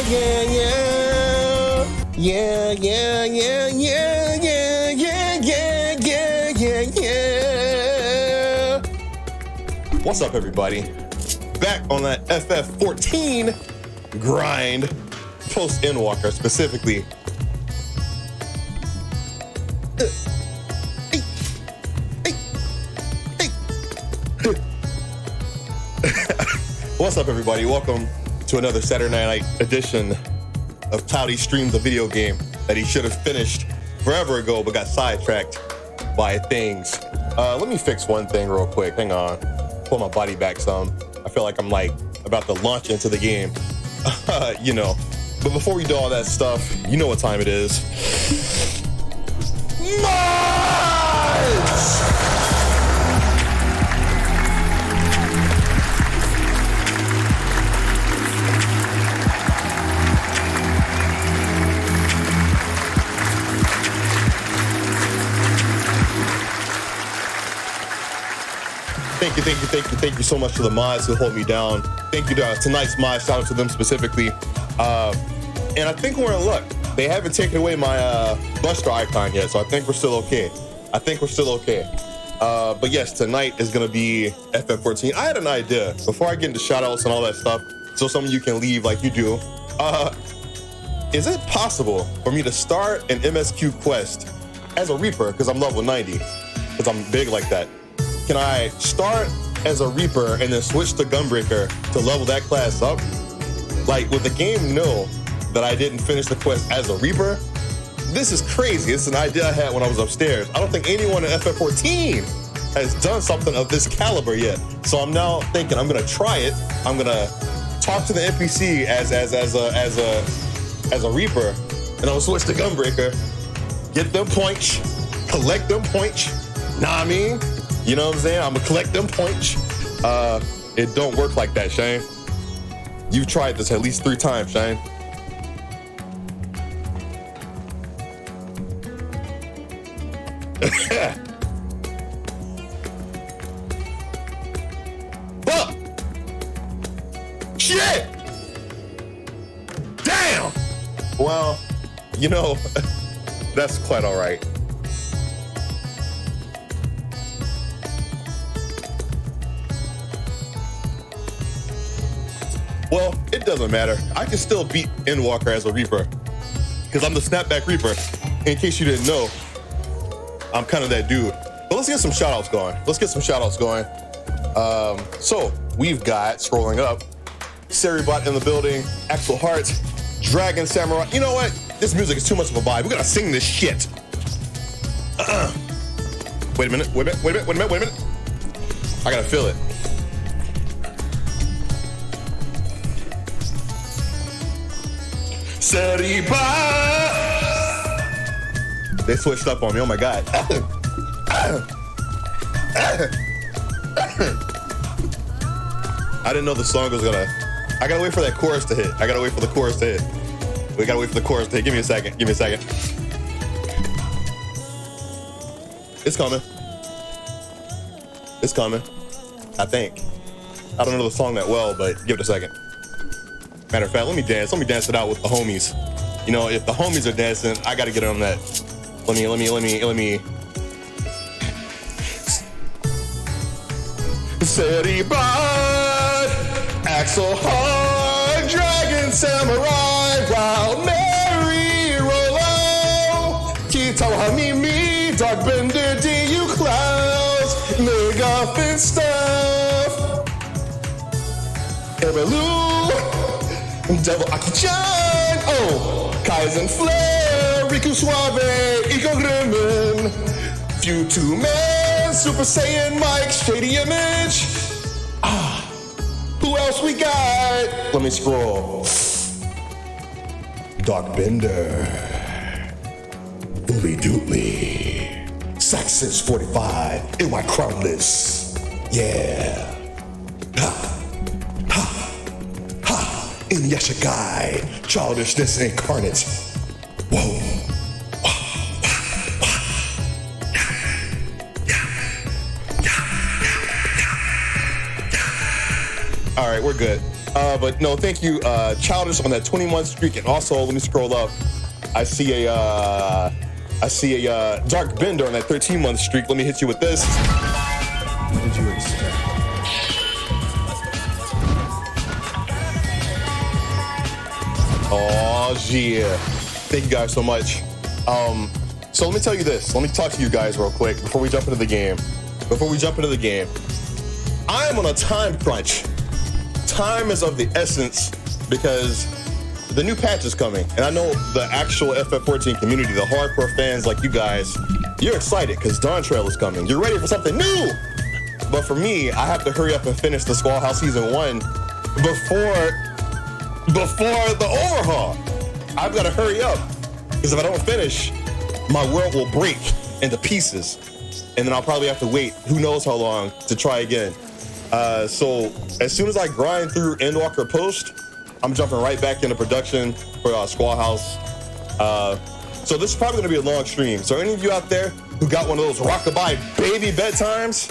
yeah, yeah. Yeah, yeah, yeah, yeah, yeah, yeah, yeah, yeah, yeah, yeah. What's up, everybody? Back on that FF14 grind, post ENDWALKER specifically. What's up, everybody? Welcome to another Saturday night edition of Cloudy Streams, a video game that he should have finished forever ago, but got sidetracked by things. Let me fix one thing real quick. Hang on. Pull my body back some. I feel like I'm like about to launch into the game, you know. But before we do all that stuff, you know what time it is. Mods! Thank you so much to the mods who hold me down. Thank you to tonight's mods, shout out to them specifically. And I think we're in luck. They haven't taken away my Buster icon yet, so I think we're still okay. But yes, tonight is gonna be FF14. I had an idea, before I get into shout outs and all that stuff, so some of you can leave like you do. Is it possible for me to start an MSQ quest as a Reaper, because I'm level 90, because I'm big like that? Can I start as a Reaper and then switch to Gunbreaker to level that class up? Like, would the game know that I didn't finish the quest as a Reaper? This is crazy. It's an idea I had when I was upstairs. I don't think anyone in FF14 has done something of this caliber yet. So I'm now thinking I'm gonna try it. I'm gonna talk to the NPC as a Reaper, and I'm gonna switch to Gunbreaker, get them points, collect them points. Nah, I mean, you know what I'm saying? I'm gonna collect them points. It don't work like that, Shane. You've tried this at least 3 times, Shane. Fuck! Shit! Damn! Well, you know, that's quite all right. Well, it doesn't matter. I can still beat ENDWALKER as a Reaper, because I'm the snapback Reaper. In case you didn't know, I'm kind of that dude. But let's get some shout outs going. So we've got, scrolling up, Seribot in the building, Axel Hart, Dragon Samurai. You know what? This music is too much of a vibe. We gotta sing this shit. Wait a minute. I gotta feel it. They switched up on me, oh my God. I didn't know the song was gonna, I gotta wait for that chorus to hit. We gotta wait for the chorus to hit. Give me a second. It's coming. I think. I don't know the song that well, but give it a second. Matter of fact, let me dance it out with the homies. You know, if the homies are dancing, I gotta get on that. Let me. Seribot, Axel Hart, Dragon Samurai, Wild Mary, Rollo, Kitawa Mimi, Dark Bender, DU Clouds, Megafin Stuff, Everloo, Devil Aki-chan, oh, Kaizen Flare, Riku Suave, Eco Grimmin, Few 2 Man, Super Saiyan Mike, Shady Image. Who else we got? Let me scroll. Dark Bender, Uli Dootly, Saxons 45, NY Crownless, yeah. Inuyasha, childishness incarnate. Whoa. All right, we're good. But no, thank you, Childish, on that 20-month streak. And also, let me scroll up. I see a Dark Bender on that 13-month streak. Let me hit you with this. What did you expect? Oh yeah, thank you guys so much. So let me tell you this. Let me talk to you guys real quick before we jump into the game. I am on a time crunch. Time is of the essence because the new patch is coming, and I know the actual FF14 community, the hardcore fans like you guys, you're excited because Dawn Trail is coming. You're ready for something new. But for me, I have to hurry up and finish the Squall House Season 1 before the overhaul. I've got to hurry up because if I don't finish, my world will break into pieces, and then I'll probably have to wait who knows how long to try again. So as soon as I grind through Endwalker Post, I'm jumping right back into production for Squall House. So this is probably gonna be a long stream. So any of you out there who got one of those rockabye baby bedtimes,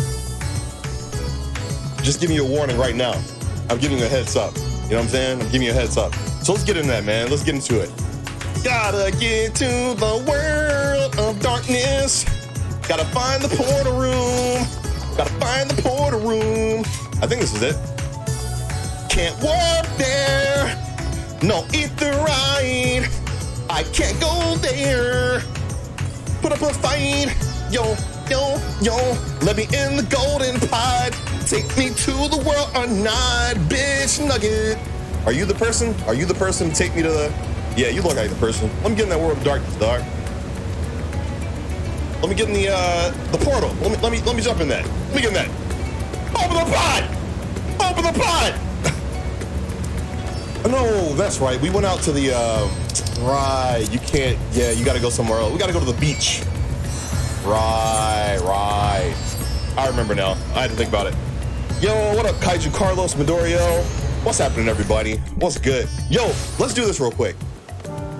just give me a warning right now. I'm giving you a heads up. You know what I'm saying? I'm giving you a heads up. So let's get into that, man. Let's get into it. Gotta get to the world of darkness. Gotta find the portal room. Gotta find the portal room. I think this is it. Can't walk there. No etherite. I can't go there. Put up a fight. Yo, yo, yo. Let me in the golden pod. Take me to the world or not, bitch nugget. Are you the person? Are you the person to take me to the... Yeah, you look like the person. Let me get in that world of darkness, dog. Let me get in the portal. Let me jump in that. Let me get in that. Open the pod! Open the pod! No, that's right. We went out to the right. You can't. Yeah, you got to go somewhere else. We got to go to the beach. Right. I remember now. I had to think about it. Yo, what up, Kaiju Carlos Midoriyo? What's happening, everybody? What's good? Yo, let's do this real quick.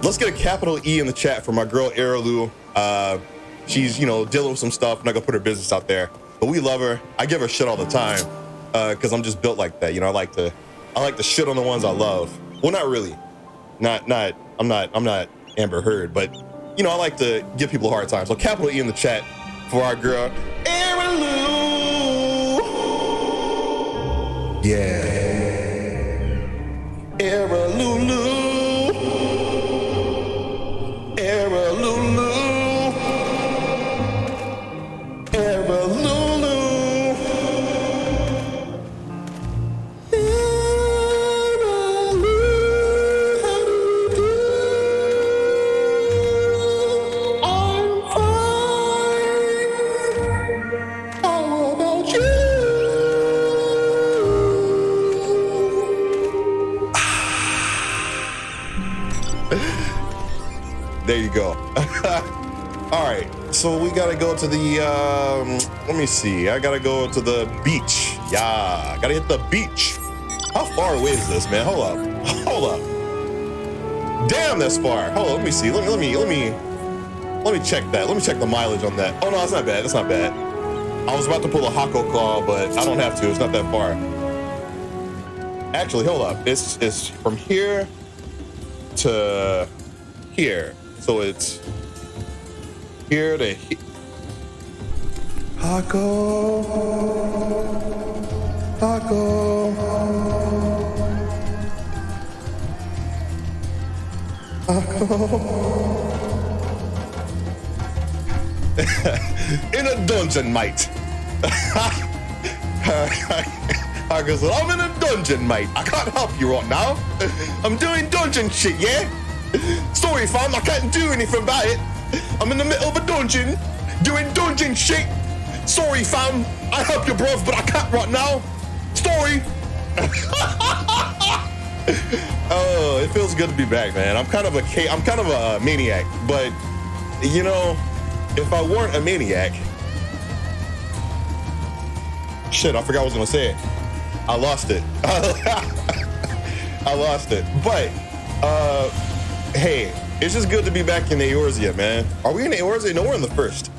Let's get a capital E in the chat for my girl Aralu. She's, dealing with some stuff. I'm not gonna put her business out there, but we love her. I give her shit all the time because I'm just built like that. I like to shit on the ones I love. Well, not really. I'm not Amber Heard, but I like to give people a hard time. So capital E in the chat for our girl Aralu. Yeah. Aralulu. Aralulu. Aralulu. Aralu. How do you do? I'm fine. How about you? There you go. All right, so we gotta go to the, let me see. I gotta go to the beach. Yeah, gotta hit the beach. How far away is this, man? Hold up. Damn, that's far. Hold on, let me see. Let me check that. Let me check the mileage on that. Oh no, that's not bad. That's not bad. I was about to pull a Hako call, but I don't have to. It's not that far. Actually, hold up. It's from here to here. So it's here to here. Hako. In a dungeon, mate. Hako said, I'm in a dungeon, mate. I can't help you right now. I'm doing dungeon shit, yeah? Sorry, fam, I can't do anything about it. I'm in the middle of a dungeon, doing dungeon shit. Sorry, fam, I help you, bruv, but I can't right now. Sorry. Oh, it feels good to be back, man. I'm kind of a maniac, but if I weren't a maniac, shit, I forgot what I was gonna say. I lost it. I lost it. But hey, it's just good to be back in Eorzea, man. Are we in Eorzea? No, we're in the first.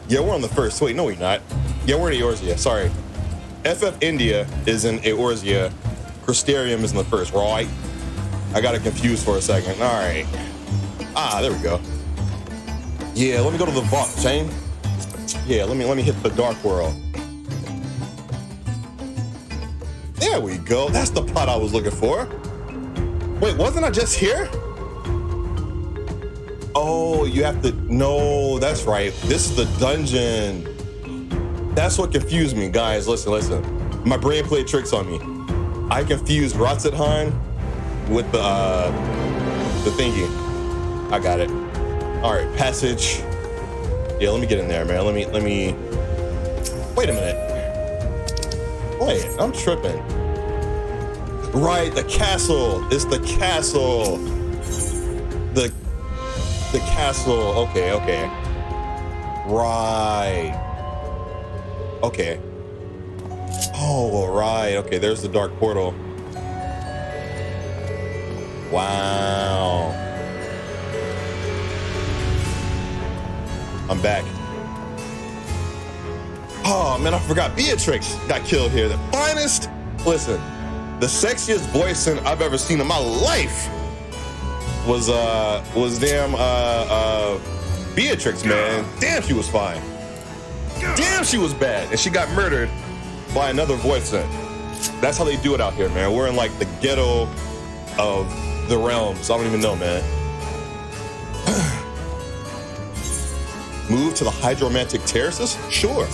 Yeah, we're on the first. Wait, no, we're not. Yeah, we're in Eorzea. Sorry. FF India is in Eorzea. Crystarium is in the first, right? I got it confused for a second. All right. Ah, there we go. Yeah, let me go to the vault, chain. Yeah, let me hit the dark world. There we go. That's the plot I was looking for. Wait, wasn't I just here? Oh, you have to, no, that's right. This is the dungeon. That's what confused me, guys. Listen. My brain played tricks on me. I confused Rotsethan with the thingy. I got it. All right, passage. Yeah, let me get in there, man. Let me. Wait a minute. Wait, I'm tripping. Right, the castle. It's the castle. The castle. Okay. Right. Okay. Oh, right. Okay, there's the dark portal. Wow. I'm back. Oh man, I forgot Beatrix got killed here. The finest, listen, the sexiest voice I've ever seen in my life was damn Beatrix, man. Damn, she was fine. Damn, she was bad, and she got murdered by another voice. That's how they do it out here, man. We're in like the ghetto of the realms. I don't even know, man. Move to the hydromantic terraces? Sure.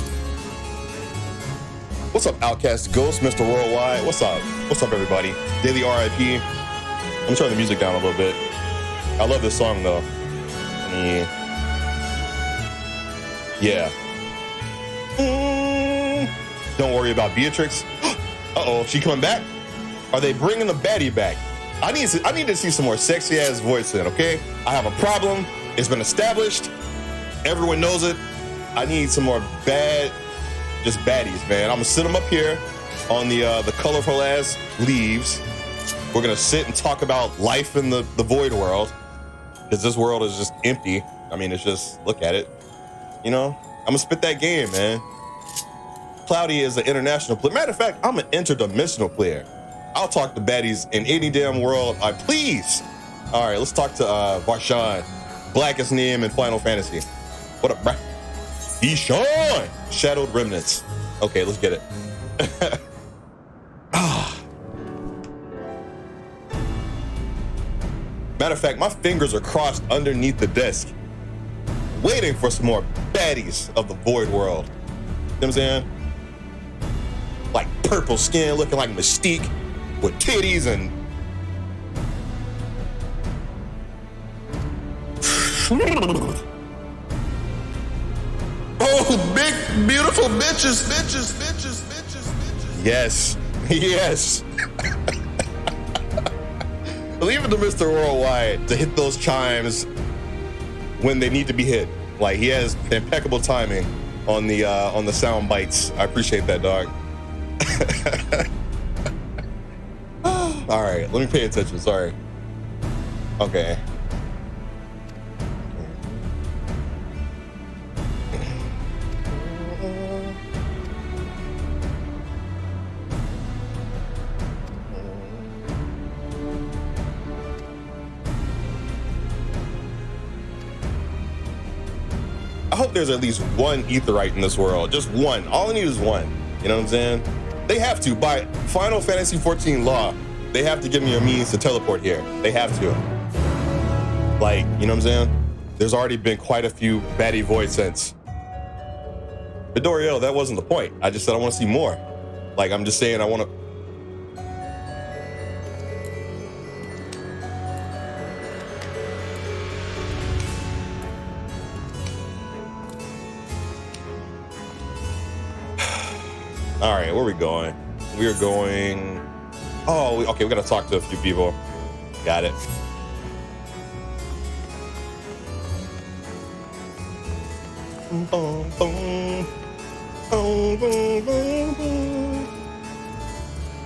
What's up, Outcast Ghost, Mr. Worldwide? What's up? What's up, everybody? Daily RIP. Let me turn the music down a little bit. I love this song, though. Yeah. Don't worry about Beatrix. Uh-oh, she coming back? Are they bringing the baddie back? I need to see some more sexy ass voice in, okay? I have a problem. It's been established. Everyone knows it. I need some more just baddies, man. I'm gonna sit them up here on the colorful ass leaves. We're gonna sit and talk about life in the void world, because this world is just empty. I mean, it's just, look at it. You know, I'm gonna spit that game, man. Cloudy is an international player. Matter of fact, I'm an interdimensional player. I'll talk to baddies in any damn world I please. All right, let's talk to Varshan, blackest name in Final Fantasy. What up, bruh? Ishan! Shadowed Remnants. Okay, let's get it. Matter of fact, my fingers are crossed underneath the desk, waiting for some more baddies of the void world. You know what I'm saying? Like purple skin, looking like Mystique, with titties and... Oh, big, beautiful bitches. Yes. Leave it to Mr. Worldwide to hit those chimes when they need to be hit. Like, he has impeccable timing on the sound bites. I appreciate that, dog. All right, let me pay attention. Sorry. Okay. I hope there's at least one Aetheryte in this world. Just one. All I need is one. You know what I'm saying? They have to. By Final Fantasy 14 law, they have to give me a means to teleport here. They have to. Like, you know what I'm saying? There's already been quite a few baddie void since. But Doriel, that wasn't the point. I just said I want to see more. Like, I'm just saying I want to... All right, where are we going? We are going... Oh, okay, we gotta talk to a few people. Got it.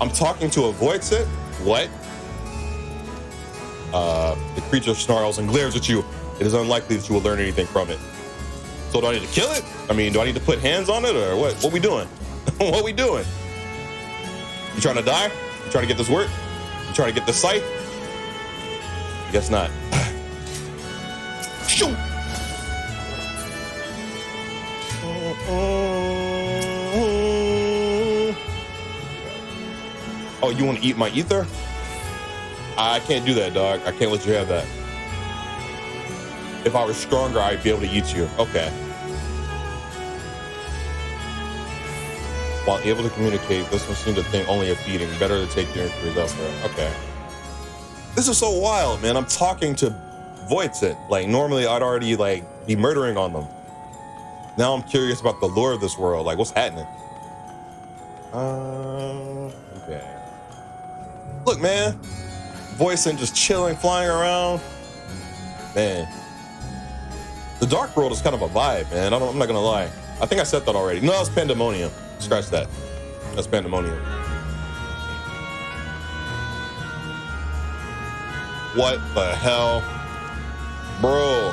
I'm talking to a void set? What? The creature snarls and glares at you. It is unlikely that you will learn anything from it. So do I need to kill it? I mean, do I need to put hands on it or what? What we doing? What we doing? You trying to die? You trying to get this work? You trying to get the scythe? Guess not. Shoot! Oh, you want to eat my ether? I can't do that, dog. I can't let you have that. If I was stronger, I'd be able to eat you. Okay. While able to communicate, this one seemed to think only of feeding. Better to take your inquiries elsewhere. Okay. This is so wild, man. I'm talking to Voidsent. Like, normally I'd already, like, be murdering on them. Now I'm curious about the lore of this world. Like, what's happening? Okay. Look, man. Voidsent just chilling, flying around. Man. The Dark World is kind of a vibe, man. I'm not gonna lie. I think I said that already. No, it's Pandemonium. Scratch that. That's Pandemonium. What the hell? Bro.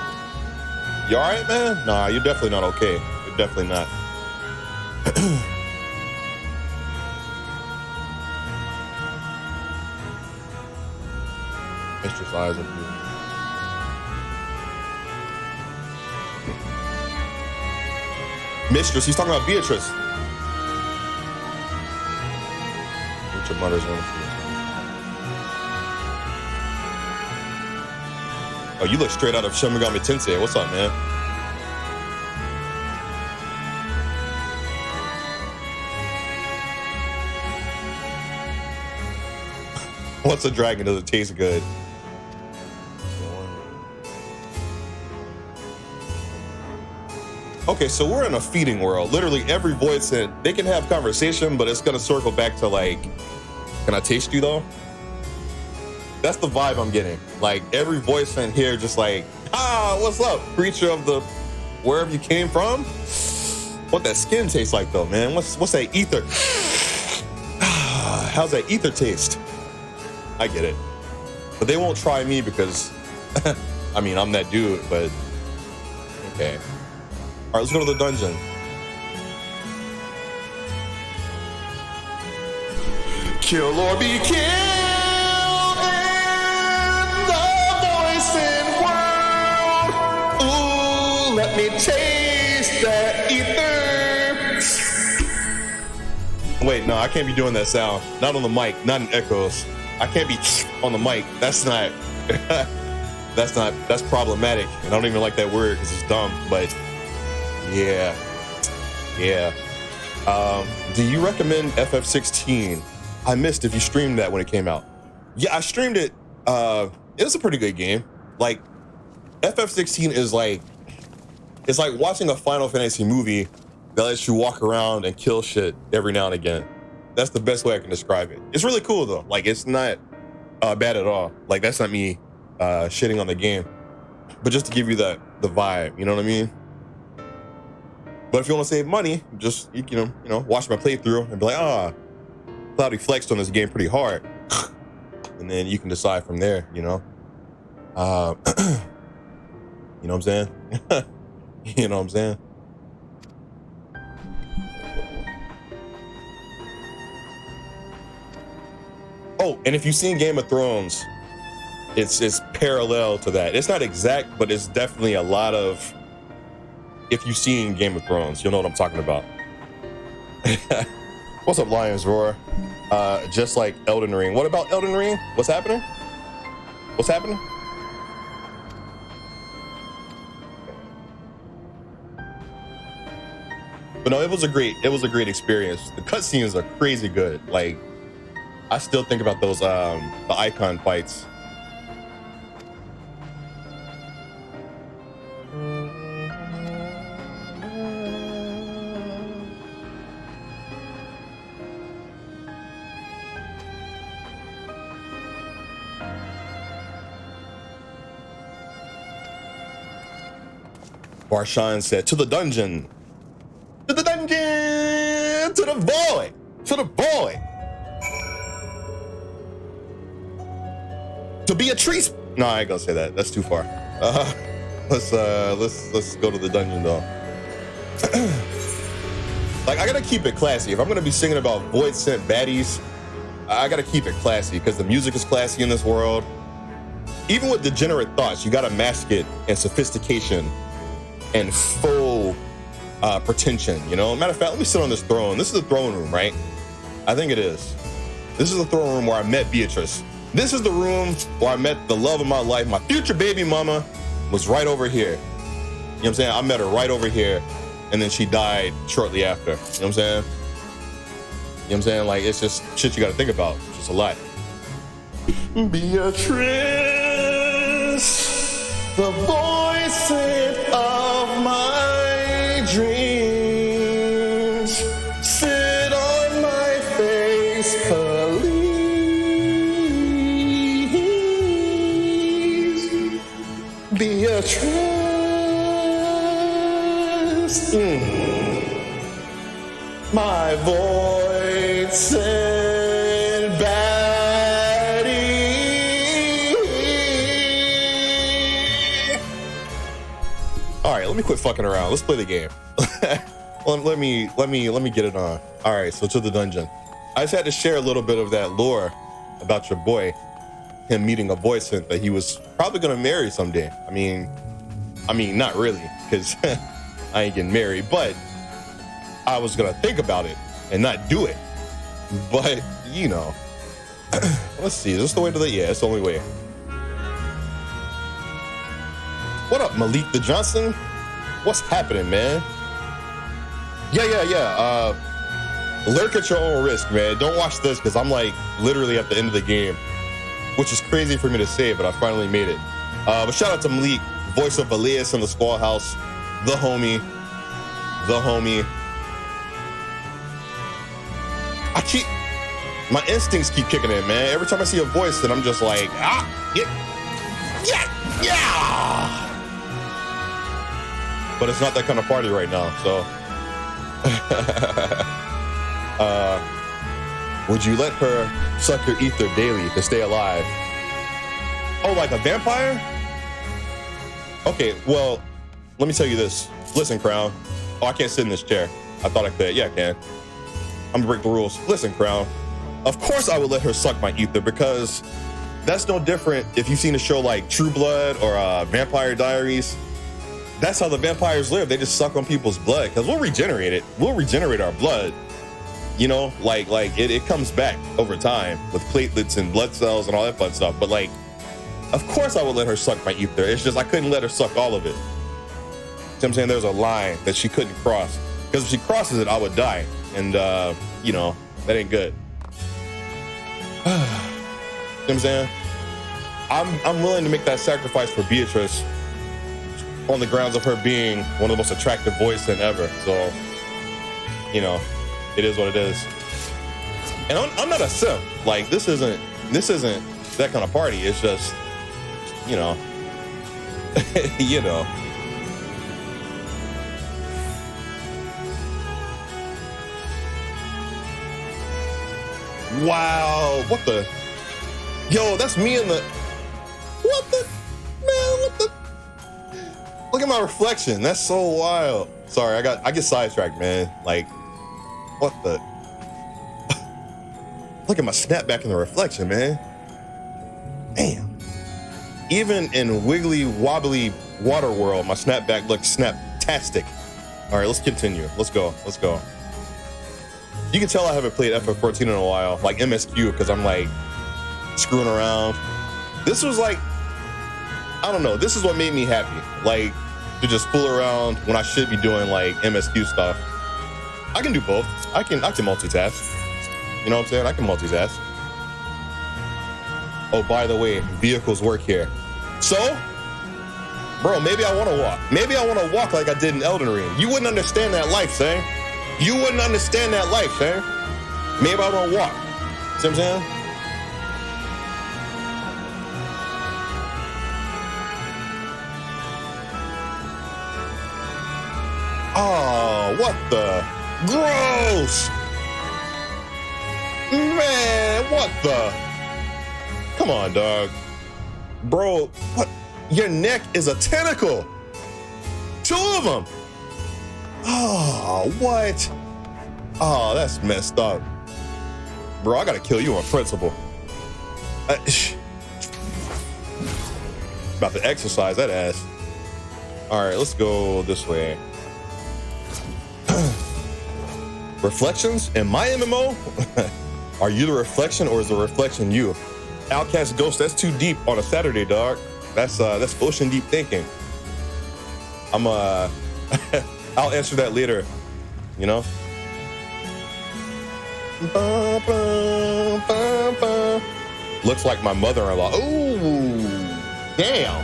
You alright, man? Nah, you're definitely not okay. You're definitely not. Mistress eyes of you. Mistress, he's talking about Beatrice. Richard mutters on. Oh, you look straight out of Shin Megami Tensei. What's up, man? What's a dragon? Does it taste good? Okay, so we're in a feeding world. Literally every Voidsent, they can have conversation, but it's gonna circle back to like, can I taste you though? That's the vibe I'm getting. Like every Voidsent here just like, what's up, creature of the, wherever you came from? What that skin tastes like though, man? What's that ether? How's that ether taste? I get it. But they won't try me because, I mean, I'm that dude, but okay. All right, let's go to the dungeon. Kill or be killed in the Voidsent world. Ooh, let me taste that ether. Wait, no, I can't be doing that sound. Not on the mic, not in echoes. I can't be on the mic. That's not, that's problematic. And I don't even like that word because it's dumb, but yeah. Do you recommend FF16? I missed if you streamed that when it came out. Yeah, I streamed it. It was a pretty good game. Like, FF16 is like, it's like watching a Final Fantasy movie that lets you walk around and kill shit every now and again. That's the best way I can describe it. It's really cool though. Like, it's not bad at all. Like, that's not me shitting on the game, but just to give you the vibe, you know what I mean? But if you want to save money, just you know, watch my playthrough and be like, Cloudy flexed on this game pretty hard, and then you can decide from there. You know, you know what I'm saying? You know what I'm saying? Oh, and if you've seen Game of Thrones, it's parallel to that. It's not exact, but it's definitely a lot of. If you've seen Game of Thrones, you'll know what I'm talking about. What's up, Lions Roar? Just like Elden Ring. What about Elden Ring? What's happening? What's happening? But no, it was a great experience. The cutscenes are crazy good. Like, I still think about those the icon fights. Barshan said, to the dungeon. To the dungeon! To the void! To the void! To be a tree. No, I ain't gonna say that. That's too far. Let's go to the dungeon though. Like, I gotta keep it classy. If I'm gonna be singing about Voidsent baddies, I gotta keep it classy because the music is classy in this world. Even with degenerate thoughts, you gotta mask it in sophistication and faux pretension, you know? Matter of fact, let me sit on this throne. This is the throne room, right? I think it is. This is the throne room where I met Beatrice. This is the room where I met the love of my life. My future baby mama was right over here. You know what I'm saying? I met her right over here, and then she died shortly after. You know what I'm saying? You know what I'm saying? Like, it's just shit you gotta think about. It's just a lot. Beatrice, the voice of my dreams, sit on my face, please. Beatrice. My voice and baddie. All right, let me quit fucking around. Let's play the game. let me get it on. All right, so to the dungeon. I just had to share a little bit of that lore about your boy, him meeting a voice hint that he was probably gonna marry someday. I mean, not really, because I ain't getting married, but I was gonna think about it and not do it. But, you know, let's see, is this the way to the, yeah, it's the only way. What up, Malik the Johnson? What's happening, man? Yeah. Lurk at your own risk, man. Don't watch this, because I'm like literally at the end of the game, which is crazy for me to say, but I finally made it. But shout out to Malik, voice of Elias in the Squall House, the homie. My instincts keep kicking in, man. Every time I see a voice, then I'm just like, yeah. But it's not that kind of party right now, so. Would you let her suck your ether daily to stay alive? Oh, like a vampire? Okay, well, let me tell you this. Listen, Crown. Oh, I can't sit in this chair. I thought I could. Yeah, I can. I'm gonna break the rules. Listen, Crown. Of course I would let her suck my ether, because that's no different if you've seen a show like True Blood or Vampire Diaries. That's how the vampires live. They just suck on people's blood, because we'll regenerate it. We'll regenerate our blood. You know, like it comes back over time with platelets and blood cells and all that fun stuff. But like, of course I would let her suck my ether. It's just I couldn't let her suck all of it. See what I'm saying? There's a line that she couldn't cross, because if she crosses it, I would die. And you know, that ain't good. You know what I'm saying? I'm willing to make that sacrifice for Beatrice on the grounds of her being one of the most attractive voices ever. So, you know, it is what it is. And I'm not a simp. Like, this isn't that kind of party. It's just, you know, you know. Wow, what the? Yo, that's me in the, what the, man, what the? Look at my reflection, that's so wild. Sorry, I get sidetracked, man. Like, what the? Look at my snapback in the reflection, man. Damn. Even in wiggly, wobbly water world, my snapback looks snaptastic. All right, let's continue. Let's go. You can tell I haven't played FF14 in a while, like MSQ, because I'm like screwing around. This was like, I don't know, this is what made me happy. Like, to just fool around when I should be doing like MSQ stuff. I can do both. I can multitask. You know what I'm saying? I can multitask. Oh, by the way, vehicles work here. So, bro, maybe I want to walk. Maybe I want to walk like I did in Elden Ring. You wouldn't understand that life, Sang. You wouldn't understand that life, Sang. Maybe I want to walk. See what I'm saying? Oh, what the? Gross! Man, what the? Come on, dog. Bro, what? Your neck is a tentacle. 2 of them. Oh, what? Oh, that's messed up. Bro, I gotta kill you on principle. About to exercise that ass. All right, let's go this way. Reflections in my MMO? Are you the reflection or is the reflection you? Outcast Ghost, that's too deep on a Saturday, dog. That's ocean deep thinking. I'll answer that later, you know? Looks like my mother-in-law. Ooh, damn.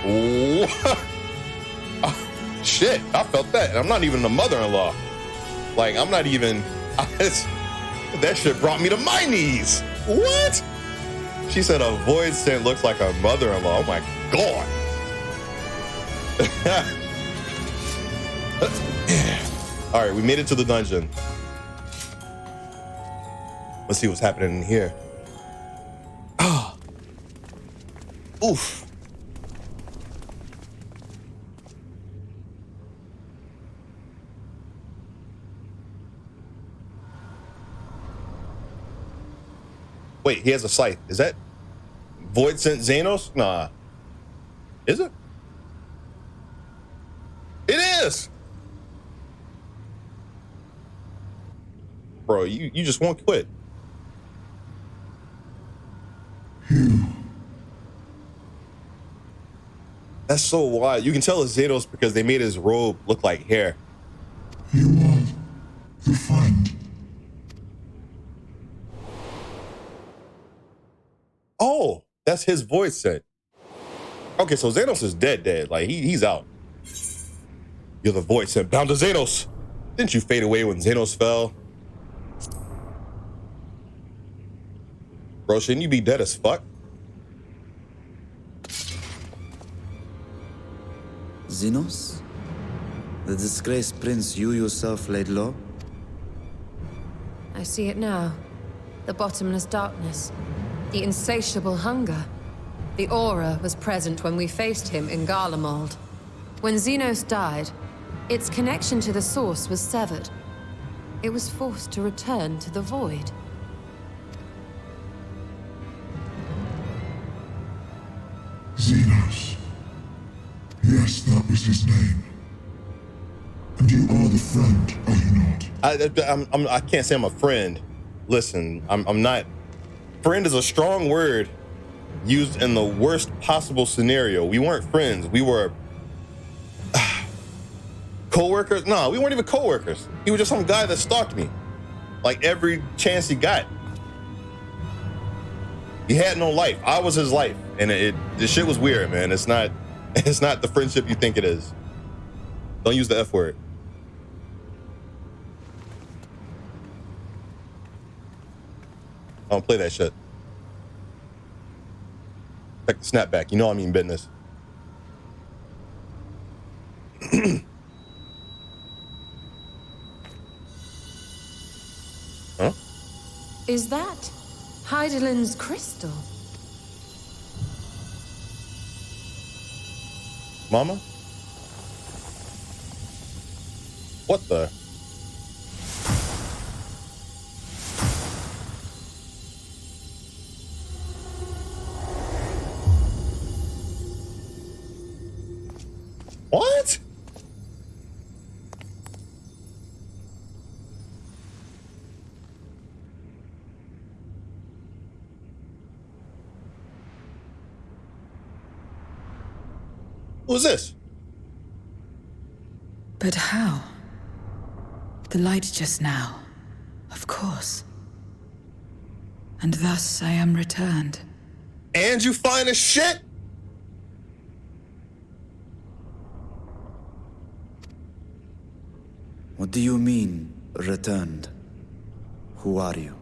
Ooh. Shit, I felt that. And I'm not even the mother-in-law. Like, I'm not even, that shit brought me to my knees. What? She said a void scent looks like a mother-in-law. Oh my God. All right, we made it to the dungeon. Let's see what's happening in here. Ah. Oof. Wait, he has a scythe. Is that Void Sent Xenos? Nah. Is it? It is! Bro, you just won't quit. That's so wild. You can tell it's Xenos because they made his robe look like hair. You are the friend. Oh, that's his voice set. Okay, so Xenos is dead. Like, he's out. You're the voice set bound to Xenos. Didn't you fade away when Xenos fell? Bro, shouldn't you be dead as fuck? Xenos? The disgraced prince you yourself laid low? I see it now. The bottomless darkness. The insatiable hunger. The aura was present when we faced him in Garlemald. When Xenos died, its connection to the source was severed. It was forced to return to the void. Xenos. Yes, that was his name. And you are the friend, are you not? I can't say I'm a friend. Listen, I'm not. Friend is a strong word used in the worst possible scenario. We weren't friends. We were co-workers. No, we weren't even co-workers. He was just some guy that stalked me, like every chance he got. He had no life. I was his life, and this shit was weird, man. It's not the friendship you think it is. Don't use the F word. I don't play that shit. Check the snapback. You know I mean business. Huh? Is that Heidelin's crystal? Mama? What the? What? Who's this? But how? The light just now. Of course. And thus I am returned. And you fine as shit? What do you mean, returned? Who are you?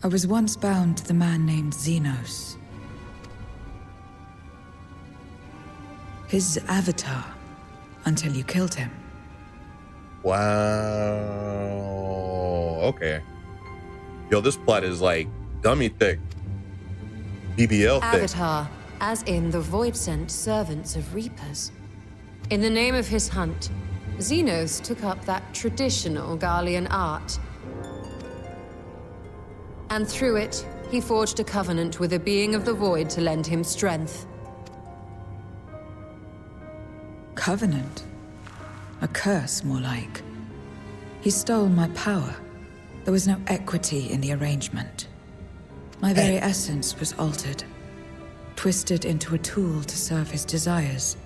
I was once bound to the man named Xenos. His avatar, until you killed him. Wow. Okay. Yo, this plot is like dummy thick. BBL thick. Avatar, as in the void-sent servants of Reapers. In the name of his hunt, Xenos took up that traditional Garlean art. And through it, he forged a covenant with a being of the void to lend him strength. Covenant? A curse, more like. He stole my power. There was no equity in the arrangement. My very essence was altered, twisted into a tool to serve his desires.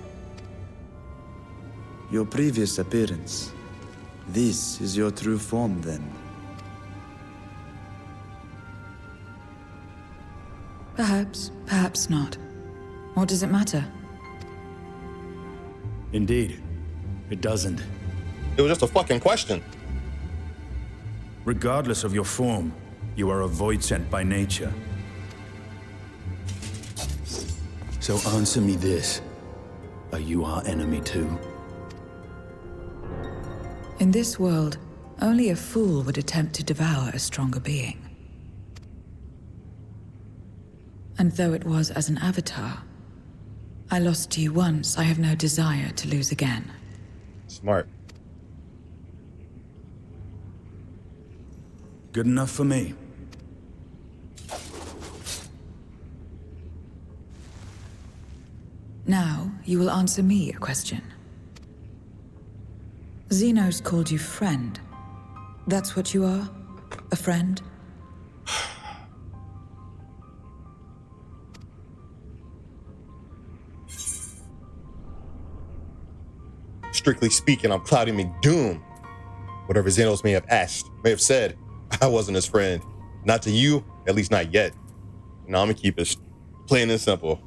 Your previous appearance. This is your true form, then. Perhaps, perhaps not. What does it matter? Indeed, it doesn't. It was just a fucking question. Regardless of your form, you are a void sent by nature. So answer me this. Are you our enemy too? In this world, only a fool would attempt to devour a stronger being. And though it was as an avatar, I lost you once, I have no desire to lose again. Smart. Good enough for me. Now, you will answer me a question. Xenos called you friend. That's what you are? A friend? Strictly speaking, I'm Cloudy McDoom. Whatever Xenos may have said, I wasn't his friend. Not to you, at least not yet. No, I'm gonna keep it plain and simple.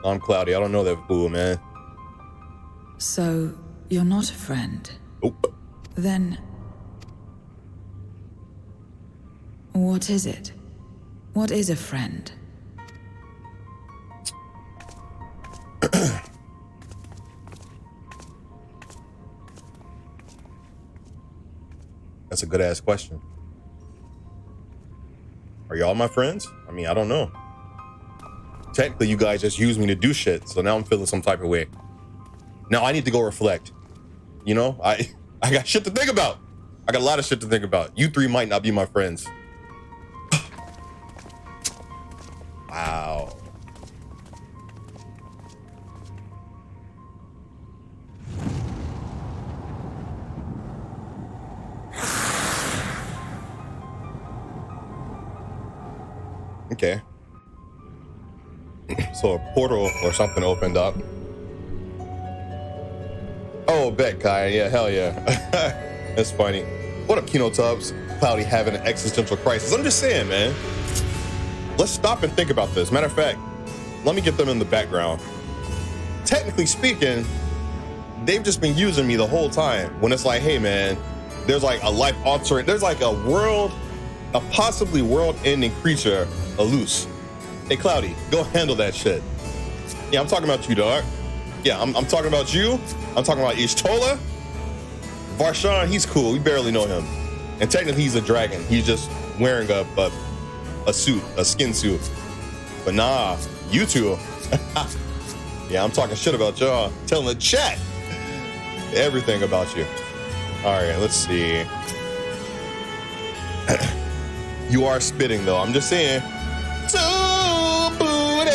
I'm Cloudy, I don't know that fool, man. So, you're not a friend? Nope. Then... what is it? What is a friend? That's a good ass question. Are y'all my friends? I mean, I don't know. Technically, you guys just use me to do shit, so now I'm feeling some type of way. Now I need to go reflect. You know, I got shit to think about. I got a lot of shit to think about. You three might not be my friends. Wow. Okay. So a portal or something opened up. Oh, bet, Kai. Yeah, hell yeah. That's funny. What up, Kino Tubbs? Cloudy having an existential crisis. I'm just saying, man. Let's stop and think about this. Matter of fact, let me get them in the background. Technically speaking, they've just been using me the whole time. When it's like, hey, man, there's like a life-altering, there's like a possibly world-ending creature, a loose. Hey, Cloudy, go handle that shit. Yeah, I'm talking about you, dog. Yeah, I'm talking about you. I'm talking about Ishtola. Varshan, he's cool. We barely know him. And technically, he's a dragon. He's just wearing a suit, a skin suit. But nah, you two. Yeah, I'm talking shit about y'all. Telling the chat everything about you. All right, let's see. You are spitting, though. I'm just saying. So booty.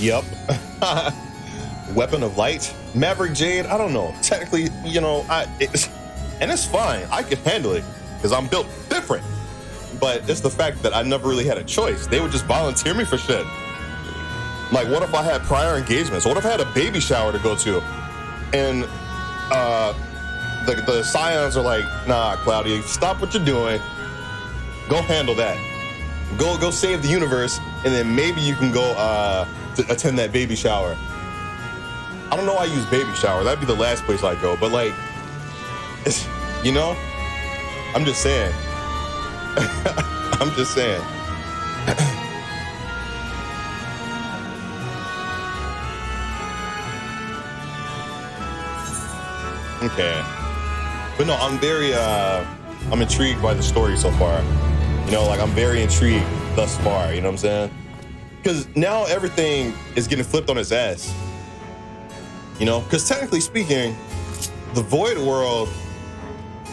Yep. Weapon of Light, Maverick Jade. I don't know. Technically, you know, and it's fine. I can handle it because I'm built different. But it's the fact that I never really had a choice. They would just volunteer me for shit. Like, what if I had prior engagements? What if I had a baby shower to go to? And the scions are like, nah, Cloudy, stop what you're doing. Go handle that. Go save the universe, and then maybe you can go to attend that baby shower. I don't know why I use baby shower. That'd be the last place I'd go. But like, it's, you know, I'm just saying. I'm just saying. Okay. But no, I'm very, I'm intrigued by the story so far. You know, like I'm very intrigued thus far, you know what I'm saying? Because now everything is getting flipped on its ass. You know, because technically speaking, the Void World,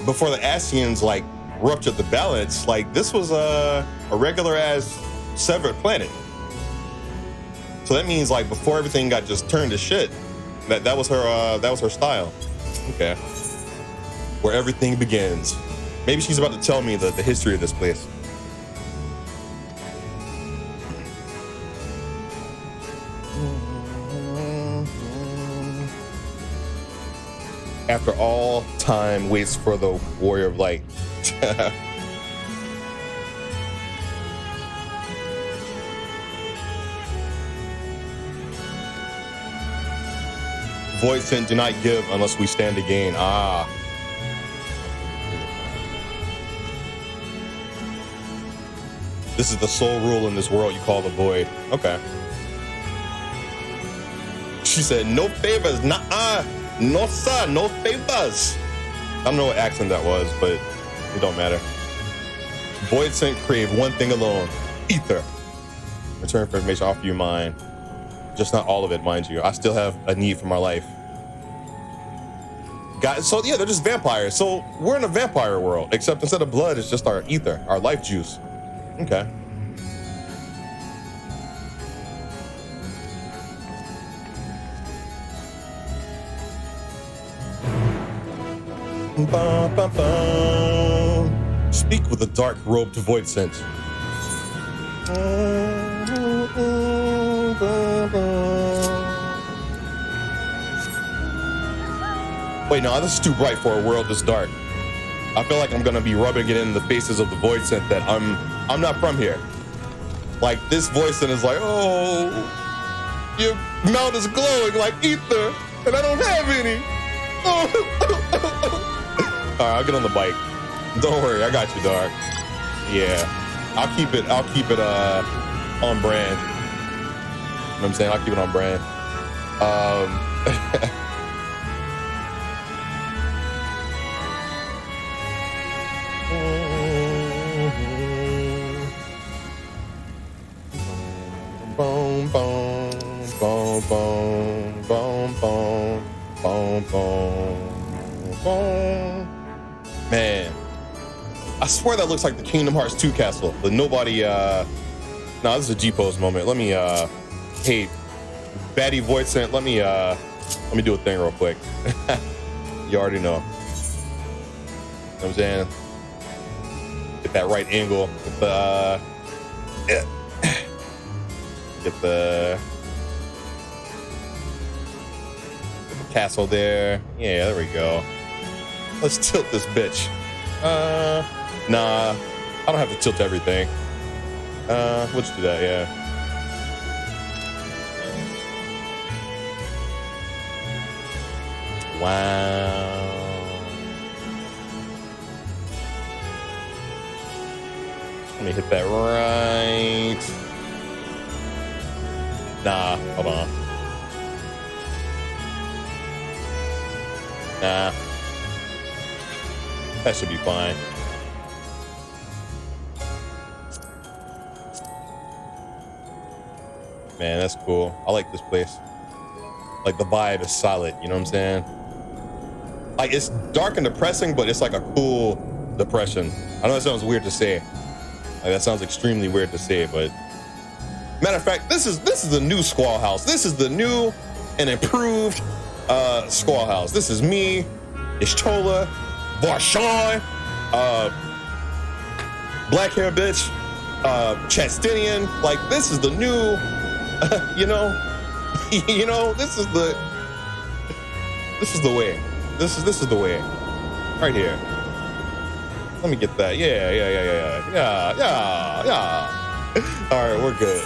before the Ascians like ruptured the balance, like this was a regular ass severed planet. So that means like before everything got just turned to shit, that was her style. Okay. Where everything begins. Maybe she's about to tell me the history of this place. After all time waits for the warrior of light. Void sent, do not give unless we stand to gain. Ah. This is the sole rule in this world you call the void. Okay. She said, no favors, nah. No, sir, no favors. I don't know what accent that was, but it don't matter. Void sent crave one thing alone, ether. Return for information, offer you mine. Just not all of it, mind you. I still have a need for my life. Guys, so yeah, they're just vampires. So we're in a vampire world, except instead of blood, it's just our ether, our life juice. Okay. Bum, bum, bum. Speak with the dark-robed void scent. Wait, no, this is too bright for a world this dark. I feel like I'm gonna be rubbing it in the faces of the void scent that I'm not from here. Like this void scent is like, oh, your mouth is glowing like ether, and I don't have any. Oh. All right, I'll get on the bike. Don't worry, I got you, dog. Yeah, I'll keep it on brand. You know what I'm saying? I'll keep it on brand. Boom, boom, boom, boom, boom, boom, boom, boom, boom. Man, I swear that looks like the Kingdom Hearts 2 castle, but nobody, nah, this is a G-pose moment. Let me, hey, baddie void scent, let me do a thing real quick. You already know. You know what I'm saying? Get that right angle with the, get the castle there. Yeah, there we go. Let's tilt this bitch. Nah, I don't have to tilt everything. We'll just do that, yeah. Wow. Let me hit that right. Nah, hold on. Nah. That should be fine. Man, that's cool. I like this place. Like the vibe is solid, you know what I'm saying? Like it's dark and depressing, but it's like a cool depression. I know that sounds weird to say. Like that sounds extremely weird to say, but matter of fact, this is the new Squall House. This is the new and improved Squall House. This is me, it's Chola, Varshawn, black hair bitch, Chastinian. Like this is the new, you know, this is the way. This is the way, right here. Let me get that. Yeah. All right, we're good.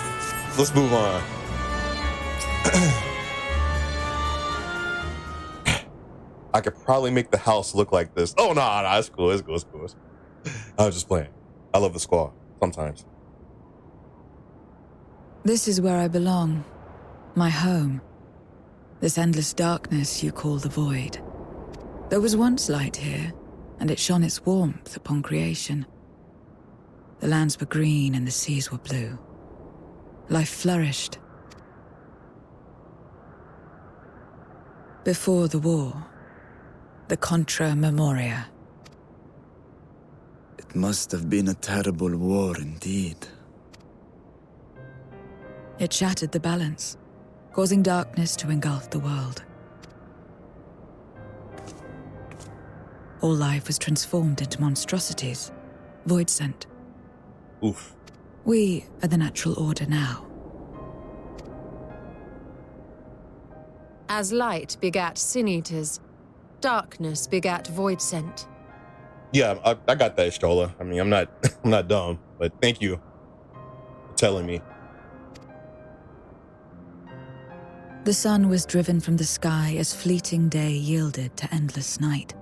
Let's move on. I could probably make the house look like this. Oh, nah, it's cool. It's cool. I was just playing. I love the squad sometimes. This is where I belong. My home. This endless darkness you call the void. There was once light here, and it shone its warmth upon creation. The lands were green and the seas were blue. Life flourished. Before the war, the Contra Memoria. It must have been a terrible war indeed. It shattered the balance, causing darkness to engulf the world. All life was transformed into monstrosities, void sent. Oof. We are the natural order now. As light begat sin eaters, darkness begat void sent. Yeah, I got that, Stola. I mean, I'm not dumb, but thank you for telling me. The sun was driven from the sky as fleeting day yielded to endless night.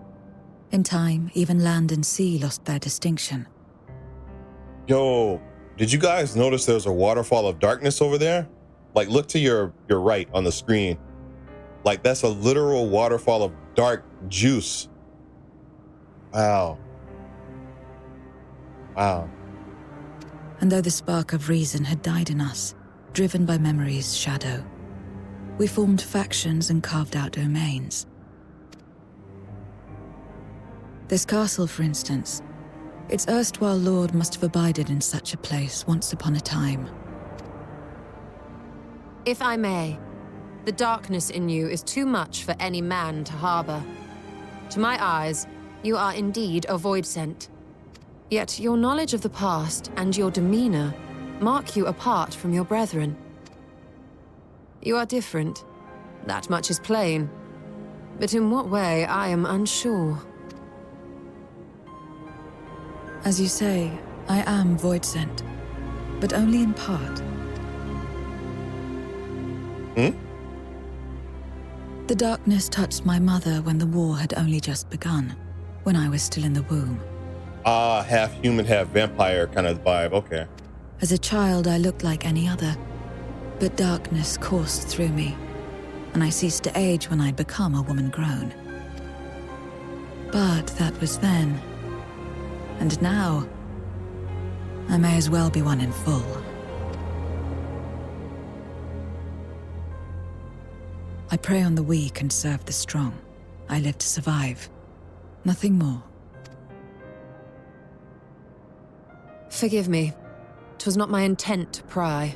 In time, even land and sea lost their distinction. Yo, did you guys notice there's a waterfall of darkness over there? Like, look to your right on the screen. Like, that's a literal waterfall of dark juice. Wow. And though the spark of reason had died in us, driven by memory's shadow, we formed factions and carved out domains. This castle, for instance, its erstwhile lord must have abided in such a place once upon a time. If I may, the darkness in you is too much for any man to harbor. To my eyes, you are indeed a void sent. Yet your knowledge of the past and your demeanor mark you apart from your brethren. You are different. That much is plain. But in what way, I am unsure. As you say, I am void sent, but only in part. The darkness touched my mother when the war had only just begun, when I was still in the womb. Half human, half vampire kind of vibe, okay. As a child, I looked like any other, but darkness coursed through me, and I ceased to age when I'd become a woman grown. But that was then. And now, I may as well be one in full. I prey on the weak and serve the strong. I live to survive. Nothing more. Forgive me. 'Twas not my intent to pry.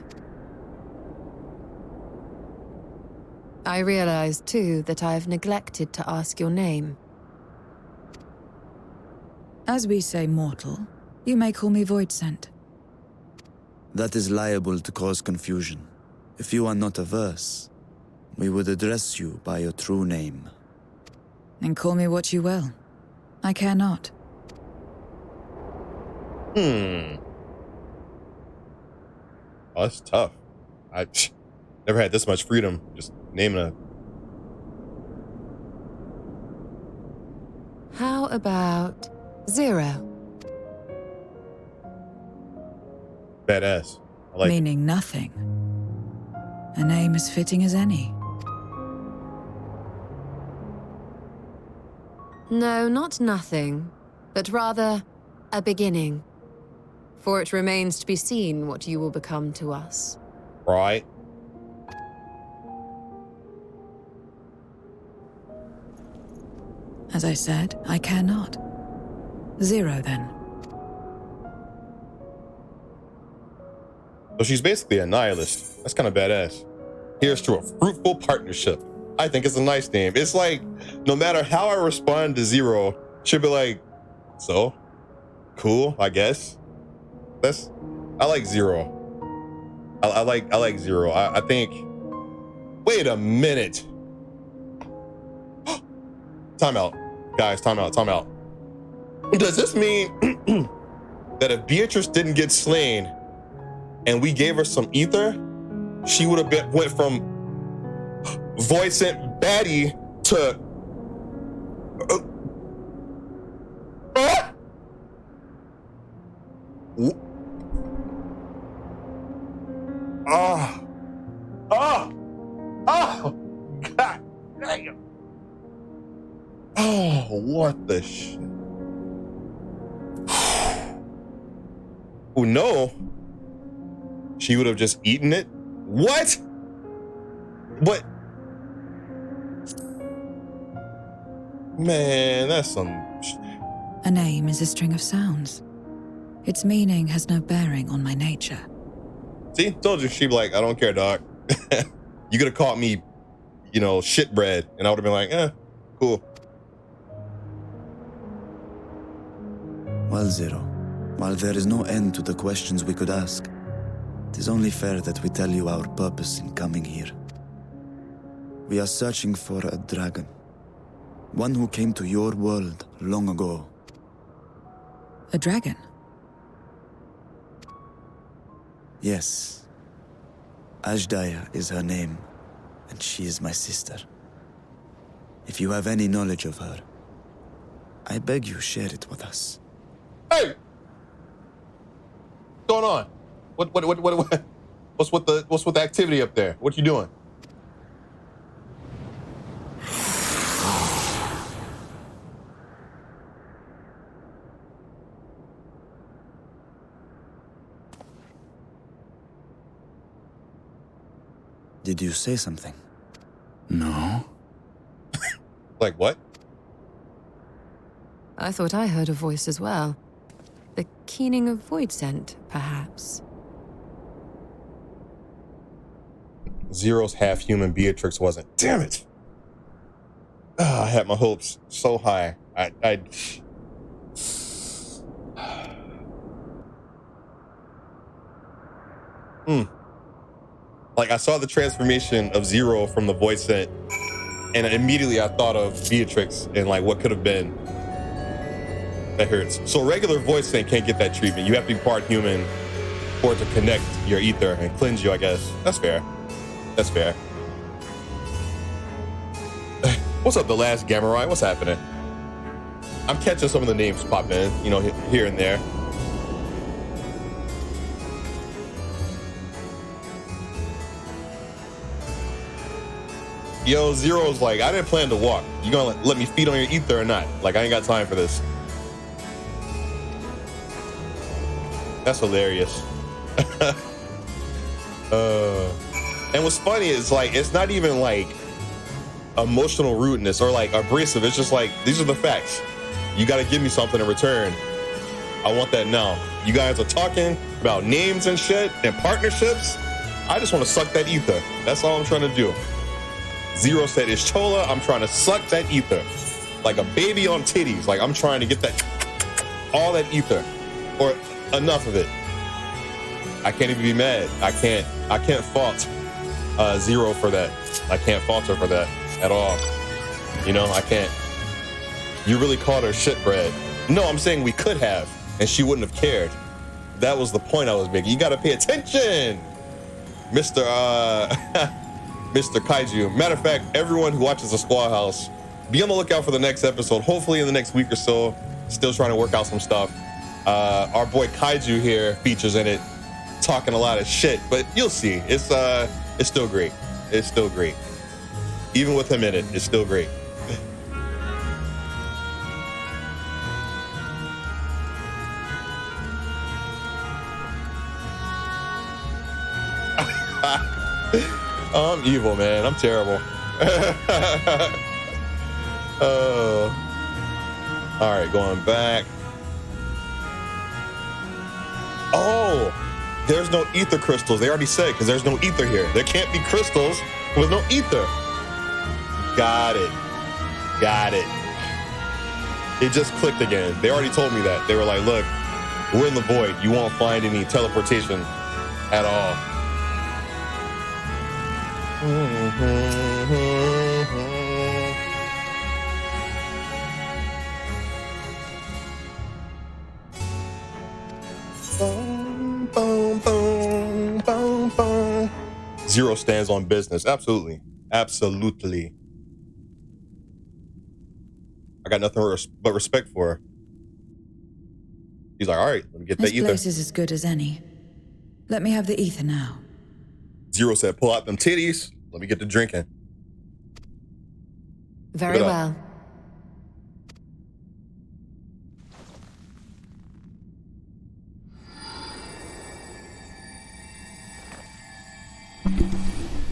I realize, too, that I've neglected to ask your name. As we say mortal, you may call me void sent. That is liable to cause confusion. If you are not averse, we would address you by your true name. And call me what you will. I care not. Oh, that's tough. I never had this much freedom just naming a... How about Zero? Badass. I like it. Meaning nothing. A name as fitting as any. No, not nothing, but rather a beginning. For it remains to be seen what you will become to us. Right. As I said, I care not. Zero, then. So she's basically a nihilist. That's kind of badass. Here's to a fruitful partnership. I think it's a nice name. It's like, no matter how I respond to Zero, she'll be like, so? Cool, I guess. I like Zero. I like Zero. I think, wait a minute. Time out. Guys, time out. Does this mean that if Beatrix didn't get slain and we gave her some ether, she would have went from voicing baddie to God damn. Oh, what the shit. Oh no, she would have just eaten it. What? But man, that's some. A name is a string of sounds. Its meaning has no bearing on my nature. See, told you. She'd be like, I don't care, dog. You could have called me, you know, shitbread, and I would have been like, cool. Well, Zero, while there is no end to the questions we could ask, it is only fair that we tell you our purpose in coming here. We are searching for a dragon. One who came to your world long ago. A dragon? Yes. Ashdaya is her name, and she is my sister. If you have any knowledge of her, I beg you share it with us. Hey! What's going on? What's with the activity up there? What you doing? Did you say something? No. Like what? I thought I heard a voice as well. The keening of void scent, perhaps. Zero's half human, Beatrix wasn't. Damn it! I had my hopes so high. Like, I saw the transformation of Zero from the void scent, and immediately I thought of Beatrix and like what could have been. That hurts. So regular void scent can't get that treatment. You have to be part human for it to connect your ether and cleanse you, I guess. That's fair. That's fair. What's up, the last Gamma Rai? What's happening? I'm catching some of the names pop in, you know, here and there. Yo, Zero's like, I didn't plan to walk. You gonna let me feed on your ether or not? Like, I ain't got time for this. That's hilarious. And what's funny is like, it's not even like emotional rudeness or like abrasive. It's just like, these are the facts. You got to give me something in return. I want that now. You guys are talking about names and shit and partnerships. I just want to suck that ether. That's all I'm trying to do. Zero said, it's Chola. I'm trying to suck that ether like a baby on titties. Like, I'm trying to get that, all that ether or enough of it. I can't even be mad. I can't fault Zero for that. I can't fault her for that at all. You know, I can't. You really called her shitbread. No, I'm saying we could have, and she wouldn't have cared. That was the point I was making. You gotta pay attention, Mr. Mr. Kaiju. Matter of fact, everyone who watches the Squad House, be on the lookout for the next episode. Hopefully in the next week or so. Still trying to work out some stuff. Our boy Kaiju here features in it, talking a lot of shit, but you'll see. It's still great. It's still great. Even with him in it, it's still great. Oh, I'm evil, man. I'm terrible. All right, going back. Oh, there's no ether crystals. They already said, because there's no ether here. There can't be crystals with no ether. Got it. Got it. It just clicked again. They already told me that. They were like, look, we're in the void. You won't find any teleportation at all. Boom, boom, boom, boom, boom. Zero stands on business. Absolutely. Absolutely. I got nothing but respect for her. He's like, all right, let me get that This ether. place is as good as any. Let me have the ether now. Zero said, pull out them titties. Let me get to drinking. Very well.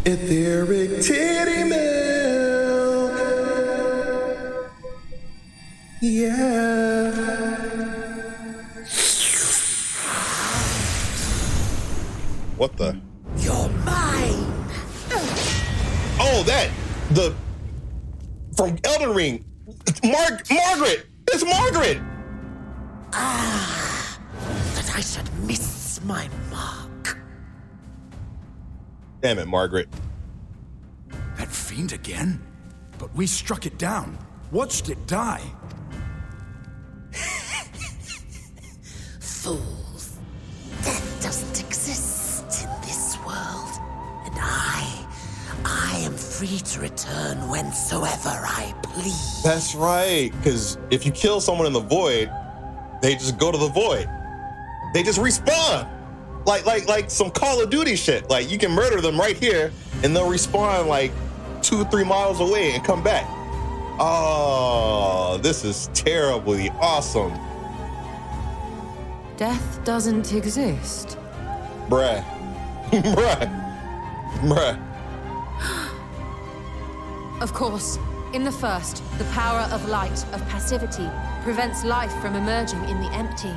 Etheric titty milk. Yeah. What the? You're mine. Oh, the from Elden Ring. Margaret. It's Margaret. That I should miss my mark. Damn it, Margaret. That fiend again? But we struck it down. Watched it die. Fools. Death doesn't exist in this world. And I am free to return whensoever I please. That's right, because if you kill someone in the void, they just go to the void. They just respawn. Like some Call of Duty shit. Like you can murder them right here and they'll respawn like 2-3 miles away and come back. Oh, this is terribly awesome. Death doesn't exist. Bruh. Bruh. Of course, in the first, the power of light, of passivity, prevents life from emerging in the empty.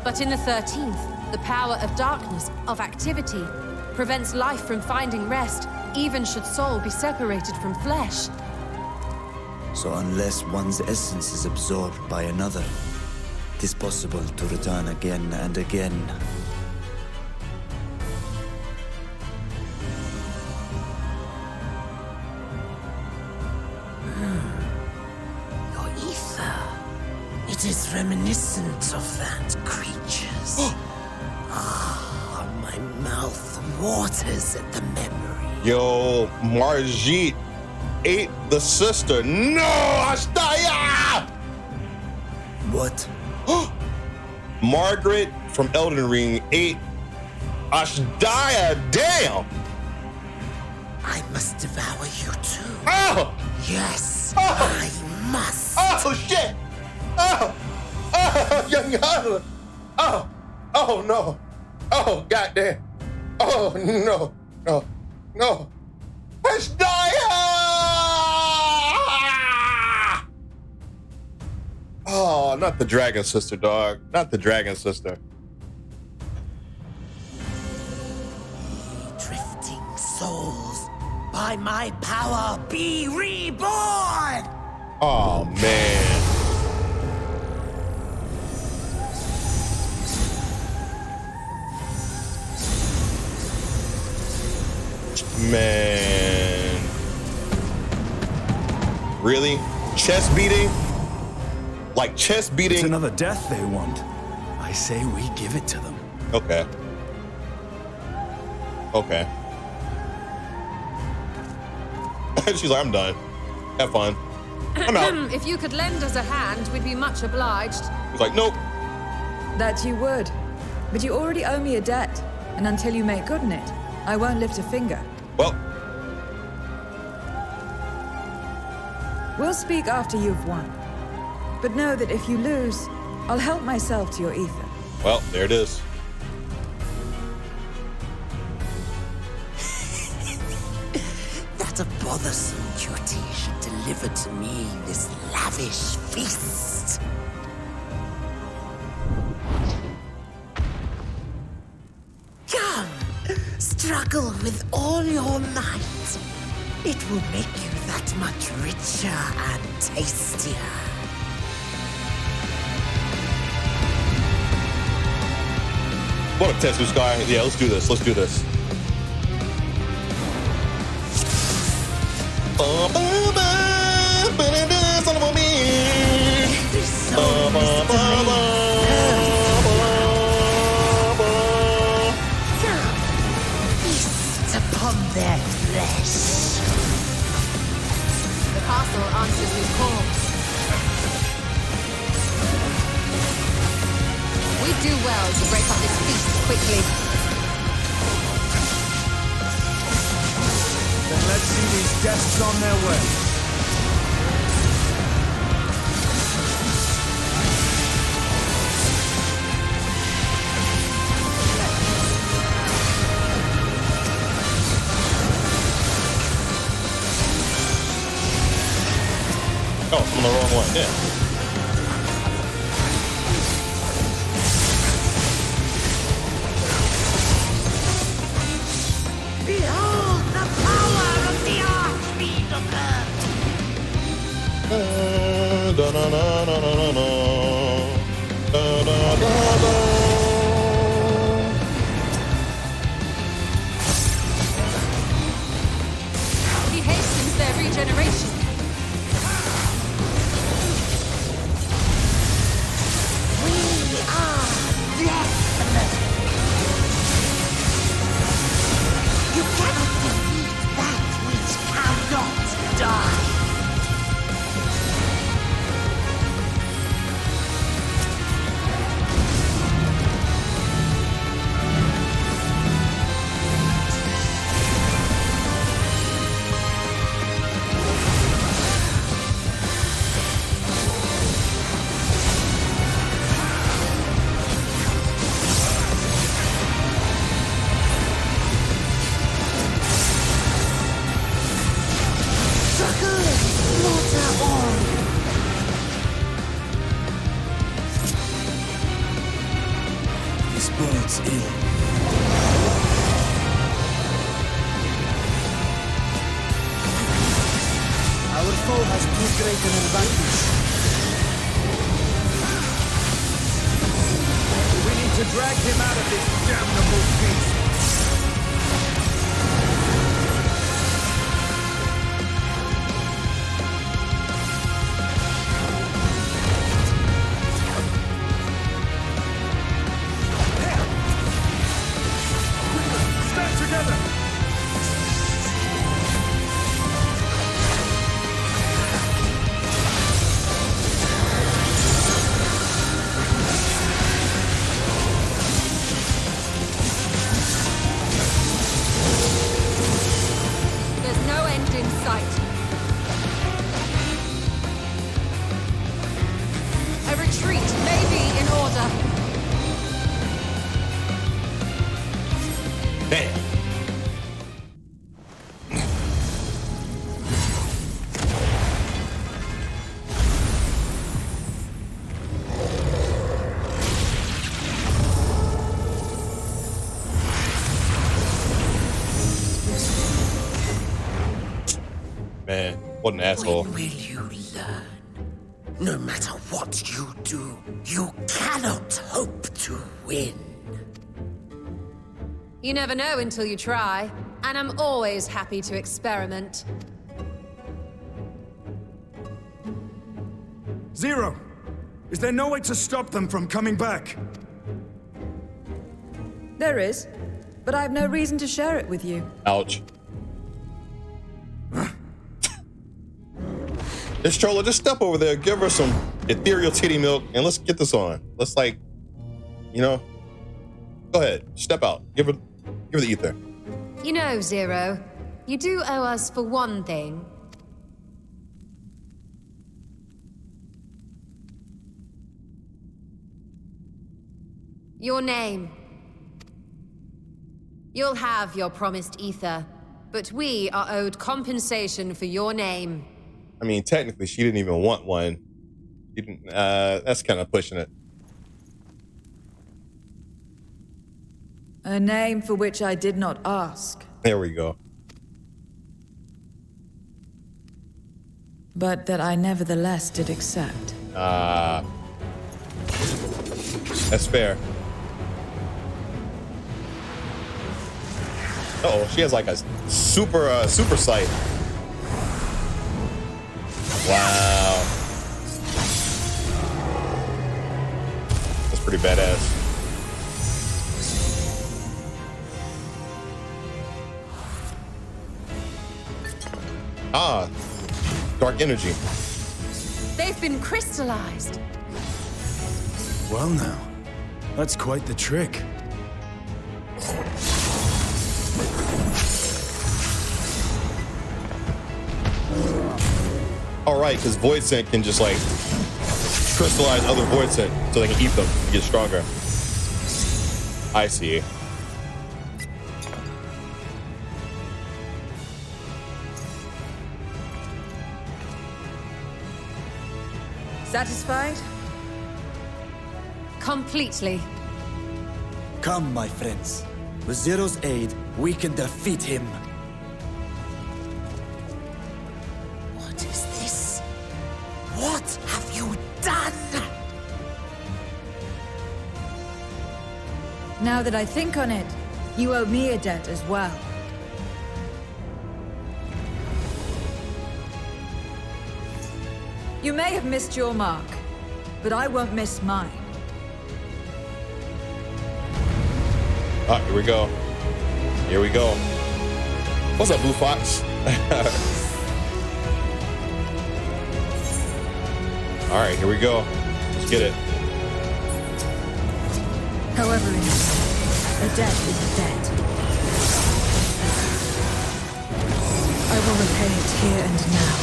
But in the 13th, the power of darkness, of activity, prevents life from finding rest, even should soul be separated from flesh. So unless one's essence is absorbed by another, it is possible to return again and again. Your ether. It is reminiscent of that creature's. My mouth waters at the memory. Yo, Margit ate the sister. No, Ashtaya! What? Margaret from Elden Ring ate Ashdaya. Damn! I must devour you too. Oh! Yes, Oh! I must. Oh shit! Oh! Oh, young God! Oh! Oh no! Oh goddamn! Oh no! No! No! Ashdaya! Oh, not the dragon sister, dog. Not the dragon sister. Drifting souls, by my power be reborn! Oh man. Man. Really? Chest beating? Like chest beating? It's another death they want. I say we give it to them. Okay. Okay. She's like, I'm done. Have fun. I'm out. If you could lend us a hand, we'd be much obliged. He's like, nope. That you would. But you already owe me a debt, and until you make good on it, I won't lift a finger. Well, We'll speak after you've won. But know that if you lose, I'll help myself to your ether. well, there it is. That a bothersome duty should deliver to me this lavish feast. Come, struggle with all your might. It will make you that much richer and tastier. What up, Tetsu Sky? Yeah, let's do this. Let's do this. Every soul is to make do well to break up this feast quickly. Then let's see these guests on their way. Oh, I'm on the wrong one. Yeah. Behold the power of the Archfiend. He hastens their regeneration. We are deathless. You cannot defeat that which cannot die. This bodes ill. Our foe has too great an advantage. We need to drag him out of this damnable beast. Stand together! There's no end in sight. A retreat may be in order. Damn. Man, what an asshole. When will you learn? No matter what you do, you cannot hope to win. You never know until you try, and I'm always happy to experiment. Zero! Is there no way to stop them from coming back? There is, but I have no reason to share it with you. Ouch. This troller, just step over there, give her some ethereal titty milk, and let's get this on. Let's, like, you know, go ahead, step out, give her the ether. You know, Zero, you do owe us for one thing. Your name. You'll have your promised ether, but we are owed compensation for your name. I mean, technically, she didn't even want one. She didn't, that's kind of pushing it. A name for which I did not ask, There we go. but that I nevertheless did accept. That's fair. Uh-oh, she has like a super sight. Wow. That's pretty badass. Ah, dark energy. They've been crystallized. Well now, That's quite the trick. All right, because Void Scent can just like crystallize other Void Scent so they can eat them to get stronger. I see. Satisfied? Completely. Come, my friends. With Zero's aid, we can defeat him. What is this? What have you done? Now that I think on it, you owe me a debt as well. You may have missed your mark, but I won't miss mine. Ah, here we go. Here we go. What's up, Blue Fox? All right, here we go. Let's get it. However it is, a debt is a debt. I will repay it here and now.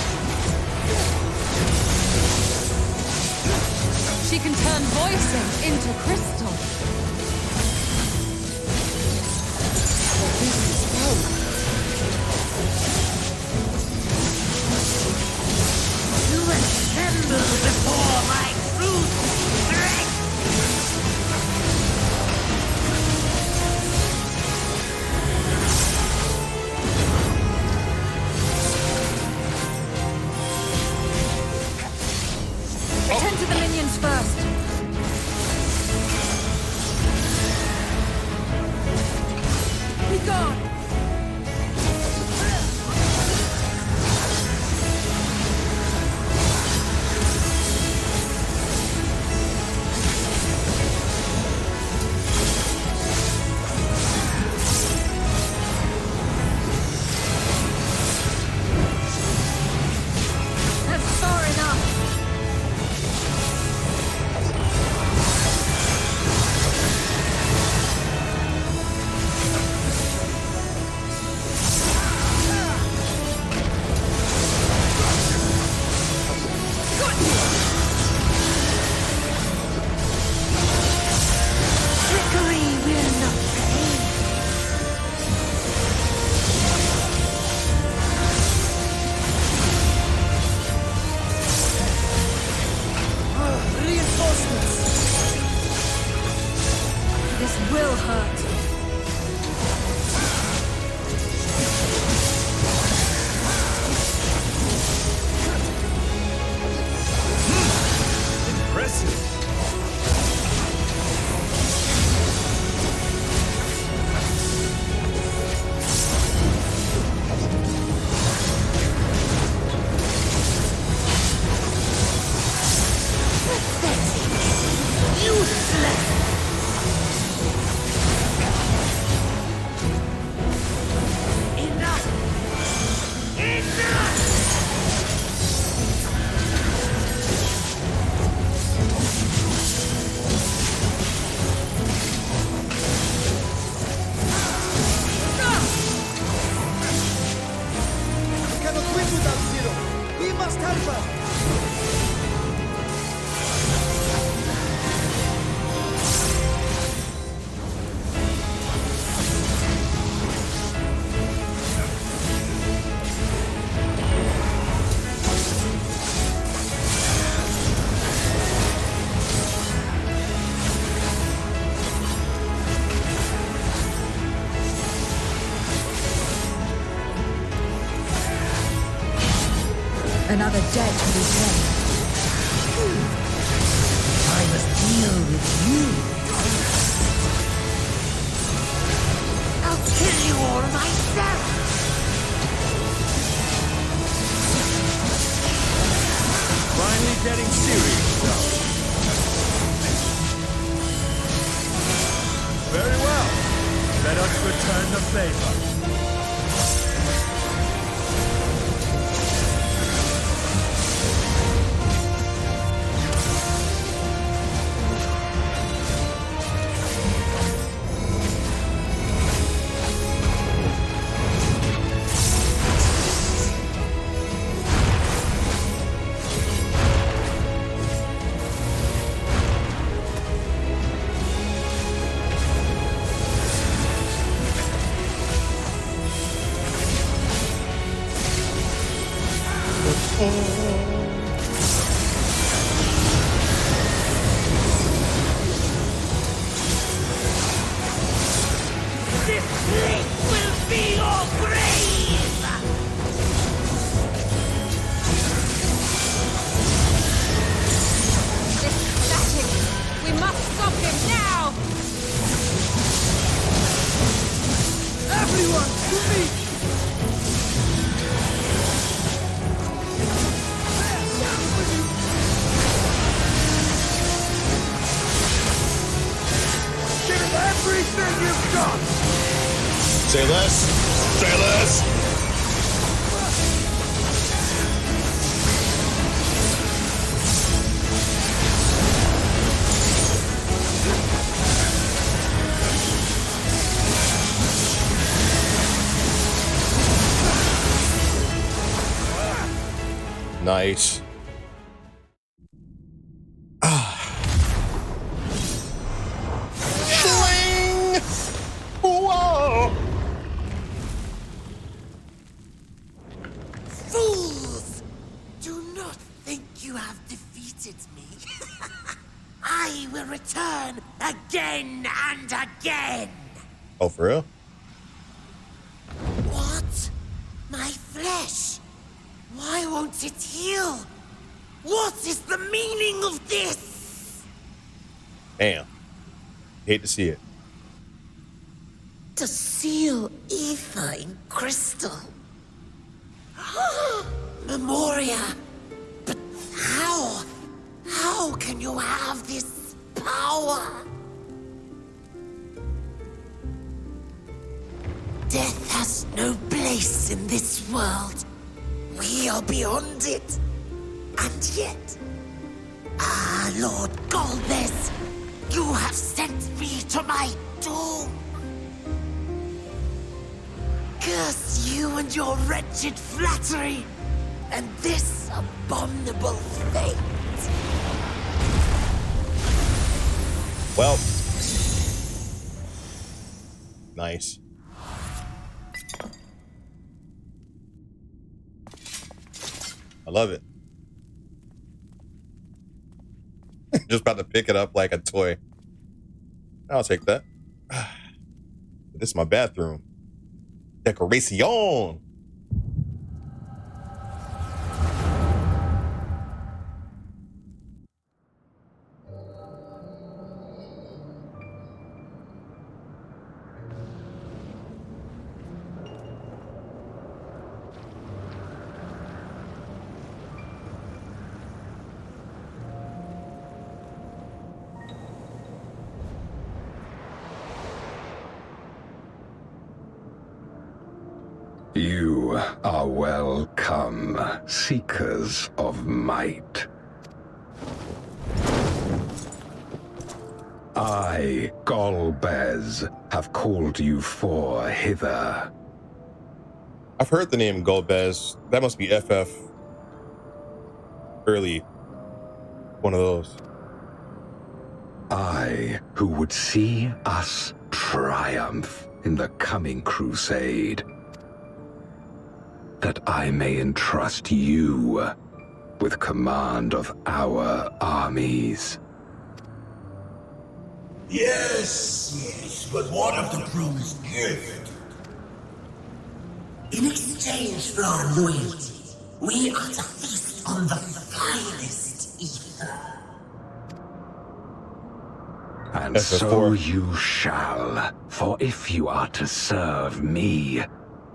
She can turn voicing into crystal. You assemble before my brute strength! Attend to the minions first. Be gone! That's far enough. Trickery will not pay. Reinforcements! This will hurt. Impressive. Enough! Enough! We cannot win without Zero! We must help her! Another debt to be paid. I must deal with you. I'll kill you all myself. Finally getting serious, though. Very well. Let us return the favor. you've got! Say less. Say less. Nice. Swing! Whoa! Fools! Do not think you have defeated me. I will return again and again. Oh, for real? What? My flesh? Why won't it heal? What is the meaning of this? Damn. Hate to see it. To seal ether in crystal. Memoria. But how? How can you have this power? Death has no place in this world. We are beyond it. And yet... Ah, Lord Golbez, you have sent me to my doom. Curse you and your wretched flattery, and this abominable fate. Well. Nice. I love it. Just about to pick it up like a toy. I'll take that. This is my bathroom. Decoration. You are welcome, seekers of might. I, Golbez, have called you for hither. I've heard the name Golbez. That must be FF. Early. One of those. I, who would see us triumph in the coming crusade. That I may entrust you with command of our armies. Yes, but what of the promised gift? In exchange for our loyalty, we are to feast on the finest ether. And so you shall, for if you are to serve me,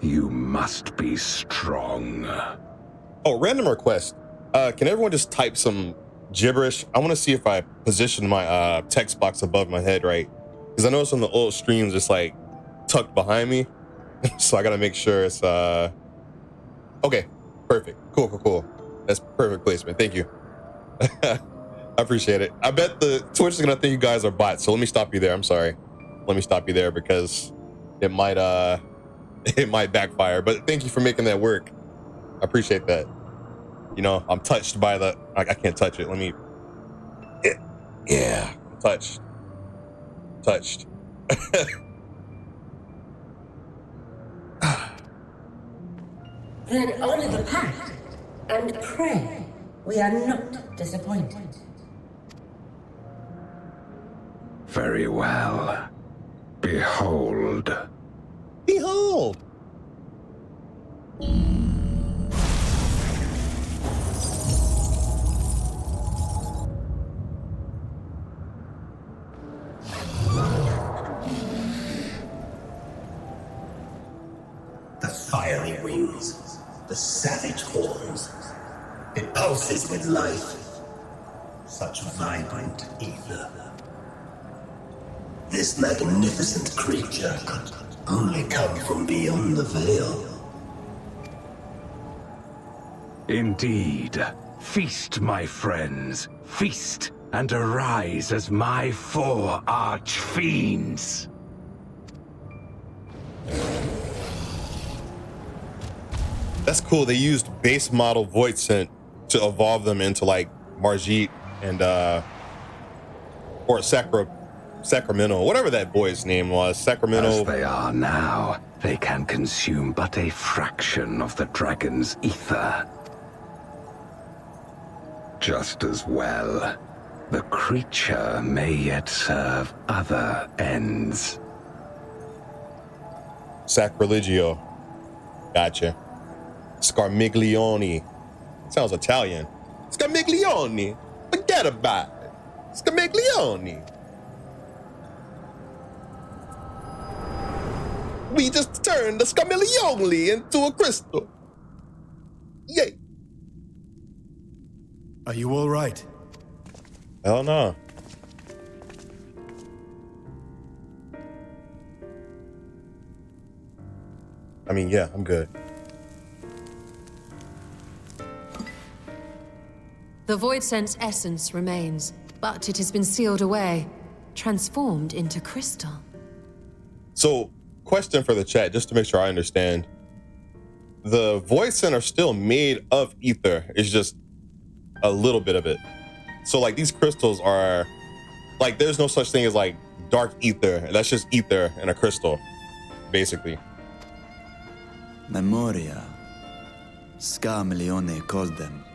you must be strong. Oh, random request. Can everyone just type some gibberish? I want to see if I position my text box above my head right. Because I noticed on the old streams it's like tucked behind me. So I got to make sure it's... Okay, perfect. Cool. That's perfect placement. Thank you. I appreciate it. I bet the Twitch is going to think you guys are bots. So let me stop you there. I'm sorry. Let me stop you there because it might backfire, but thank you for making that work. I appreciate that. You know, I'm touched by the... I can't touch it. Let me... Yeah, touched. Then honor the pact and pray we are not disappointed. Very well. Behold. Behold! The fiery wings, the savage horns. It pulses with life. Such vibrant ether. This magnificent creature could only come from beyond the veil. Indeed. Feast, my friends. Feast, and arise as my 4 arch-fiends. That's cool. They used base model Void Scent to evolve them into like Margit and or Sacramento, whatever that boy's name was. Sacramento. As they are now, they can consume but a fraction of the dragon's ether. Just as well, the creature may yet serve other ends. Sacrilegio. Gotcha. Scarmiglione. Sounds Italian. Scarmiglione. Forget about it. Scarmiglione. We just turned the Scarmiglione into a crystal. Yay. Are you all right? Hell no. I mean, yeah, I'm good. The Void Scent's essence remains, but it has been sealed away, transformed into crystal. So, question for the chat, just to make sure I understand. The Void Scent are still made of ether. It's just a little bit of it. So, like, these crystals are, like, there's no such thing as, like, dark ether. That's just ether in a crystal, basically. Memoria. Scarmiglione called them.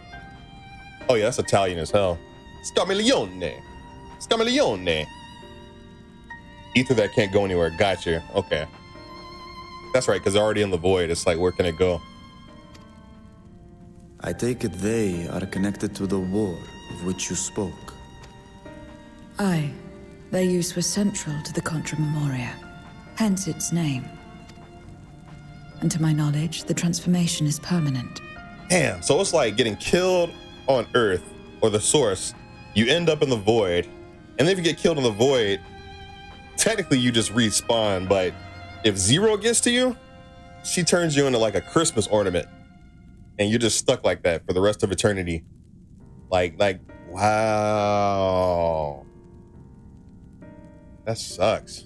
Oh, yeah, that's Italian as hell. Scarmiglione. Scarmiglione. Ether that can't go anywhere. Gotcha. Okay. That's right, because they're already in the void. It's like, where can it go? I take it they are connected to the war of which you spoke. Aye. Their use was central to the Contra Memoria, hence its name. And to my knowledge, the transformation is permanent. Damn, so it's like getting killed on Earth, or the source, you end up in the void, and then if you get killed in the void, technically you just respawn, but if Zero gets to you, she turns you into like a Christmas ornament, and you're just stuck like that for the rest of eternity. Like, wow. That sucks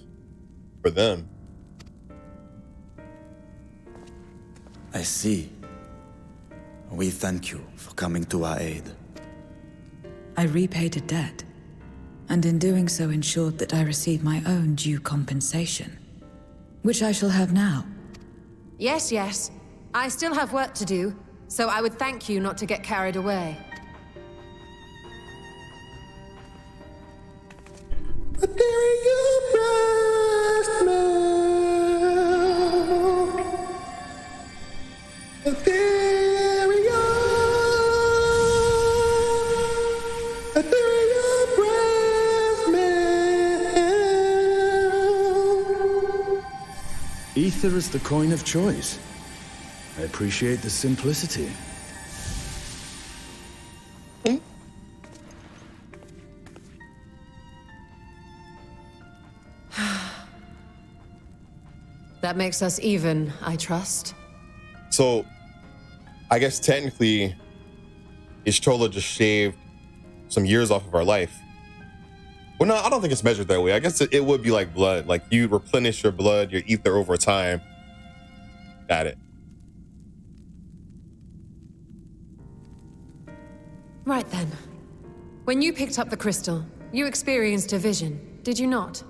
for them. I see. We thank you for coming to our aid. I repaid a debt, and in doing so ensured that I received my own due compensation, which I shall have now. Yes, yes. I still have work to do, so I would thank you not to get carried away. Ether is the coin of choice. I appreciate the simplicity. That makes us even, I trust. So, I guess technically, Ishtola just shaved some years off of our life. Well, no, I don't think it's measured that way. I guess it would be like blood. Like, you replenish your blood, your ether over time. Got it. Right then. When you picked up the crystal, you experienced a vision, did you not?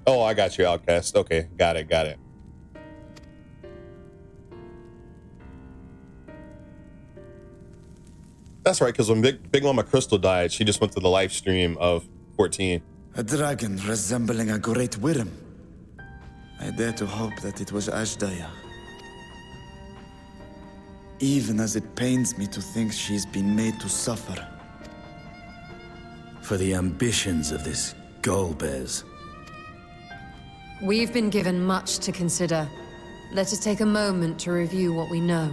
Oh, I got you, Outcast. Okay, got it. That's right, because when Big Mama Crystal died, she just went to the live stream of 14. A dragon resembling a great worm. I dare to hope that it was Ashdaya. Even as it pains me to think she's been made to suffer. For the ambitions of this Golbez. We've been given much to consider. Let us take a moment to review what we know.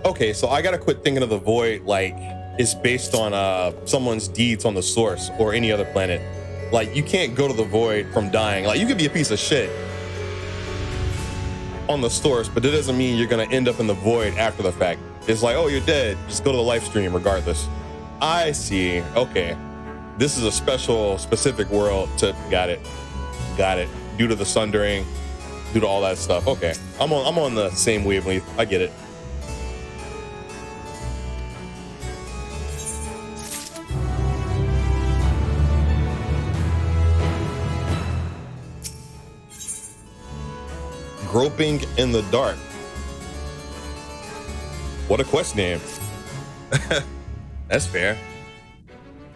Okay, so I gotta quit thinking of the void like it's based on someone's deeds on the source or any other planet. Like, you can't go to the void from dying. Like, you could be a piece of shit on the source, but that doesn't mean you're gonna end up in the void after the fact. It's like, oh, you're dead, just go to the live stream regardless. I see. Okay, this is a specific world to got it due to the sundering, due to all that stuff. Okay, I'm on the same wavelength. I get it. Groping in the dark. What a quest name. That's fair.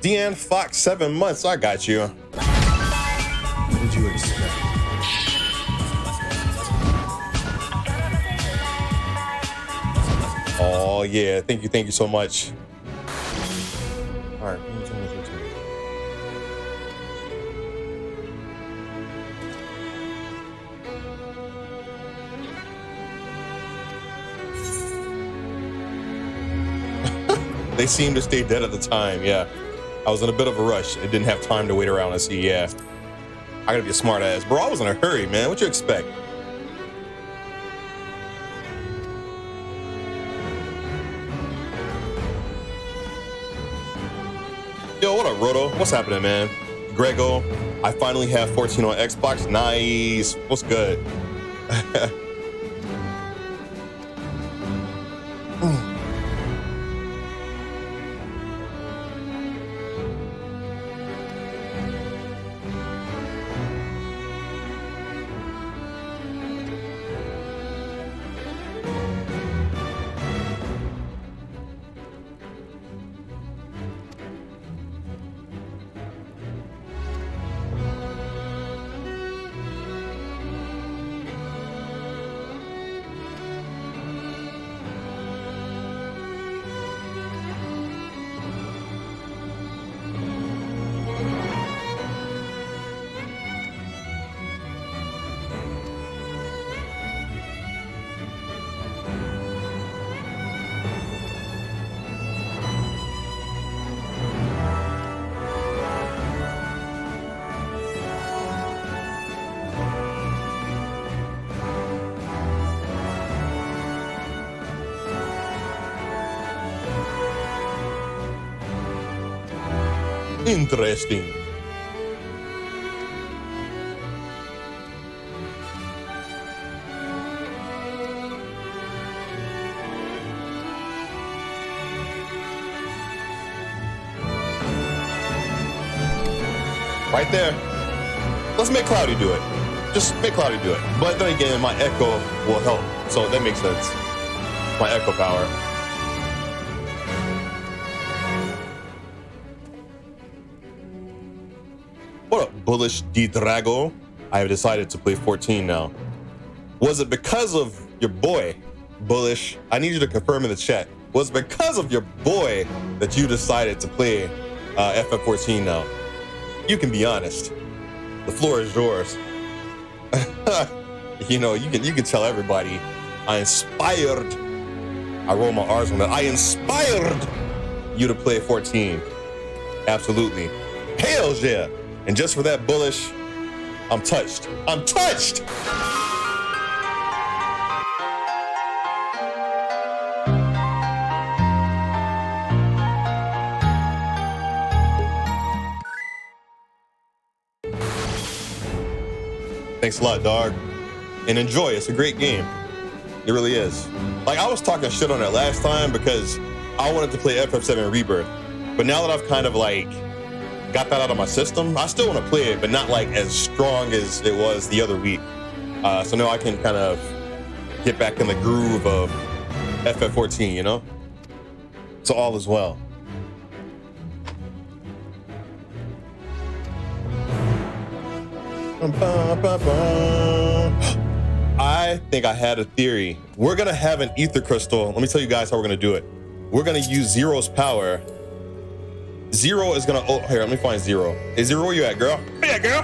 Deanne Fox, 7 months. I got you. What did you expect? Oh yeah, thank you so much. All right. They seemed to stay dead at the time, yeah. I was in a bit of a rush. I didn't have time to wait around and see, yeah. I gotta be a smart ass. Bro, I was in a hurry, man. What you expect? Yo, what up, Roto? What's happening, man? Grego, I finally have 14 on Xbox. Nice. What's good? Interesting. Right there. Let's make Cloudy do it. Just make Cloudy do it. But then again, my echo will help. So that makes sense. My echo power. What up, Bullish D Drago? I have decided to play 14 now. Was it because of your boy, Bullish? I need you to confirm in the chat. Was it because of your boy that you decided to play FF14 now? You can be honest. The floor is yours. You know, you can tell everybody I inspired. I roll my R's on that. I inspired you to play 14. Absolutely. Hell yeah. And just for that, Bullish, I'm touched. I'm touched! Thanks a lot, dog. And enjoy. It's a great game. It really is. Like, I was talking shit on it last time because I wanted to play FF7 Rebirth. But now that I've kind of like got that out of my system, I still want to play it, but not like as strong as it was the other week. So now I can kind of get back in the groove of FF14, you know? So all is well. I think I had a theory. We're gonna have an ether crystal. Let me tell you guys how we're gonna do it. We're gonna use Zero's power. Zero is gonna, oh, here, let me find Zero. Hey, Zero, where you at, girl? Hey, girl.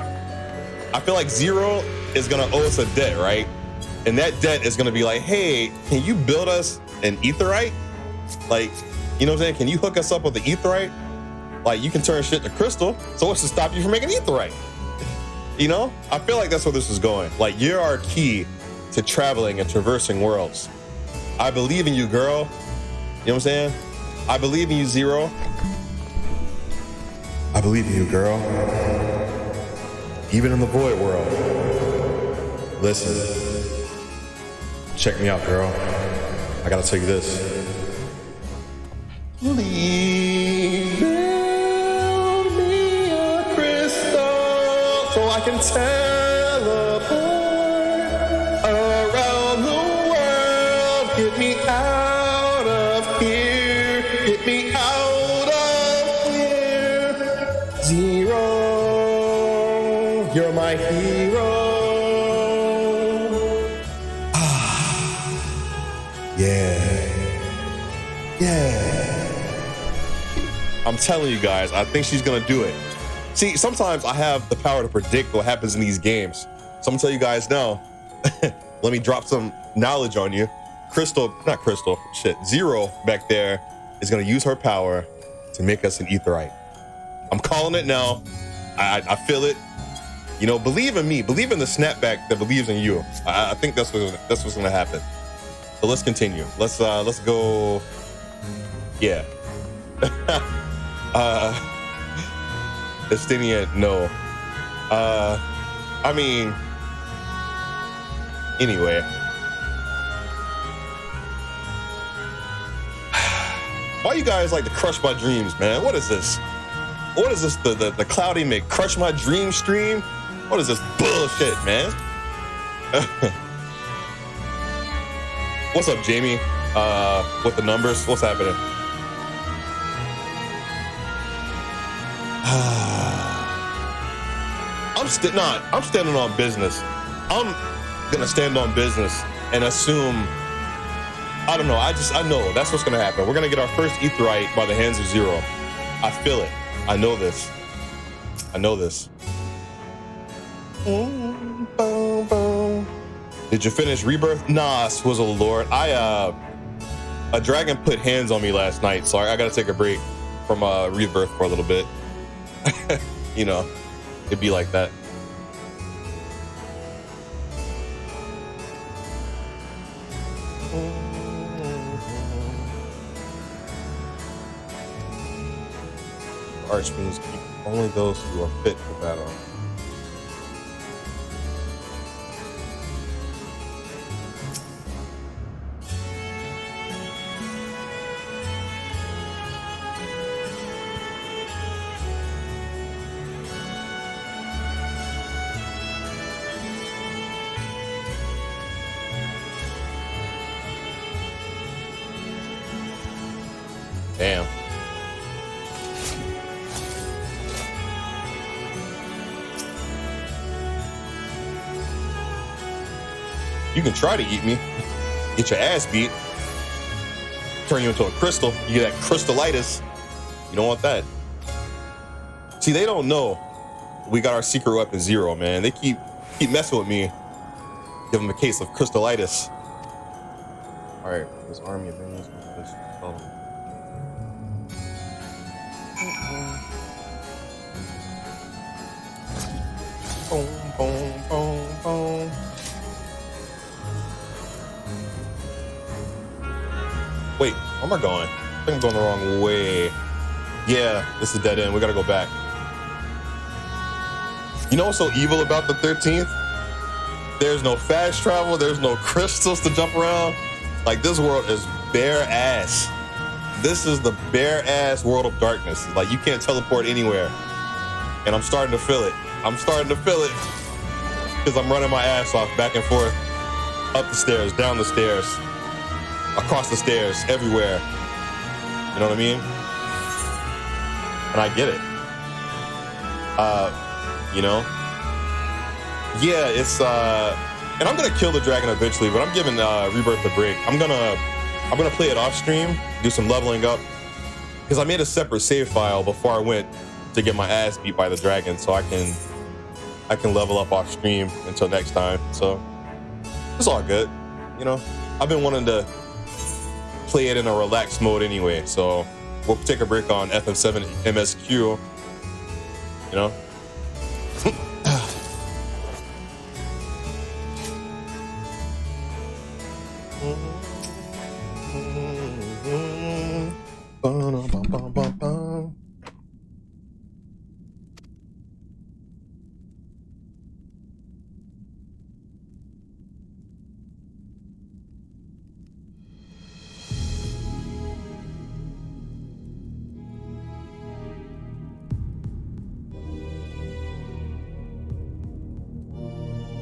I feel like Zero is gonna owe us a debt, right? And that debt is gonna be like, hey, can you build us an Aetherite? Like, you know what I'm saying? Can you hook us up with the Aetherite? Like, you can turn shit to crystal, so what's to stop you from making Aetherite? You know? I feel like that's where this is going. Like, you're our key to traveling and traversing worlds. I believe in you, girl. You know what I'm saying? I believe in you, Zero. I believe in you, girl. Even in the void world. Listen. Check me out, girl. I gotta tell you this. Please build me a crystal so I can teleport around the world. Get me out of here. Get me out of here. Zero, you're my hero. Yeah. I'm telling you guys, I think she's gonna do it. See, sometimes I have the power to predict what happens in these games. So I'm gonna tell you guys now. Let me drop some knowledge on you. Zero back there is gonna use her power to make us an Aetherite. I'm calling it now. I feel it. You know, believe in me. Believe in the snapback that believes in you. I think that's what's gonna happen. So let's continue. Let's go. Yeah. Estinian, no. I mean, anyway. Why you guys like to crush my dreams, man? What is this? What is this? The Cloudy Make Crush My Dream stream? What is this bullshit, man? What's up, Jamie? With the numbers, what's happening? I'm standing on business. I'm gonna stand on business and assume. I don't know. I know that's what's gonna happen. We're gonna get our first Aetherite by the hands of Zero. I feel it. I know this. Did you finish Rebirth? Nah, Swizzle Lord. A dragon put hands on me last night, so I gotta take a break from Rebirth for a little bit. You know, it'd be like that. Archfiends keep only those who are fit for battle. Damn. You can try to eat me. Get your ass beat. Turn you into a crystal. You get that crystallitis. You don't want that. See, they don't know we got our secret weapon Zero, man. They keep messing with me. Give them a case of crystallitis. All right, this army of minions. Boom, boom, boom, boom. Wait, where am I going? I think I'm going the wrong way. Yeah, this is dead end. We gotta go back. You know what's so evil about the 13th? There's no fast travel. There's no crystals to jump around. Like, this world is bare ass. This is the bare ass world of darkness. Like, you can't teleport anywhere. And I'm starting to feel it. Because I'm running my ass off back and forth. Up the stairs, down the stairs. Across the stairs, everywhere. You know what I mean? And I get it. You know? Yeah, it's and I'm gonna kill the dragon eventually, but I'm giving Rebirth a break. I'm gonna play it off stream, do some leveling up. Because I made a separate save file before I went to get my ass beat by the dragon, so I can level up off stream until next time. So it's all good. You know, I've been wanting to play it in a relaxed mode anyway. So we'll take a break on FF7 MSQ, you know.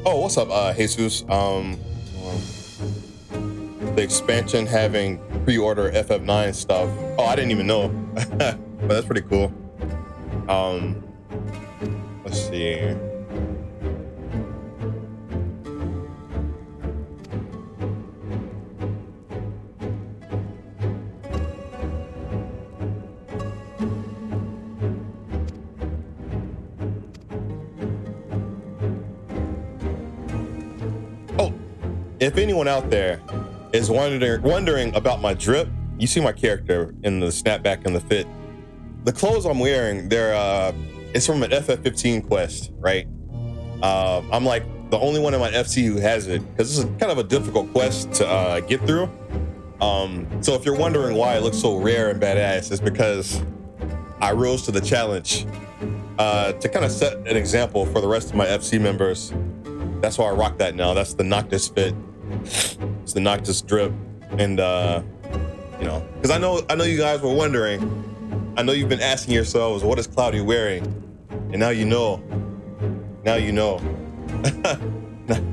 Oh, what's up, Jesus? The expansion having pre-order FF9 stuff. Oh, I didn't even know. But that's pretty cool. Let's see. If anyone out there is wondering about my drip, you see my character in the snapback and the fit. The clothes I'm wearing, it's from an FF15 quest, right? I'm like the only one in my FC who has it because this is kind of a difficult quest to get through. So if you're wondering why it looks so rare and badass, it's because I rose to the challenge to kind of set an example for the rest of my FC members. That's why I rock that now. That's the Noctis fit. It's the Noctis drip. And you know, because I know you guys were wondering. I know you've been asking yourselves, what is Cloudy wearing? And now you know. Now you know.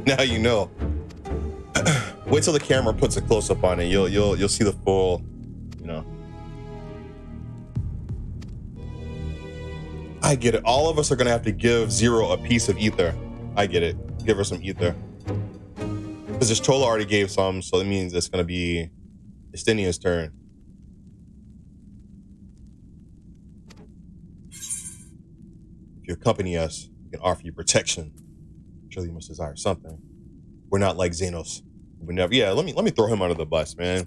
Now you know. Wait till the camera puts a close up on it. You'll see the full, you know. I get it. All of us are gonna have to give Zero a piece of ether. I get it. Give her some ether. Because this Chola already gave some, so it means it's gonna be Estinia's turn. If you accompany us, we can offer you protection. Surely you must desire something. We're not like Xenos. We never. Yeah, let me throw him under the bus, man.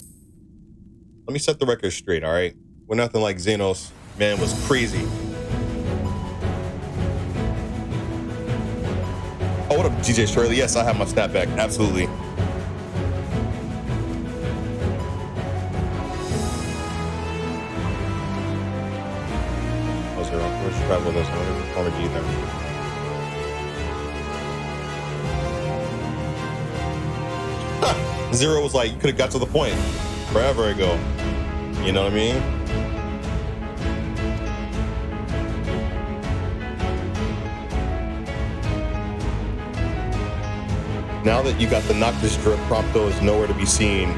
Let me set the record straight, all right? We're nothing like Xenos. Man was crazy. Oh, what up, DJ Shirley? Yes, I have my snapback. Absolutely. Oh, Zero. Where's your travel with us? I don't either. Zero was like, you could have got to the point forever ago. You know what I mean? Now that you got the Noctis drip, Prompto is nowhere to be seen.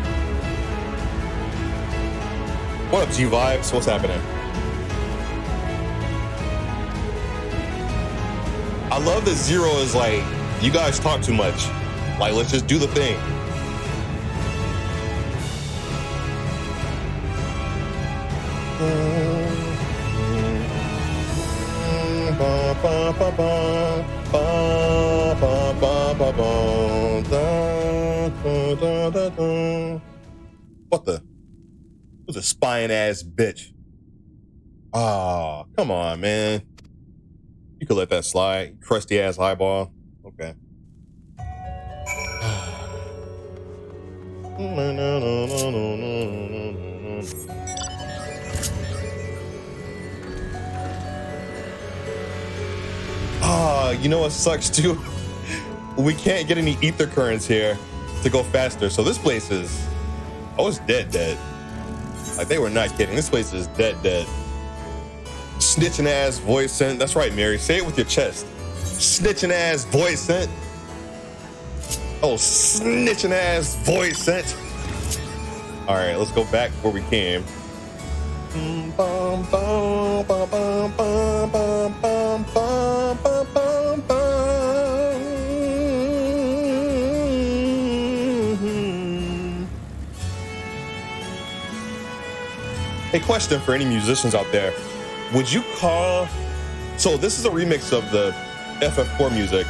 What up, G-Vibes? What's happening? I love that Zero is like, you guys talk too much. Like, let's just do the thing. What the? Who's a spying ass bitch? Oh, come on, man. You could let that slide. Crusty ass highball. Okay. You know what sucks too? We can't get any ether currents here to go faster. So this place is, oh, it's dead. Like, they were not kidding. This place is dead. Snitching ass voice sent. That's right, Mary. Say it with your chest. Snitching ass voice sent. Oh, snitching ass voice sent. All right, let's go back where we came. Hey, question for any musicians out there. Would you call... So this is a remix of the FF4 music,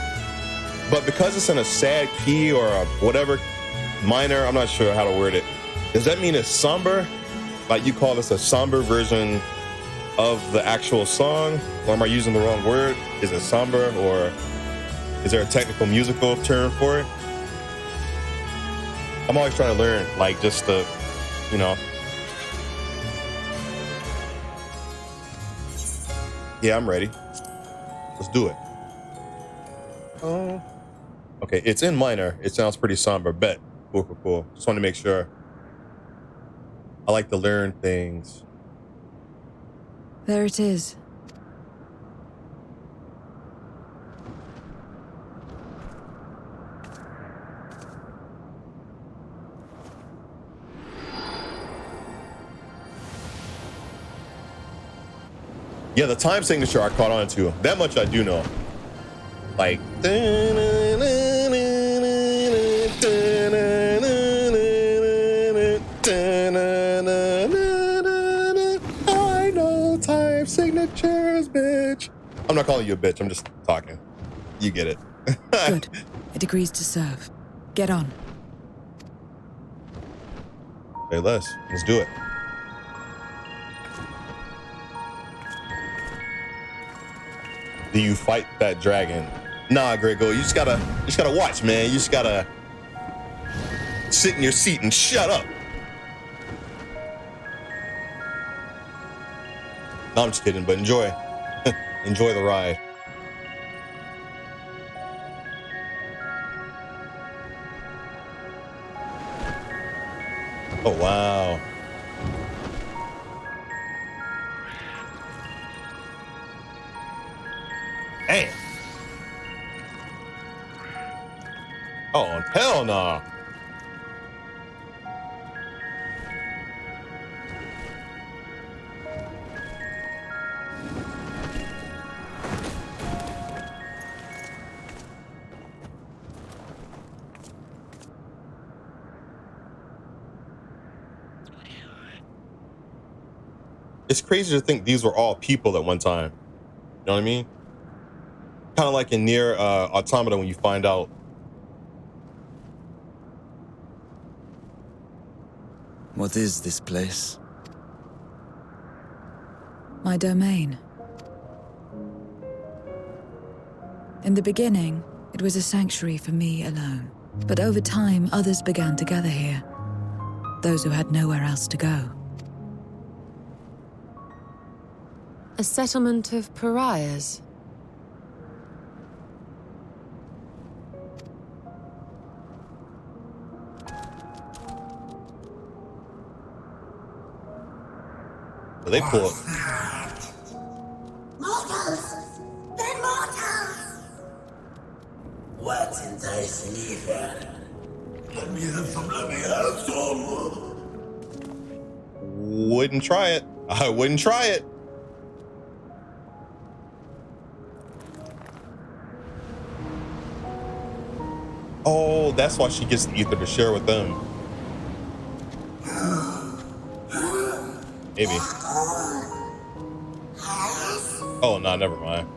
but because it's in a sad key or a whatever minor, I'm not sure how to word it. Does that mean it's somber? Like you call this a somber version of the actual song? Or am I using the wrong word? Is it somber, or is there a technical musical term for it? I'm always trying to learn, like just to, you know. Yeah, I'm ready. Let's do it. Oh. Okay, it's in minor. It sounds pretty somber. Bet. Cool, cool, cool. Just want to make sure. I like to learn things. There it is. Yeah, the time signature I caught on to. That much I do know. Like. I know time signatures, bitch. I'm not calling you a bitch. I'm just talking. You get it. Good. It agrees to serve. Get on. Say less. Let's do it. Do you fight that dragon? Nah, Grego, you just gotta watch, man. You just gotta sit in your seat and shut up. No, I'm just kidding, but enjoy. Enjoy the ride. Oh, wow. Damn. Oh, hell no. It's crazy to think these were all people at one time. You know what I mean? Kind of like in Nier Automata when you find out. What is this place? My domain. In the beginning, it was a sanctuary for me alone. But over time, others began to gather here. Those who had nowhere else to go. A settlement of pariahs. They pull. Mortals! They're mortals! What's enticing here? Let me have some, let me have some. Wouldn't try it. I wouldn't try it. Oh, that's why she gets the ether to share with them. Maybe. Oh, no, never mind.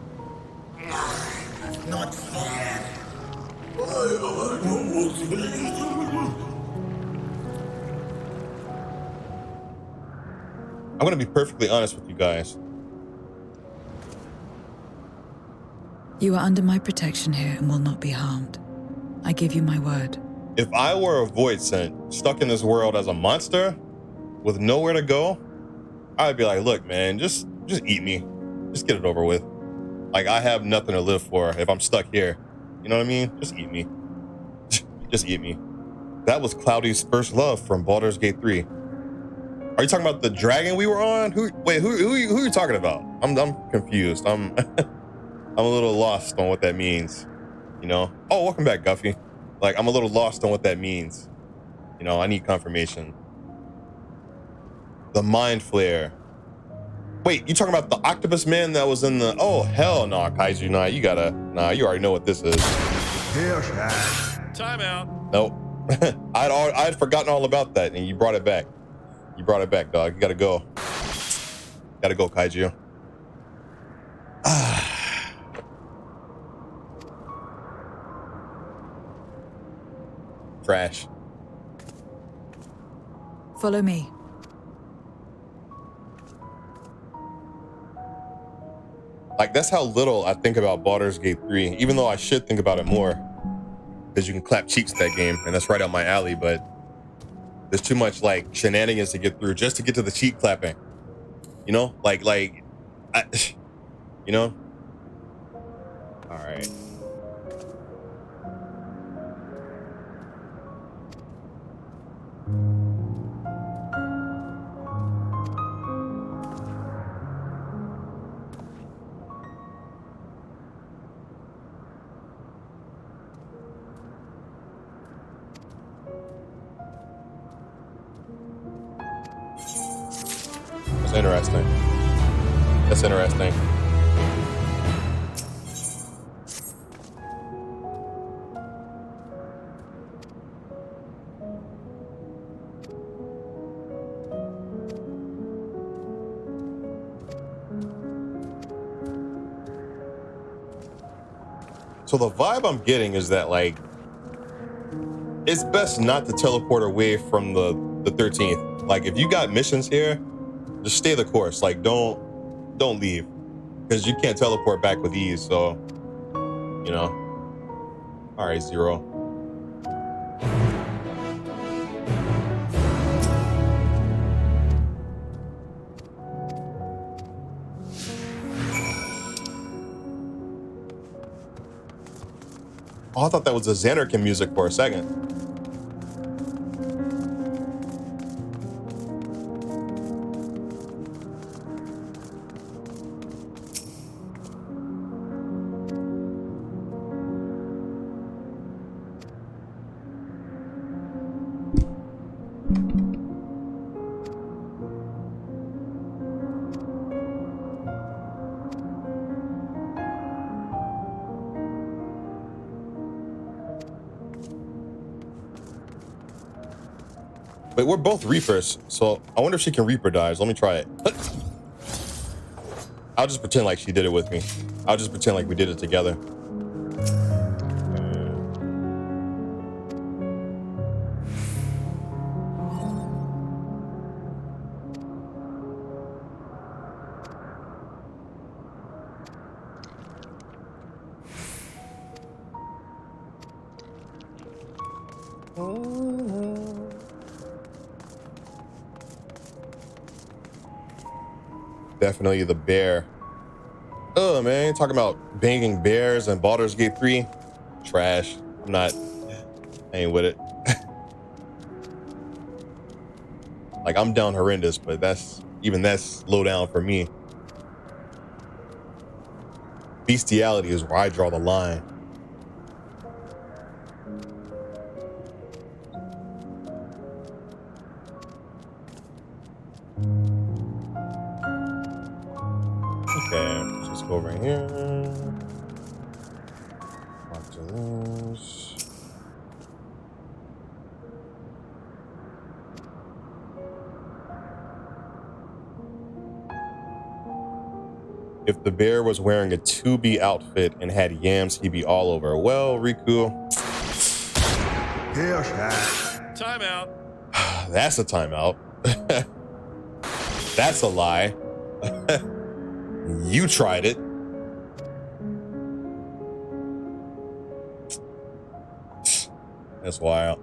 Not fair. I'm gonna be perfectly honest with you guys. You are under my protection here and will not be harmed. I give you my word. If I were a void sent, stuck in this world as a monster, with nowhere to go, I'd be like, look, man, just eat me. Just get it over with. Like, I have nothing to live for if I'm stuck here. You know what I mean? Just eat me. Just eat me. That was Cloudy's first love from Baldur's Gate 3. Are you talking about the dragon we were on? Who are you talking about? I'm confused. I'm a little lost on what that means. You know? Oh, welcome back, Guffy. Like, I'm a little lost on what that means. You know, I need confirmation. The Mind Flare. Wait, you talking about the octopus man that was in the... Oh, hell no, Kaiju. Nah, you gotta... Nah, you already know what this is. Time out. Nope. I'd forgotten all about that, and you brought it back. You brought it back, dog. You gotta go. Gotta go, Kaiju. Trash. Follow me. Like, that's how little I think about Baldur's Gate 3, even though I should think about it more. Because you can clap cheeks that game, and that's right up my alley, but there's too much, like, shenanigans to get through just to get to the cheek clapping. You know? You know? All right. That's interesting. That's interesting. So the vibe I'm getting is that, like, it's best not to teleport away from the 13th. Like, if you got missions here, just stay the course. Like, don't leave, because you can't teleport back with ease. So, you know. All right, Zero. Oh, I thought that was the Xanarkin music for a second. But we're both Reapers, so I wonder if she can Reaper dives. Let me try it. I'll just pretend like she did it with me. I'll just pretend like we did it together. Definitely the bear. Oh man, talking about banging bears and Baldur's Gate 3. Trash. I ain't with it. Like, I'm down horrendous, but that's low down for me. Bestiality is where I draw the line. Okay, let's just go over here. Watch this. If the bear was wearing a 2B outfit and had yams, he'd be all over. Well, Riku. Timeout. That's a timeout. That's a lie. You tried it. That's wild.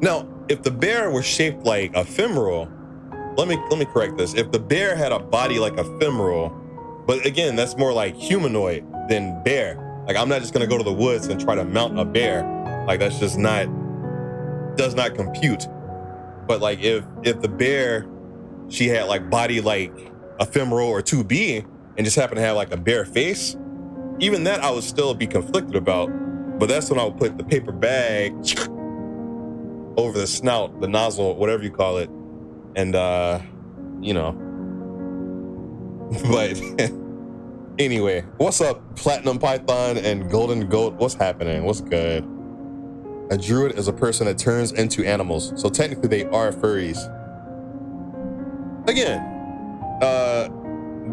Now, if the bear was shaped like a femoral, let me correct this. If the bear had a body like a femoral, but again, that's more like humanoid than bear. Like, I'm not just gonna go to the woods and try to mount a bear. Like, that's just does not compute. But like, if the bear, she had like body like a femoral or 2B and just happened to have like a bear face, even that I would still be conflicted about. But that's when I would put the paper bag over the snout, the nozzle, whatever you call it, and you know. But anyway, what's up, Platinum Python and Golden Goat? What's happening? What's good? A druid is a person that turns into animals, so technically they are furries. Again,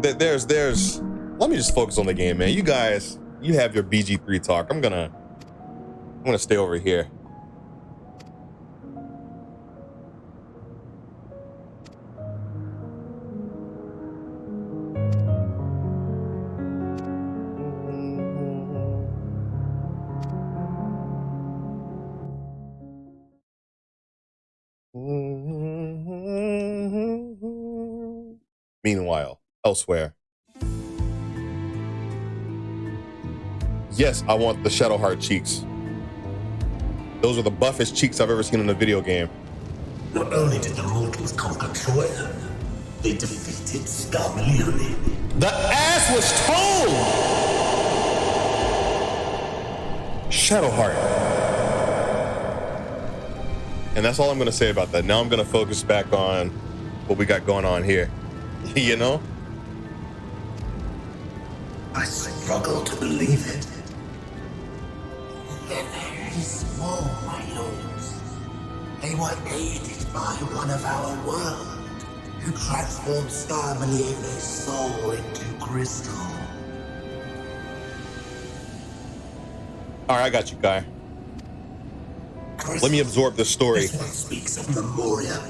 there's. Let me just focus on the game, man. You guys You have your BG3 talk. I'm gonna stay over here. Meanwhile, elsewhere. Yes, I want the Shadowheart cheeks. Those are the buffest cheeks I've ever seen in a video game. Not only did the mortals conquer Troya, they defeated Scarmalione. The ass was told! Shadowheart. And that's all I'm gonna say about that. Now I'm gonna focus back on what we got going on here. You know? I struggle to believe it. They're very small, my lords. They were aided by one of our world, who transformed Scarmalione's soul into crystal. All right, I got you, Kai. Let me absorb this story. This one speaks of Memoria.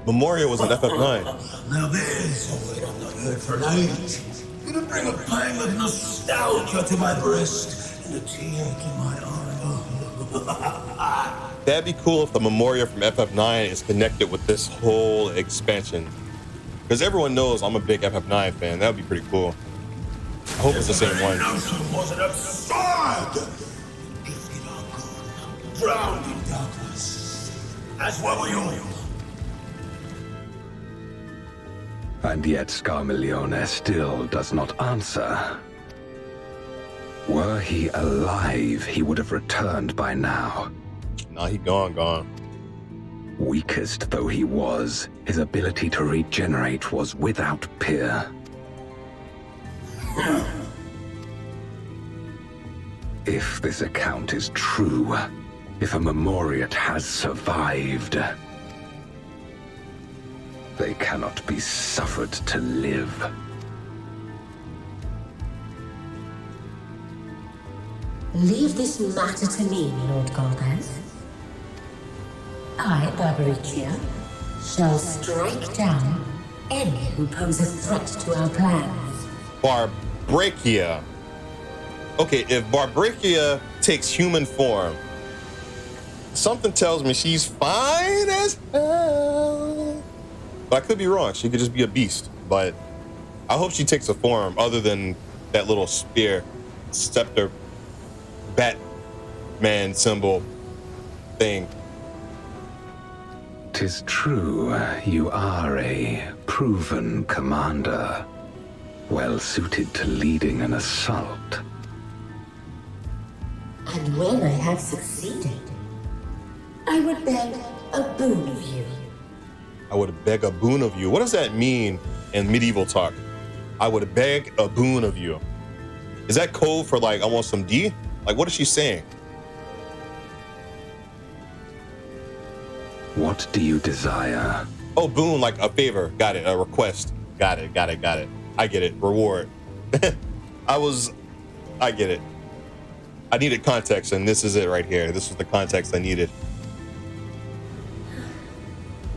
Memoria was an FF9. Now there's something I've not heard for an age. It'll bring a pang of nostalgia to my breast and a tear to my eye. That'd be cool if the Memoria from FF9 is connected with this whole expansion. Because everyone knows I'm a big FF9 fan. That would be pretty cool. I hope it's the same one. Was an absurd! Gifted are gone, drowned in darkness. As well were you. And yet Scarmalione still does not answer. Were he alive, he would have returned by now. Nah, he gone. Weakest though he was, his ability to regenerate was without peer. If this account is true, if a Memoriat has survived, they cannot be suffered to live. Leave this matter to me, Lord Golbez. I, Barbaricia, shall strike down any who pose a threat to our plans. Barbrachia. Okay, if Barbrachia takes human form, something tells me she's fine as hell. But I could be wrong. She could just be a beast. But I hope she takes a form other than that little spear, scepter, Batman symbol thing. 'Tis true, you are a proven commander, well suited to leading an assault. And when I have succeeded, I would beg a boon of you. I would beg a boon of you. What does that mean in medieval talk? I would beg a boon of you. Is that code for like, I want some D? Like, what is she saying? What do you desire? Oh, boon, like a favor. Got it. A request. Got it. I get it. Reward. I get it. I needed context, and this is it right here. This was the context I needed.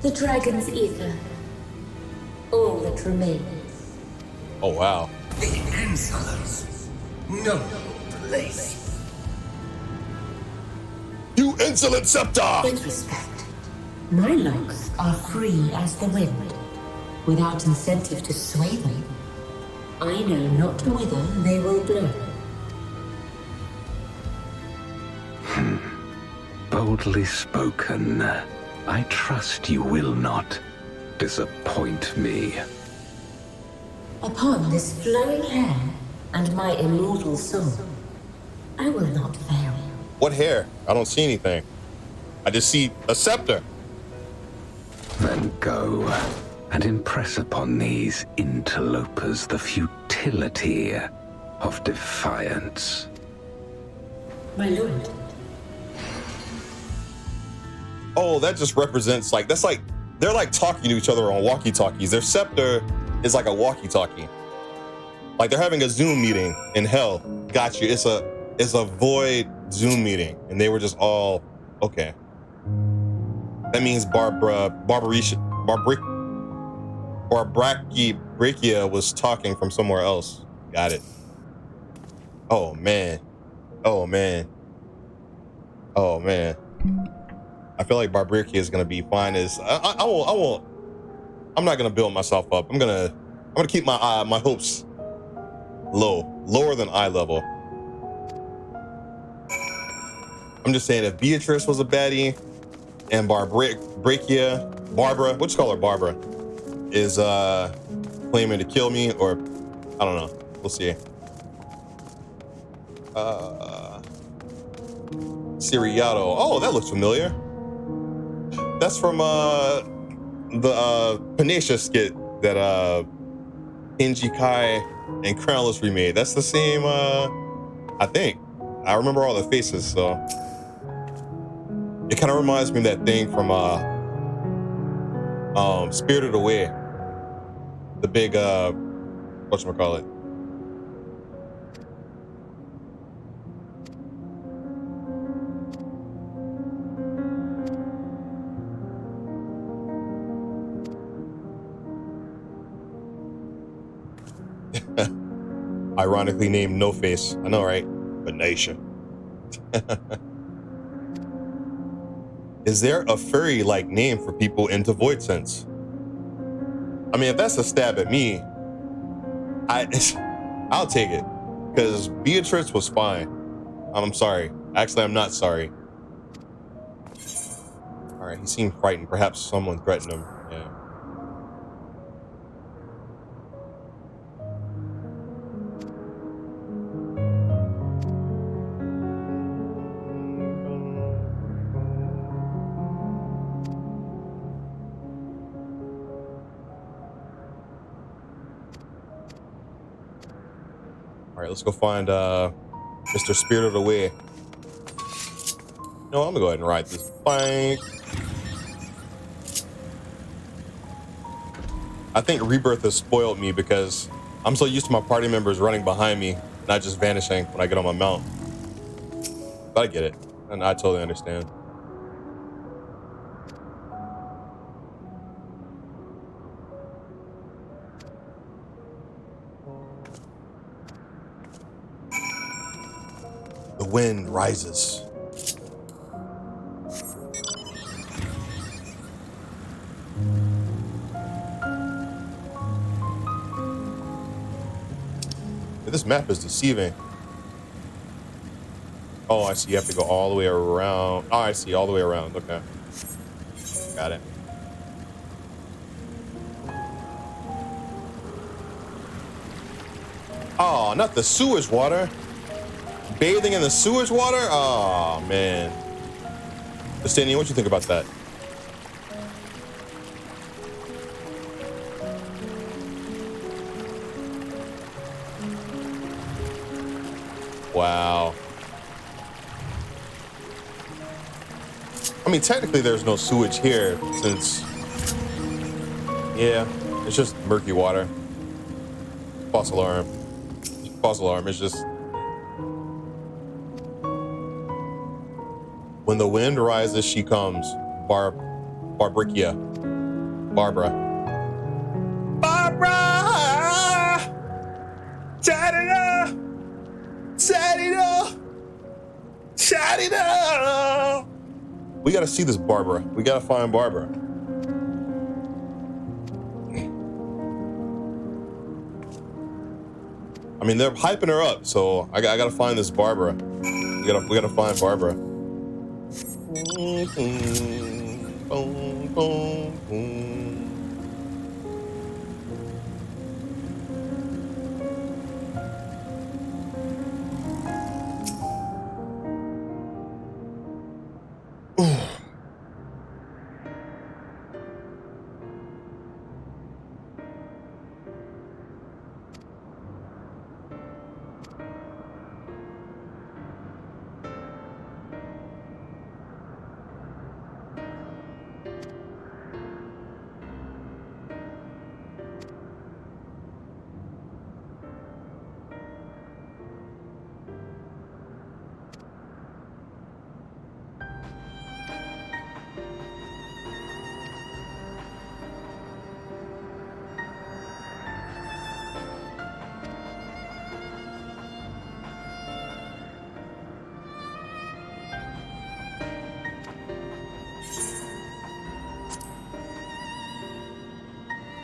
The dragon's ether. All that remains. Oh, wow. The insolence. No place. You insolent scepter! In respect, my locks are free as the wind, without incentive to sway them. I know not whither they will blow. Boldly spoken. I trust you will not disappoint me. Upon this flowing hair and my immortal soul, I will not fail. What hair? I don't see anything. I just see a scepter. Then go and impress upon these interlopers the futility of defiance. My lord. Oh, that just represents like, that's like, they're like talking to each other on walkie-talkies. Their scepter is like a walkie-talkie. Like they're having a Zoom meeting in hell. Got you. It's a void Zoom meeting, and they were just all okay. That means Barbrachia was talking from somewhere else. Got it. Oh man. Oh man. Oh man. I feel like Barbrachia is gonna be fine as I won't. I'm not gonna build myself up. I'm gonna keep my hopes lower than eye level. I'm just saying, if Beatrice was a baddie and Barbara, what you call her, Barbara, is claiming to kill me, or I don't know. We'll see. Siriato. Oh, that looks familiar. That's from the Panacea skit that Inji Kai and Crownless remade. That's the same. I think I remember all the faces, so it kind of reminds me of that thing from Spirited Away. The big whatchamacallit. Ironically named No Face. I know, right? Panacea. Is there a furry-like name for people into Void Sense? I mean, if that's a stab at me, I'll take it. Because Beatrice was fine. I'm sorry. Actually, I'm not sorry. All right, he seemed frightened. Perhaps someone threatened him. Yeah. All right, let's go find Mr. Spirited Away. No, I'm gonna go ahead and ride this bike. I think Rebirth has spoiled me because I'm so used to my party members running behind me, not just vanishing when I get on my mount. But I get it, and I totally understand. The wind rises. This map is deceiving. Oh, I see. You have to go all the way around. Oh, I see. All the way around. Okay. Got it. Oh, not the sewage water. Bathing in the sewage water? Oh, man. Justinian, what you think about that? Wow. I mean, technically there's no sewage here since, yeah, it's just murky water. False alarm. False alarm. It's just, when the wind rises, she comes. Barbrachia. Barbara. Barbara! Ta-da-da! Ta-da-da! Ta-da-da! We gotta see this Barbara. We gotta find Barbara. I mean, they're hyping her up, so I gotta find this Barbara. We gotta find Barbara.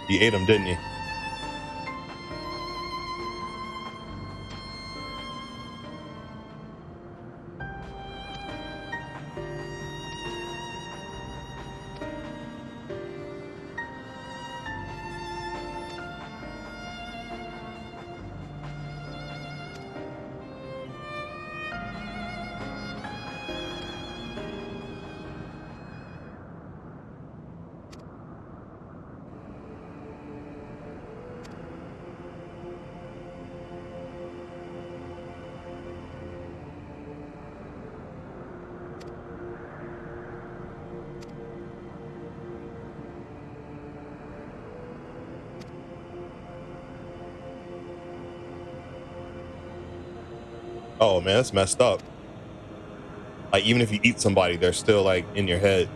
He ate him, didn't he? Oh man, that's messed up. Like even if you eat somebody, they're still like in your head.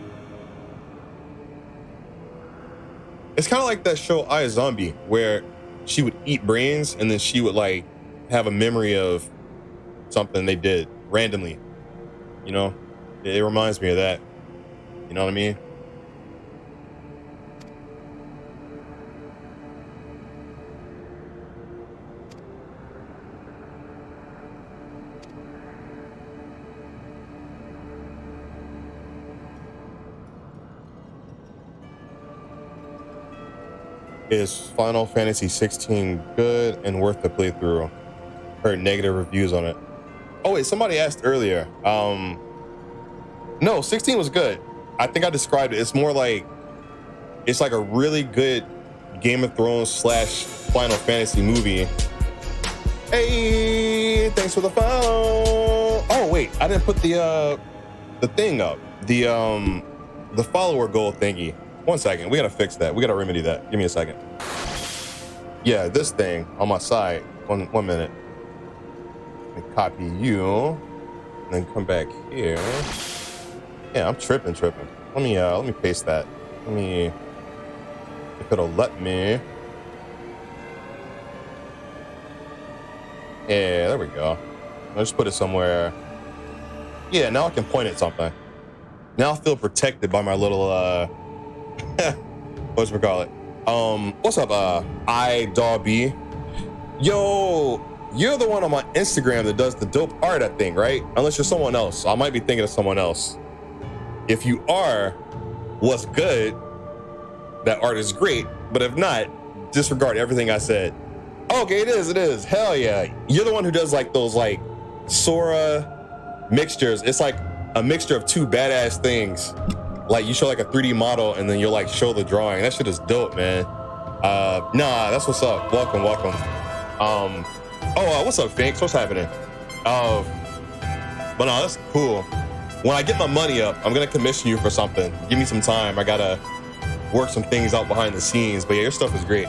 It's kind of like that show I, Zombie, where she would eat brains and then she would like have a memory of something they did randomly. You know, it reminds me of that. You know what I mean? Is Final Fantasy 16 good and worth the playthrough? Heard negative reviews on it. Oh wait, somebody asked earlier. No, 16 was good. I think I described it. It's more like, it's like a really good Game of Thrones / Final Fantasy movie. Hey, thanks for the follow. Oh wait, I didn't put the thing up. The follower goal thingy. 1 second, we gotta fix that. We gotta remedy that. Give me a second. Yeah, this thing on my side. One minute. Let me copy you, and then come back here. Yeah, I'm tripping. Let me paste that. If it'll let me. Yeah, there we go. I'll just put it somewhere. Yeah, now I can point at something. Now I feel protected by my little whatchamacallit. What's up, iDawB? Yo, you're the one on my Instagram that does the dope art, I think, right? Unless you're someone else. I might be thinking of someone else. If you are, what's good? That art is great, but if not, disregard everything I said. Okay, it is. Hell yeah. You're the one who does like those like Sora mixtures. It's like a mixture of two badass things. Like you show like a 3D model and then you'll like show the drawing. That shit is dope, man. Nah, that's what's up. Welcome. What's up, Finks? What's happening? But no, that's cool. When I get my money up, I'm gonna commission you for something. Give me some time. I gotta work some things out behind the scenes. But yeah, your stuff is great.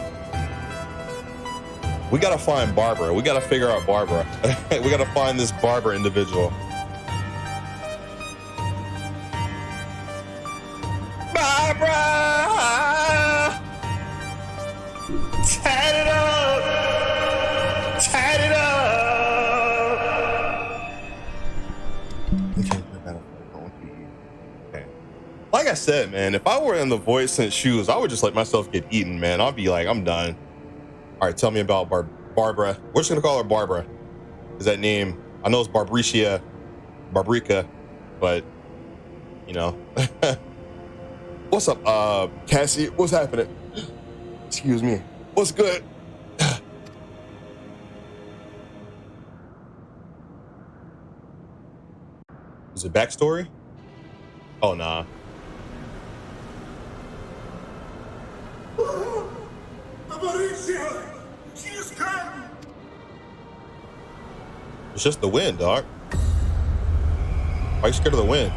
We gotta find Barbara. We gotta figure out Barbara. We gotta find this Barbara individual. Barbara! Tied it up! Tied it up! Okay. Like I said, man, if I were in the Voice-Sent shoes, I would just let myself get eaten, man. I'd be like, I'm done. All right, tell me about Barbara. We're just gonna call her Barbara. Is that name? I know it's Barbrica, but you know. What's up, Cassie? What's happening? Excuse me. What's good? Is it backstory? Oh nah. It's just the wind, dog. Why are you scared of the wind?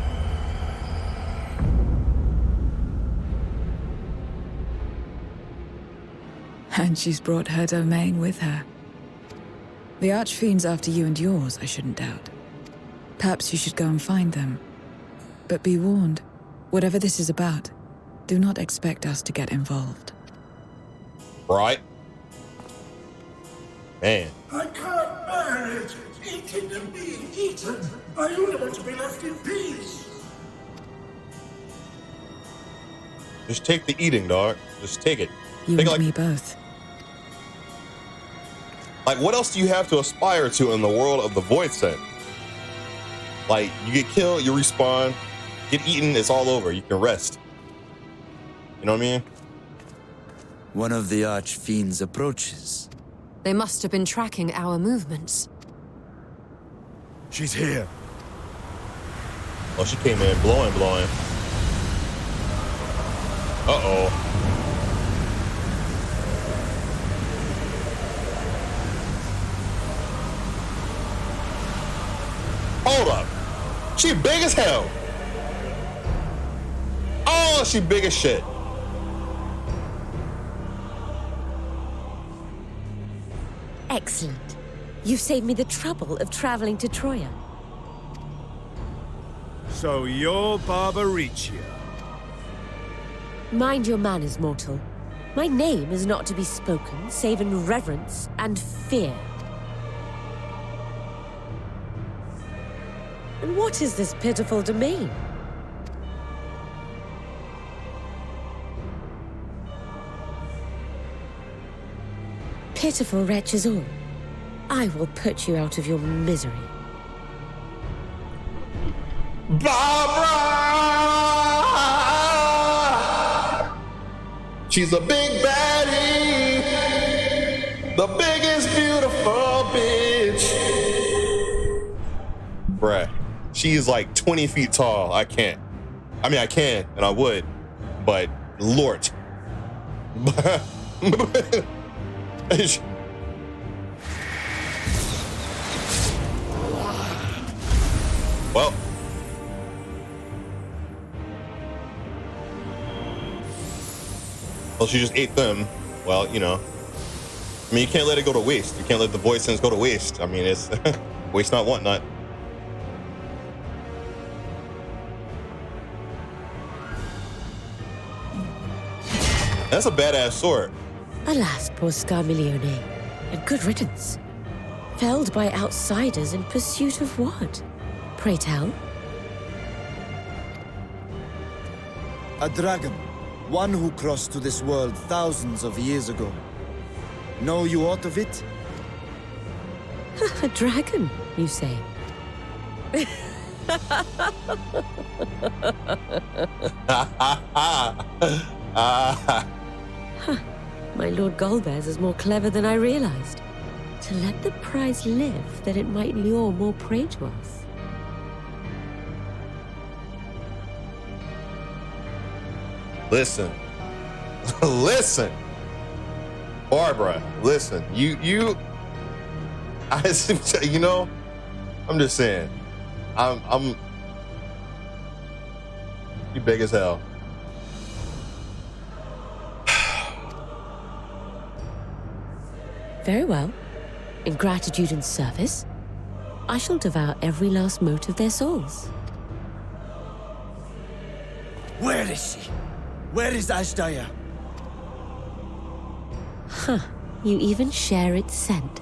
And she's brought her domain with her. The Archfiend's after you and yours, I shouldn't doubt. Perhaps you should go and find them. But be warned, whatever this is about, do not expect us to get involved. Right? Man. I can't bear it! Eating and being eaten! I only want to be left in peace! Just take the eating, dog. Just take it. You and me both. Like, what else do you have to aspire to in the world of the Void Set? Like, you get killed, you respawn, get eaten, it's all over. You can rest. You know what I mean? One of the Archfiends approaches. They must have been tracking our movements. She's here. Oh, she came in blowing. Uh-oh. Hold up. She big as hell. Oh, she big as shit. Excellent. You've saved me the trouble of traveling to Troya. So you're Barbaricia. Mind your manners, mortal. My name is not to be spoken, save in reverence and fear. And what is this pitiful domain? Pitiful wretches all. I will put you out of your misery. Barbara! She's a big baddie. The biggest beautiful bitch. Bruh, she's like 20 feet tall. I can't. I mean, I can, and I would, but Lord. Well, she just ate them. Well, you know. I mean, you can't let it go to waste. You can't let the void sense go to waste. I mean, it's waste not, want not. That's a badass sword. Alas, poor Scarmiglione, and good riddance. Felled by outsiders in pursuit of what? Pray tell. A dragon. One who crossed to this world thousands of years ago. Know you aught of it? A dragon, you say? My Lord Golbez is more clever than I realized. To let the prize live, that it might lure more prey to us. Listen. Listen. Barbara, listen. You know, I'm just saying. I'm you big as hell. Very well. In gratitude and service, I shall devour every last mote of their souls. Where is she? Where is Ashdaya? Huh. You even share its scent.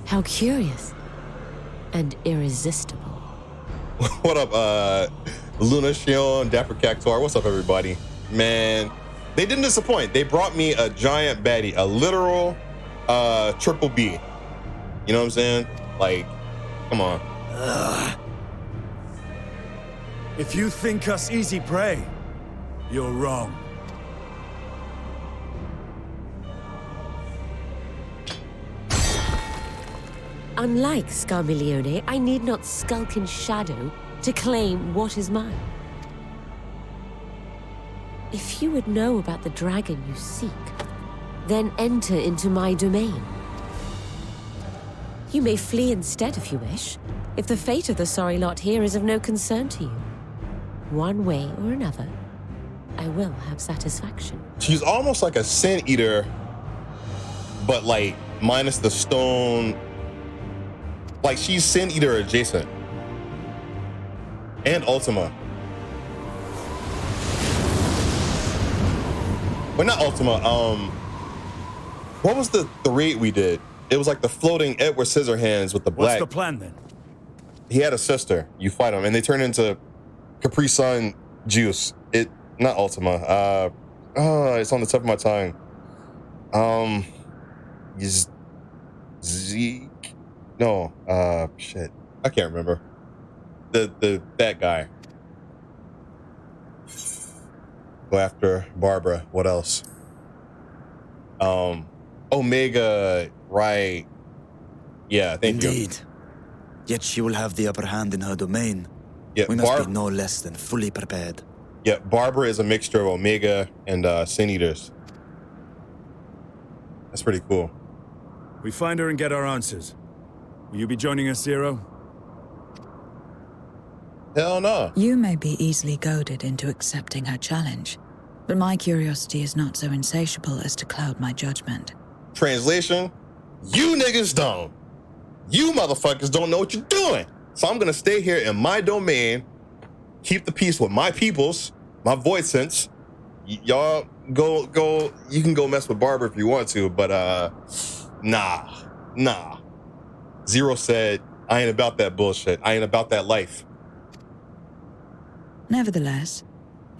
How curious. And irresistible. What up, Luna Shion, Dapper Cactuar? What's up, everybody? Man, they didn't disappoint. They brought me a giant baddie, a literal triple B. You know what I'm saying? Like, come on. If you think us easy prey, you're wrong. Unlike Scarmiglione, I need not skulk in shadow to claim what is mine. If you would know about the dragon you seek, then enter into my domain. You may flee instead if you wish, if the fate of the sorry lot here is of no concern to you. One way or another, I will have satisfaction. She's almost like a Sin Eater, but like minus the stone. Like she's Sin Eater adjacent. And Ultima. Well, not Ultima. What was the raid we did? It was like the floating Edward Scissorhands with the black. What's the plan then? He had a sister. You fight him, and they turn into Capri Sun juice. Not Ultima. It's on the tip of my tongue. Zeke. No, shit. I can't remember. That guy. Go after Barbara. What else? Omega, right. Yeah, thank you. Indeed. Yet she will have the upper hand in her domain. Yeah, we must be no less than fully prepared. Yeah, Barbara is a mixture of Omega and Sin Eaters. That's pretty cool. We find her and get our answers. Will you be joining us, Zero? Hell no. You may be easily goaded into accepting her challenge, but my curiosity is not so insatiable as to cloud my judgment. Translation, you niggas don't. You motherfuckers don't know what you're doing. So I'm gonna stay here in my domain, keep the peace with my peoples, my void sense. Y'all go, you can go mess with Barbara if you want to, but nah. Zero said, I ain't about that bullshit. I ain't about that life. Nevertheless,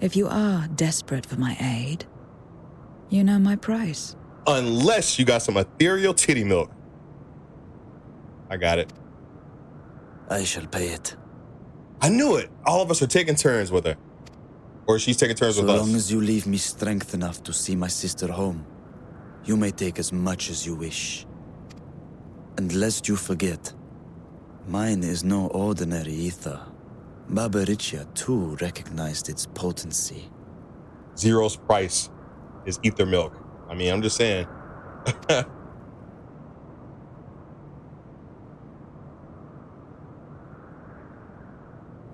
if you are desperate for my aid, you know my price. Unless you got some ethereal titty milk. I got it. I shall pay it. I knew it. All of us are taking turns with her. Or she's taking turns with us. So long as you leave me strength enough to see my sister home, you may take as much as you wish. And lest you forget, mine is no ordinary ether. Babaricia too recognized its potency. Zero's price is ether milk. I mean, I'm just saying.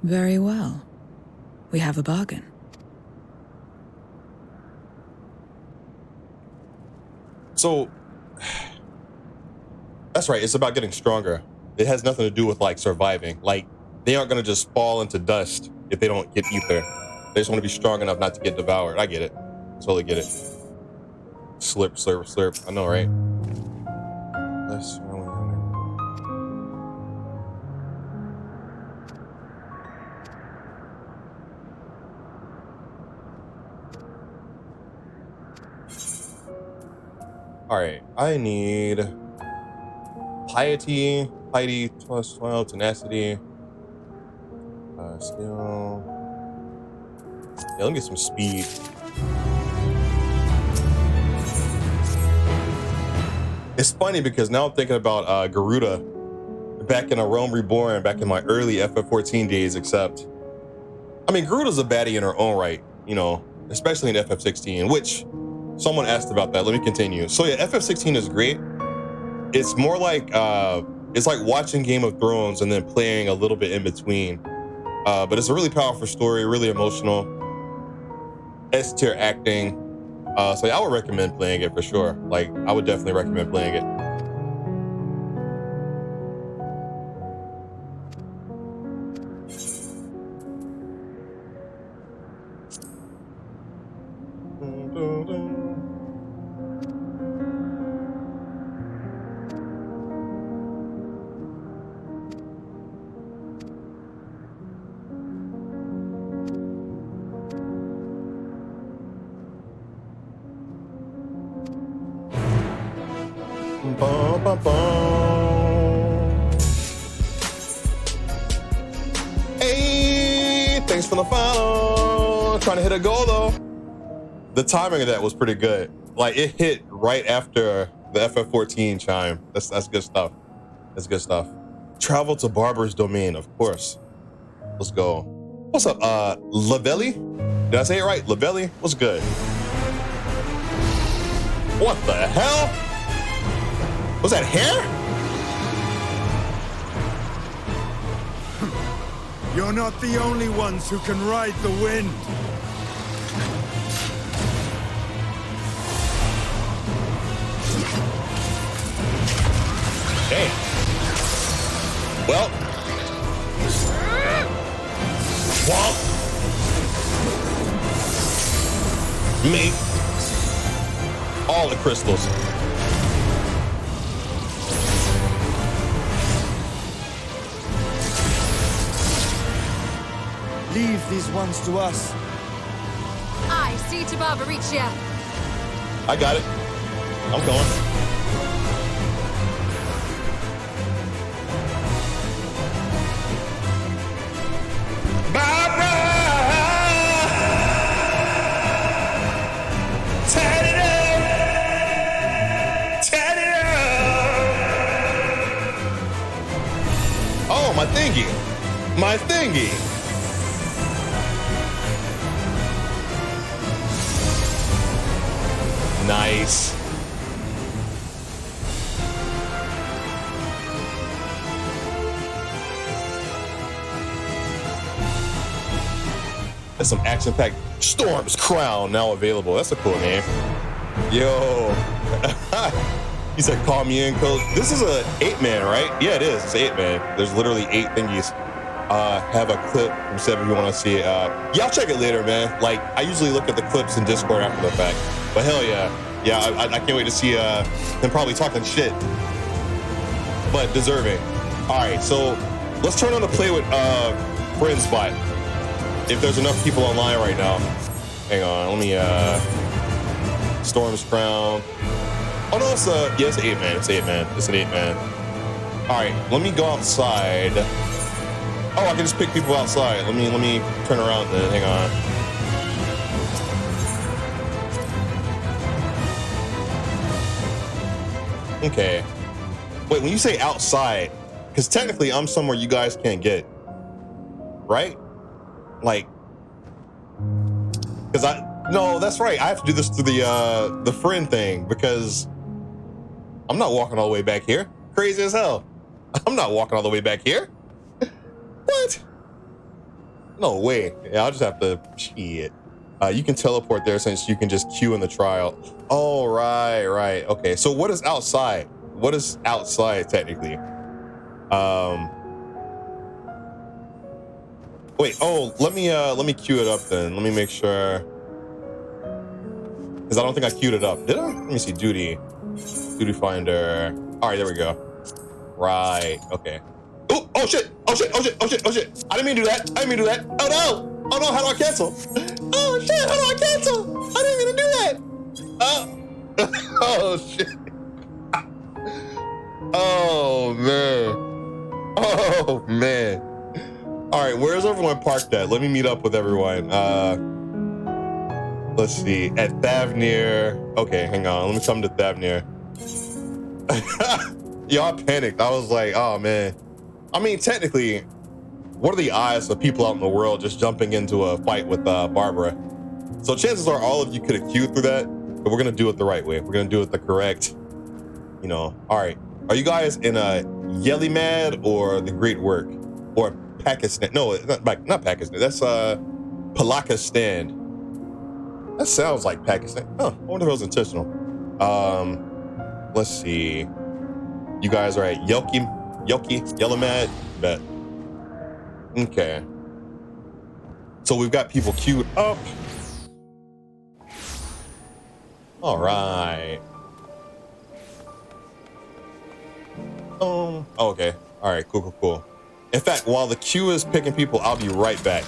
Very well. We have a bargain. So, that's right. It's about getting stronger. It has nothing to do with like surviving. Like, they aren't going to just fall into dust if they don't get ether. They just want to be strong enough not to get devoured. I get it. Totally get it. Slurp, slurp, slurp. I know, right? Let's all right, I need piety plus 12, tenacity, skill. Yeah, let me get some speed. It's funny because now I'm thinking about Garuda back in A Realm Reborn, back in my early FF14 days, except, I mean, Garuda's a baddie in her own right, you know, especially in FF16, which someone asked about that. Let me continue. So yeah, FF16 is great. It's more like, it's like watching Game of Thrones and then playing a little bit in between. But it's a really powerful story, really emotional. S-tier acting. So yeah, I would recommend playing it for sure. Like, I would definitely recommend playing it. Hey, thanks for the follow. Trying to hit a goal though. The timing of that was pretty good. Like, it hit right after the FF14 chime. That's good stuff. That's good stuff. Travel to Barbara's domain, of course. Let's go. What's up, Lavelli? Did I say it right? Lavelli? What's good? What the hell? Was that hair? You're not the only ones who can ride the wind. Damn. Well. Swamp. Me. All the crystals. Leave these ones to us. I see to Barbaricia. I got it. I'm going. Oh, my thingy. My thingy. Nice. That's some action-packed. Storm's Crown now available. That's a cool name. Yo. He said, call me in, coach. This is a 8-man, right? Yeah, it is. It's 8-man. There's literally 8 thingies. Have a clip from 7 if you want to see it. Yeah, I'll check it later, man. Like, I usually look at the clips in Discord after the fact. But hell yeah. Yeah, I can't wait to see him probably talking shit. But deserving. All right, so let's turn on the play with friend spot. If there's enough people online right now. Hang on, let me Storm's Crown. Oh no, it's yeah, it's an 8-man. It's an 8-man. It's an 8-man. All right, let me go outside. Oh, I can just pick people outside. Let me turn around then. Hang on. Okay. Wait, when you say outside, because technically I'm somewhere you guys can't get, right? Like, because no, that's right. I have to do this through the friend thing because I'm not walking all the way back here. Crazy as hell. I'm not walking all the way back here. What? No way. Yeah, I'll just have to shit. You can teleport there since you can just queue in the trial. Oh, right. Okay. So what is outside? What is outside technically? Wait. Oh, let me queue it up then. Let me make sure. Because I don't think I queued it up. Did I? Let me see. Duty finder. All right, there we go. Right. Okay. Oh shit. I didn't mean to do that. Oh no. How do I cancel? Oh shit. How do I cancel? I didn't mean to do that. Oh shit. Oh man. All right, where's everyone parked at? Let me meet up with everyone. Let's see. At Thavnir. Okay, hang on. Let me come to Thavnir. Yo, I panicked. I was like, oh man. I mean, technically, what are the odds of people out in the world just jumping into a fight with Barbara? So chances are all of you could have queued through that, but we're gonna do it the right way. We're gonna do it the correct, all right. Are you guys in a Yelimad or the Great Work? Or Pakistan? No, not Pakistan. That's Palakistan. That sounds like Pakistan. Oh, I wonder if it was intentional. Let's see. You guys are at Yelimad? Bet. Okay. So we've got people queued up. All right. Okay. All right, cool. In fact, while the queue is picking people, I'll be right back.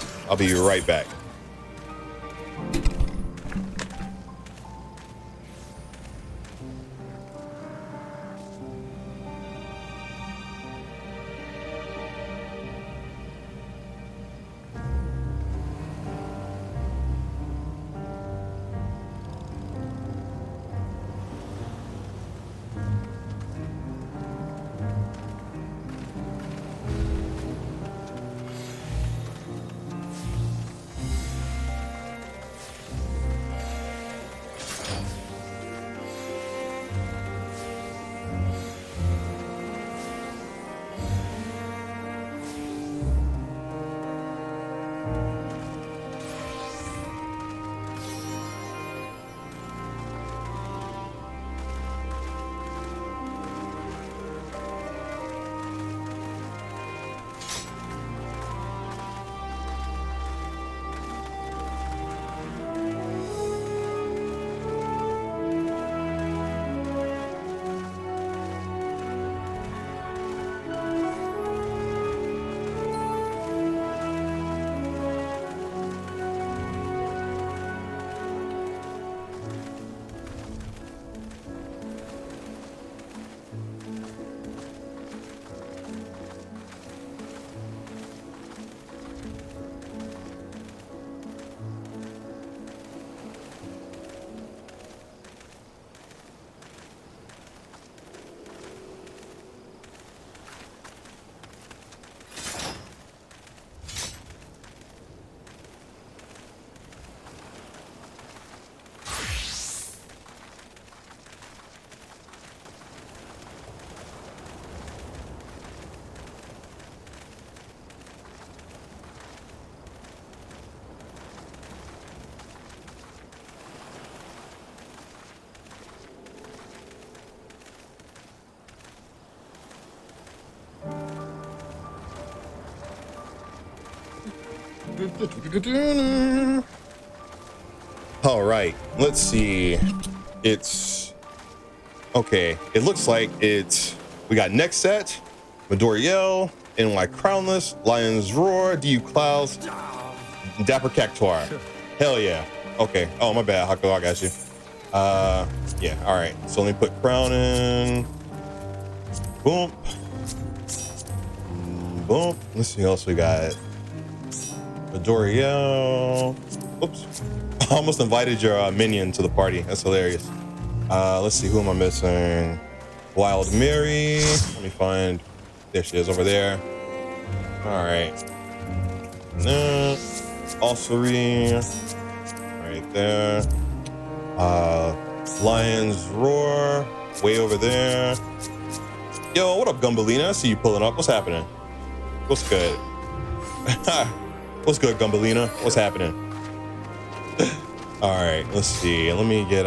All right, let's see. It's okay. It looks like it's we got next set, Midoriel, NY Crownless, Lion's Roar, DU Clouds, Dapper Cactuar. Hell yeah. Okay. Oh, my bad, Hako, I got you. Yeah, all right. So let me put Crown in. Boom. Boom. Let's see what else we got. Midoriel. Oops. I almost invited your minion to the party. That's hilarious. Let's see, who am I missing? Wild Mary. Let me find. There she is over there. All right. Osiri. Right there. Lion's Roar. Way over there. Yo, what up, Gumbalina? I see you pulling up. What's happening? What's good? What's good, Gumbalina? What's happening? All right, let's see. Let me get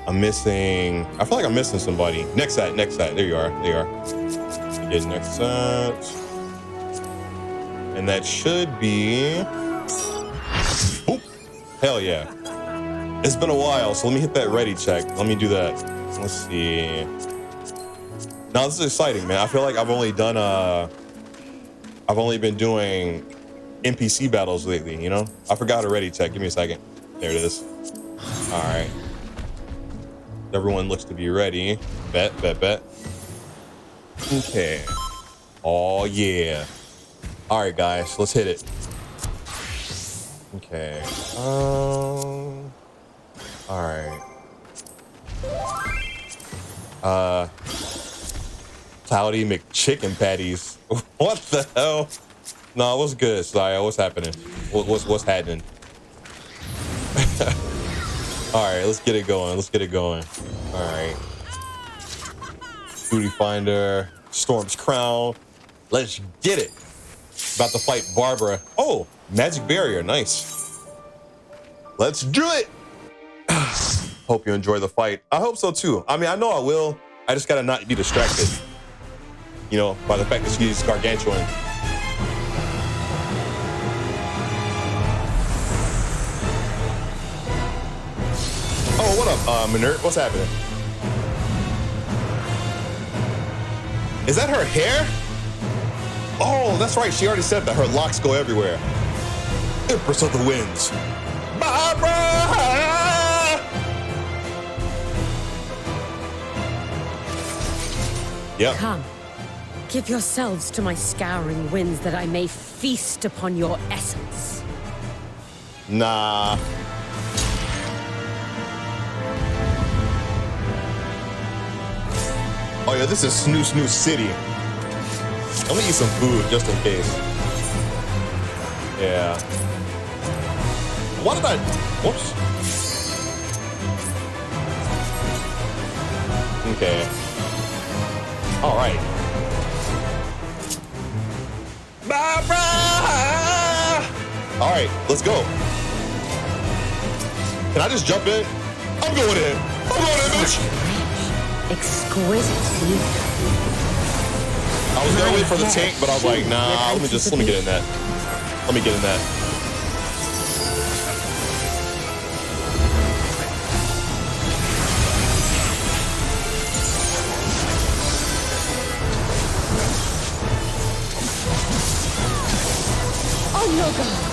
I'm missing. I feel like I'm missing somebody. Next set. There you are. There you are. Get next set. And that should be. Oop. Hell yeah. It's been a while, so let me hit that ready check. Let me do that. Let's see. Now this is exciting, man. I feel like I've only been doing NPC battles lately, you know? I forgot a ready check. Give me a second. There it is. All right. Everyone looks to be ready. Bet. Okay. Oh, yeah. All right, guys. Let's hit it. Okay. All right. Cloudy McChicken patties. What the hell? No, what's good, Saya? What's happening? What's happening? All right, let's get it going. All right. Booty Finder, Storm's Crown. Let's get it. About to fight Barbara. Oh, Magic Barrier, nice. Let's do it. Hope you enjoy the fight. I hope so too. I mean, I know I will. I just gotta not be distracted, you know, by the fact that she's gargantuan. Oh, what up, Minert? What's happening? Is that her hair? Oh, that's right. She already said that. Her locks go everywhere. Empress of the Winds. Barbara! Yep. Come, give yourselves to my scouring winds that I may feast upon your essence. Nah. Oh yeah, this is Snoo City. Let me eat some food just in case. Yeah. What did I? Whoops. Okay. All right. Barbara! All right, let's go. Can I just jump in? I'm going in. Bitch. Exquisite. I was gonna wait for the tank, but I was like, nah, let me get in that. Let me get in that. Oh no, God.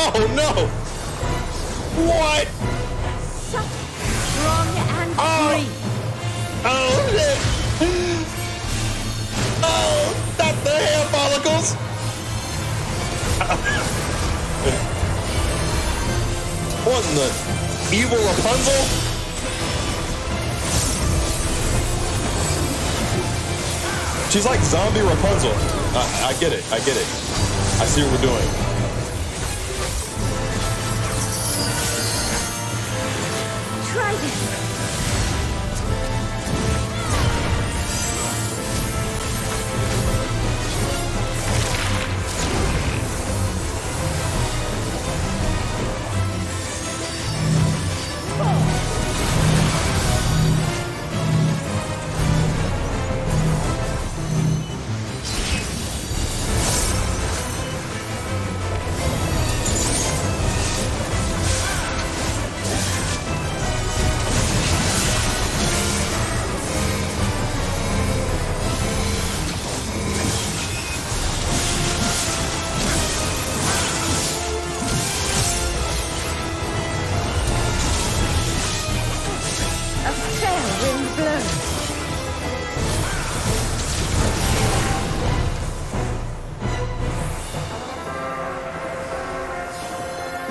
Oh no! What? So strong and free. Oh shit! Oh, not the hair follicles! What in the evil Rapunzel? She's like zombie Rapunzel. I get it. I get it. I see what we're doing. Try this.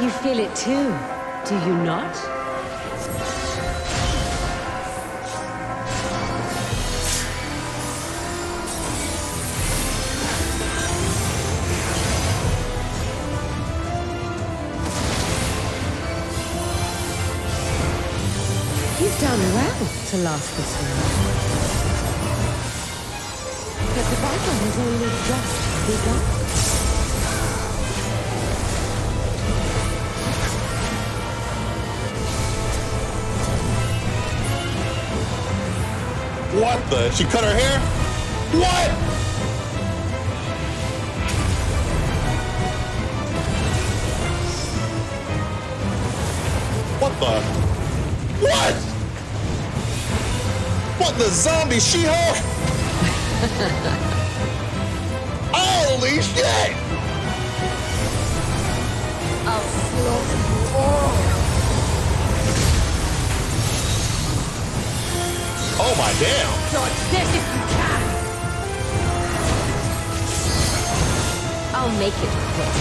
You feel it too, do you not? You've done well to last this long. But the battle has only just begun. What the? She cut her hair? What? What the? What? What the zombie She-Hulk? Holy shit! I'll slaughter you all. Oh my damn! Dodge this if you can. I'll make it quick.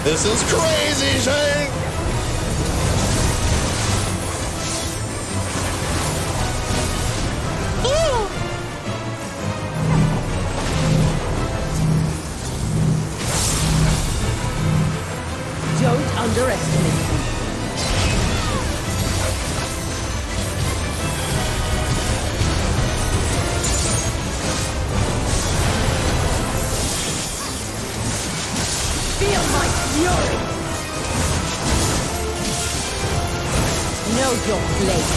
This is crazy, Shane! Don't underestimate them. Feel my fury! Know your place.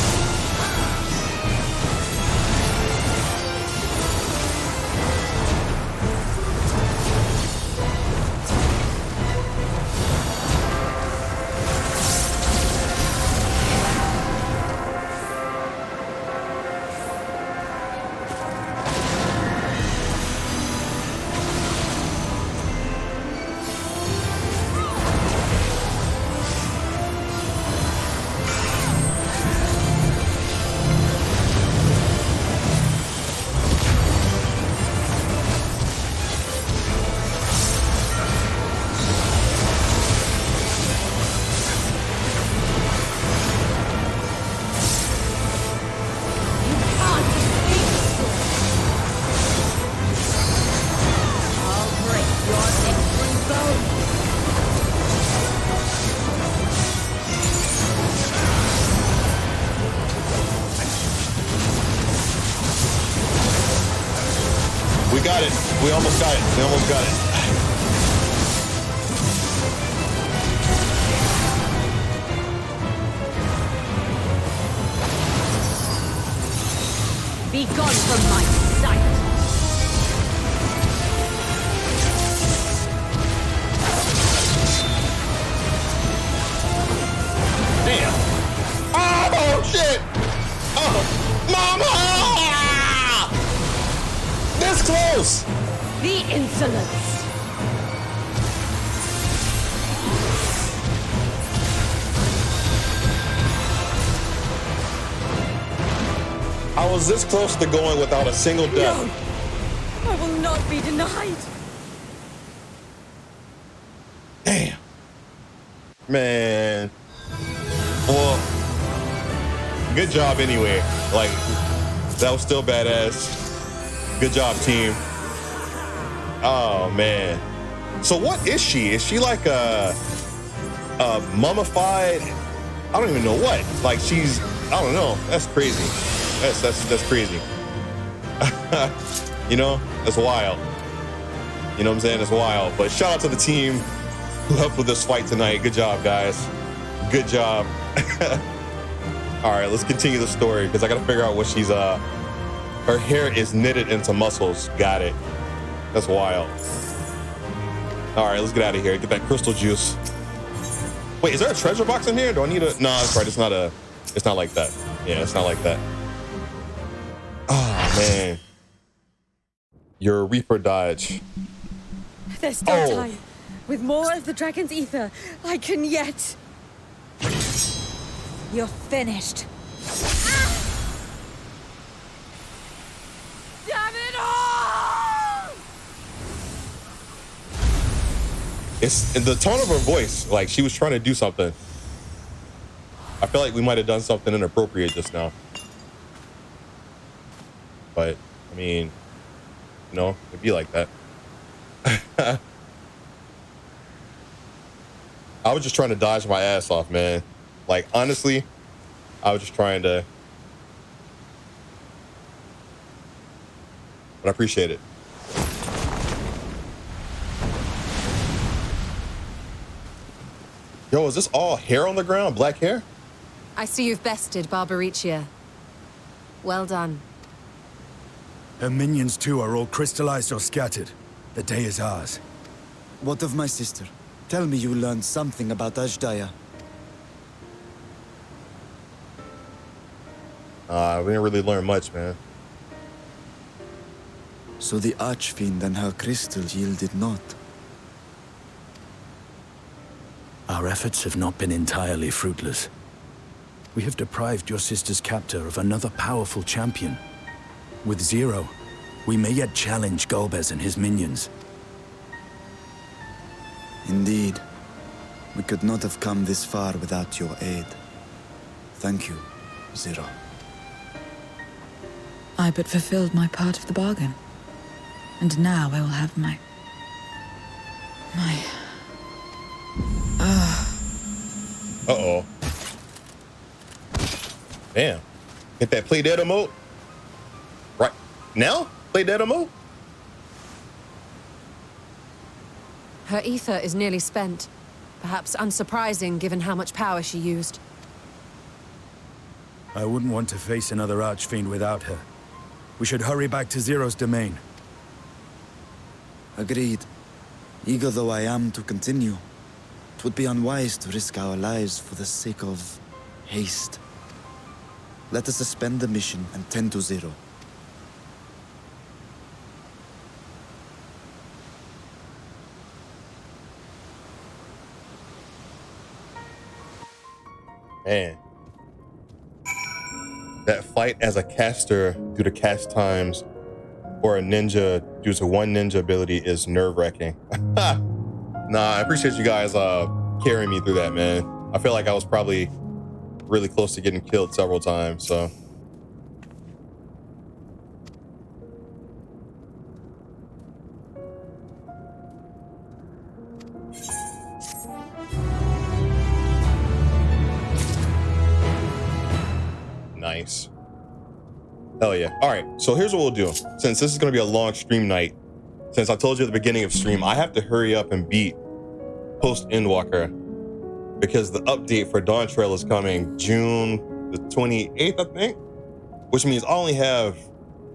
got it. We almost got it. We almost got it. Be gone from my sight! Damn. Oh, shit! Oh, Mama! This close! The insolence! I was this close to going without a single death. No! I will not be denied! Damn. Man. Well, good job anyway. Like, that was still badass. Good job, team. Oh, man. So what is she? Is she like a mummified? I don't even know what. Like she's, I don't know. That's crazy. That's crazy. You know, that's wild. You know what I'm saying? It's wild. But shout out to the team who helped with this fight tonight. Good job, guys. Good job. All right, let's continue the story because I got to figure out what she's, her hair is knitted into muscles. Got it. That's wild. All right, let's get out of here. Get that crystal juice. Wait, is there a treasure box in here? Do I need a, no, that's right. It's not like that. Yeah, it's not like that. Oh, man. Your Reaper dodge. There's still time. With more of the dragon's ether, I can yet. You're finished. Damn it all! It's in the tone of her voice, like she was trying to do something. I feel like we might have done something inappropriate just now. But, I mean, you know, it'd be like that. I was just trying to dodge my ass off, man. Like, honestly, I was just trying to. But I appreciate it. Yo, is this all hair on the ground? Black hair? I see you've bested Barbaricia. Well done. Her minions too are all crystallized or scattered. The day is ours. What of my sister? Tell me you learned something about Ashdaya. We didn't really learn much, man. So the Archfiend and her crystal yielded not. Our efforts have not been entirely fruitless. We have deprived your sister's captor of another powerful champion. With Zero, we may yet challenge Golbez and his minions. Indeed. We could not have come this far without your aid. Thank you, Zero. I but fulfilled my part of the bargain. And now I will have my... Uh-oh. Damn. Hit that play dead emote. Right now? Play dead emote? Her ether is nearly spent. Perhaps unsurprising given how much power she used. I wouldn't want to face another Archfiend without her. We should hurry back to Zero's domain. Agreed. Eager though I am to continue, it would be unwise to risk our lives for the sake of haste. Let us suspend the mission and tend to Zero. Man. That fight as a caster due to cast times or a ninja due to one ninja ability is nerve-wracking. Nah, I appreciate you guys carrying me through that, man. I feel like I was probably really close to getting killed several times, so. Nice. Hell yeah. All right, so here's what we'll do. Since this is gonna be a long stream night, since I told you at the beginning of stream, I have to hurry up and beat post Endwalker because the update for Dawn Trail is coming June the 28th, I think, which means I only have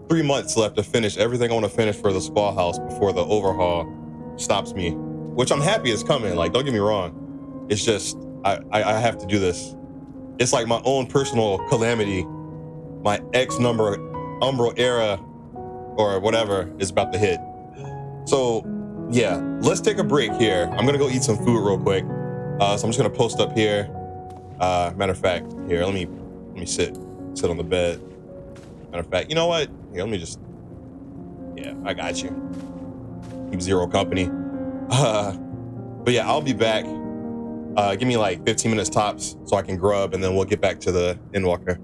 3 months left to finish everything I want to finish for the Spa House before the overhaul stops me, which I'm happy is coming. Like, don't get me wrong. It's just, I have to do this. It's like my own personal calamity. My X number Umbral era or whatever is about to hit. So yeah, let's take a break here. I'm gonna go eat some food real quick. So I'm just gonna post up here. Matter of fact, here, let me sit on the bed. Matter of fact, you know what? Here, let me just, yeah, I got you. Keep Zero company. But yeah, I'll be back. Give me like 15 minutes tops so I can grub, and then we'll get back to the Endwalker.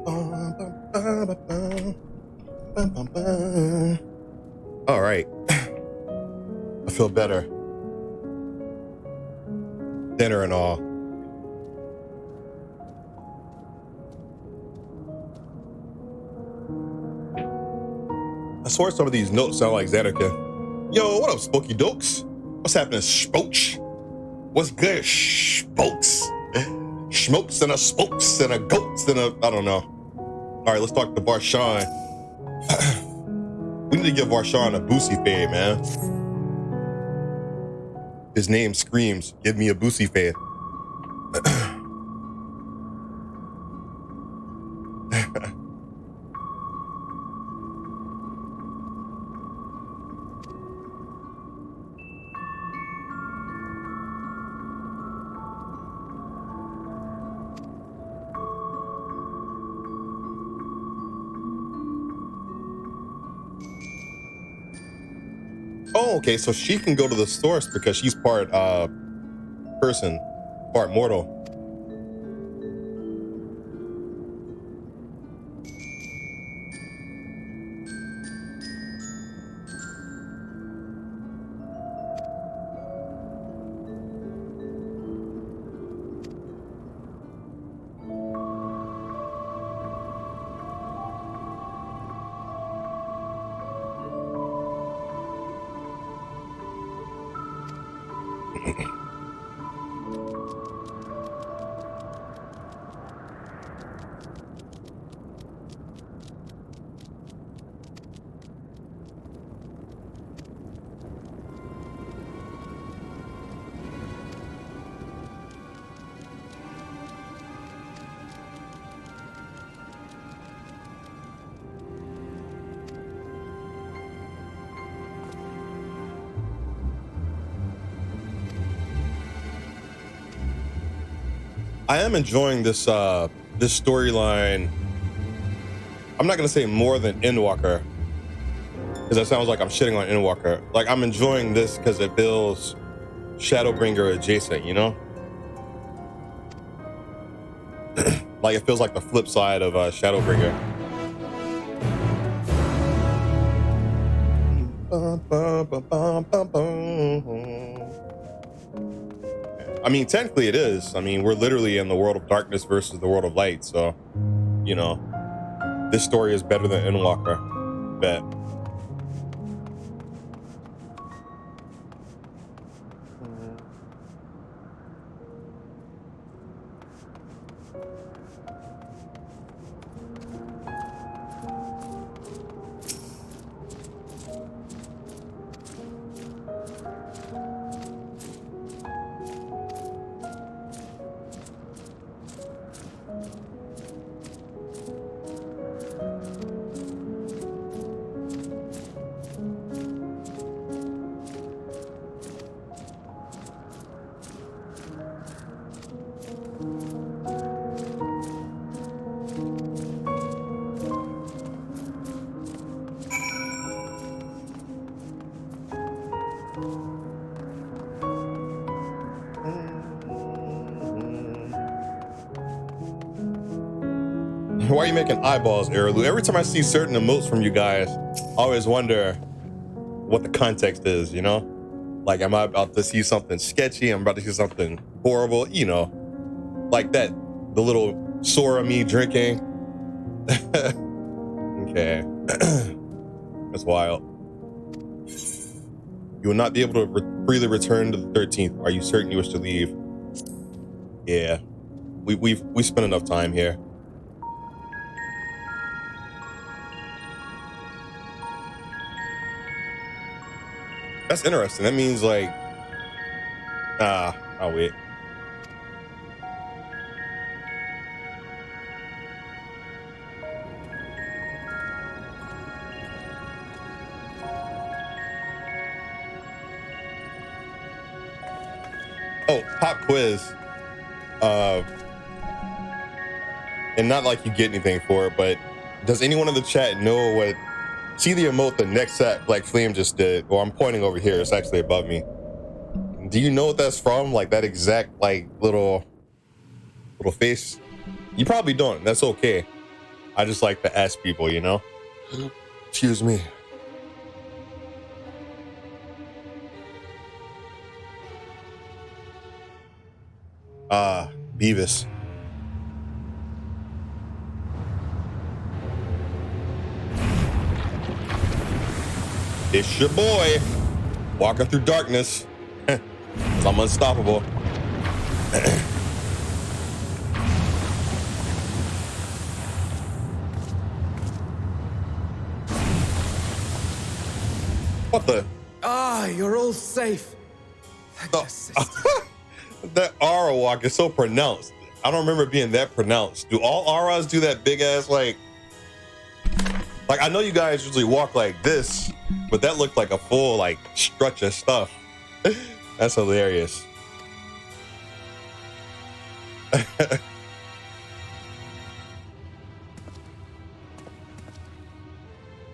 All right. I feel better. Dinner and all. I swear some of these notes sound like Xanarkin. Yo, what up, Spooky Dokes? What's happening, Spooch? What's good, Spokes? Smokes and a spokes and a goats and a, I don't know. All right, let's talk to Varshan. We need to give Varshan a Boosie fade, man. His name screams, give me a Boosie fade. Oh, okay, so she can go to the source because she's part person, part mortal. I am enjoying this this storyline. I'm not gonna say more than Endwalker, because that sounds like I'm shitting on Endwalker. Like, I'm enjoying this because it feels Shadowbringer adjacent, you know? Like, it feels like the flip side of Shadowbringer. I mean, technically it is. I mean, we're literally in the world of darkness versus the world of light. So, you know, this story is better than Endwalker. Bet. Why are you making eyeballs, Erlu? Every time I see certain emotes from you guys, I always wonder what the context is, you know? Like, am I about to see something sketchy? I'm about to see something horrible, you know? Like that, the little Sora me drinking. Okay. That's wild. You will not be able to freely return to the 13th. Are you certain you wish to leave? Yeah. We spent enough time here. That's interesting. That means, like, I'll wait. Oh, pop quiz. And not like you get anything for it, but does anyone in the chat know what? See the emote the next Black Flame just did? Well, I'm pointing over here. It's actually above me. Do you know what that's from? Like that exact like little face? You probably don't. That's okay. I just like to ask people, you know? Excuse me. Beavis. It's your boy, walking through darkness. 'Cause I'm unstoppable. What the? Ah, you're all safe. That aura walk is so pronounced. I don't remember it being that pronounced. Do all auras do that big ass like I know you guys usually walk like this, but that looked like a full like stretch of stuff. That's hilarious.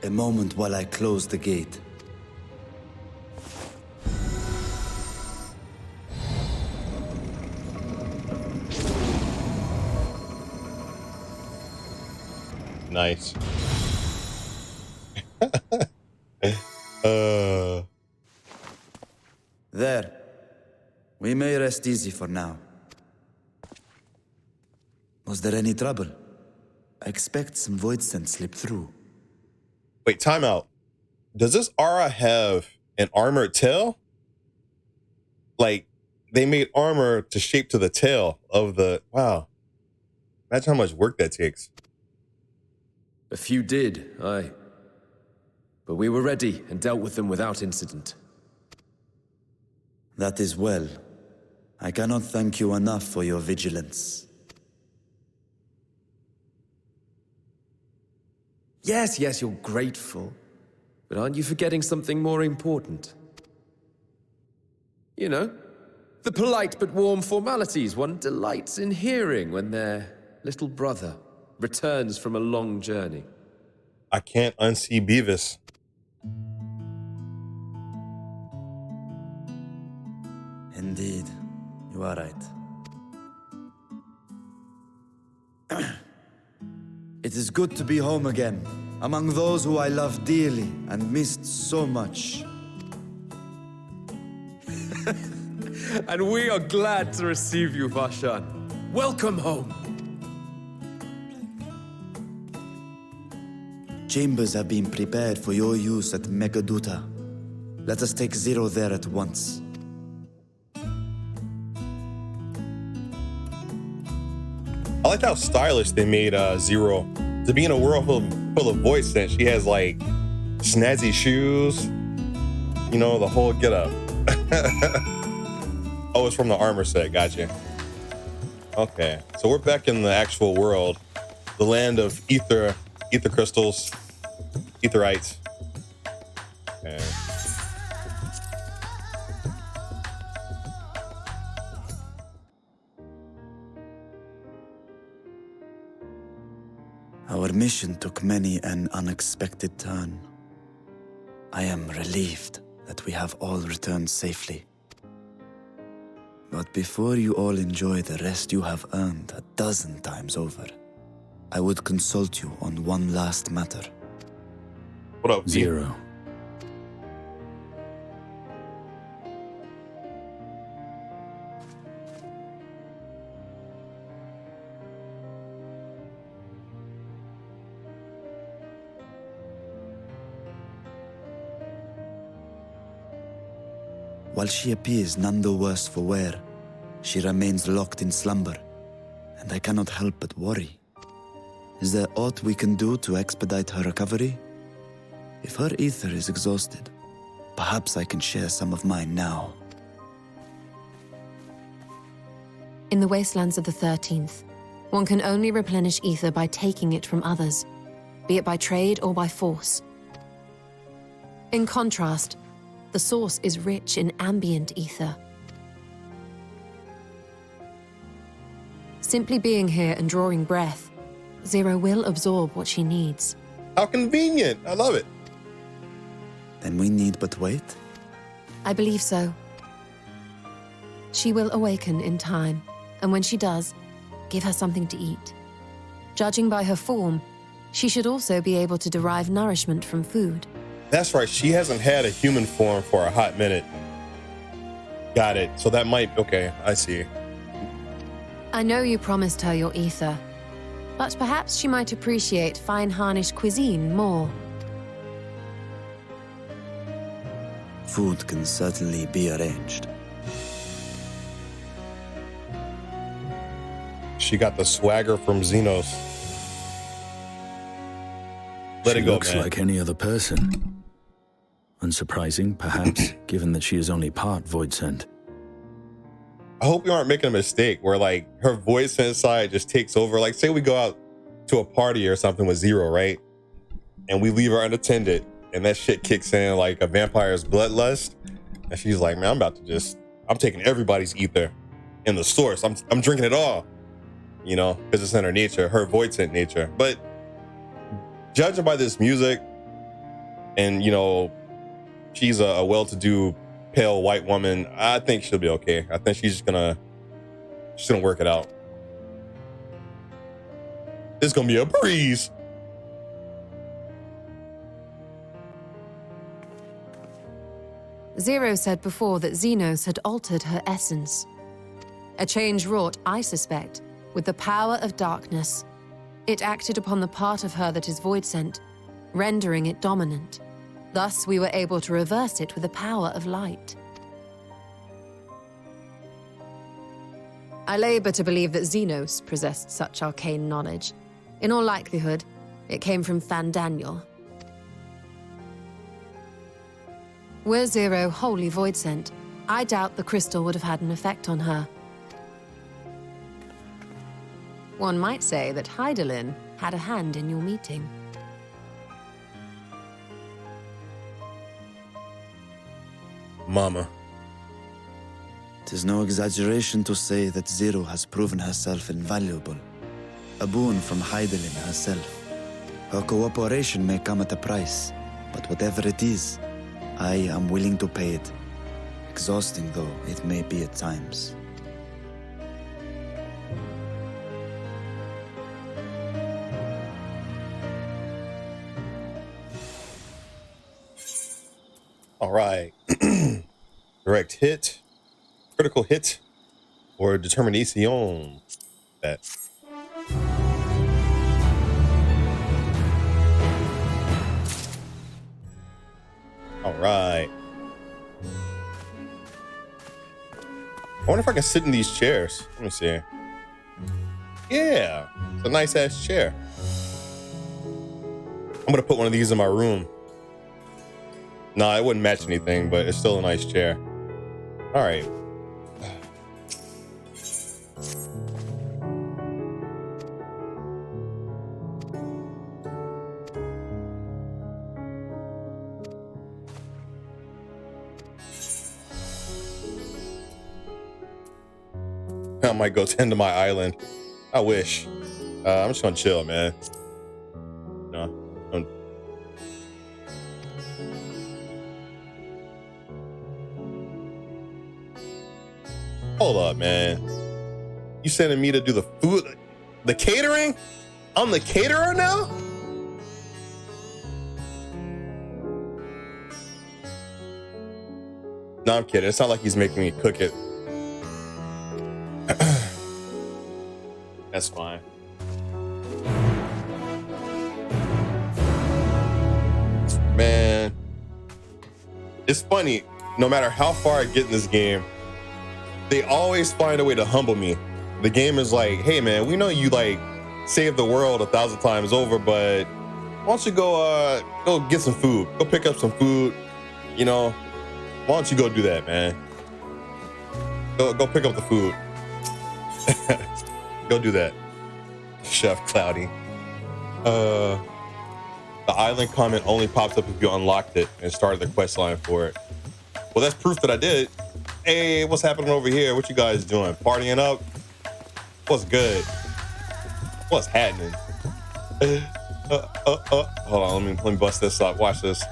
A moment while I close the gate. Nice. There. We may rest easy for now. Was there any trouble? I expect some void scent slipped through. Wait, time out. Does this aura have an armored tail? Like, they made armor to shape to the tail of the... Wow. Imagine how much work that takes. A few did, aye. But we were ready and dealt with them without incident. That is well. I cannot thank you enough for your vigilance. Yes, you're grateful. But aren't you forgetting something more important? You know, the polite but warm formalities one delights in hearing when their little brother returns from a long journey. I can't unsee Beavis. Indeed, you are right. It is good to be home again, among those who I love dearly and missed so much. And we are glad to receive you, Vashan. Welcome home. Chambers have been prepared for your use at Megaduta. Let us take Zero there at once. I like how stylish they made Zero. To be in a world full of voice scent, she has like snazzy shoes. You know, the whole getup. Oh, it's from the armor set. Gotcha. Okay, so we're back in the actual world, the land of ether crystals, etherites. Okay. Our mission took many an unexpected turn. I am relieved that we have all returned safely. But before you all enjoy the rest you have earned 12 times over, I would consult you on one last matter. What up, Zero? While she appears none the worse for wear, she remains locked in slumber, and I cannot help but worry. Is there aught we can do to expedite her recovery? If her ether is exhausted, perhaps I can share some of mine now. In the wastelands of the 13th, one can only replenish ether by taking it from others, be it by trade or by force. In contrast, the source is rich in ambient ether. Simply being here and drawing breath, Zero will absorb what she needs. How convenient! I love it. Then we need but wait? I believe so. She will awaken in time, and when she does, give her something to eat. Judging by her form, she should also be able to derive nourishment from food. That's right. She hasn't had a human form for a hot minute. Got it. So that might... Okay, I see. I know you promised her your ether, but perhaps she might appreciate fine Harnish cuisine more. Food can certainly be arranged. She got the swagger from Xenos. Let it go, looks man. like any other person. Unsurprising, perhaps, given that she is only part void sent. I hope you aren't making a mistake where like her voice inside just takes over. Like say we go out to a party or something with Zero, right? And we leave her unattended and that shit kicks in like a vampire's bloodlust. And she's like, man, I'm taking everybody's ether in the source. I'm drinking it all, you know, because it's in her nature, her void sent nature. But judging by this music and, you know, she's a well-to-do pale white woman, I think she'll be okay. I think she's gonna work it out. It's gonna be a breeze. Zero said before that Xenos had altered her essence. A change wrought, I suspect, with the power of darkness. It acted upon the part of her that is void sent, rendering it dominant. Thus, we were able to reverse it with the power of light. I labor to believe that Xenos possessed such arcane knowledge. In all likelihood, it came from Fandaniel. Were Zero wholly void sent, I doubt the crystal would have had an effect on her. One might say that Hydaelyn had a hand in your meeting. Mama. It is no exaggeration to say that Zero has proven herself invaluable. A boon from Hydaelyn herself. Her cooperation may come at a price, but whatever it is, I am willing to pay it. Exhausting though it may be at times. All right. Direct hit, critical hit, or determination. That. All right. I wonder if I can sit in these chairs. Let me see. Yeah, it's a nice ass chair. I'm gonna put one of these in my room. Nah, it wouldn't match anything, but it's still a nice chair. All right. I might go tend to my island. I wish. I'm just gonna chill, man. No. Hold up, man. You sending me to do the food, the catering? I'm the caterer now? No, I'm kidding. It's not like he's making me cook it. That's fine. Man, it's funny. No matter how far I get in this game, they always find a way to humble me. The game is like, hey man, we know you like saved the world 1,000 times over, but why don't you go get some food? Go pick up some food. You know, why don't you go do that, man? Go pick up the food. Go do that, Chef Cloudy. The island comment only pops up if you unlocked it and started the quest line for it. Well, that's proof that I did. Hey, what's happening over here? What you guys doing? Partying up? What's good? What's happening? Hold on, let me bust this up. Watch this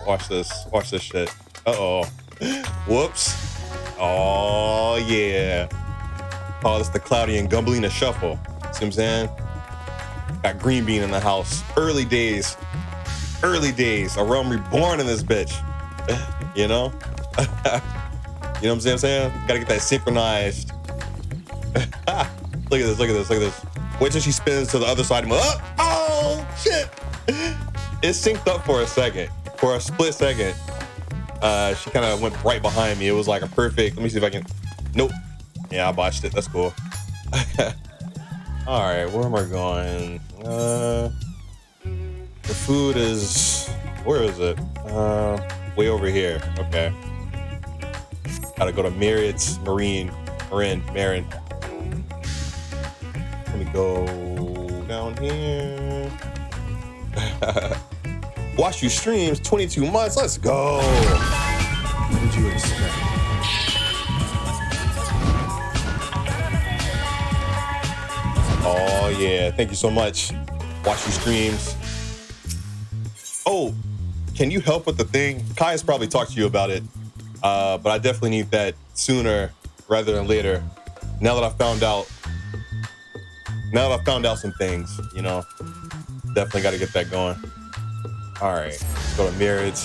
shit. Uh-oh. Whoops. Oh, yeah. Oh, that's the Cloudy and Gumbalina shuffle. See what I'm saying? Got Green Bean in the house. Early days. A realm reborn in this bitch. You know? You know what I'm saying? Gotta get that synchronized. Look at this. Wait till she spins to the other side. Oh, shit. It synced up for a second. For a split second. She kind of went right behind me. It was like a perfect, let me see if I can, nope. Yeah, I botched it. That's cool. All right, where am I going? The food is, where is it? Way over here. Okay. Gotta go to Marin. Let me go down here. Watch you streams, 22 months. Let's go. What did you expect? Oh yeah, thank you so much. Watch you streams. Oh, can you help with the thing? Kaya's probably talked to you about it, but I definitely need that sooner rather than later. Now that I found out some things, you know, definitely got to get that going. All right, let's go to marriage.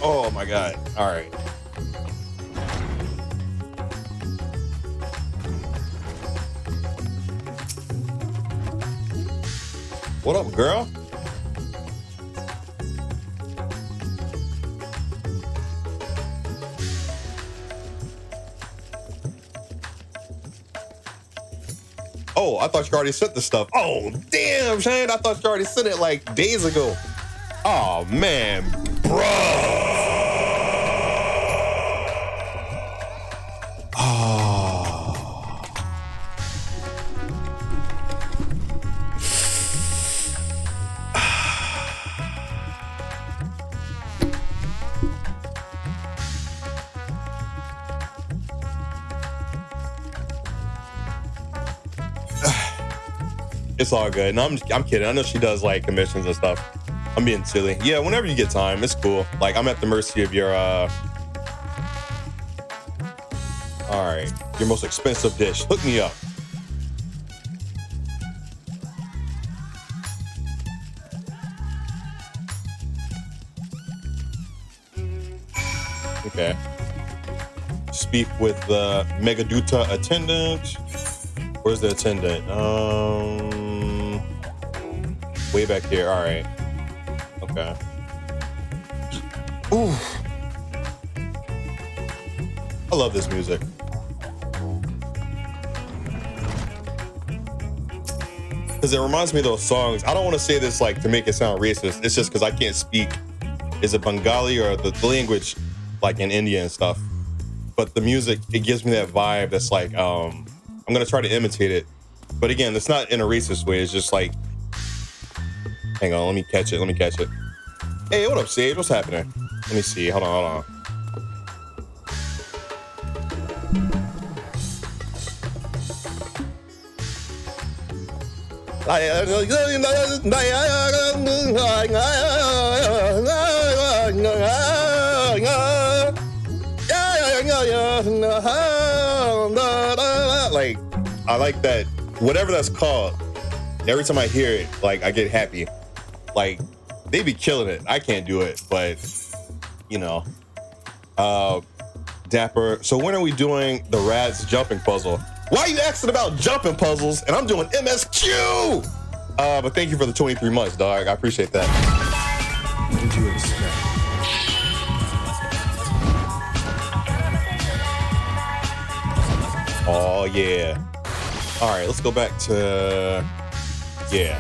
Oh my God. All right. What up, girl? Oh, I thought you already sent the stuff. Oh, damn, Shane. I thought you already sent it like days ago. Oh, man, bro. Oh. It's all good. No, I'm kidding. I know she does like commissions and stuff. I'm being silly. Yeah, whenever you get time, it's cool. Like, I'm at the mercy of your all right, your most expensive dish. Hook me up. Okay. Speak with the Megaduta attendant. Where's the attendant? Way back here. All right. Okay. Ooh. I love this music. Because it reminds me of those songs. I don't want to say this like to make it sound racist. It's just because I can't speak. Is it Bengali or the language like in India and stuff? But the music, it gives me that vibe that's like, I'm going to try to imitate it. But again, it's not in a racist way. It's just like, hang on, let me catch it. Hey, what up, Sage? What's happening? Let me see. Hold on. Like, I like that, whatever that's called. Every time I hear it, like, I get happy. Like, they be killing it. I can't do it, but, you know. Dapper. So when are we doing the Rads jumping puzzle? Why are you asking about jumping puzzles? And I'm doing MSQ! But thank you for the 23 months, dog. I appreciate that. What did you expect? Oh, yeah. All right, let's go back to... Yeah.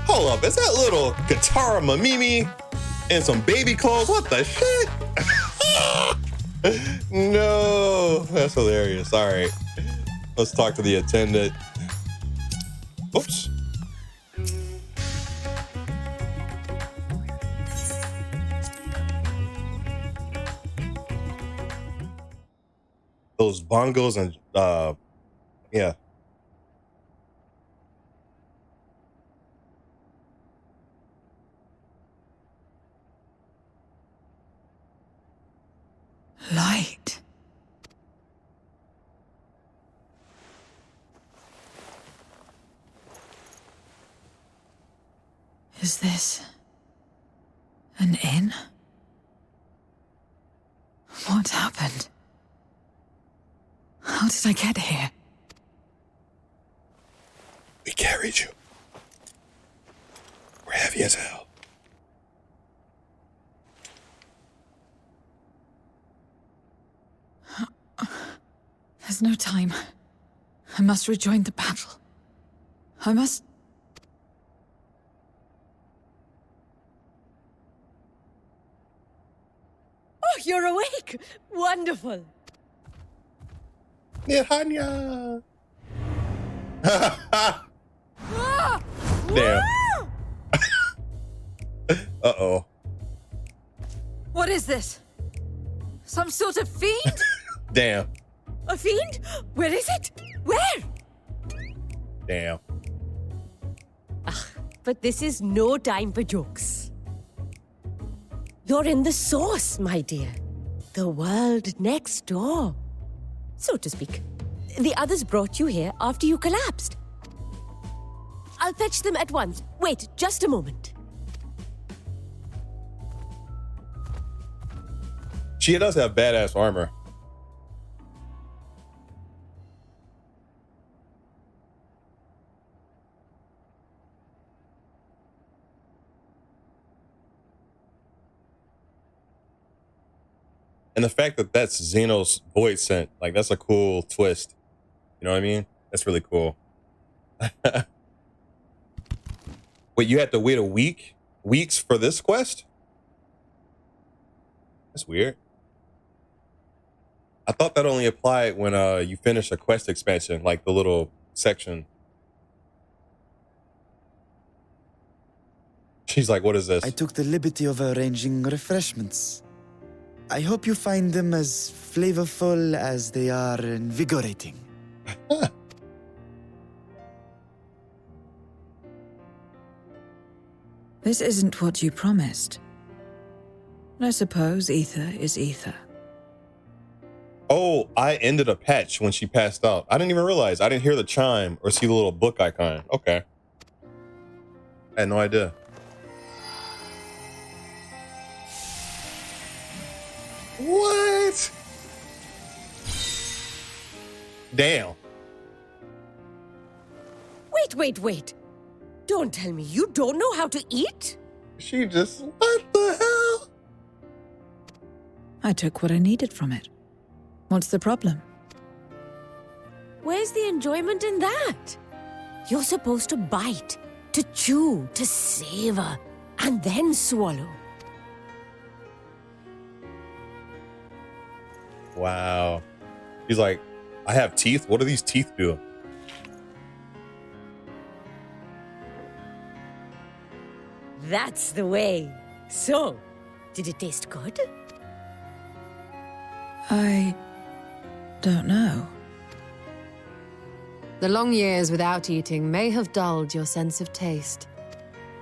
Hold up. Is that little Katara Mamimi in some baby clothes? What the shit? No, that's hilarious. All right, let's talk to the attendant. Oops. Those bongos and yeah. Light. Is this an inn? What happened? How did I get here? We carried you. We're heavy as hell. There's no time. I must rejoin the battle. I must... Oh, you're awake! Wonderful! Nihanya! Damn. Uh-oh. What is this? Some sort of fiend? Damn. A fiend? Where is it? Where? Damn. But this is no time for jokes. You're in the source, my dear. The world next door, so to speak. The others brought you here after you collapsed. I'll fetch them at once. Wait, just a moment. She does have badass armor. And the fact that that's Xeno's void scent, like, that's a cool twist. You know what I mean? That's really cool. Wait, you had to wait weeks for this quest? That's weird. I thought that only applied when you finish a quest expansion, like the little section. She's like, what is this? I took the liberty of arranging refreshments. I hope you find them as flavorful as they are invigorating. This isn't what you promised. I suppose ether is ether. Oh, I ended a patch when she passed out. I didn't even realize. I didn't hear the chime or see the little book icon. Okay. I had no idea. What? Damn. Wait. Don't tell me you don't know how to eat? She just, what the hell? I took what I needed from it. What's the problem? Where's the enjoyment in that? You're supposed to bite, to chew, to savor, and then swallow. Wow. He's like, I have teeth. What do these teeth do? That's the way. So, did it taste good? I don't know. The long years without eating may have dulled your sense of taste.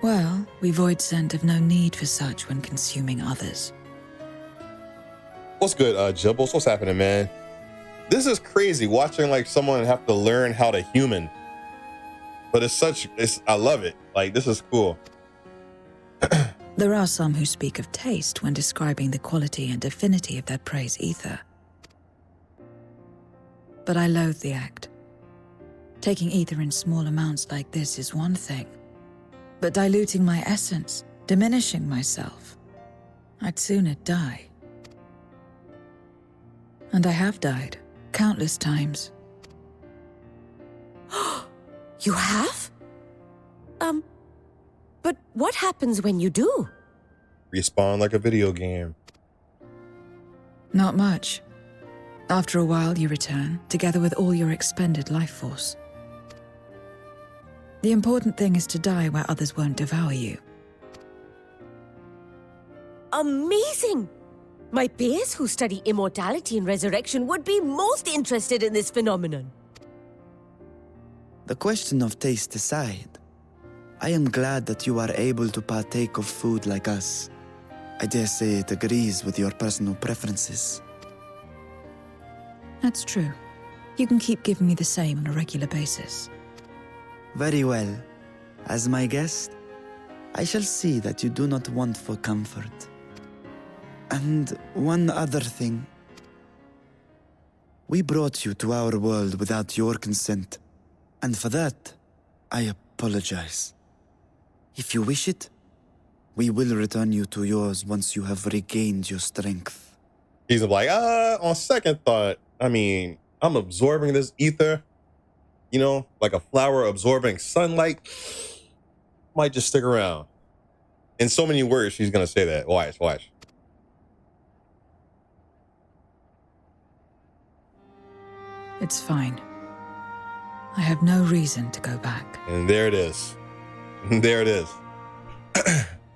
Well, we void scent have no need for such when consuming others. What's good, Jibbles? What's happening, man? This is crazy, watching like someone have to learn how to human. But I love it. Like, this is cool. There are some who speak of taste when describing the quality and affinity of their praise ether. But I loathe the act. Taking ether in small amounts like this is one thing. But diluting my essence, diminishing myself, I'd sooner die. And I have died, countless times. You have? But what happens when you do? Respawn like a video game. Not much. After a while, you return, together with all your expended life force. The important thing is to die where others won't devour you. Amazing! My peers who study immortality and resurrection would be most interested in this phenomenon. The question of taste aside, I am glad that you are able to partake of food like us. I dare say it agrees with your personal preferences. That's true. You can keep giving me the same on a regular basis. Very well. As my guest, I shall see that you do not want for comfort. And one other thing. We brought you to our world without your consent, and for that, I apologize. If you wish it, we will return you to yours once you have regained your strength. He's like, on second thought, I mean, I'm absorbing this ether, you know, like a flower absorbing sunlight. Might just stick around. In so many words, she's gonna say that. Watch. It's fine. I have no reason to go back. And there it is. There it is.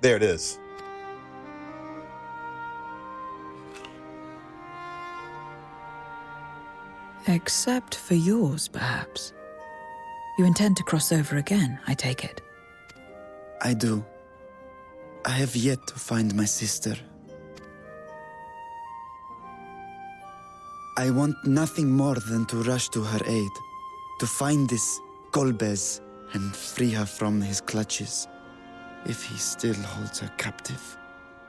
There it is. Except for yours, perhaps. You intend to cross over again, I take it. I do. I have yet to find my sister. I want nothing more than to rush to her aid, to find this Golbez and free her from his clutches, if he still holds her captive.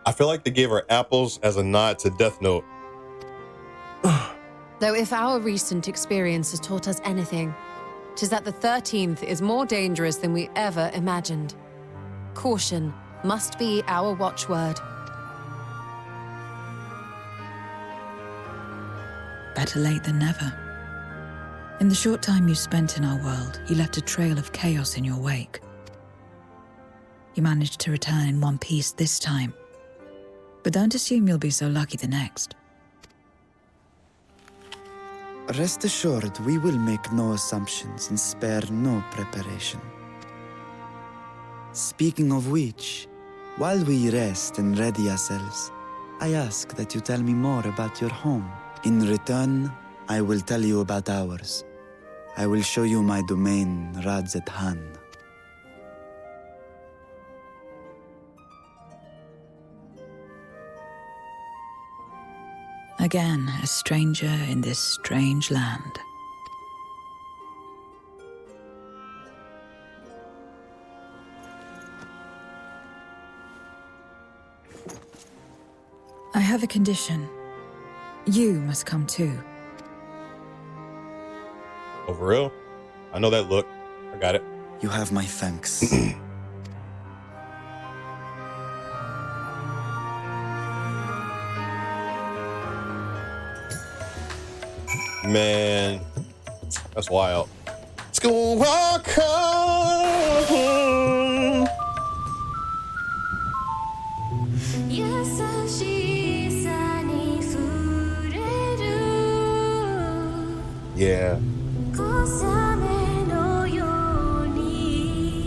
I feel like they gave her apples as a nod to Death Note. Though if our recent experience has taught us anything, 'tis that the 13th is more dangerous than we ever imagined. Caution must be our watchword. Better late than never. In the short time you spent in our world, you left a trail of chaos in your wake. You managed to return in one piece this time, but don't assume you'll be so lucky the next. Rest assured, we will make no assumptions and spare no preparation. Speaking of which, while we rest and ready ourselves, I ask that you tell me more about your home. In return, I will tell you about ours. I will show you my domain, Radzet-Han. Again, a stranger in this strange land. I have a condition. You must come too. Oh, for real? I know that look. I got it. You have my thanks. Man, that's wild. Let's go walk home. Yeah.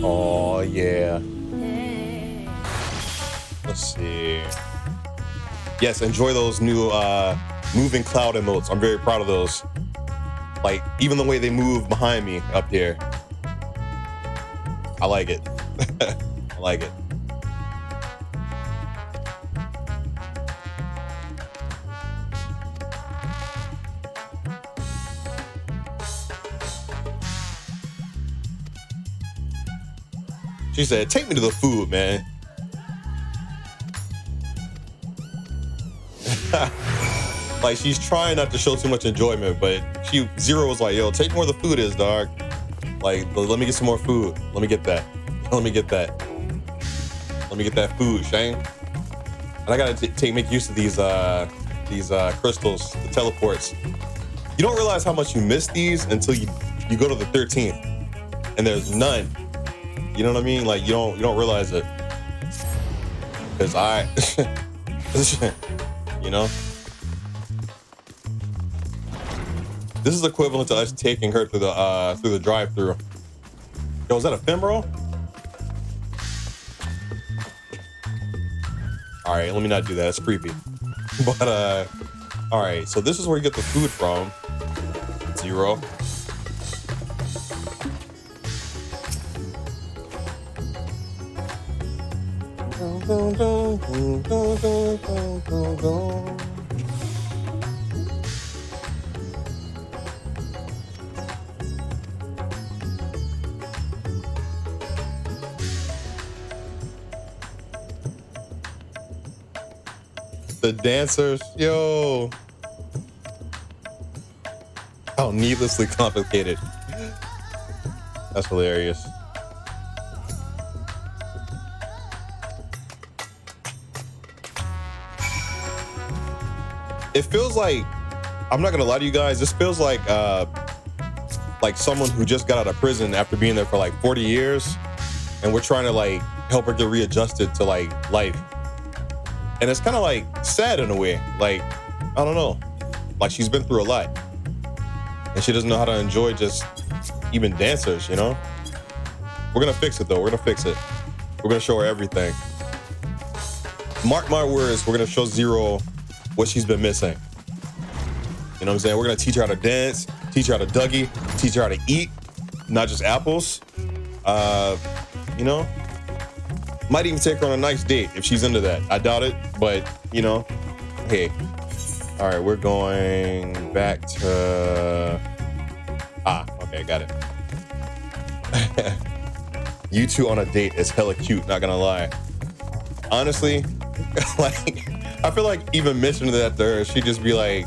Oh, yeah. Let's see. Yes, enjoy those new moving cloud emotes. I'm very proud of those. Like, even the way they move behind me up here. I like it. I like it. She said, take me to the food, man. Like, she's trying not to show too much enjoyment, but Zero was like, yo, take me where the food is, dog. Like, let me get some more food. Let me get that. Let me get that. Let me get that food, Shane. And I gotta make use of these crystals, the teleports. You don't realize how much you miss these until you go to the 13th, and there's none. You know what I mean? Like, you don't realize it. Cause you know? This is equivalent to us taking her through the drive-thru. Yo, is that ephemeral? All right, let me not do that. It's creepy. But all right. So this is where you get the food from. Zero. The dancers, yo. How needlessly complicated. That's hilarious. It feels like, I'm not gonna lie to you guys, this feels like someone who just got out of prison after being there for like 40 years, and we're trying to like help her get readjusted to like life. And it's kind of like sad in a way. Like, I don't know, like she's been through a lot and she doesn't know how to enjoy just even dancers, you know? We're gonna fix it though, we're gonna fix it. We're gonna show her everything. Mark my words, we're gonna show Zero what she's been missing. You know what I'm saying? We're gonna teach her how to dance, teach her how to Dougie, teach her how to eat, not just apples. You know, might even take her on a nice date if she's into that. I doubt it, but you know, hey. All right, we're going back to, okay, got it. You two on a date is hella cute, not gonna lie. Honestly, like, I feel like even mentioning that to her, she'd just be like,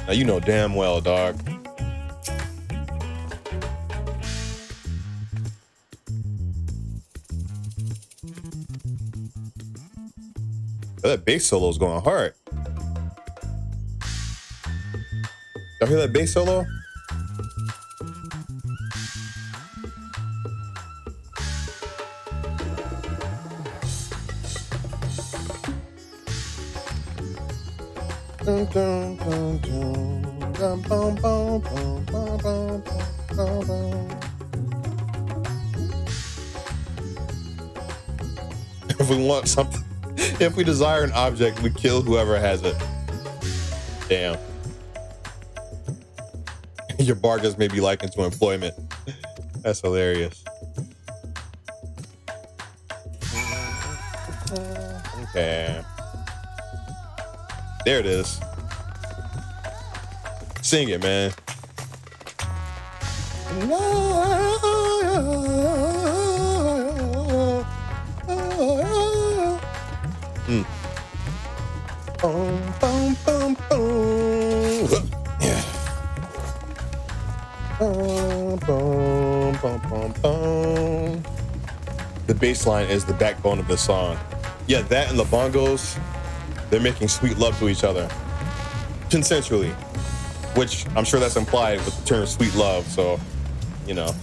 now you know damn well, dog. That bass solo is going hard. Y'all hear that bass solo? If we want something, if we desire an object, we kill whoever has it. Damn. Your bargains may be likened to employment. That's hilarious. Okay. There it is. Sing it, man. Boom, boom, boom, boom. Yeah. Boom, boom, boom, boom, boom. The bass line is the backbone of the song. Yeah, that and the bongos, they're making sweet love to each other. Consensually. Which I'm sure that's implied with the term sweet love, so, you know.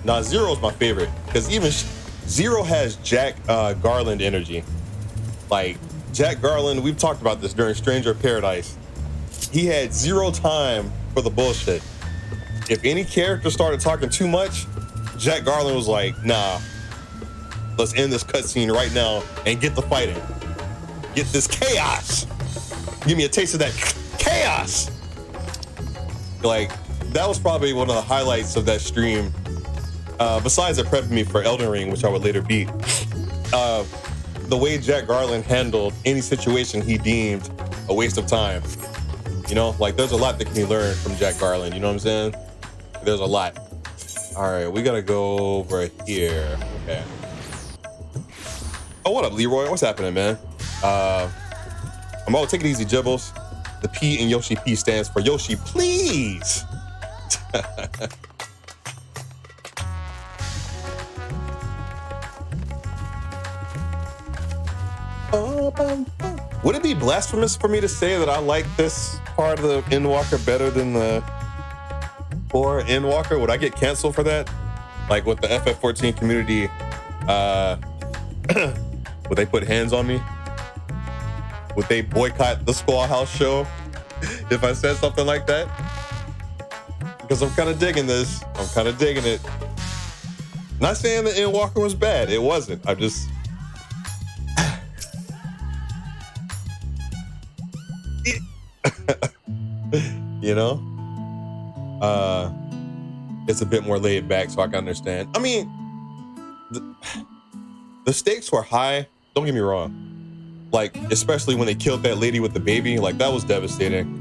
Now, Zero's my favorite, because even Zero has Jack Garland energy. Like, Jack Garland, we've talked about this during Stranger of Paradise. He had zero time for the bullshit. If any character started talking too much, Jack Garland was like, nah, let's end this cutscene right now and get the fighting. Get this chaos. Give me a taste of that chaos. Like, that was probably one of the highlights of that stream. Besides it prepping me for Elden Ring, which I would later beat, the way Jack Garland handled any situation he deemed a waste of time. You know, like there's a lot that can be learned from Jack Garland, you know what I'm saying? There's a lot. All right, we gotta go over here. Okay. Oh, what up, Leroy? What's happening, man? I'm all take it easy, Jibbles. The P in Yoshi P stands for Yoshi, please. Would it be blasphemous for me to say that I like this part of the Endwalker better than the core Endwalker? Would I get canceled for that? Like with the FF14 community, would they put hands on me? Would they boycott the Squall House show if I said something like that? Because I'm kind of digging this. I'm kind of digging it. Not saying that Endwalker was bad. It wasn't. I just... you know? It's a bit more laid back, so I can understand. I mean, the stakes were high. Don't get me wrong. Like, especially when they killed that lady with the baby. Like, that was devastating.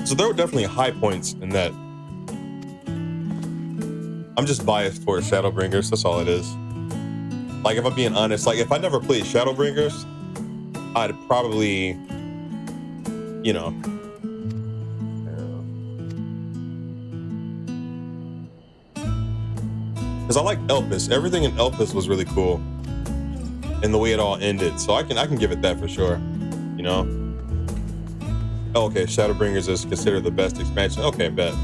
So there were definitely high points in that. I'm just biased towards Shadowbringers. That's all it is. Like, if I'm being honest, like, if I never played Shadowbringers, I'd probably, you know. Because I like Elpis. Everything in Elpis was really cool. And the way it all ended. So I can give it that for sure. You know? Oh, okay, Shadowbringers is considered the best expansion. Okay, bet.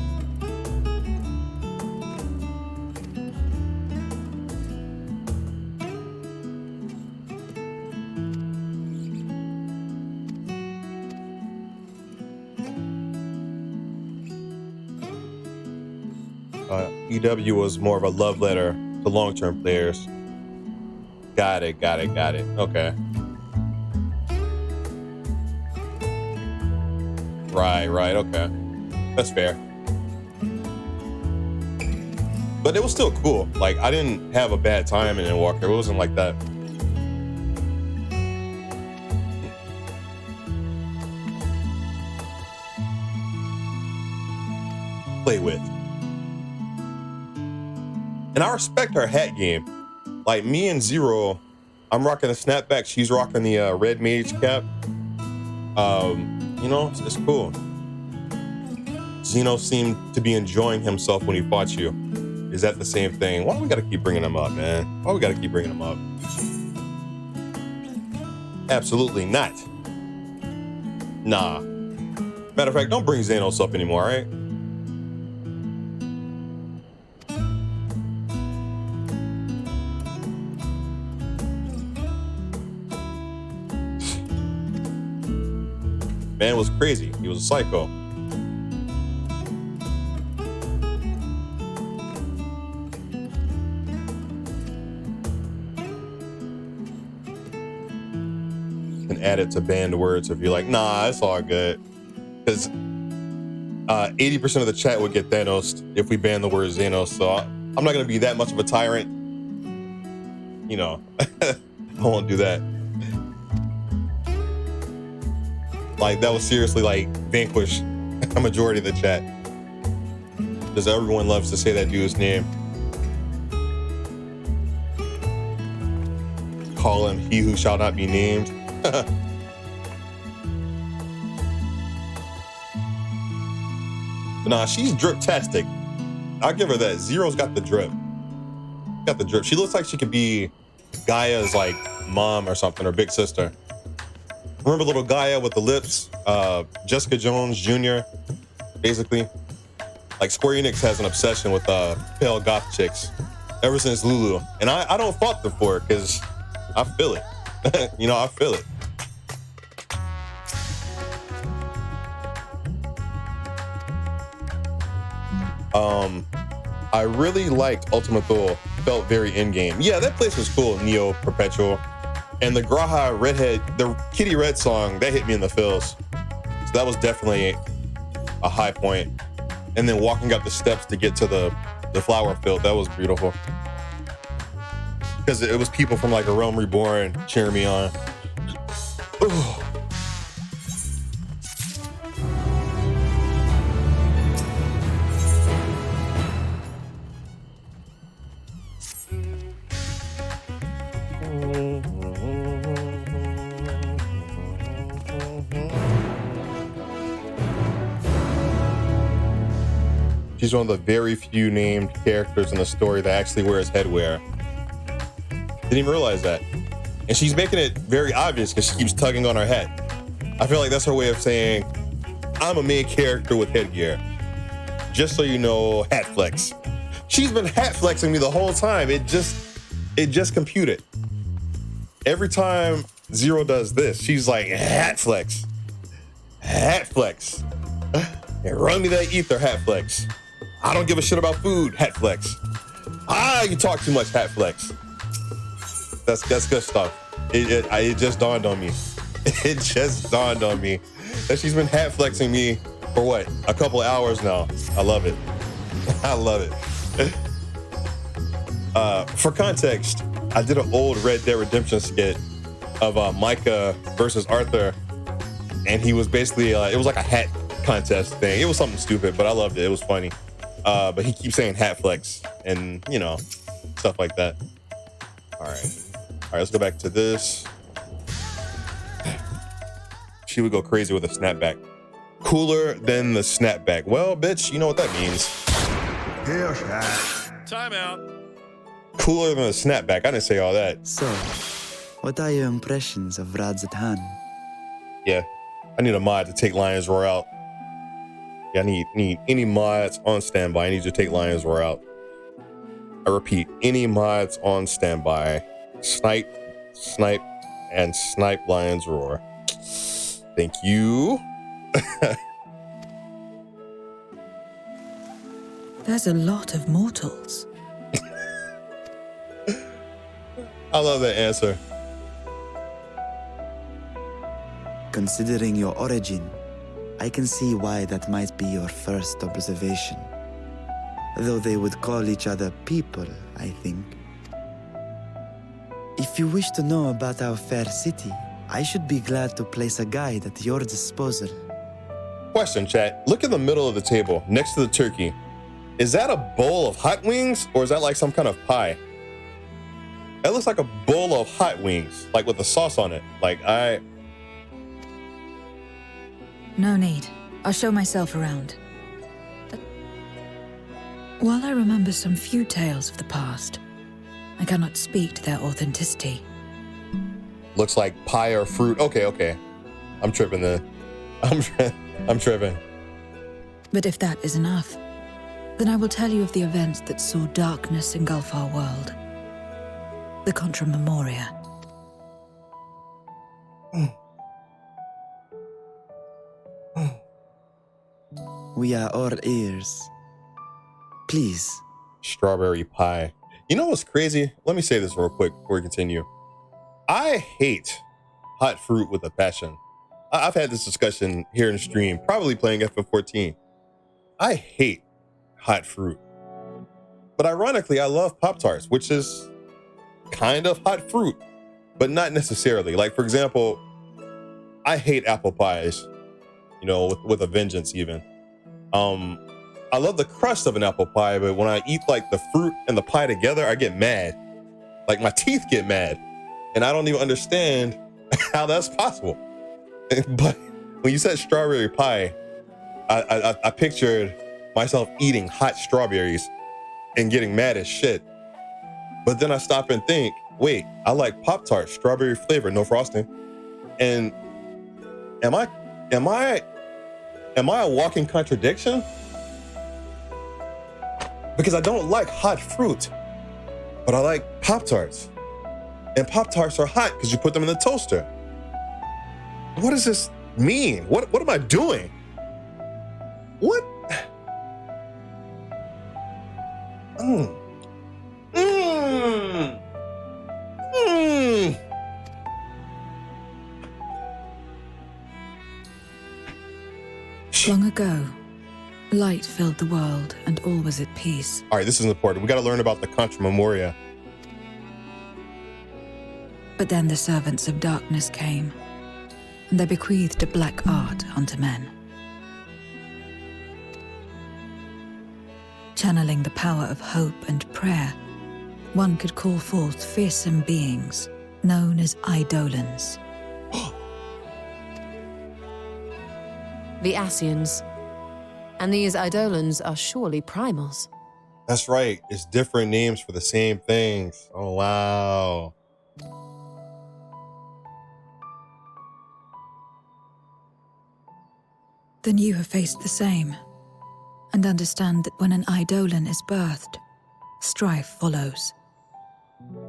EW was more of a love letter to long-term players. Got it. Okay. Right, okay. That's fair. But it was still cool. Like, I didn't have a bad time in Endwalker. It wasn't like that. Play with. And I respect her hat game. Like, me and Zero, I'm rocking a snapback. She's rocking the red mage cap. You know, it's cool. Zeno seemed to be enjoying himself when he fought you. Is that the same thing? Why do we gotta keep bringing him up, man? Why we gotta keep bringing him up? Absolutely not. Nah. Matter of fact, don't bring Xenos up anymore, all right? Man was crazy. He was a psycho. And add it to banned words if you're like, nah, it's all good. Because 80% of the chat would get Thanos if we ban the word Xenos. So I'm not going to be that much of a tyrant. You know, I won't do that. Like, that was seriously, like, vanquish a majority of the chat. Because everyone loves to say that dude's name. Call him he who shall not be named. But nah, she's drip-tastic. I'll give her that. Zero's got the drip. Got the drip. She looks like she could be Gaia's, like, mom or something, or big sister. Remember little Gaia with the lips? Jessica Jones Jr., basically. Like, Square Enix has an obsession with pale goth chicks ever since Lulu. And I don't fault them for it, because I feel it. You know, I feel it. I really liked Ultima Thule. Felt very in-game. Yeah, that place was cool, Neo Perpetual. And the Graha Redhead, the Kitty Red song, that hit me in the feels. So that was definitely a high point. And then walking up the steps to get to the flower field, that was beautiful. Because it was people from like A Realm Reborn cheering me on. Ooh. She's one of the very few named characters in the story that actually wears headwear. Didn't even realize that. And she's making it very obvious because she keeps tugging on her hat. I feel like that's her way of saying, I'm a main character with headgear. Just so you know, hat flex. She's been hat flexing me the whole time. It just computed. Every time Zero does this, she's like, hat flex. Hat flex. And run me that ether, hat flex. I don't give a shit about food, hat flex. You talk too much, Hat Flex. That's good stuff. It just dawned on me. It just dawned on me that she's been hat flexing me for what, a couple of hours now. I love it. I love it. For context, I did an old Red Dead Redemption skit of Micah versus Arthur, and he was basically it was like a hat contest thing. It was something stupid, but I loved it. It was funny. But he keeps saying hat flex and stuff like that. All right, let's go back to this. She would go crazy with a snapback. Cooler than the snapback. Well, bitch, you know what that means. Time out. Cooler than a snapback. I didn't say all that. So, what are your impressions of Radzatan? Yeah, I need a mod to take Lion's Roar out. Yeah, I need any mods on standby. I need you to take Lion's Roar out. I repeat, any mods on standby. Snipe, and snipe Lion's Roar. Thank you. There's a lot of mortals. I love that answer. Considering your origin, I can see why that might be your first observation. Though they would call each other people, I think. If you wish to know about our fair city, I should be glad to place a guide at your disposal. Question, chat. Look in the middle of the table, next to the turkey. Is that a bowl of hot wings, or is that like some kind of pie? That looks like a bowl of hot wings, like with the sauce on it. No need. I'll show myself around. While I remember some few tales of the past, I cannot speak to their authenticity. Looks like pie or fruit. Okay. I'm tripping then. I'm tripping. But if that is enough, then I will tell you of the events that saw darkness engulf our world. The Contra Memoria. We are all ears. Please. Strawberry pie. You know what's crazy? Let me say this real quick before we continue. I hate hot fruit with a passion. I've had this discussion here in stream, probably playing FF14. I hate hot fruit. But ironically, I love Pop-Tarts, which is kind of hot fruit, but not necessarily. Like, for example, I hate apple pies, with a vengeance even. I love the crust of an apple pie, but when I eat like the fruit and the pie together, I get mad. Like my teeth get mad. And I don't even understand how that's possible. But when you said strawberry pie, I pictured myself eating hot strawberries and getting mad as shit. But then I stop and think, wait, I like Pop-Tart, strawberry flavor, no frosting. And am I a walking contradiction? Because I don't like hot fruit, but I like Pop-Tarts. And Pop-Tarts are hot because you put them in the toaster. What does this mean? What am I doing? What? Long ago, light filled the world and all was at peace. All right, this is important. We got to learn about the Contra Memoria. But then the servants of darkness came, and they bequeathed a black art unto men. Channeling the power of hope and prayer, one could call forth fearsome beings known as Eidolons. The Ascians. And these Eidolons are surely primals. That's right. It's different names for the same things. Oh, wow. Then you have faced the same, and understand that when an Eidolon is birthed, strife follows.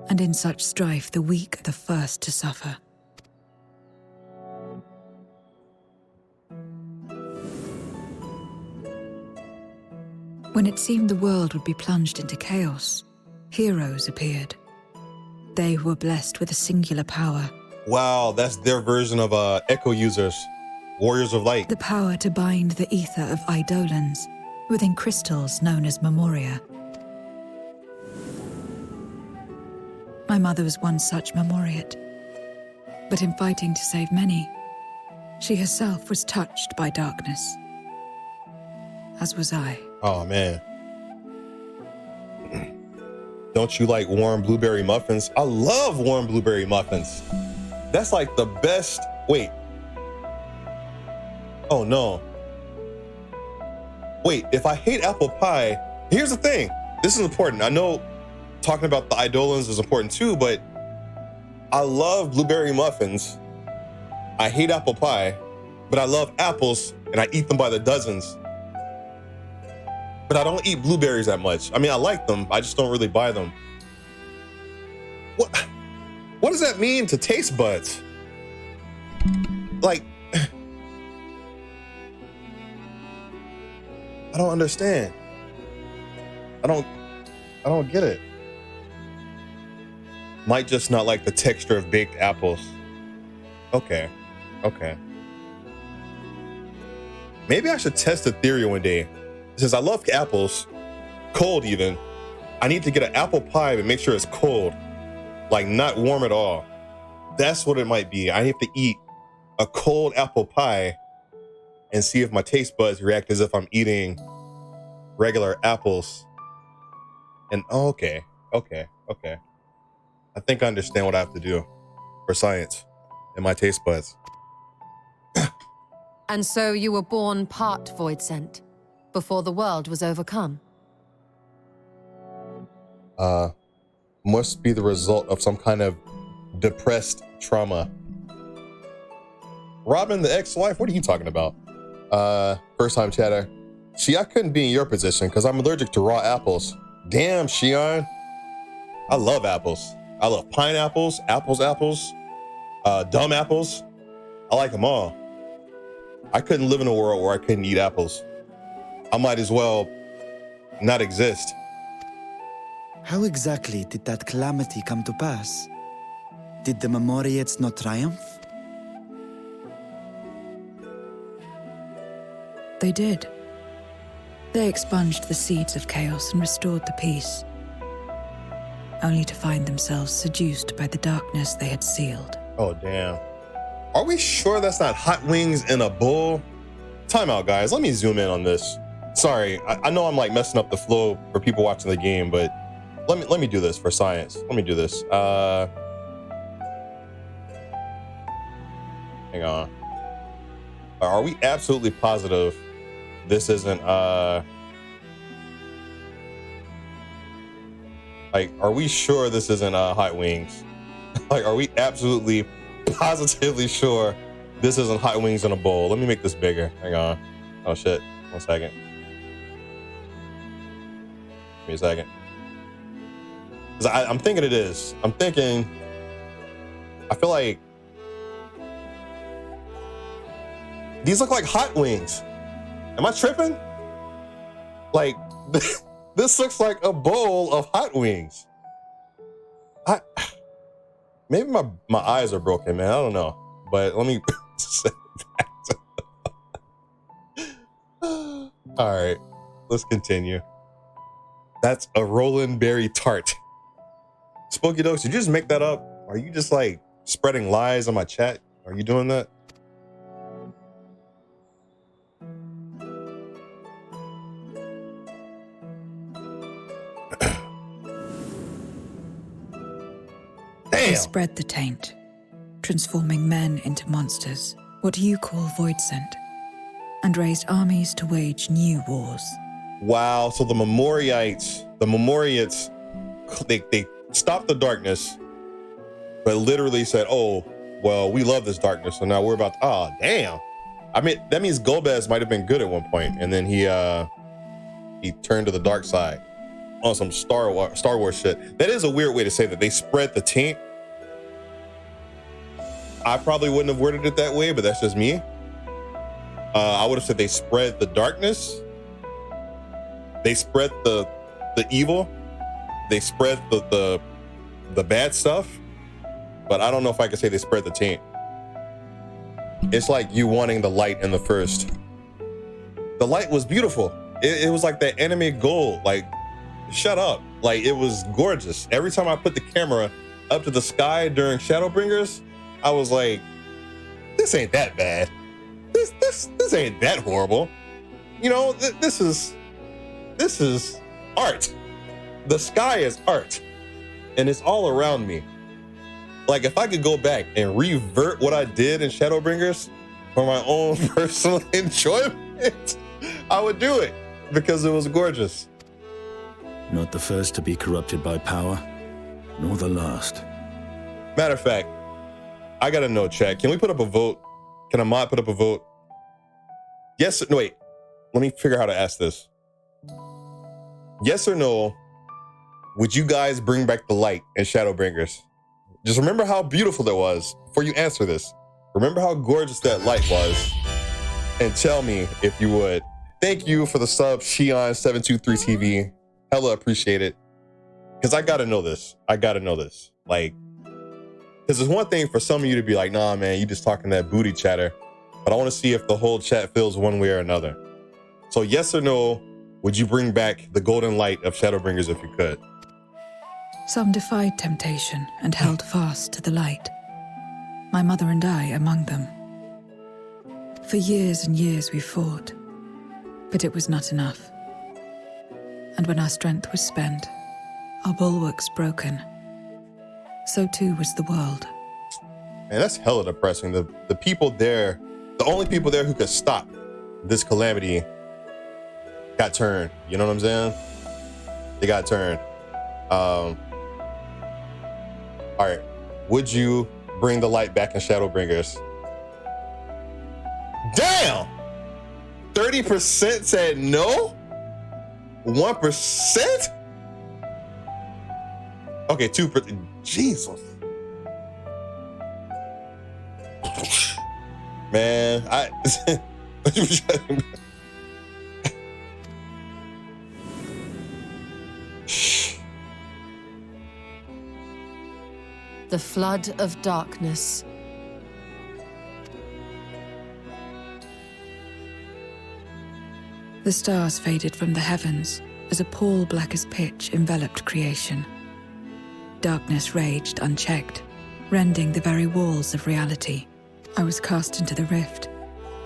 And in such strife, the weak are the first to suffer. When it seemed the world would be plunged into chaos, heroes appeared. They were blessed with a singular power. Wow, that's their version of Echo users, Warriors of Light. The power to bind the ether of Eidolons within crystals known as Memoria. My mother was one such Memoriate. But in fighting to save many, she herself was touched by darkness. As was I. Oh, man. Don't you like warm blueberry muffins? I love warm blueberry muffins. That's like the best. Wait. Oh, no. Wait, if I hate apple pie, here's the thing. This is important. I know talking about the Eidolons is important too, but I love blueberry muffins. I hate apple pie, but I love apples and I eat them by the dozens. But I don't eat blueberries that much. I mean, I like them. I just don't really buy them. What does that mean to taste buds? Like, I don't understand. I don't get it. Might just not like the texture of baked apples. Okay. Maybe I should test the theory one day. Since I love apples, cold even, I need to get an apple pie but make sure it's cold. Like not warm at all. That's what it might be. I have to eat a cold apple pie and see if my taste buds react as if I'm eating regular apples. And okay. I think I understand what I have to do for science and my taste buds. And so you were born part Voidsent, before the world was overcome? Must be the result of some kind of depressed trauma. Robin, the ex-wife, what are you talking about? First time chatter. See, I couldn't be in your position because I'm allergic to raw apples. Damn, Shion. I love apples. I love pineapples, apples, dumb apples. I like them all. I couldn't live in a world where I couldn't eat apples. I might as well not exist. How exactly did that calamity come to pass? Did the Memoriates not triumph? They did. They expunged the seeds of chaos and restored the peace, only to find themselves seduced by the darkness they had sealed. Oh, damn. Are we sure that's not hot wings in a bowl? Time out, guys. Let me zoom in on this. Sorry, I know I'm like messing up the flow for people watching the game, but let me do this for science. Let me do this. Hang on. Are we absolutely positive this isn't like, are we sure this isn't hot wings? Like, are we absolutely positively sure this isn't hot wings in a bowl? Let me make this bigger. Hang on. Oh shit. 1 second. Give me a second. 'Cause I'm thinking it is. I feel like these look like hot wings. Am I tripping? Like, this looks like a bowl of hot wings. Maybe my eyes are broken, man. I don't know. But let me say that. All right, let's continue. That's a Roland Berry tart. Spooky Dokes, did you just make that up? Are you just like spreading lies on my chat? Are you doing that? They spread the taint, transforming men into monsters, what you call Voidsent, and raised armies to wage new wars. Wow, so the Memoriates, they stopped the darkness, but literally said, oh, well, we love this darkness, so now we're about to, oh, damn. I mean, that means Golbez might have been good at one point, and then he turned to the dark side on some Star Wars shit. That is a weird way to say that. They spread the taint. I probably wouldn't have worded it that way, but that's just me. I would have said they spread the darkness. They spread the evil. they spread the bad stuff, but I don't know if I can say they spread the taint. It's like you wanting the light in the first. The light was beautiful. It was like that anime gold. Like, shut up. Like, it was gorgeous. Every time I put the camera up to the sky during Shadowbringers, I was like, this ain't that bad. This ain't that horrible. You know, this is art. The sky is art, and it's all around me. Like, if I could go back and revert what I did in Shadowbringers for my own personal enjoyment, I would do it because it was gorgeous. Not the first to be corrupted by power, nor the last. Matter of fact, I gotta know, chat. Can we put up a vote? Can a mod put up a vote? Yes. No, wait. Let me figure out how to ask this. Yes or no? Would you guys bring back the light in Shadowbringers? Just remember how beautiful that was before you answer this. Remember how gorgeous that light was, and tell me if you would. Thank you for the sub, Shion723TV. Hella appreciate it. Because I gotta know this. I gotta know this. Like, because it's one thing for some of you to be like, nah, man, you just talking that booty chatter. But I want to see if the whole chat feels one way or another. So yes or no, would you bring back the golden light of Shadowbringers if you could? Some defied temptation and held fast to the light. My mother and I among them. For years and years we fought, but it was not enough. And when our strength was spent, our bulwarks broken, so too was the world. Man, that's hella depressing. The people there, the only people there who could stop this calamity got turned. You know what I'm saying? They got turned. All right, would you bring the light back in Shadowbringers? Damn! 30% said no? 1%? Okay, 2%. Jesus. Man, The flood of darkness. The stars faded from the heavens as a pall black as pitch enveloped creation. Darkness raged unchecked, rending the very walls of reality. I was cast into the rift,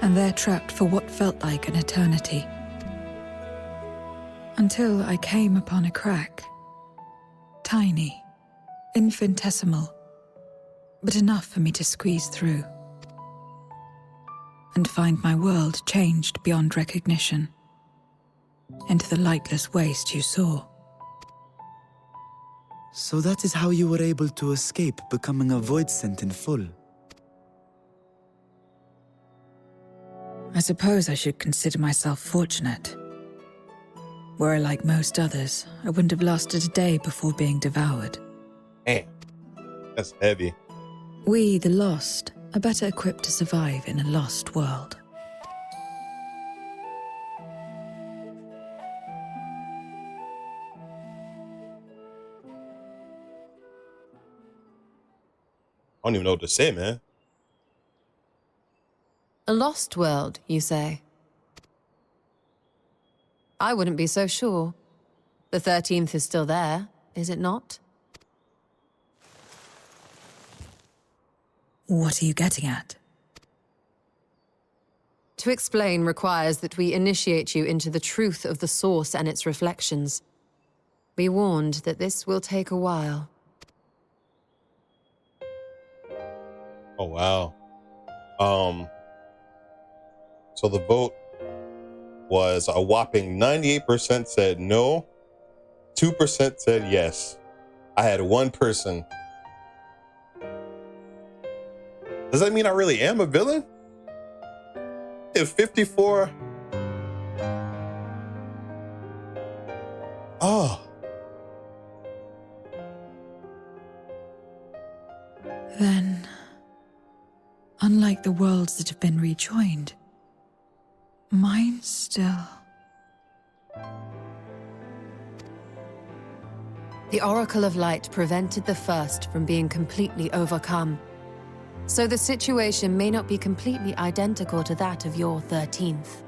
and there trapped for what felt like an eternity. Until I came upon a crack. Tiny, infinitesimal, but enough for me to squeeze through. And find my world changed beyond recognition. Into the lightless waste you saw. So that is how you were able to escape becoming a void scent in full. I suppose I should consider myself fortunate. Were I like most others, I wouldn't have lasted a day before being devoured. Man, that's heavy. We, the lost, are better equipped to survive in a lost world. I don't even know what to say, man. A lost world, you say? I wouldn't be so sure. The 13th is still there, is it not? What are you getting at? To explain requires that we initiate you into the truth of the source and its reflections. Be warned that this will take a while. Oh, wow. So the vote was a whopping 98% said no, 2% said yes. I had one person. Does that mean I really am a villain? If 54. Oh. Then, unlike the worlds that have been rejoined, mine still. The Oracle of Light prevented the first from being completely overcome. So the situation may not be completely identical to that of your 13th.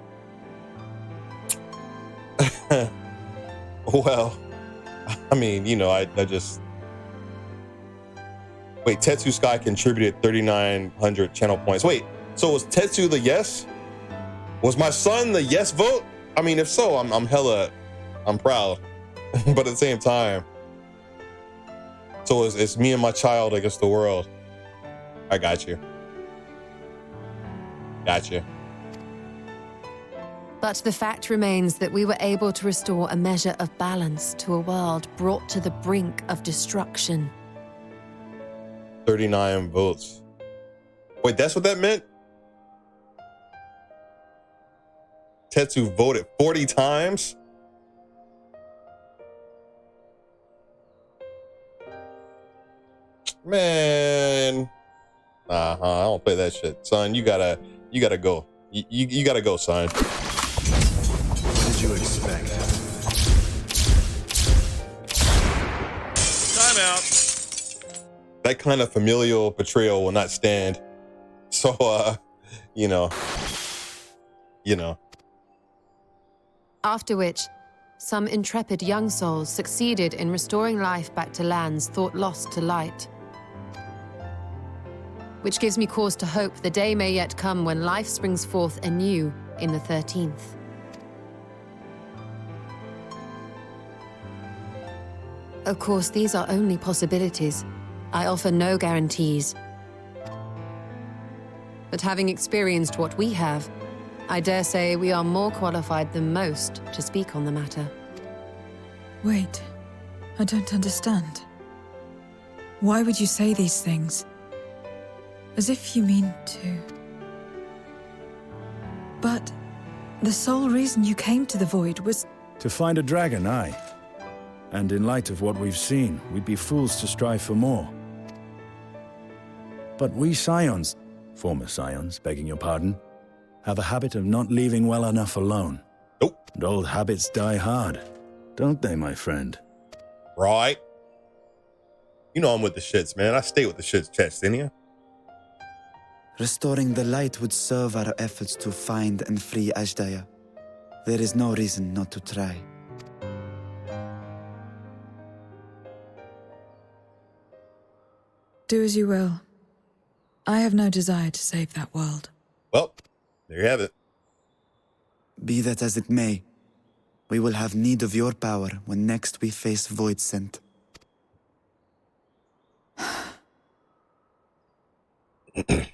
Well, I mean, you know, I just... Wait, Tetsu Sky contributed 3,900 channel points. Wait, so was Tetsu the yes? Was my son the yes vote? I mean, if so, I'm proud. But at the same time, so it's me and my child against the world. I got you. Got you. But the fact remains that we were able to restore a measure of balance to a world brought to the brink of destruction. 39 votes. Wait, that's what that meant? Tetsu voted 40 times? Man. I don't play that shit. Son, you gotta go. You gotta go, son. What did you expect? Time out. That kind of familial betrayal will not stand. So, you know. After which, some intrepid young souls succeeded in restoring life back to lands thought lost to light. Which gives me cause to hope the day may yet come when life springs forth anew in the 13th. Of course, these are only possibilities. I offer no guarantees. But having experienced what we have, I dare say we are more qualified than most to speak on the matter. Wait, I don't understand. Why would you say these things? As if you mean to... But the sole reason you came to the Void was... To find a dragon, aye. And in light of what we've seen, we'd be fools to strive for more. But we Scions, former Scions, begging your pardon, have a habit of not leaving well enough alone. Nope. And old habits die hard, don't they, my friend? Right. You know I'm with the shits, man. I stay with the shits, chest, didn't you? Restoring the light would serve our efforts to find and free Ashdaya. There is no reason not to try. Do as you will. I have no desire to save that world. Well, there you have it. Be that as it may, we will have need of your power when next we face Voidsent.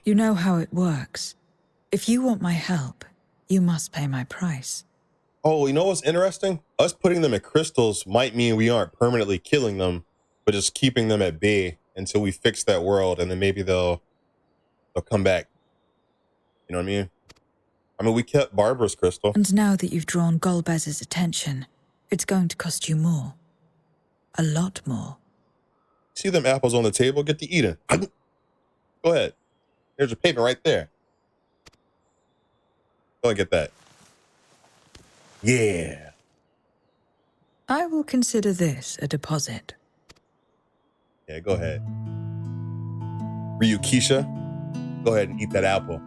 You know how it works. If you want my help, you must pay my price. Oh, you know what's interesting? Us putting them in crystals might mean we aren't permanently killing them, but just keeping them at bay until we fix that world, and then maybe they'll come back. You know what I mean? I mean, we kept Barbara's crystal. And now that you've drawn Golbez's attention, it's going to cost you more. A lot more. See them apples on the table? Get to eating. Go ahead. There's your payment right there. Go and get that. Yeah. I will consider this a deposit. Yeah, go ahead. Ryukisha, go ahead and eat that apple.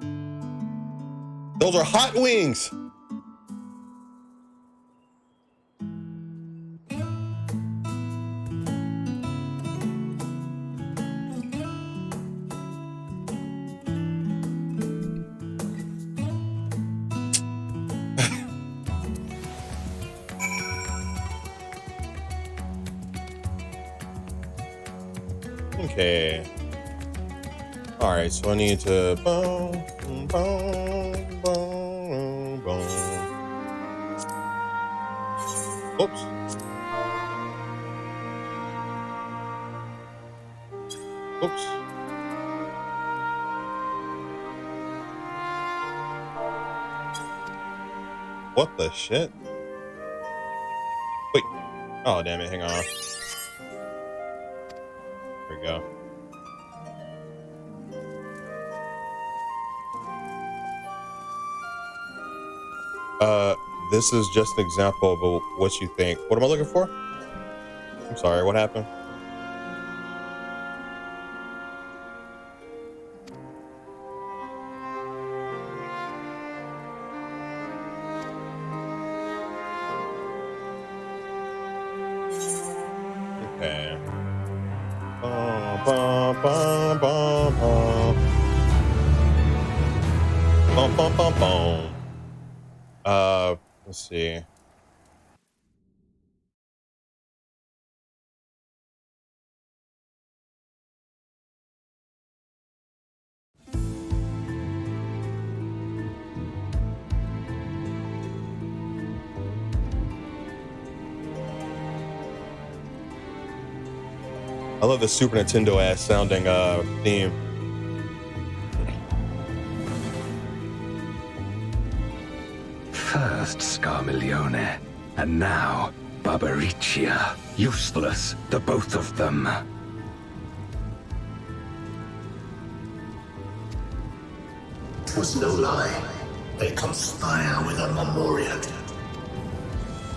Those are hot wings. Okay. All right, so I need to boom, boom, boom, boom. Oops. Oops. What the shit? Wait. Oh, damn it. Hang on. There we go. This is just an example of what you think. What am I looking for? I'm sorry, what happened? Okay. Bum, bum, bum, bum, bum. Bum, bum, bum, bum. Let's see. I love the Super Nintendo ass sounding theme. First Scarmiglione, and now Barbaricia. Useless, the both of them. 'Twas no lie. They conspire with a memorial.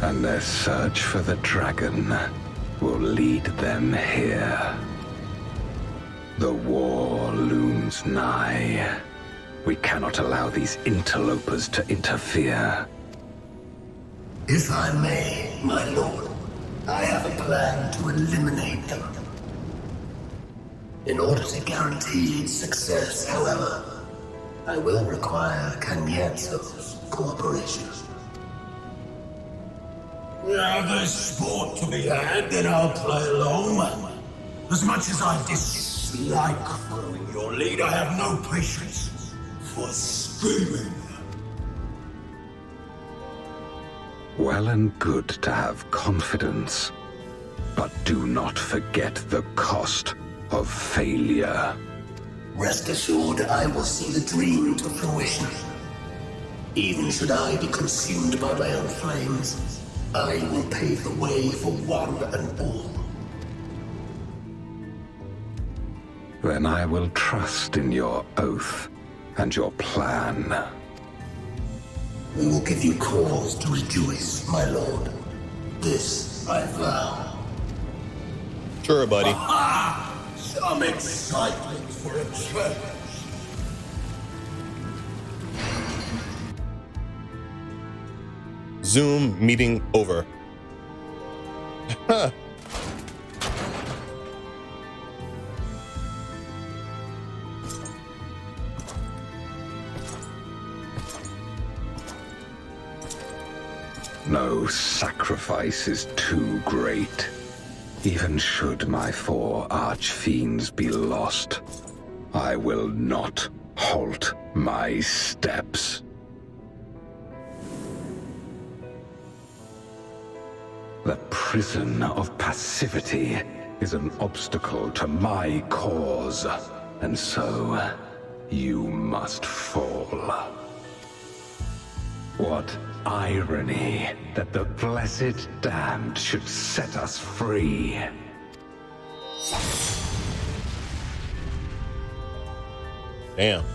And their search for the dragon will lead them here. The war looms nigh. We cannot allow these interlopers to interfere. If I may, my lord, I have a plan to eliminate them. In order to guarantee its success, however, I will require Cagnazzo's cooperation. Now there's sport to be had, then I'll play along. As much as I dislike following your lead, I have no patience for screaming. Well and good to have confidence, but do not forget the cost of failure. Rest assured, I will see the dream to fruition. Even should I be consumed by my own flames, I will pave the way for one and all. Then I will trust in your oath and your plan. We will give you cause to rejoice, my lord. This I vow. Sure, buddy. Aha! Some excitement for a change. Zoom meeting over. No sacrifice is too great. Even should my 4 archfiends be lost, I will not halt my steps. The prison of passivity is an obstacle to my cause, and so you must fall. What irony that the blessed damned should set us free. Damn.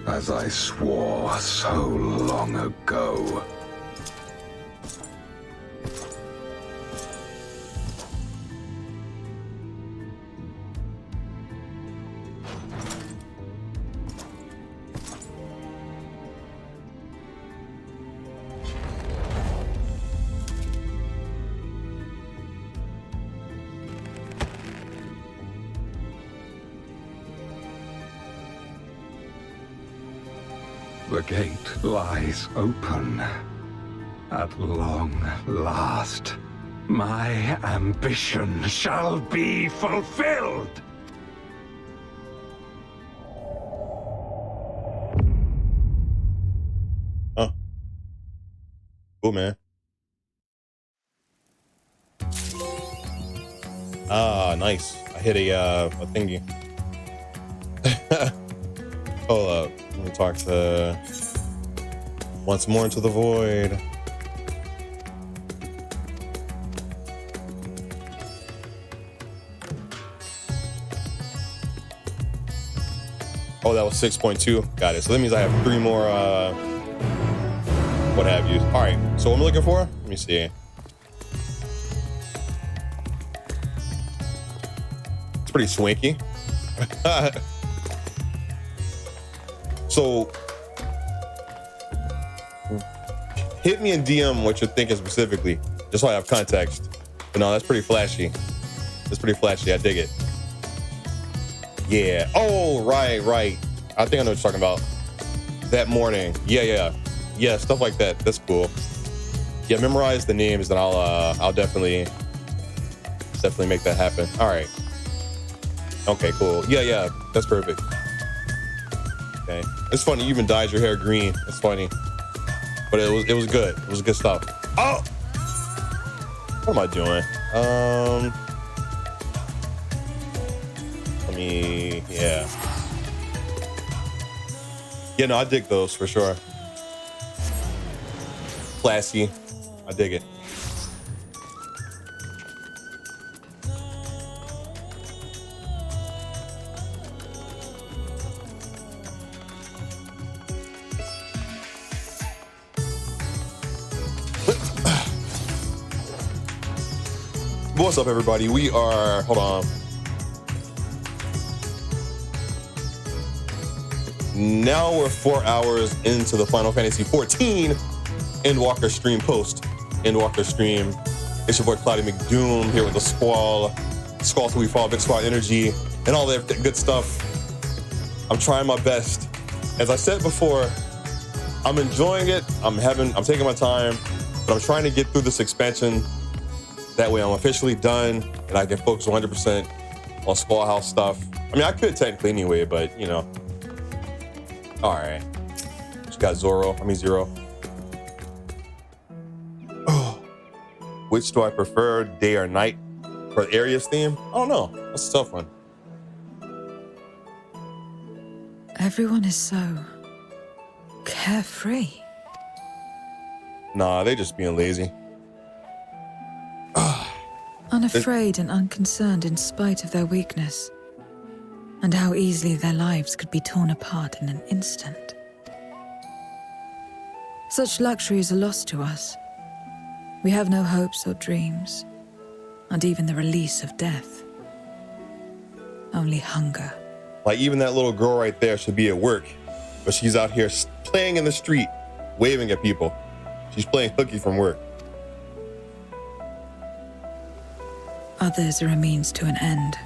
As I swore so long ago. The gate lies open. At long last, my ambition shall be fulfilled! Huh. Cool, man. Ah, nice. I hit a thingy. Hold up. Let me talk to once more into the void. Oh, that was 6.2. Got it. So that means I have 3 more what have you. All right, so what I'm looking for, let me see. It's pretty swanky. So hit me in DM what you're thinking specifically, just so I have context. But no, that's pretty flashy. That's pretty flashy. I dig it. Yeah. Oh, right. I think I know what you're talking about. That morning. Yeah. Stuff like that. That's cool. Yeah, memorize the names, and I'll definitely make that happen. All right. Okay, cool. Yeah. That's perfect. Okay. It's funny. You even dyed your hair green. It's funny. But it was good. It was good stuff. Oh! What am I doing? Yeah. Yeah, no, I dig those for sure. Classy. I dig it. What's up, everybody? We are, hold on. Now we're 4 hours into the Final Fantasy 14 Endwalker stream post. Endwalker stream. It's your boy Cloudy McDoom here with the Squall 2 We Fall, Big Squad Energy, and all that good stuff. I'm trying my best. As I said before, I'm enjoying it. I'm taking my time, but I'm trying to get through this expansion. That way I'm officially done and I can focus 100% on Squall House stuff. I mean, I could technically anyway, but you know. All right. Just got Zero. Oh. Which do I prefer, day or night? For the Area's theme? I don't know. That's a tough one. Everyone is so carefree. Nah, they just being lazy. Unafraid and unconcerned in spite of their weakness, and how easily their lives could be torn apart in an instant. Such luxuries are lost to us. We have no hopes or dreams, and even the release of death. Only hunger. Like even that little girl right there should be at work, but she's out here playing in the street, waving at people. She's playing hooky from work. Others are a means to an end.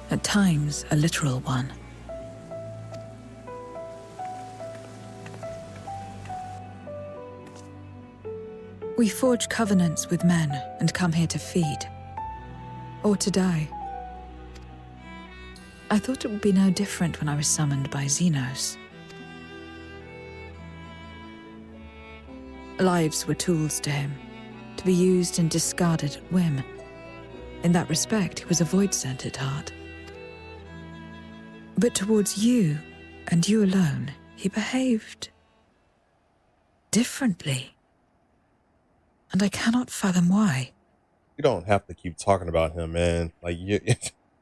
At times, a literal one. We forge covenants with men and come here to feed. Or to die. I thought it would be no different when I was summoned by Xenos. Lives were tools to him, to be used and discarded at whim. In that respect, he was a void-sent at heart. But towards you, and you alone, he behaved differently. And I cannot fathom why. You don't have to keep talking about him, man. Like,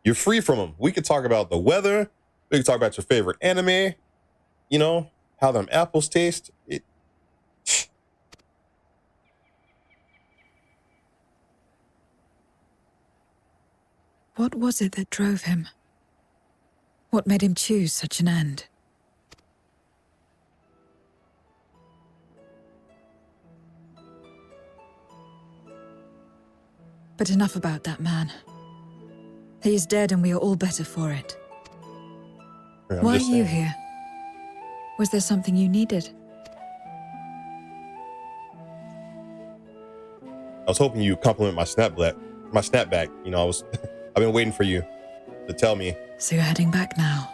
you're free from him. We could talk about the weather. We could talk about your favorite anime. You know, how them apples taste. What was it that drove him? What made him choose such an end? But enough about that man. He is dead and we are all better for it. Why are you here? Was there something you needed? I was hoping you'd compliment my snapback. You know, I've been waiting for you to tell me. So you're heading back now.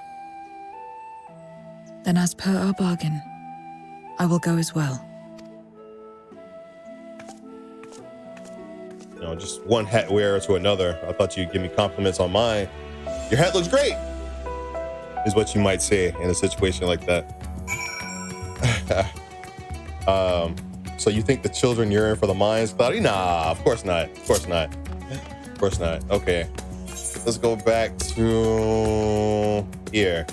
Then as per our bargain, I will go as well. You know, just one hat wearer to another. I thought you'd give me compliments on mine. Your hat looks great, is what you might say in a situation like that. So you think the children yearn for the mines, Cloudy? Nah, of course not. Of course not. Of course not. Okay. Let's go back to here.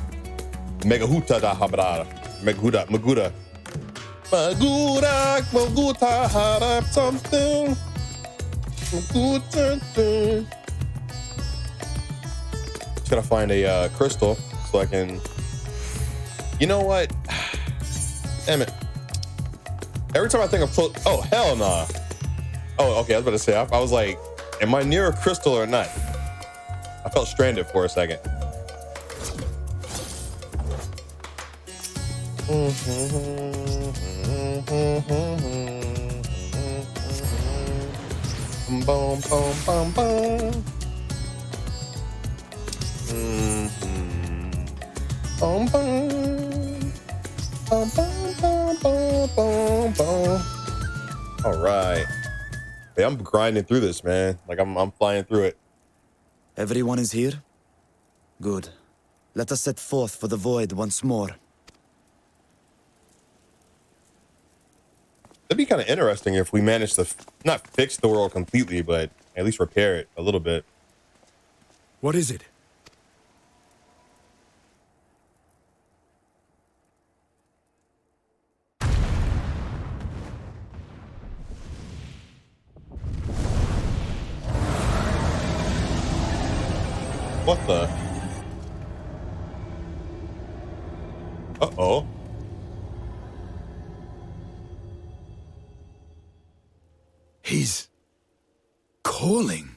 Megahuta da Habrada. Maguda. Maguta, something. Just gotta find a crystal so I can. You know what? Damn it! Every time I think of close, oh hell nah. Oh, okay. I was about to say. I was like, am I near a crystal or not? I felt stranded for a second. Boom, boom, boom, boom. Boom, boom. Boom, boom, boom, boom, boom, boom. All right. Hey, I'm grinding through this, man. Like I'm flying through it. Everyone is here? Good. Let us set forth for the void once more. It'd be kind of interesting if we managed to not fix the world completely, but at least repair it a little bit. What is it? What the? Uh-oh. He's calling.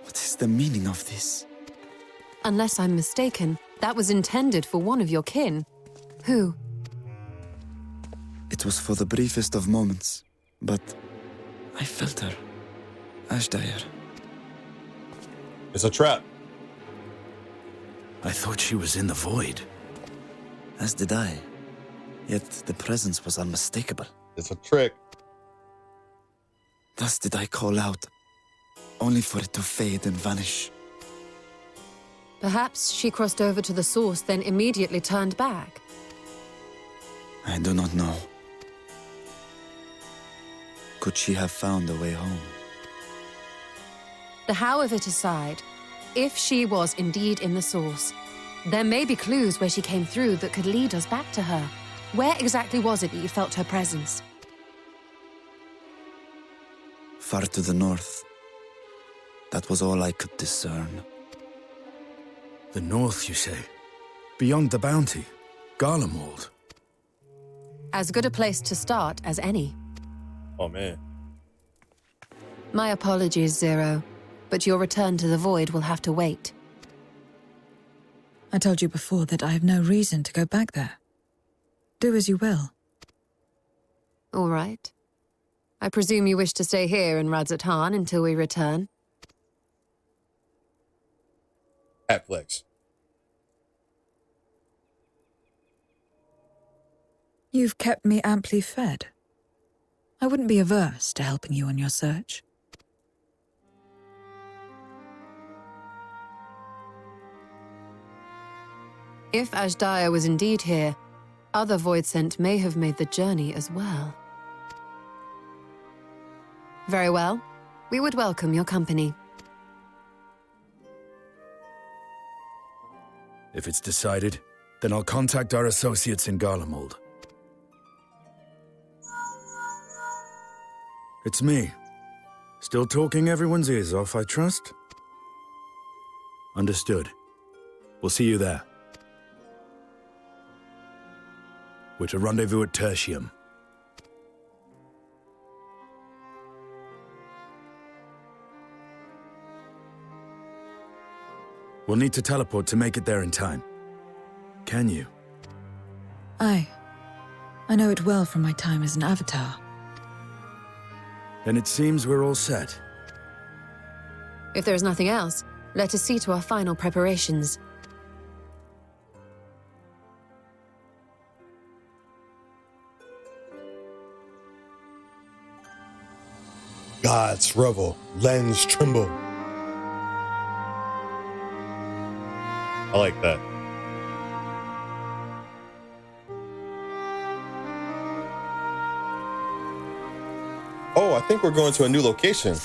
What is the meaning of this? Unless I'm mistaken, that was intended for one of your kin. Who? It was for the briefest of moments, but I felt her. Ashdyr. It's a trap. I thought she was in the void. As did I. Yet the presence was unmistakable. It's a trick. Thus did I call out, only for it to fade and vanish. Perhaps she crossed over to the source, then immediately turned back. I do not know. Could she have found a way home? The how of it aside, if she was indeed in the source, there may be clues where she came through that could lead us back to her. Where exactly was it that you felt her presence? Far to the north. That was all I could discern. The north, you say? Beyond the bounty? Garlemald? As good a place to start as any. Oh, man. My apologies, Zero, but your return to the void will have to wait. I told you before that I have no reason to go back there. Do as you will. All right. I presume you wish to stay here in Radzat-Han until we return? Hat flex. You've kept me amply fed. I wouldn't be averse to helping you on your search. If Ashdyr was indeed here, other Voidsent may have made the journey as well. Very well. We would welcome your company. If it's decided, then I'll contact our associates in Garlemald. It's me. Still talking everyone's ears off, I trust? Understood. We'll see you there. We're to rendezvous at Tertium. We'll need to teleport to make it there in time. Can you? Aye. I know it well from my time as an avatar. Then it seems we're all set. If there is nothing else, let us see to our final preparations. Gods revel, lands tremble. I like that. Oh, I think we're going to a new location.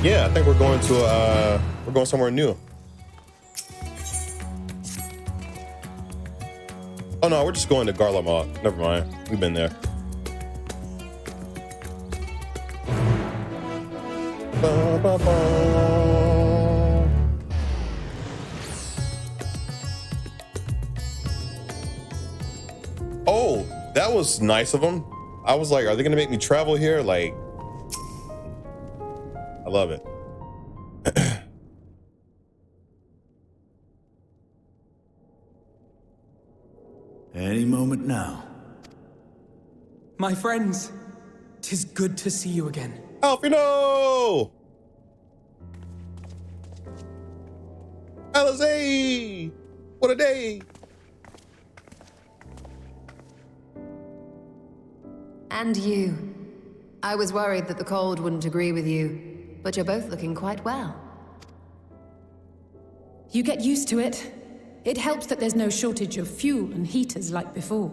Yeah, I think we're going somewhere new. Oh no, we're just going to Garlemald. Never mind. We've been there. Ba, ba, ba. Oh, that was nice of them. I was like, are they gonna make me travel here? Like, I love it. Any moment now. My friends, 'tis good to see you again. Alfredo! Alizé! What a day! And you. I was worried that the cold wouldn't agree with you, but you're both looking quite well. You get used to it. It helps that there's no shortage of fuel and heaters like before.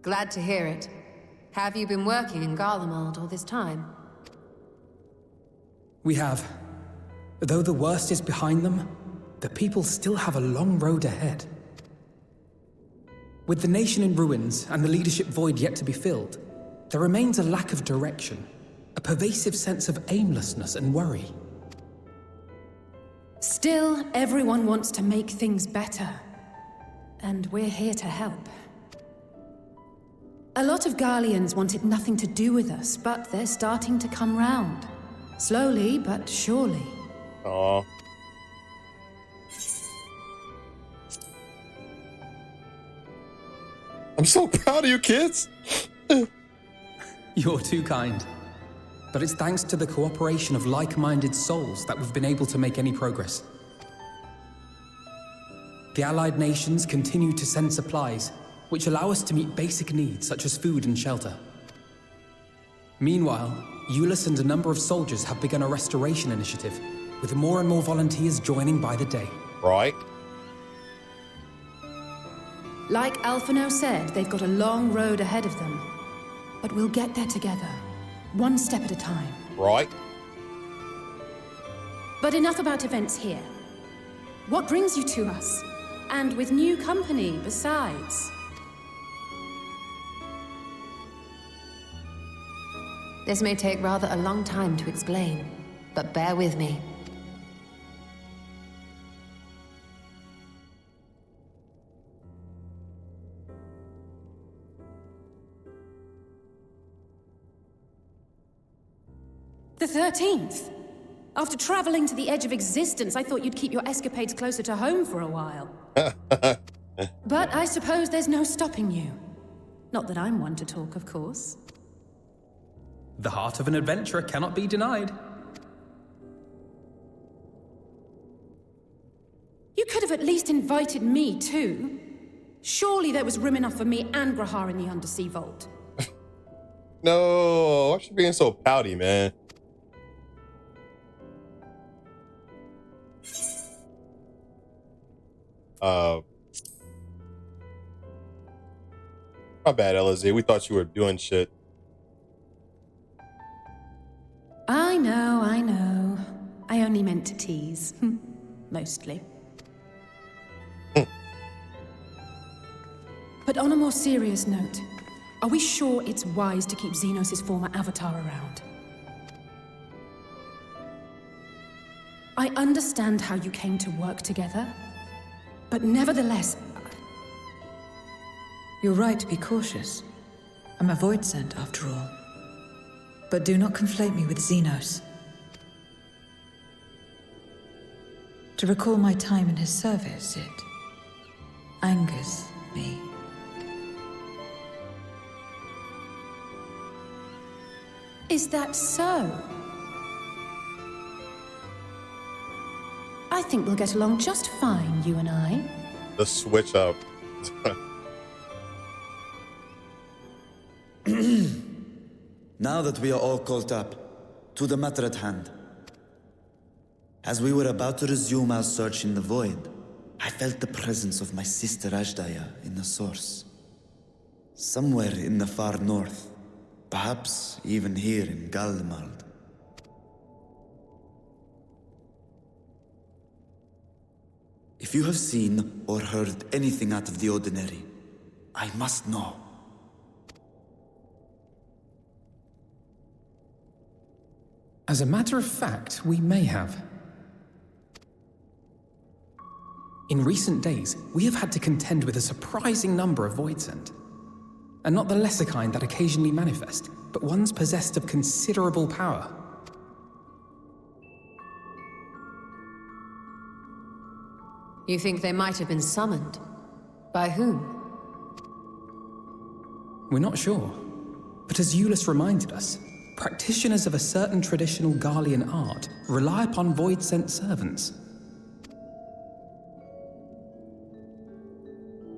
Glad to hear it. Have you been working in Garlemald all this time? We have. Though the worst is behind them, the people still have a long road ahead. With the nation in ruins and the leadership void yet to be filled, there remains a lack of direction, a pervasive sense of aimlessness and worry. Still, everyone wants to make things better. And we're here to help. A lot of Garleans wanted nothing to do with us, but they're starting to come round. Slowly, but surely. Aww. I'm so proud of you kids. You're too kind. But it's thanks to the cooperation of like-minded souls that we've been able to make any progress. The allied nations continue to send supplies, which allow us to meet basic needs such as food and shelter. Meanwhile, Euless and a number of soldiers have begun a restoration initiative, with more and more volunteers joining by the day. Right. Like Alphino said, they've got a long road ahead of them. But we'll get there together, one step at a time. Right. But enough about events here. What brings you to us? And with new company besides? This may take rather a long time to explain, but bear with me. The 13th? After traveling to the edge of existence, I thought you'd keep your escapades closer to home for a while. But I suppose there's no stopping you. Not that I'm one to talk, of course. The heart of an adventurer cannot be denied. You could have at least invited me, too. Surely there was room enough for me and Grahar in the Undersea Vault. No, why is she being so pouty, man? My bad, Alizé. We thought you were doing shit. I know, I know. I only meant to tease. Mostly. But on a more serious note, are we sure it's wise to keep Xenos' former avatar around? I understand how you came to work together, but nevertheless... You're right to be cautious. I'm a void sent, after all. But do not conflate me with Xenos. To recall my time in his service, it angers me. Is that so? I think we'll get along just fine, you and I. The switch up. Now that we are all caught up, to the matter at hand. As we were about to resume our search in the void, I felt the presence of my sister Ajdaya in the source. Somewhere in the far north, perhaps even here in Garlemald. If you have seen or heard anything out of the ordinary, I must know. As a matter of fact, we may have. In recent days, we have had to contend with a surprising number of Voidsent. And not the lesser kind that occasionally manifest, but ones possessed of considerable power. You think they might have been summoned? By whom? We're not sure. But as Euless reminded us, practitioners of a certain traditional Garlean art rely upon Void-sent servants.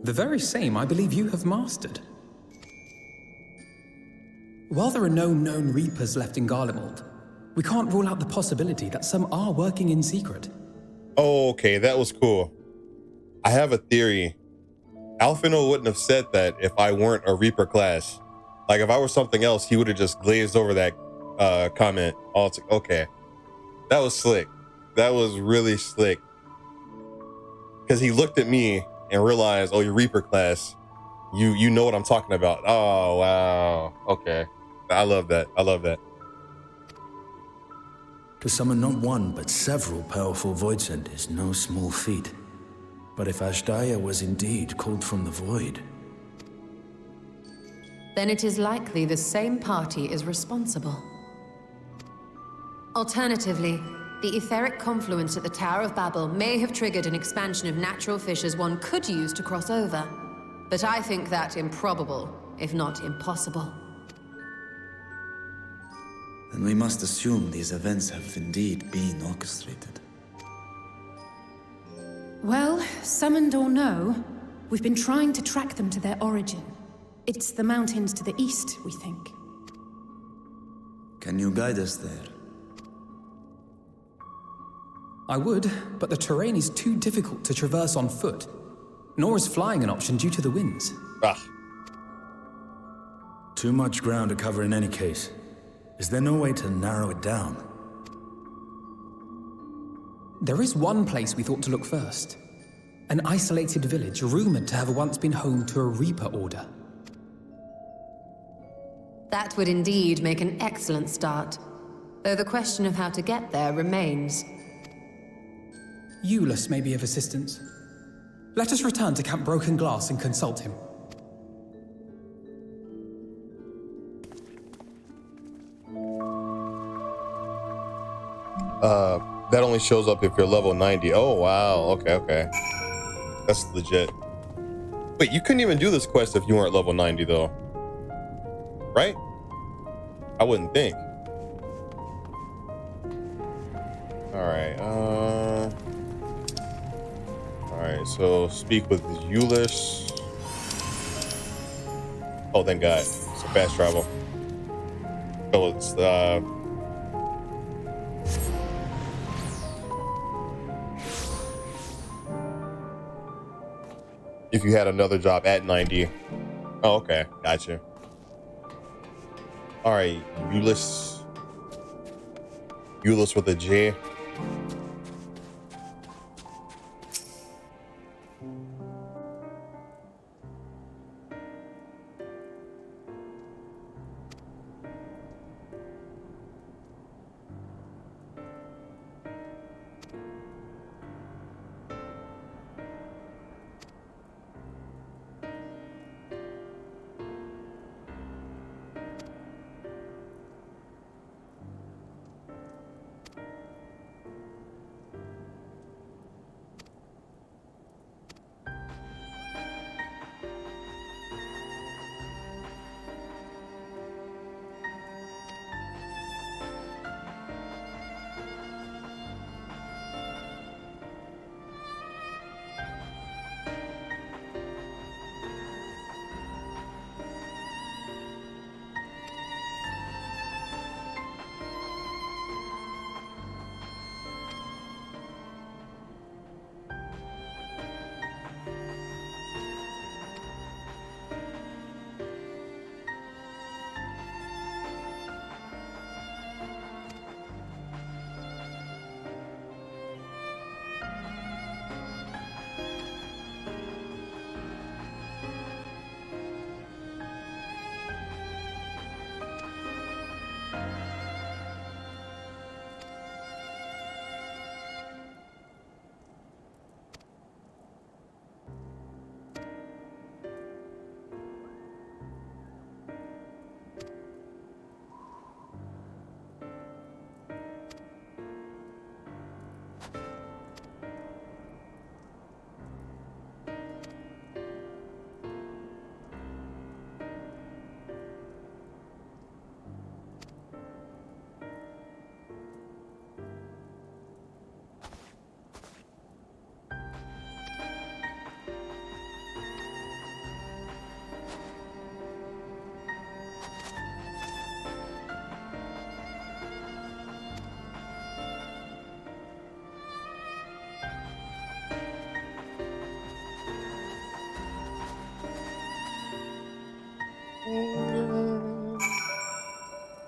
The very same I believe you have mastered. While there are no known Reapers left in Garlemald, we can't rule out the possibility that some are working in secret. Oh, okay, that was cool. I have a theory. Alphino wouldn't have said that if I weren't a Reaper class. Like, if I were something else, he would have just glazed over that comment. Okay, that was slick. That was really slick. Because he looked at me and realized, oh, you're Reaper class. You know what I'm talking about. Oh, wow. Okay. I love that. I love that. To summon not one, but several powerful Voidsent is no small feat. But if Ashdaya was indeed called from the void... Then it is likely the same party is responsible. Alternatively, the etheric confluence at the Tower of Babel may have triggered an expansion of natural fissures one could use to cross over. But I think that improbable, if not impossible. Then we must assume these events have indeed been orchestrated. Well, summoned or no, we've been trying to track them to their origin. It's the mountains to the east, we think. Can you guide us there? I would, but the terrain is too difficult to traverse on foot. Nor is flying an option due to the winds. Too much ground to cover in any case. Is there no way to narrow it down? There is one place we thought to look first. An isolated village rumored to have once been home to a Reaper order. That would indeed make an excellent start. Though the question of how to get there remains. Euless may be of assistance. Let us return to Camp Broken Glass and consult him. That only shows up if you're level 90. Oh, wow. Okay. That's legit. Wait, you couldn't even do this quest if you weren't level 90, though. Right? I wouldn't think. Alright, Alright, so speak with Euless. Oh, thank God. It's a fast travel. So it's, if you had another job at 90. Oh, okay. Gotcha. All right. Euless with a J.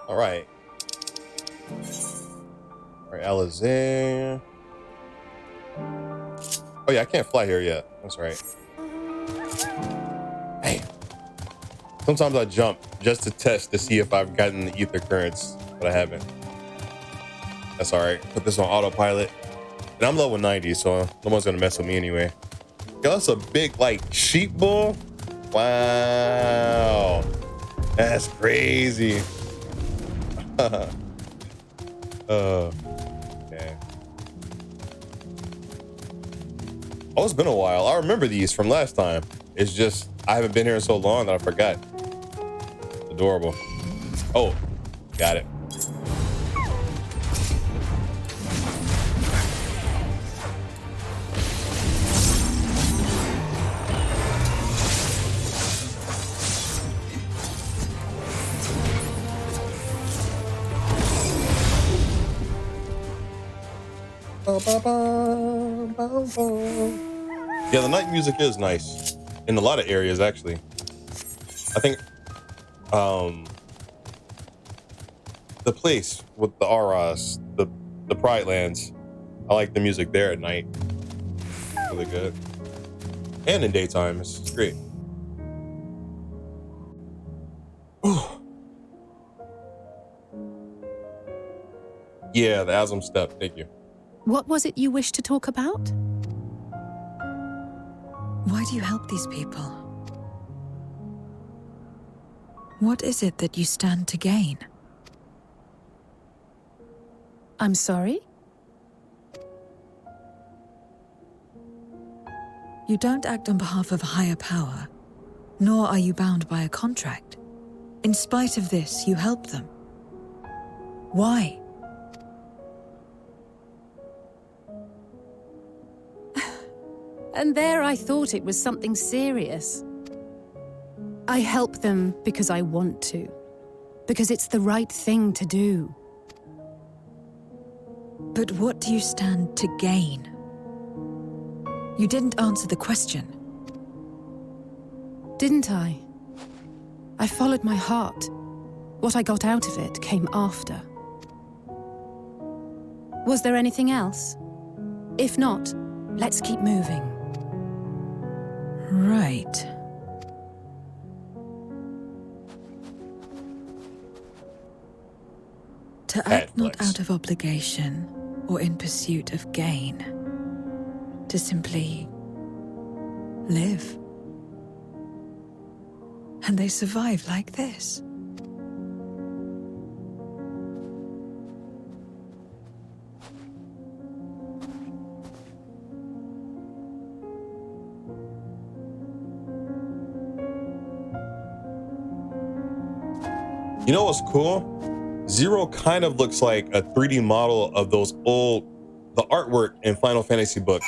All right. All right, Alizé. Oh yeah, I can't fly here yet. That's right. Hey. Sometimes I jump just to test to see if I've gotten the ether currents, but I haven't. That's all right. Put this on autopilot. And I'm level 90, so no one's gonna mess with me anyway. Yo, that's a big, like, sheep bull. Wow. That's crazy. Okay. Oh, it's been a while. I remember these from last time. It's just, I haven't been here in so long that I forgot. Adorable. Oh, got it. Yeah, the night music is nice in a lot of areas, actually. I think the place with the Auras, the Pride Lands, I like the music there at night. Really good. And in daytime, it's great. Yeah, the Asm step, thank you. What was it you wished to talk about? Why do you help these people? What is it that you stand to gain? I'm sorry? You don't act on behalf of a higher power, nor are you bound by a contract. In spite of this, you help them. Why? And there I thought it was something serious. I help them because I want to. Because it's the right thing to do. But what do you stand to gain? You didn't answer the question. Didn't I? I followed my heart. What I got out of it came after. Was there anything else? If not, let's keep moving. Right. To act not out of obligation or in pursuit of gain. To simply live. And they survive like this. You know what's cool? Zero kind of looks like a 3D model of those old, the artwork in Final Fantasy books.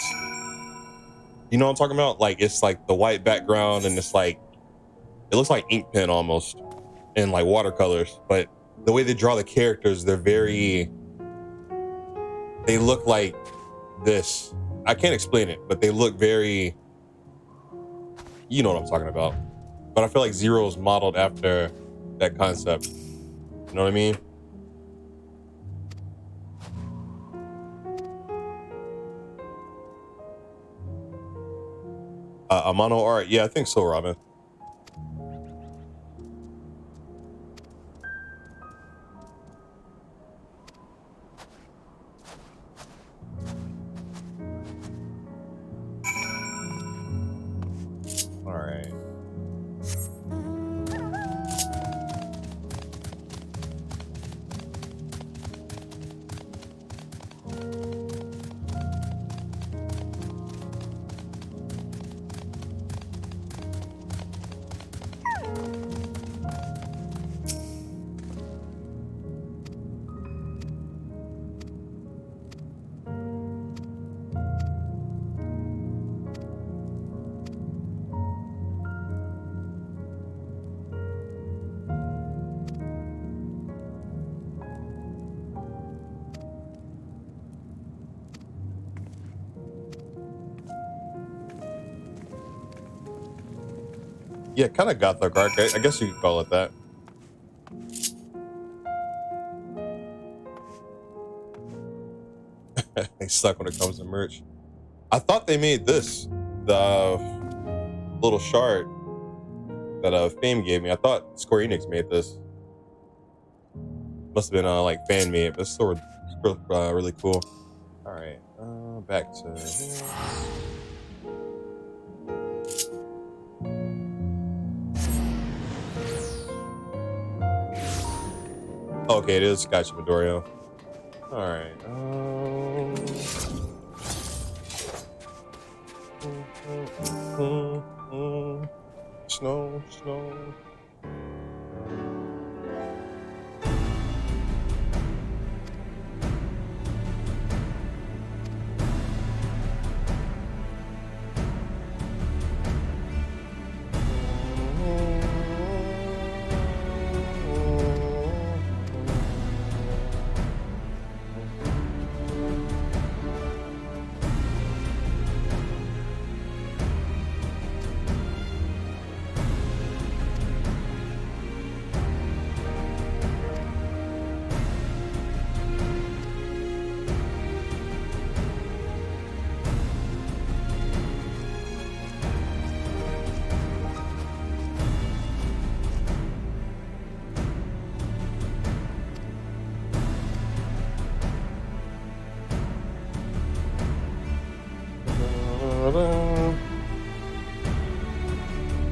You know what I'm talking about? Like, it's like the white background and it's like, it looks like ink pen almost and like watercolors, but the way they draw the characters, they look like this. I can't explain it, but they look very, you know what I'm talking about. But I feel like Zero is modeled after that concept. You know what I mean? A mono art? Yeah, I think so, Robin. All right. Yeah, kind of gothic arc. I guess you could call it that. They suck when it comes to merch. I thought they made this, the little shard that Fame gave me. I thought Square Enix made this. Must have been like fan made, but it's still really cool. All right, back to here. Okay, it is Scotch Midoriya. All right. Snow.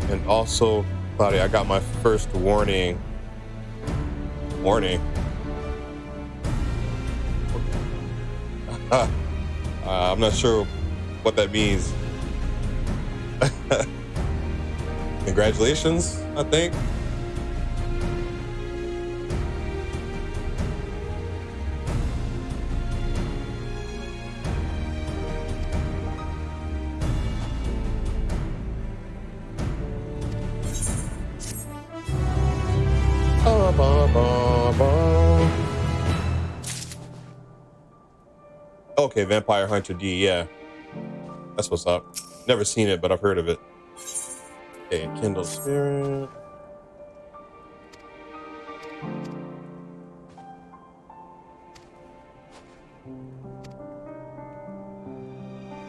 And also, Claudia, I got my first warning. I'm not sure what that means. Congratulations, I think. Okay, Vampire Hunter D, yeah. That's what's up. Never seen it, but I've heard of it. Okay, Kindle Spirit.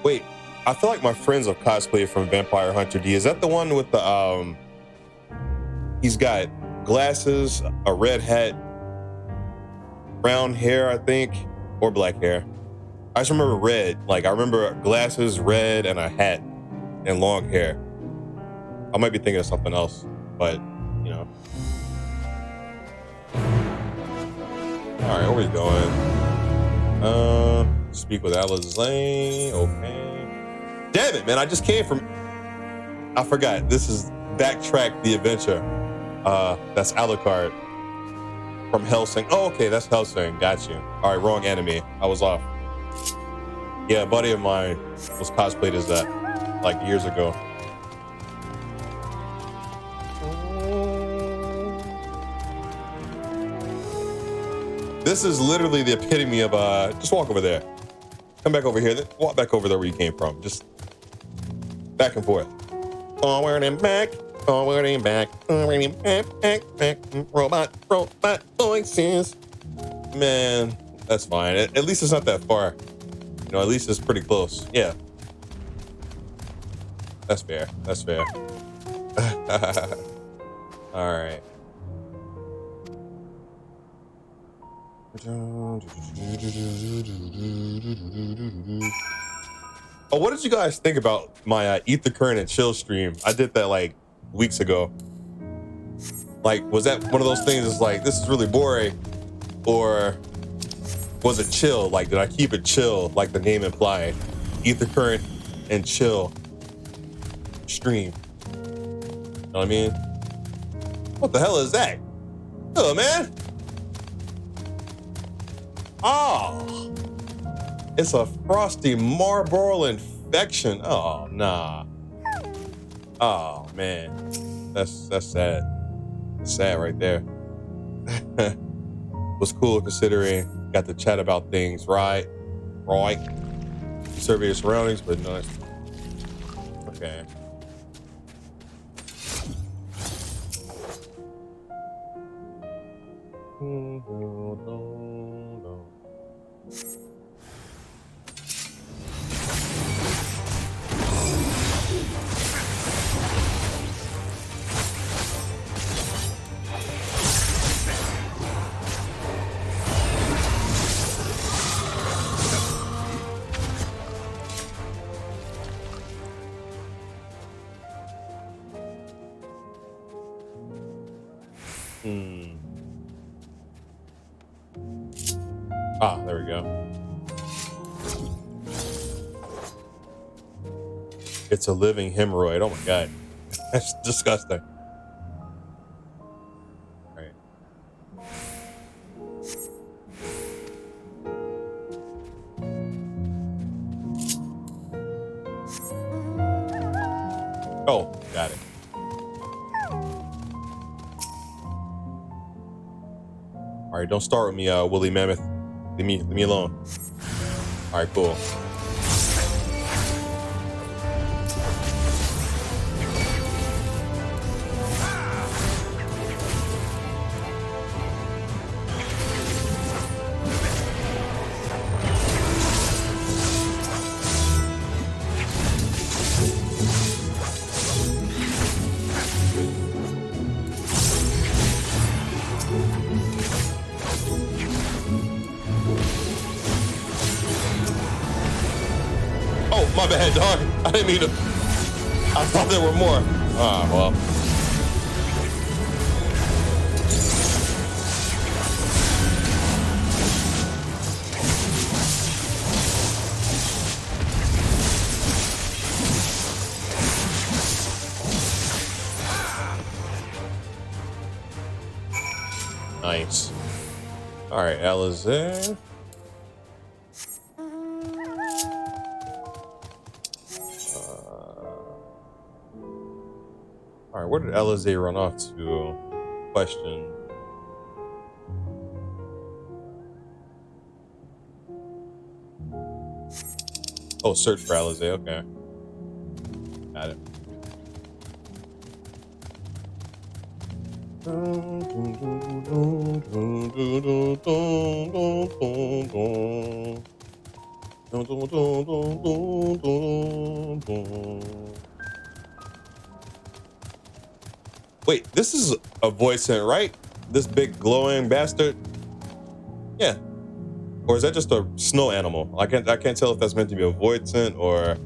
Wait, I feel like my friends have cosplayed from Vampire Hunter D. Is that the one with the, he's got glasses, a red hat, brown hair, I think, or black hair. I just remember red. Like, I remember glasses, red, and a hat, and long hair. I might be thinking of something else, but, you know. All right, where we going? Speak with Alizane. Okay. Damn it, man! I just came from. I forgot. This is Backtrack the Adventure. That's Alucard from Hellsing. Oh, okay, that's Hellsing. Got you. All right, wrong enemy. I was off. Yeah, a buddy of mine was cosplayed as that like years ago. This is literally the epitome of just walk over there. Come back over here. Then walk back over there where you came from. Just back and forth. Forward and back. Forward and back. Forward and back. Robot voices. Man, that's fine. At least it's not that far. You know, at least it's pretty close. Yeah. That's fair. That's fair. All right. Oh, what did you guys think about my Eat the Current and Chill stream? I did that like weeks ago. Like, was that one of those things that's like, this is really boring? Or was it chill? Like, did I keep it chill like the name implied? Eat the Current and Chill stream. You know what I mean? What the hell is that? Oh, man. Oh, it's a frosty Marlboro infection. Oh, nah. Oh, man. That's sad. That's sad right there. Was cool considering got to chat about things, right? Survey your surroundings, but no. Okay. Ah, there we go. It's a living hemorrhoid. Oh my god. That's disgusting. All right. Oh, got it. All right, don't start with me, Woolly Mammoth. Leave me alone. All right, cool. My bad, dog. I didn't mean to. I thought there were more. Ah, well. Nice. All right, Alizé. All right, where did Alizé run off to? Question. Oh, search for Alizé. Okay. Got it. Wait, this is a voicent, right? This big glowing bastard? Yeah. Or is that just a snow animal? I can't tell if that's meant to be a voicent or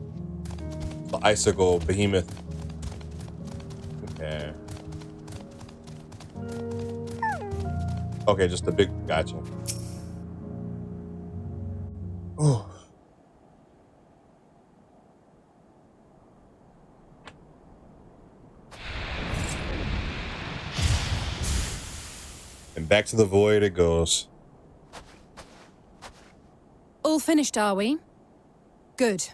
the icicle behemoth. Okay. Okay, just a big, gotcha. Oh. And back to the void it goes. All finished, are we? Good.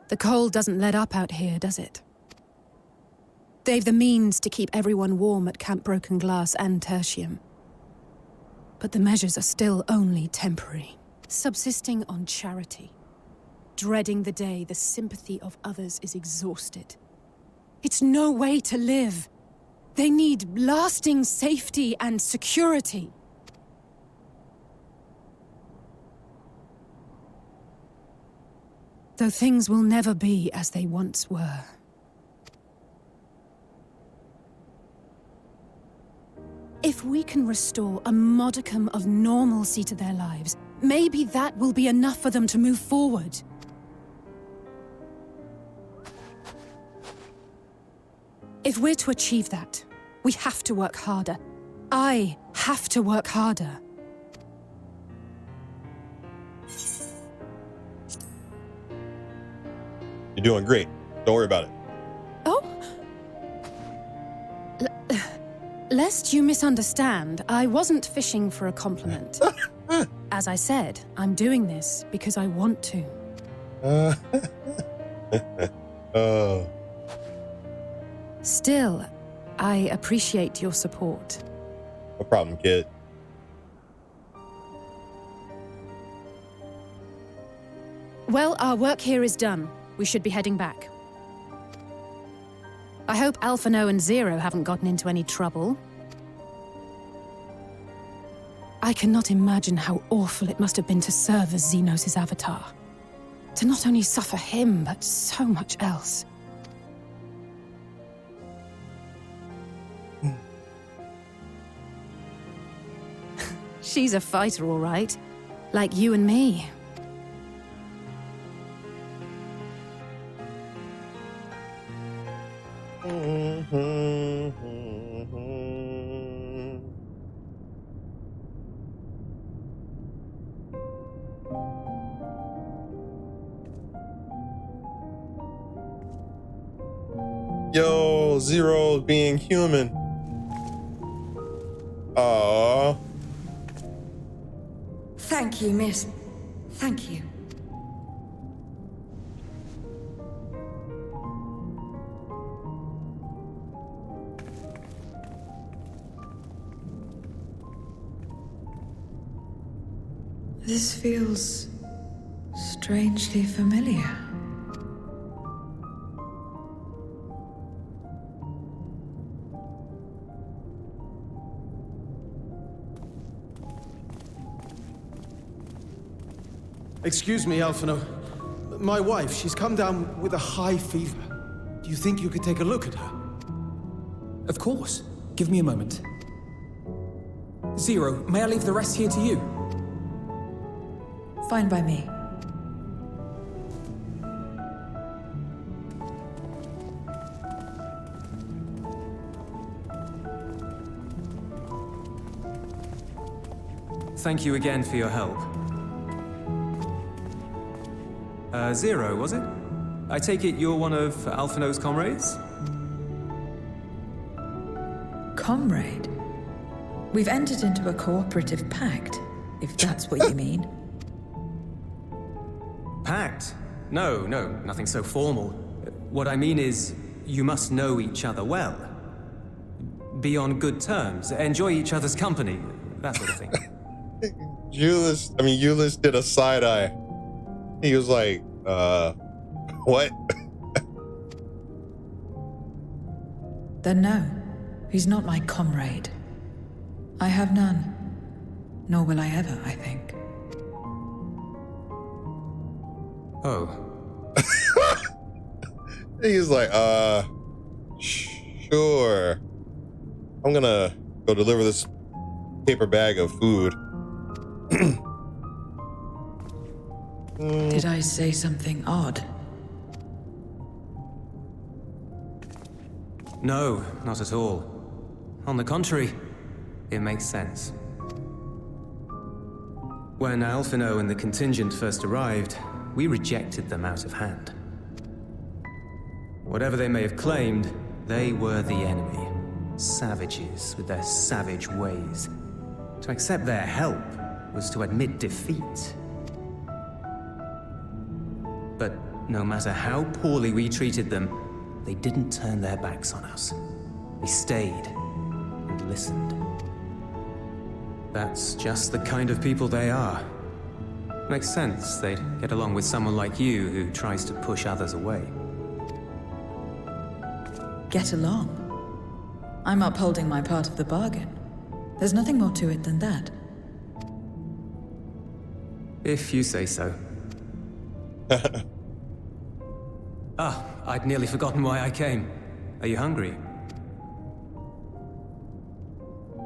The cold doesn't let up out here, does it? They've the means to keep everyone warm at Camp Broken Glass and Tertium. But the measures are still only temporary. Subsisting on charity. Dreading the day the sympathy of others is exhausted. It's no way to live. They need lasting safety and security. Though things will never be as they once were. If we can restore a modicum of normalcy to their lives, maybe that will be enough for them to move forward. If we're to achieve that, we have to work harder. I have to work harder. You're doing great. Don't worry about it. Oh? Lest you misunderstand, I wasn't fishing for a compliment. As I said, I'm doing this because I want to. Still, I appreciate your support. No problem, kid. Well, our work here is done. We should be heading back. I hope Alphino and Zero haven't gotten into any trouble. I cannot imagine how awful it must have been to serve as Xenos' avatar. To not only suffer him, but so much else. She's a fighter, all right. Like you and me. Yo, Zero being human. Aww. Thank you, miss. Thank you. This feels strangely familiar. Excuse me, Alphino. My wife, she's come down with a high fever. Do you think you could take a look at her? Of course. Give me a moment. Zero, may I leave the rest here to you? Fine by me. Thank you again for your help. Zero, was it? I take it you're one of Alphino's comrades? Comrade? We've entered into a cooperative pact, if that's what you mean. Pact? No, nothing so formal. What I mean is, you must know each other well. Be on good terms, enjoy each other's company, that sort of thing. Euless did a side-eye. He was like, what? Then no, he's not my comrade. I have none. Nor will I ever, I think. Oh. He's like, sure. I'm gonna go deliver this paper bag of food. Did I say something odd? No, not at all. On the contrary, it makes sense. When Alphino and the contingent first arrived, we rejected them out of hand. Whatever they may have claimed, they were the enemy. Savages with their savage ways. To accept their help was to admit defeat. But no matter how poorly we treated them, they didn't turn their backs on us. They stayed and listened. That's just the kind of people they are. Makes sense they'd get along with someone like you who tries to push others away. Get along? I'm upholding my part of the bargain. There's nothing more to it than that. If you say so. I'd nearly forgotten why I came. Are you hungry?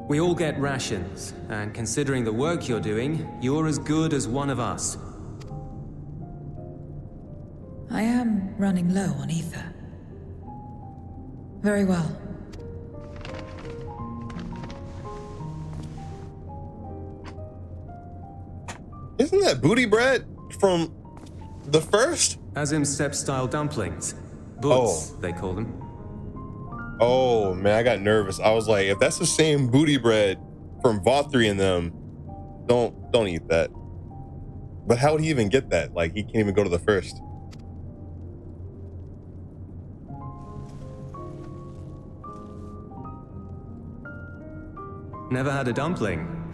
We all get rations, and considering the work you're doing, you're as good as one of us. I am running low on ether. Very well. Isn't that booty bread from the first? Azim step-style dumplings. Boots, they call them. Oh man, I got nervous. I was like, if that's the same booty bread from V3 and them, don't eat that. But how would he even get that? Like, he can't even go to the first. Never had a dumpling.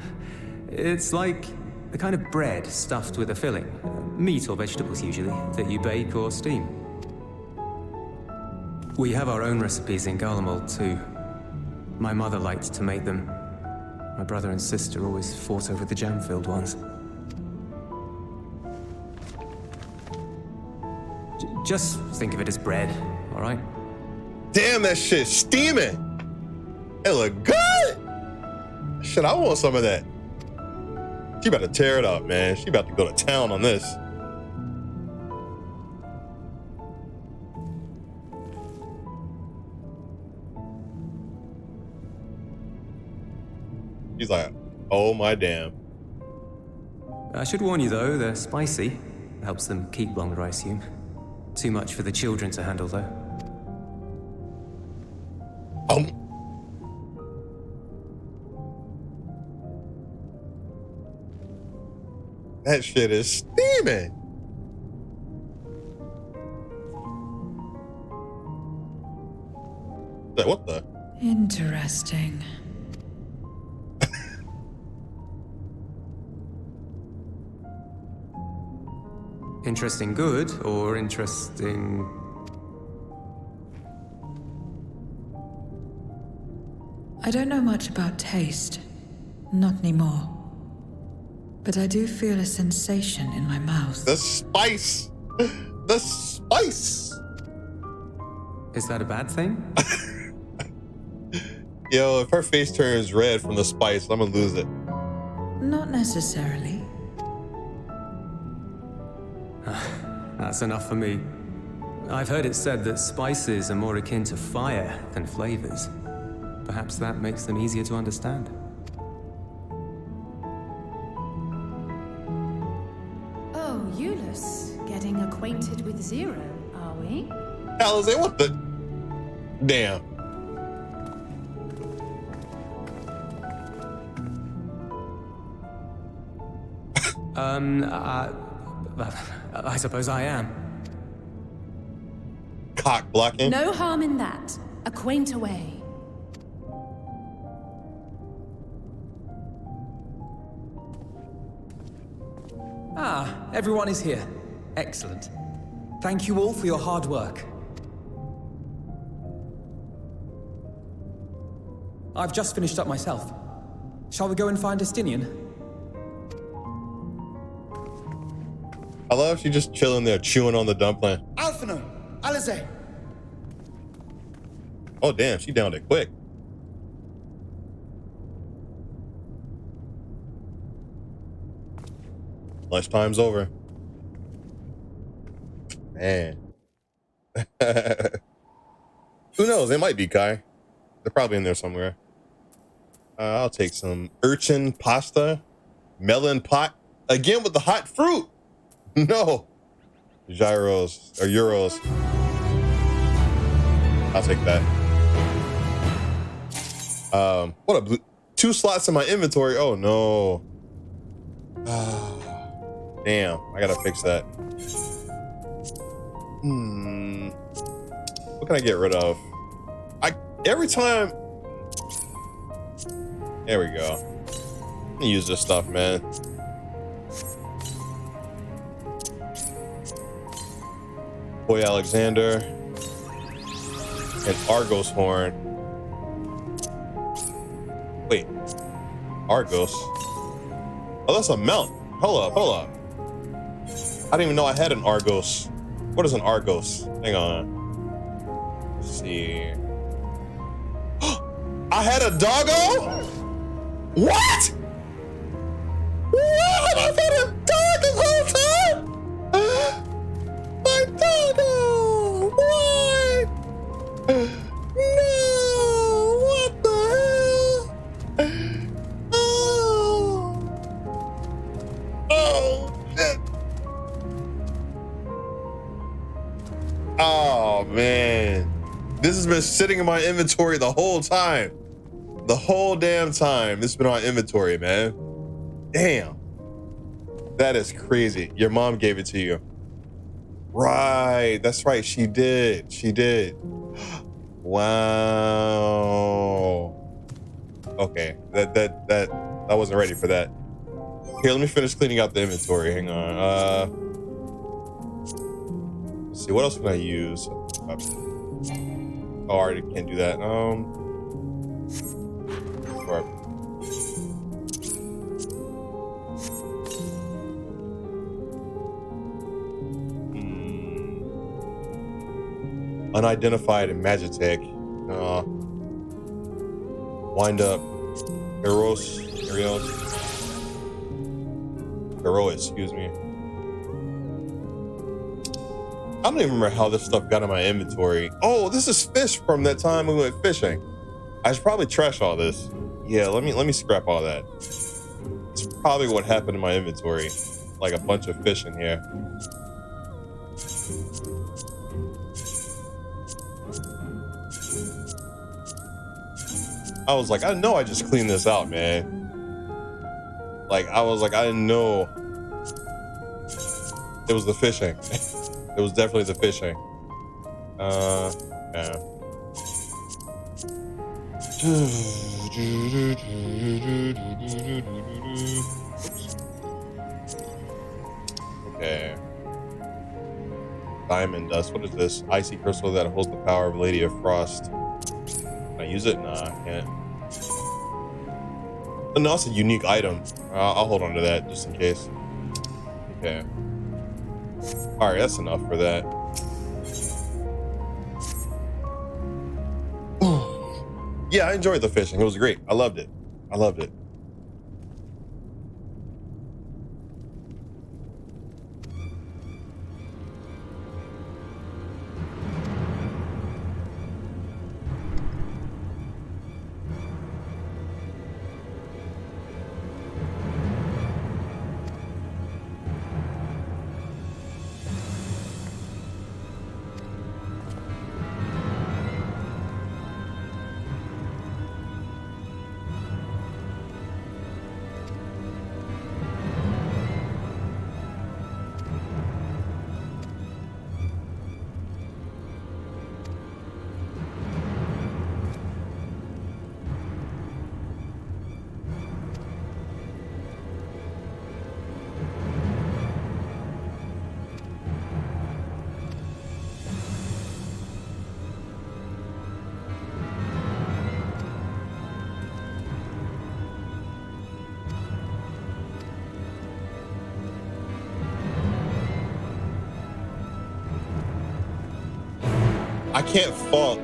It's like The kind of bread stuffed with a filling, meat or vegetables usually, that you bake or steam. We have our own recipes in Garlemald too. My mother liked to make them. My brother and sister always fought over the jam-filled ones. Just think of it as bread, all right? Damn, that shit's steaming. It look good. Shit, I want some of that. She about to tear it up, man. She about to go to town on this. He's like, oh my damn. I should warn you though, they're spicy. Helps them keep longer, I assume. Too much for the children to handle though. That shit is steaming. What the? Interesting. Interesting good, or interesting... I don't know much about taste. Not anymore. But I do feel a sensation in my mouth. The spice! The spice! Is that a bad thing? Yo, if her face turns red from the spice, I'm gonna lose it. Not necessarily. That's enough for me. I've heard it said that spices are more akin to fire than flavors. Perhaps that makes them easier to understand. Oh, Euless, getting acquainted with Zero, are we? Alizé, what the? Damn. I suppose I am. Cock blocking? No harm in that. Acquaint away. Ah, everyone is here. Excellent. Thank you all for your hard work. I've just finished up myself. Shall we go and find Estinian? I love she just chilling there, chewing on the dumpling. Alphino! Alizé! Oh, damn, she downed it quick. Lunchtime's over. Man. Who knows? They might be Kai. They're probably in there somewhere. I'll take some urchin pasta, melon pot, again with the hot fruit. No. Gyros or euros. I'll take that. What a blue, 2 slots in my inventory. Oh no. Damn, I gotta fix that. What can I get rid of? Every time. There we go. I'm gonna use this stuff, man. Boy Alexander and Argos horn. Wait, Argos? Oh, that's a mount. Hold up. I didn't even know I had an Argos. What is an Argos? Hang on. Let's see. I had a doggo? What? What? I've had a dog this whole time? My doggo! What? No! What the hell? Oh, shit. Oh, man. This has been sitting in my inventory the whole time. The whole damn time. This has been on inventory, man. Damn. That is crazy. Your mom gave it to you. Right. That's right. She did. She did. Wow. Okay. That I wasn't ready for that. Here, let me finish cleaning out the inventory. Hang on. Let's see, what else can I use? Oh, I already can't do that. Unidentified and Magitech. Wind up. Heroes, excuse me. I don't even remember how this stuff got in my inventory. Oh, this is fish from that time we went fishing. I should probably trash all this. Yeah, let me scrap all that. It's probably what happened in my inventory. Like a bunch of fish in here. I was like, I know I just cleaned this out, man. Like, I was like, I didn't know. It was the fishing. It was definitely the fishing. Yeah. Okay. Diamond dust. What is this? Icy crystal that holds the power of Lady of Frost. Can I use it? Nah, I can't. Oh, no, it's a unique item. I'll hold on to that just in case. Okay. All right, that's enough for that. Yeah, I enjoyed the fishing. It was great. I loved it. I loved it. I can't fault.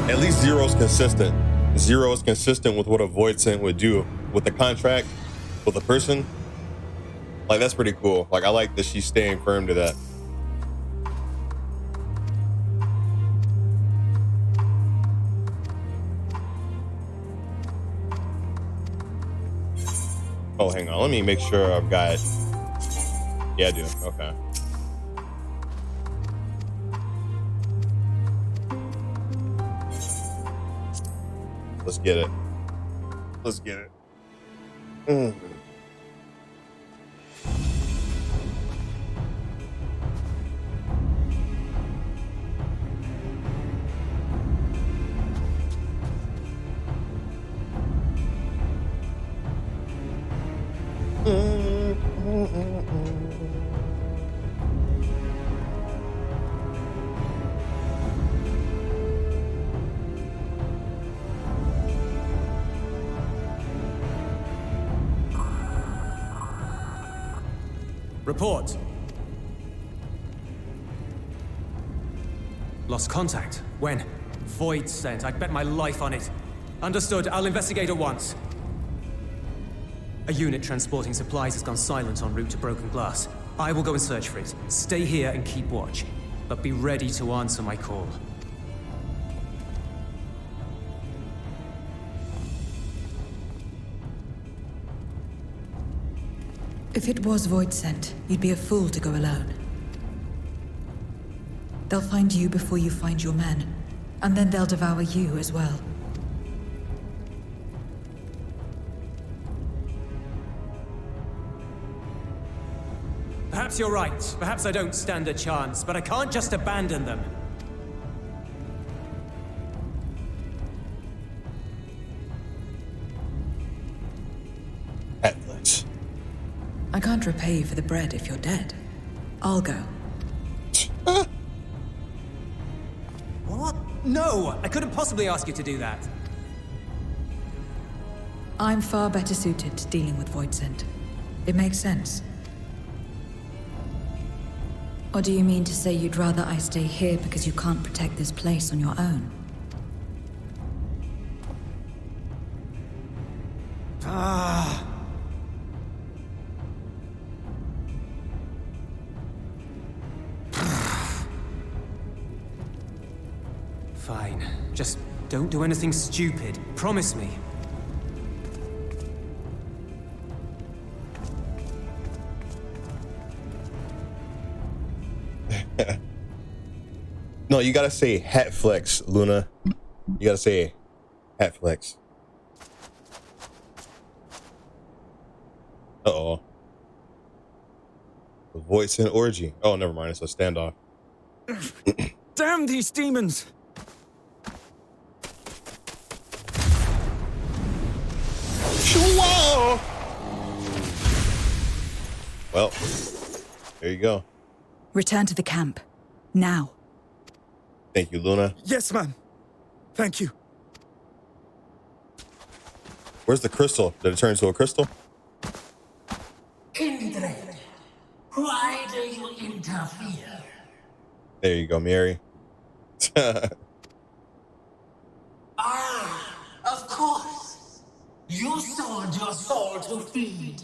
At least Zero's consistent. Zero is consistent with what a Void Scent would do with the contract, with a person. Like, that's pretty cool. Like, I like that she's staying firm to that. Oh, hang on. Let me make sure I've got. Yeah, I do. Okay. Let's get it. Let's get it. Report. Lost contact. When? Void Scent. I'd bet my life on it. Understood. I'll investigate at once. A unit transporting supplies has gone silent en route to Broken Glass. I will go and search for it. Stay here and keep watch. But be ready to answer my call. If it was Void Scent, you'd be a fool to go alone. They'll find you before you find your men, and then they'll devour you as well. Perhaps you're right. Perhaps I don't stand a chance, but I can't just abandon them. I can't repay you for the bread if you're dead. I'll go. What? No! I couldn't possibly ask you to do that. I'm far better suited to dealing with Voidsent. It makes sense. Or do you mean to say you'd rather I stay here because you can't protect this place on your own? Ah. Fine. Just don't do anything stupid. Promise me. No, you gotta say hat flex, Luna. You gotta say hat flex. Uh-oh. The Voidsent orgy. Oh, never mind. It's a standoff. Damn these demons! Whoa! Well, there you go. Return to the camp. Now. Thank you, Luna. Yes, ma'am. Thank you. Where's the crystal? Did it turn into a crystal? Kindred, why do you interfere? There you go, Mary. Ah, of course. You sold your soul to feed.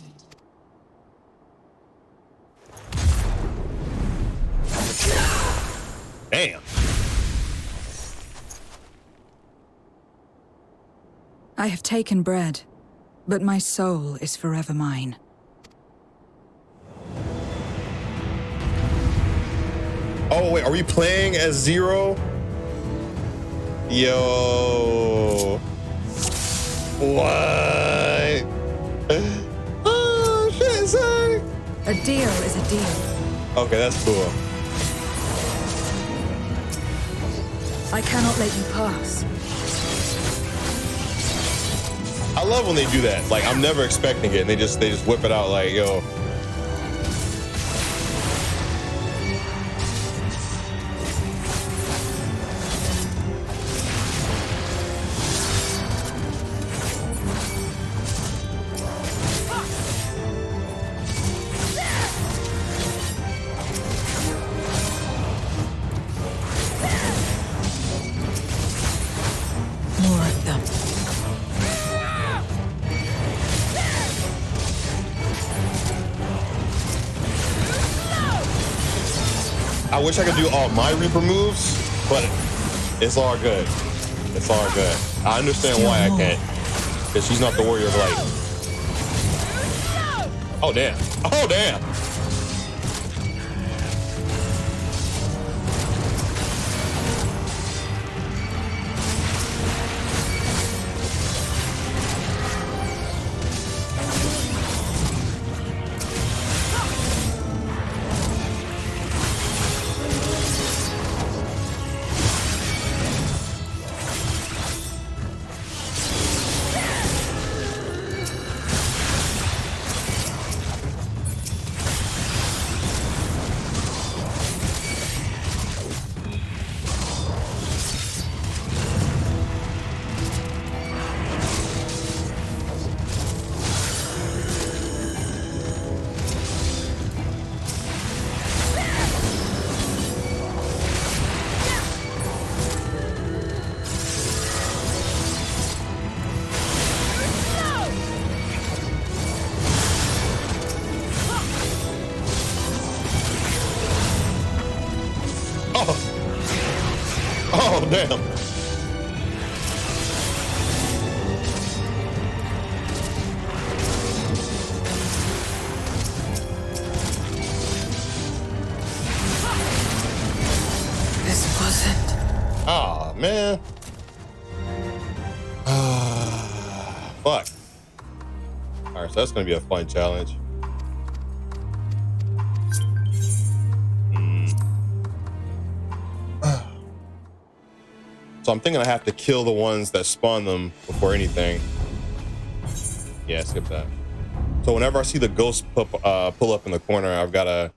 Damn. I have taken bread, but my soul is forever mine. Oh, wait, are we playing as Zero? Yo. What? Oh, shit, sorry. A deal is a deal. Okay, that's cool. I cannot let you pass. I love when they do that. Like, I'm never expecting it, and they just whip it out like, yo. More of them. I wish I could do all my Reaper moves, but it's all good. It's all good. I understand why I can't. Because she's not the warrior of light. Oh, damn. Oh, damn. Oh, damn. This wasn't. Oh, man. Fuck. All right, so that's going to be a fun challenge. So I'm thinking I have to kill the ones that spawn them before anything. Yeah, skip that. So So whenever I see the ghosts pull up in the corner, I've got to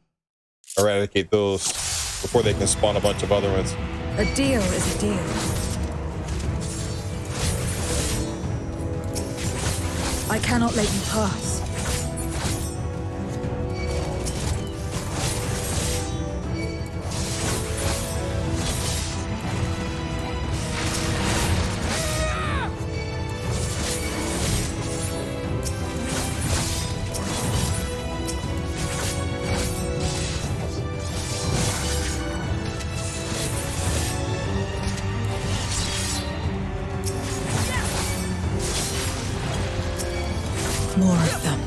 eradicate those before they can spawn a bunch of other ones. A deal is a deal. I cannot let you pass. More of them.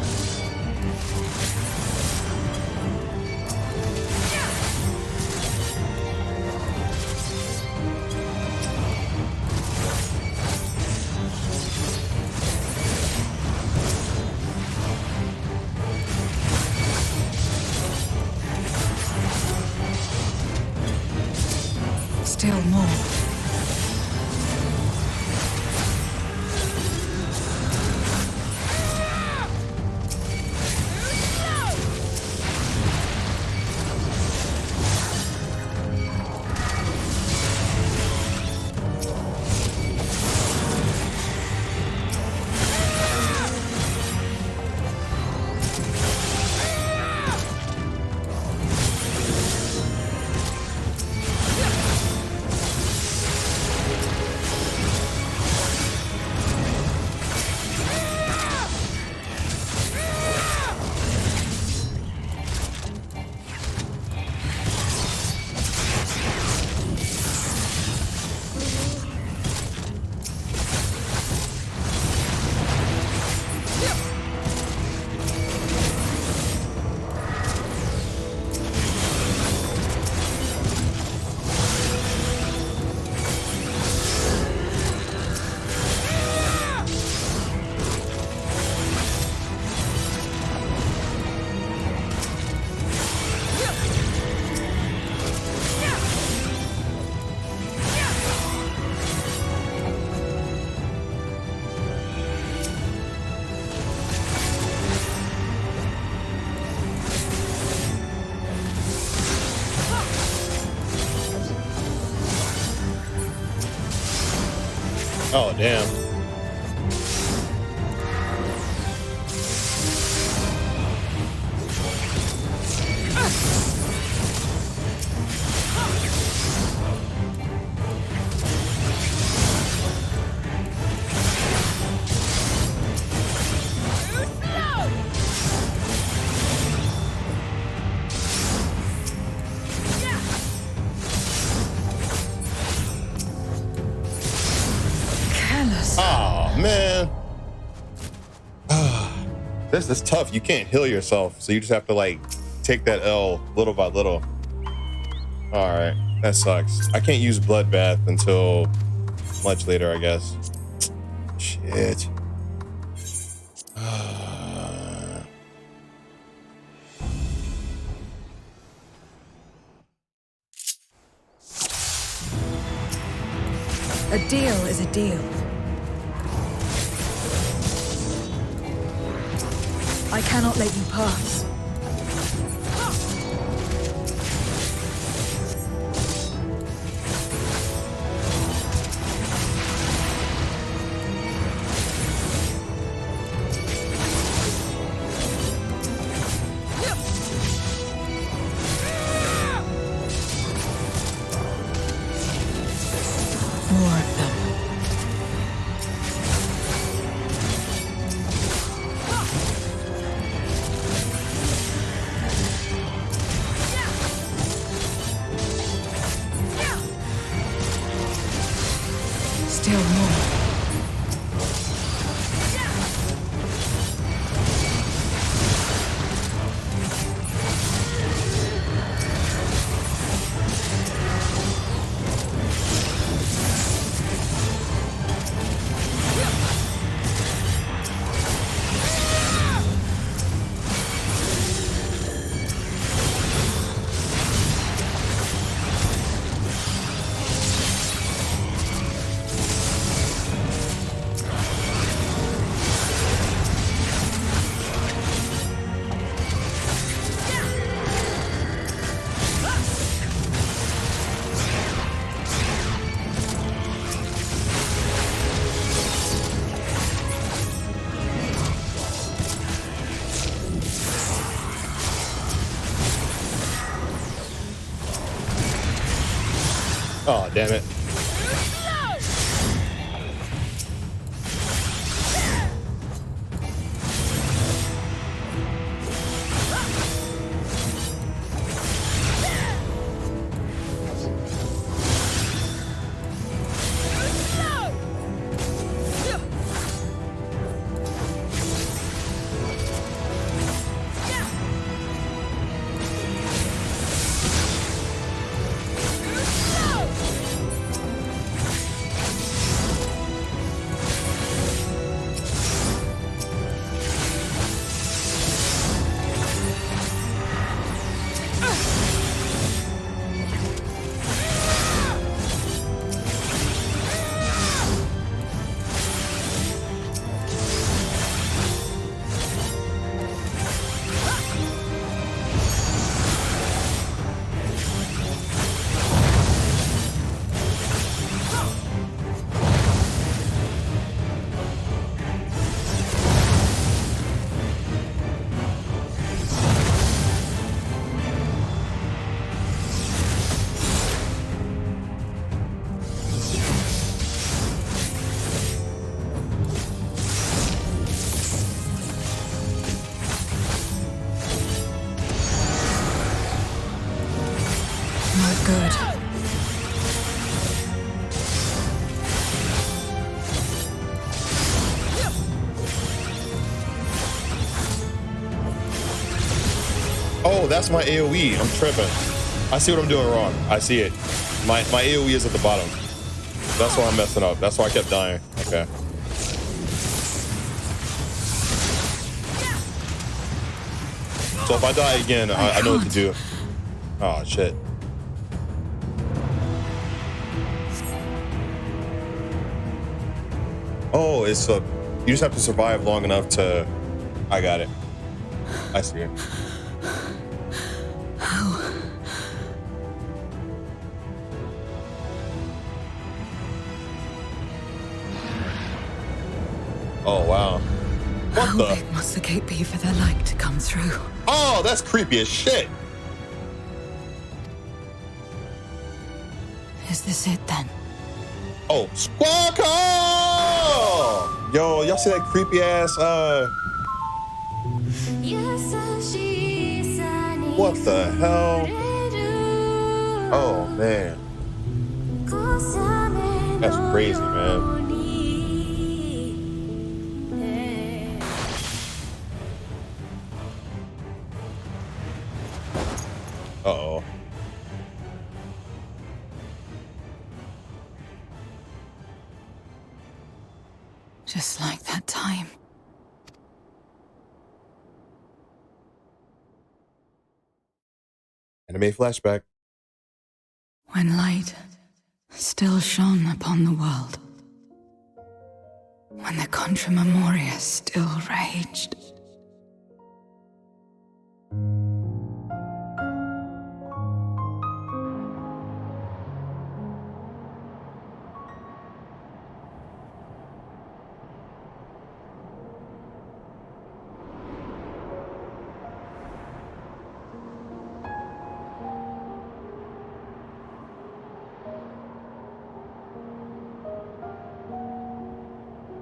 Still more. Oh, damn. Oh, man. This is tough. You can't heal yourself, so you just have to, like, take that L little by little. All right. That sucks. I can't use Bloodbath until much later, I guess. Shit. A deal is a deal. I cannot let you pass. More of them. Still more. Oh, damn it. Good. Oh, that's my AoE. I'm tripping. I see what I'm doing wrong. I see it. My AoE is at the bottom. That's why I'm messing up. That's why I kept dying. Okay. So if I die again, I know what to do. Oh, shit. Oh, it's you just have to survive long enough to... I got it. I see it. How? Oh, wow. What How the? big must the gate be for their light to come through? Oh, that's creepy as shit. Is this it then? Oh, Squawker! Yo, y'all see that creepy ass, what the hell? Oh, man. That's crazy, man. Uh-oh. Just like that time. Anime flashback. When light still shone upon the world. When the Contra Memoria still raged.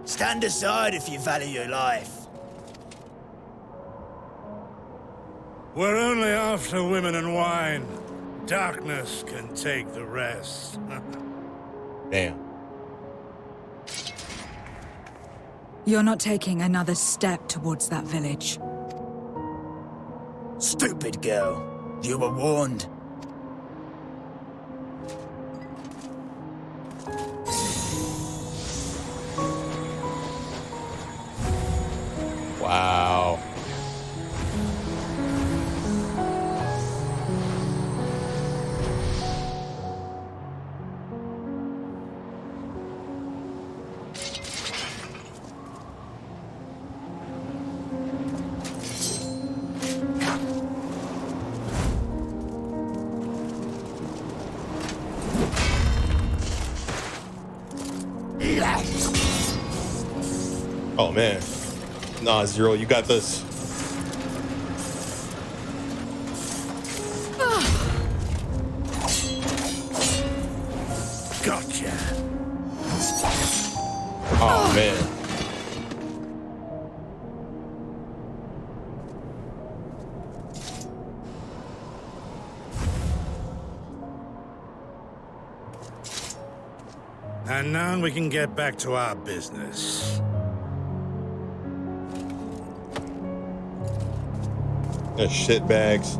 Stand aside if you value your life. We're only after women and wine. Darkness can take the rest. Damn. You're not taking another step towards that village. Stupid girl. You were warned. Wow. Oh man. Nah, Zero, you got this. Gotcha. Oh, man. And now we can get back to our business. The shit bags.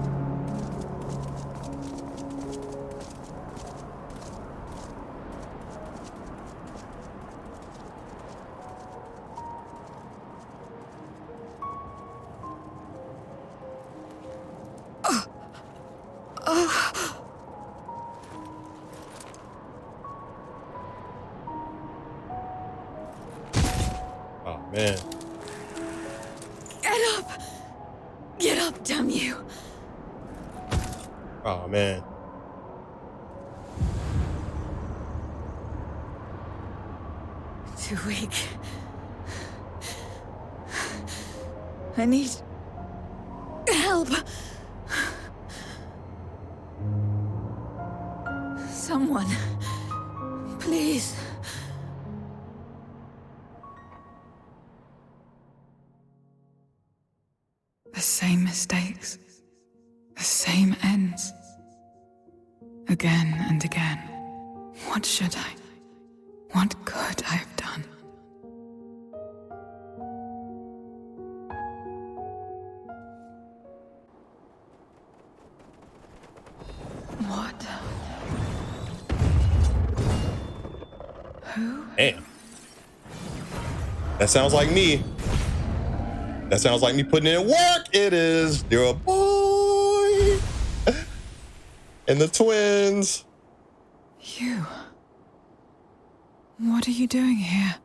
Oh, man. Get up! Get up, damn you! Oh, man. Too weak. I need help. Someone, please. The same mistakes, the same ends. Again and again. What should I? What could I have done? What? Who? Damn. That sounds like me. That sounds like me putting in work. It is. You're a boy. And the twins. You. What are you doing here?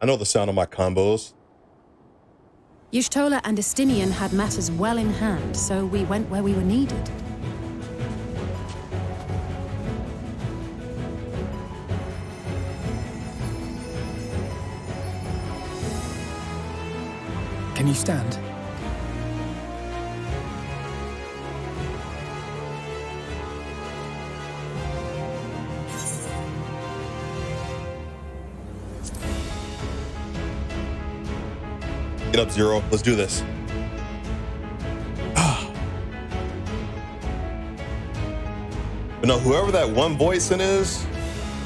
I know the sound of my combos. Y'shtola and Estinian had matters well in hand, so we went where we were needed. Can you stand? Get up, Zero. Let's do this. But no, whoever that one voice in is,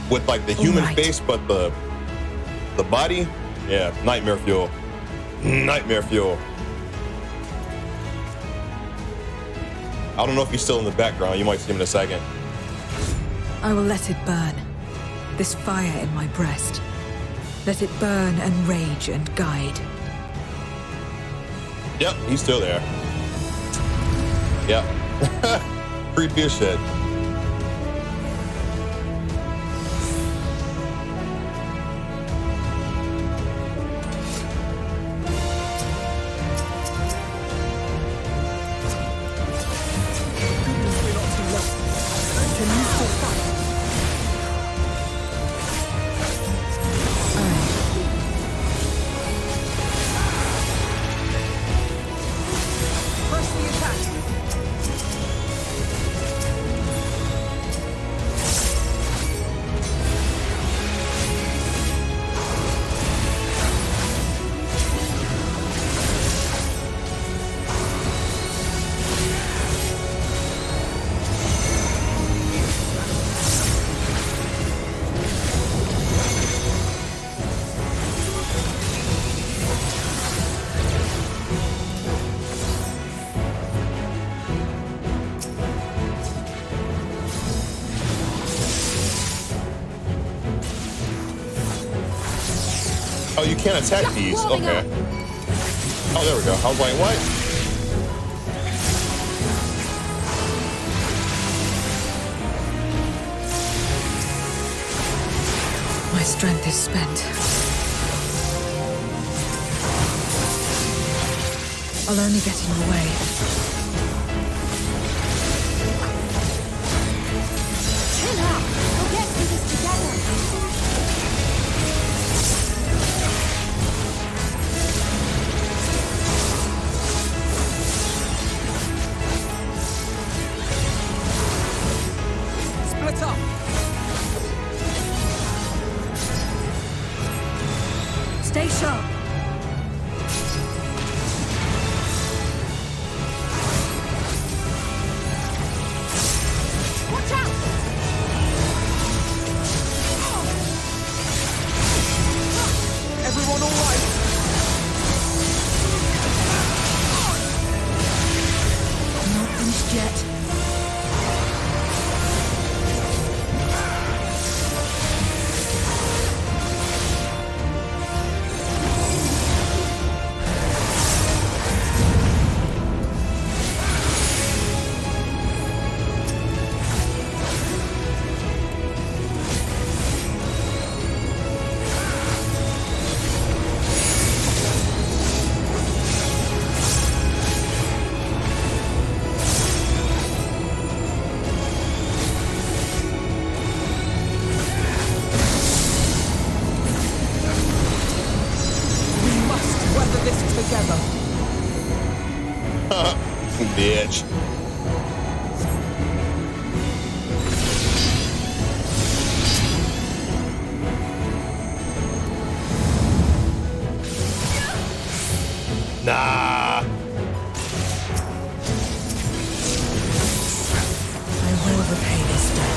with like the human face, but the body, yeah, nightmare fuel. Nightmare fuel. I don't know if he's still in the background. You might see him in a second. I will let it burn. This fire in my breast. Let it burn and rage and guide. Yep, he's still there. Yep. Creepy as shit. Oh, you can't attack these. Okay. Oh, there we go. I was like, what? My strength is spent. I'll only get in your way. Chill out. We'll get through this together. Split up! Stay sharp. Watch out! Everyone all right? Not finished yet. Bitch. Nah. I will repay this debt.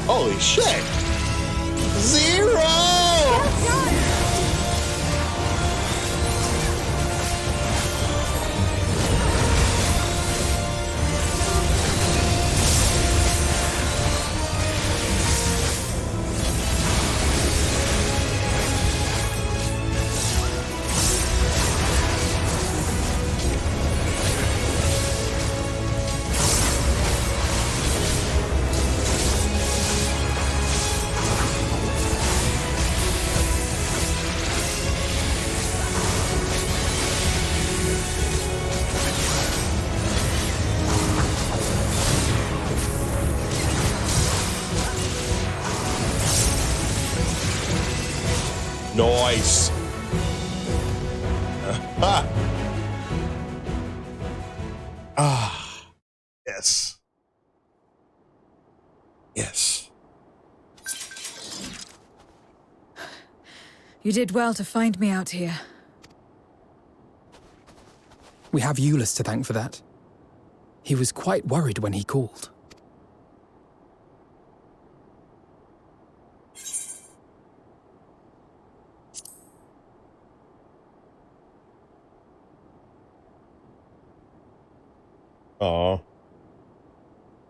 Holy shit! Zero! Nice. Yes. Yes. You did well to find me out here. We have Eulus to thank for that. He was quite worried when he called. Aw.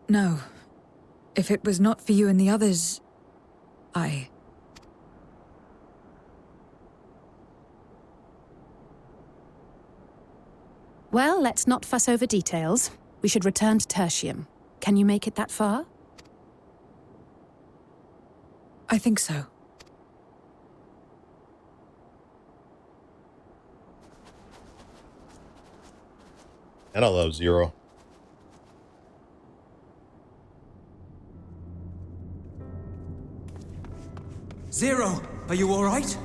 No. If it was not for you and the others, Well, let's not fuss over details. We should return to Tertium. Can you make it that far? I think so. And I love Zero. Zero, are you all right?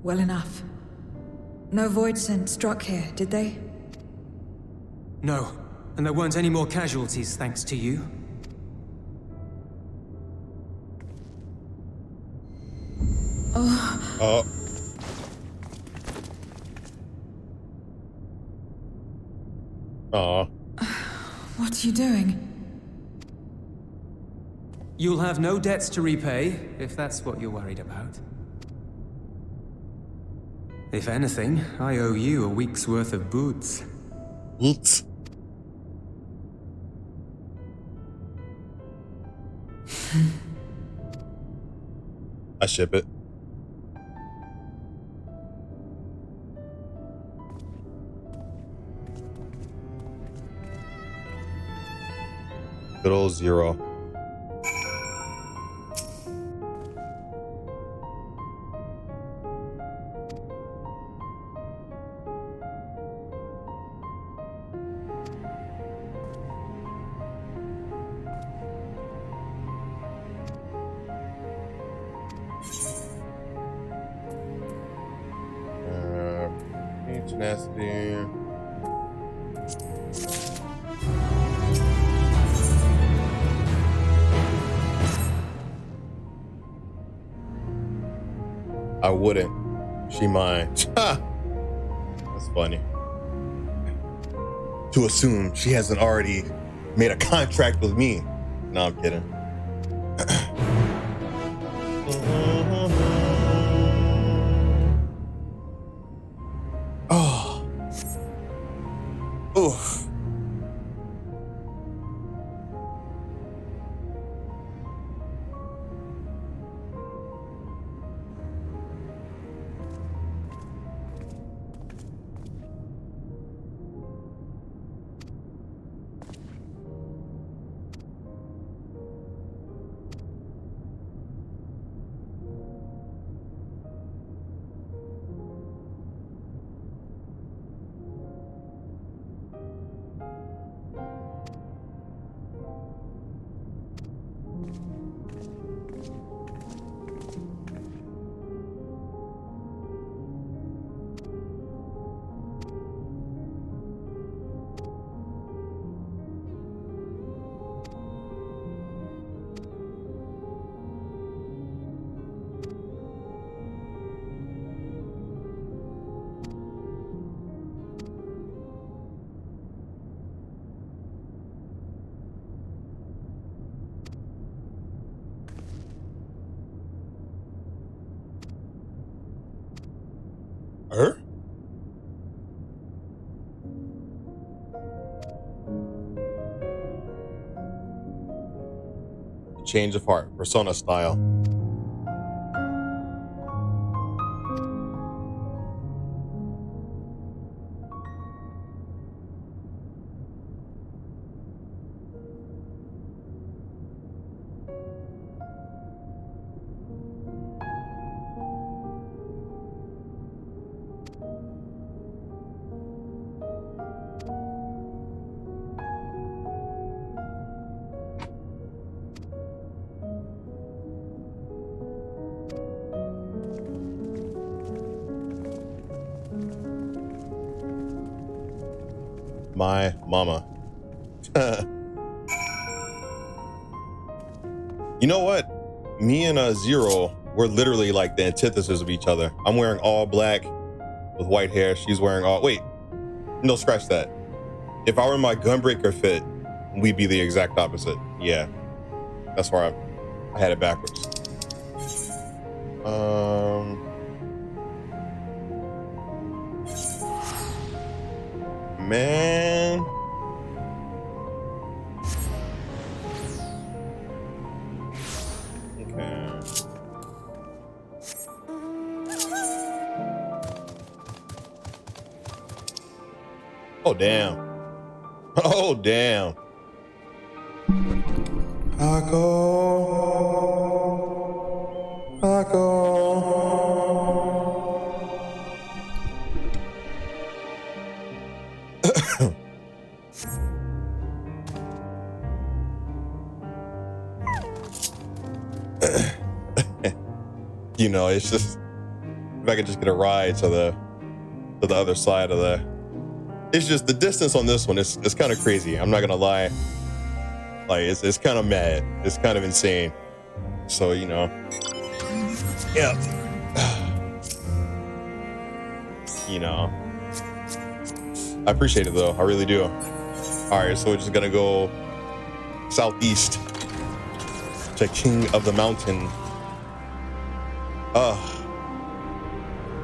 Well enough. No void scent struck here, did they? No, and there weren't any more casualties thanks to you. Oh. Aw. What are you doing? You'll have no debts to repay, if that's what you're worried about. If anything, I owe you a week's worth of boots. Boots? I ship it. Good old Zero. Tenacity. I wouldn't. She mine. That's funny. To assume she hasn't already made a contract with me. No, I'm kidding. Oh. Oof. Her? Change of heart, persona style. my mama. You know what? Me and Zero, we're literally like the antithesis of each other. I'm wearing all black with white hair. She's wearing all, wait, no, scratch that. If I were in my Gunbreaker fit, we'd be the exact opposite. Yeah, that's where I had it backwards. Man. Okay. Oh, damn. Oh, damn. You know, it's just, if I could just get a ride to the other side of the, it's just the distance on this one. It's kind of crazy. I'm not gonna lie. Like it's kind of mad. It's kind of insane. So, you know, yeah. You know, I appreciate it though. I really do. All right, so we're just gonna go southeast to King of the Mountain.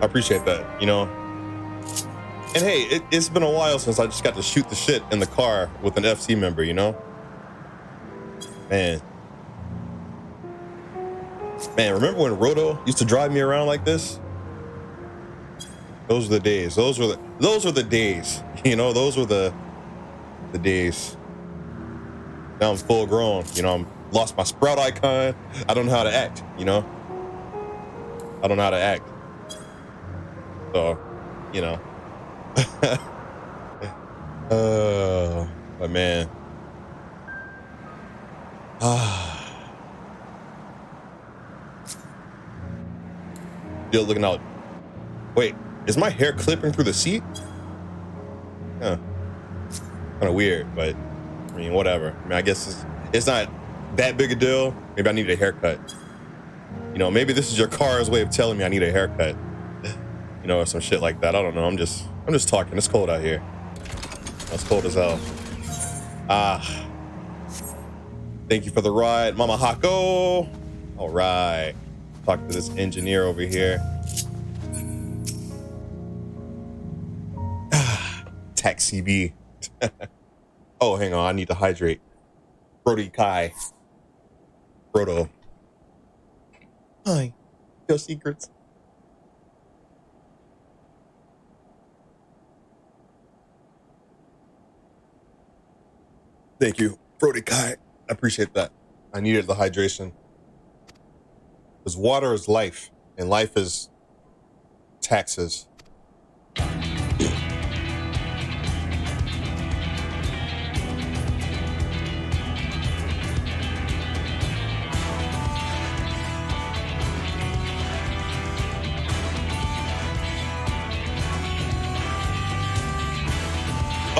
I appreciate that, you know. And hey, it's been a while since I just got to shoot the shit in the car with an FC member, you know? Man, remember when Roto used to drive me around like this? Those were the days. Those were the days. You know, those were the days. Now I'm full grown. You know, I'm lost my sprout icon. I don't know how to act, you know? I don't know how to act. So, you know. But man. Still looking out. Wait, is my hair clipping through the seat? Huh. Kind of weird, but I mean, whatever. I mean, I guess it's not that big a deal. Maybe I need a haircut. You know, maybe this is your car's way of telling me I need a haircut. You know, or some shit like that. I don't know. I'm just talking. It's cold out here. It's cold as hell. Thank you for the ride, Mama Hako. All right. Talk to this engineer over here. Taxi B. Oh, hang on. I need to hydrate. Brody Kai. Brodo. Hi. Your secrets. Thank you, Brody Kai. I appreciate that. I needed the hydration. Because water is life, and life is taxes.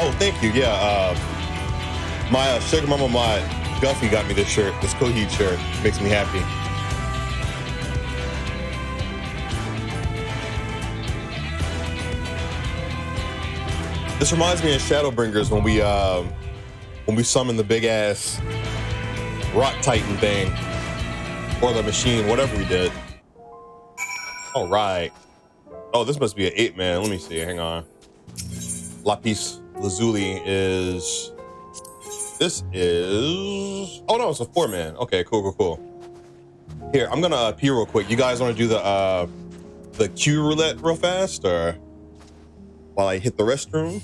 Oh, thank you. Yeah, my sugar mama, my Guffy got me this shirt, this Coheed shirt. Makes me happy. This reminds me of Shadowbringers when we summon the big ass rock titan thing, or the machine, whatever we did. All right. Oh, this must be an 8-man. Let me see. Hang on. Lapis Lazuli is. This is. Oh no, it's a 4-man. Okay, cool. Here, I'm gonna pee real quick. You guys want to do the Q roulette real fast, or while I hit the restroom?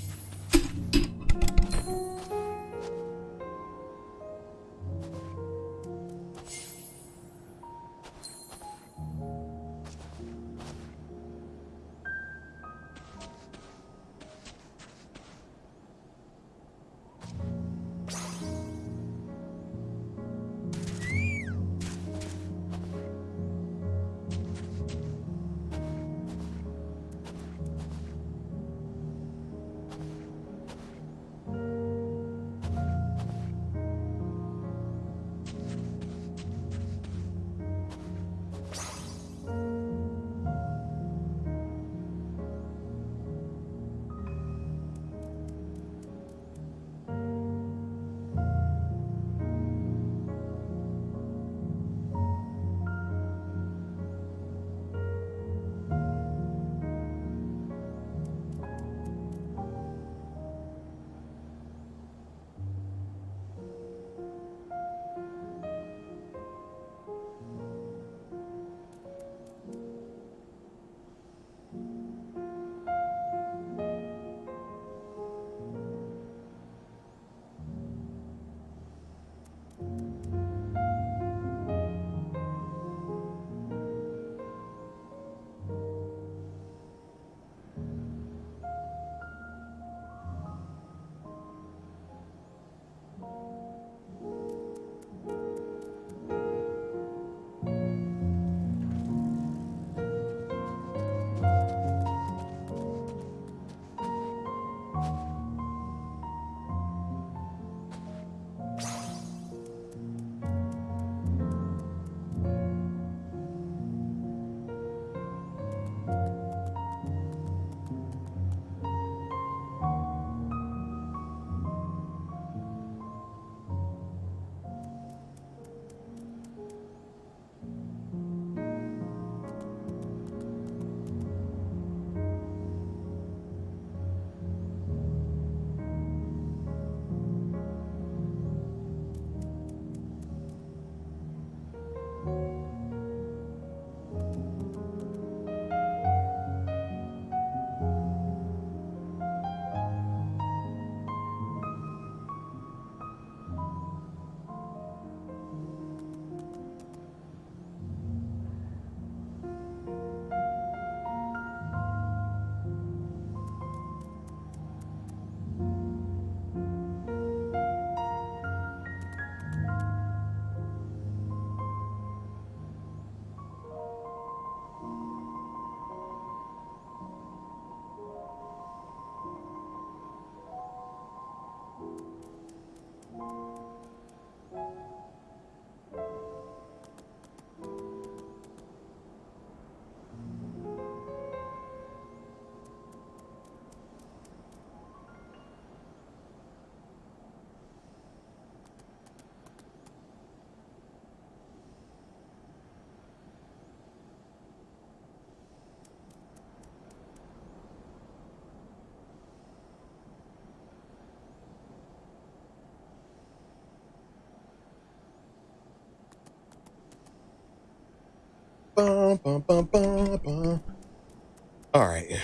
All right.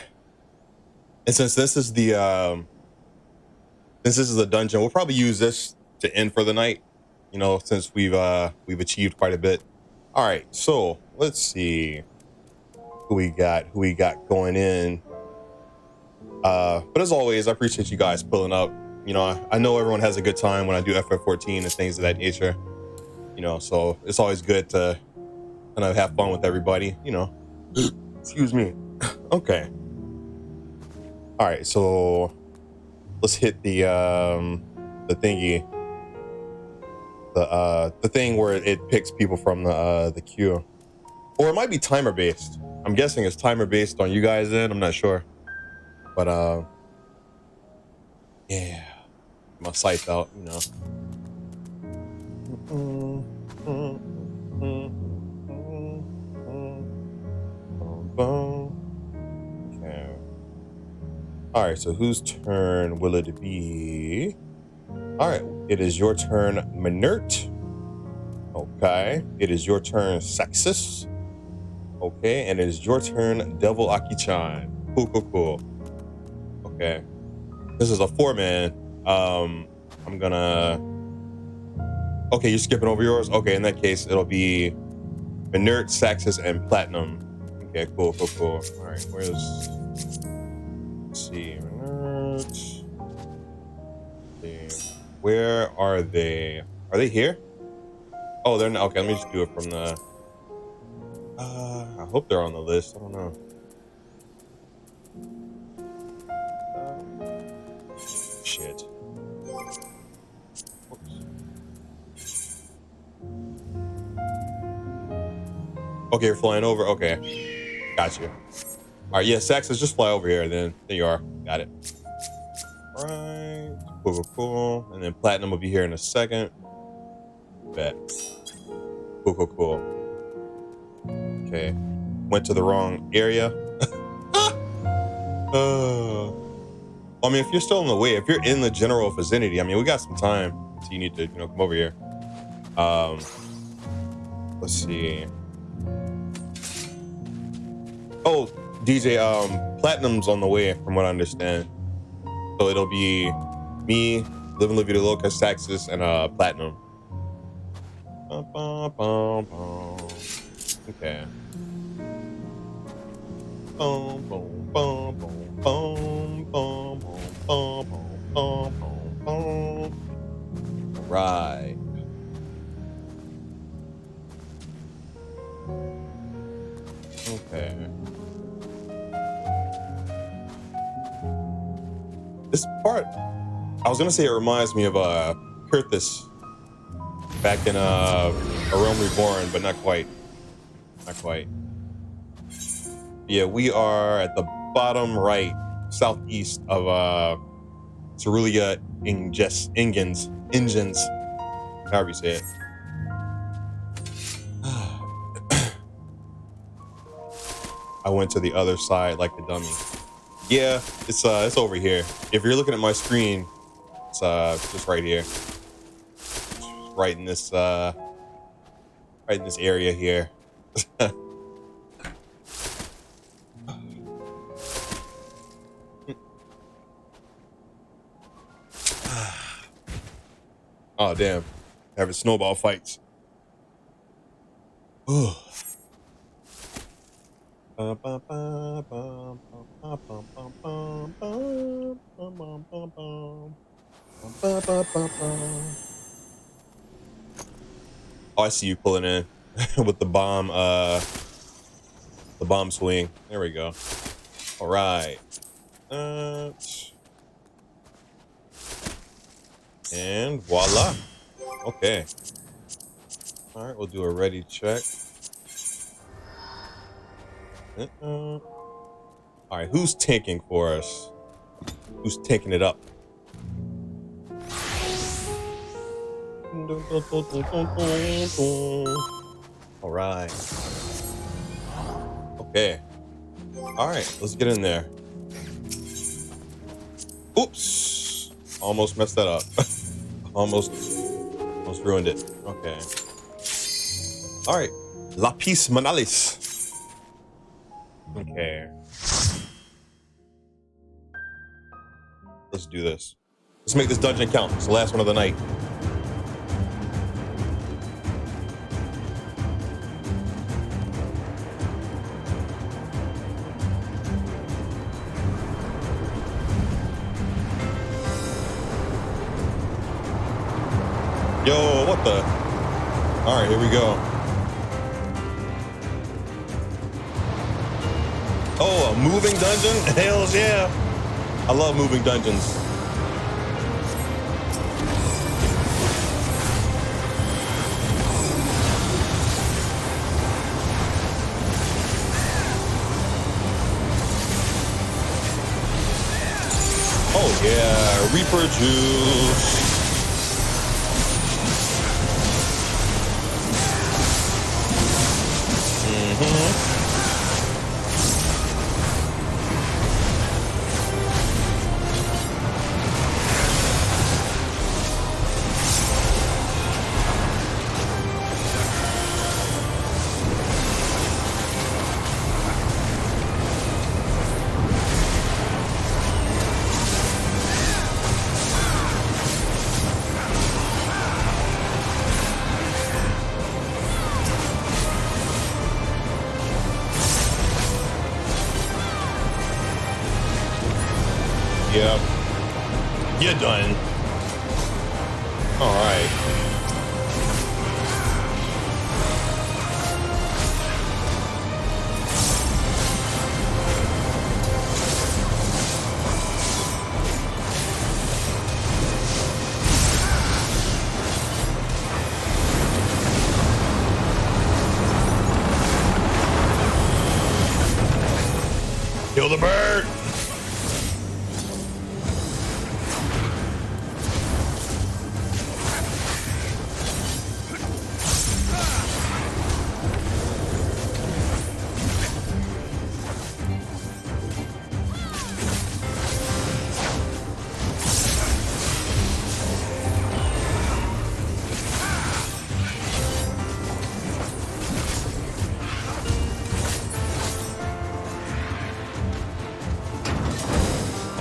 And since this is the dungeon, we'll probably use this to end for the night. You know, since we've achieved quite a bit. All right, so let's see who we got going in. But as always, I appreciate you guys pulling up. You know, I know everyone has a good time when I do FF14 and things of that nature. You know, so it's always good to kind of have fun with everybody. You know, excuse me. Okay. All right, so let's hit the thingy, the thing where it picks people from the queue, or it might be timer based. I'm guessing it's timer based on you guys. I'm not sure, but yeah, my sight's out, you know. Okay. All right, so whose turn will it be? All right, it is your turn, Minert. Okay, it is your turn, Sexus. Okay, and it is your turn, Devil Aki-chan. Cool. Okay, this is a 4-man. I'm gonna. Okay, you're skipping over yours. Okay, in that case, it'll be Minert, Sexus, and Platinum. Okay, cool. All right, where's? Let's see, Minert. Where are they? Are they here? Oh, they're not. Okay, let me just do it from the. I hope they're on the list. I don't know. Shit. Okay, you're flying over. Okay, got you. All right, yeah, Saxons, just fly over here. Then there you are. Got it. All right. Cool. And then Platinum will be here in a second. Bet. Cool. Okay. Went to the wrong area. I mean, if you're still in the way, if you're in the general vicinity, I mean, we got some time. So you need to, come over here. Let's see. Oh, DJ, Platinum's on the way, from what I understand. So it'll be me, Living La Vida Loca, Saxus, and Platinum. Okay. Right. Okay. This part, I was gonna say it reminds me of Kurthus back in A Realm Reborn, but not quite. Yeah, we are at the bottom right, southeast of Cerulean Engines, however you say it. I went to the other side like a dummy. Yeah, it's over here. If you're looking at my screen, it's just right here. Right in this area here. Oh damn. Having snowball fights. Ooh. Oh, I see you pulling in with the bomb swing. There we go. All right. And voila. Okay. All right, we'll do a ready check. All right, who's tanking for us? Who's taking it up? All right. Okay. All right, let's get in there. Oops. Almost messed that up. almost ruined it. Okay. All right. Lapis Manalis. Okay. Let's do this. Let's make this dungeon count. It's the last one of the night. Yo, what the? All right, here we go. Oh, a moving dungeon? Hells yeah. I love moving dungeons. Oh yeah, Reaper juice. Yep. You're done. All right. Kill the bird.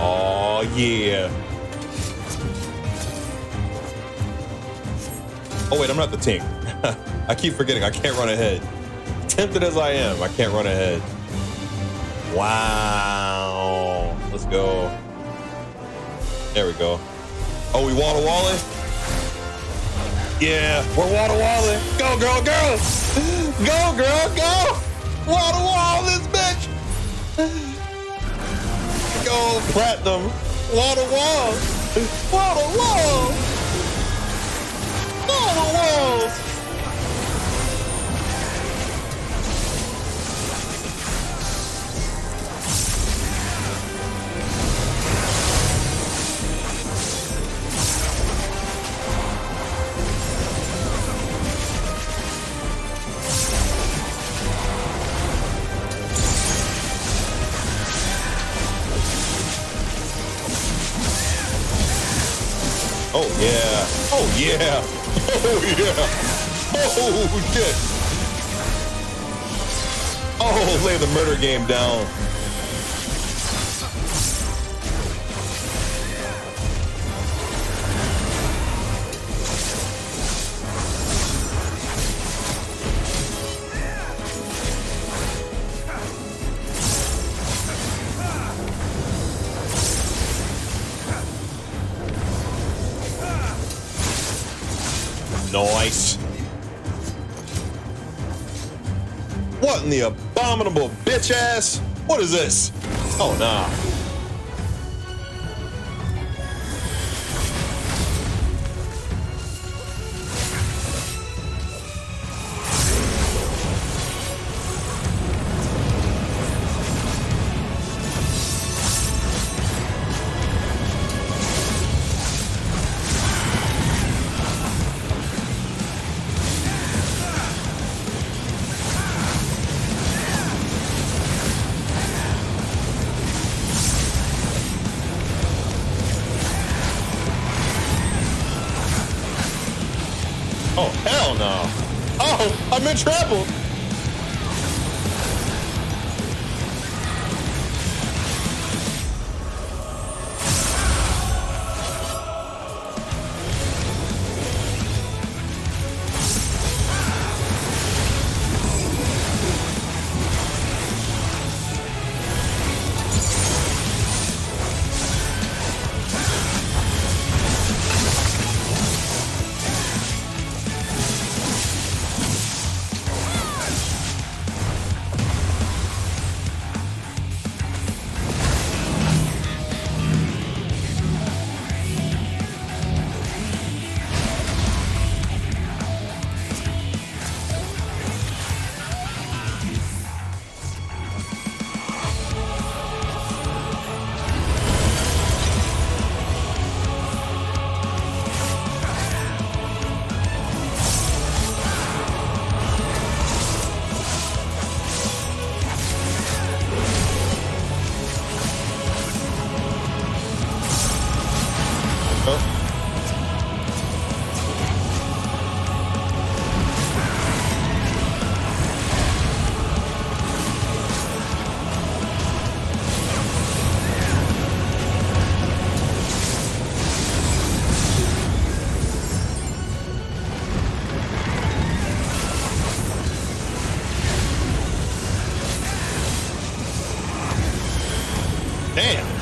Oh yeah. Oh wait, I'm not the tank. I keep forgetting I can't run ahead. Tempted as I am, I can't run ahead. Wow. Let's go. There we go. Oh, we wall-to-walling? Yeah, we're wall-to-walling. Go, girl, go! Go, girl, go! Wall-to-wall this bitch! Go, platinum. Wall-to-wall. Wall-to-wall. Wall-to-wall. Oh yeah. Oh yeah. Oh yeah. Oh shit. Oh, lay the murder game down. Nice. What in the abominable bitch ass? What is this? Oh nah. Oh, hell no. Oh, I'm in trouble.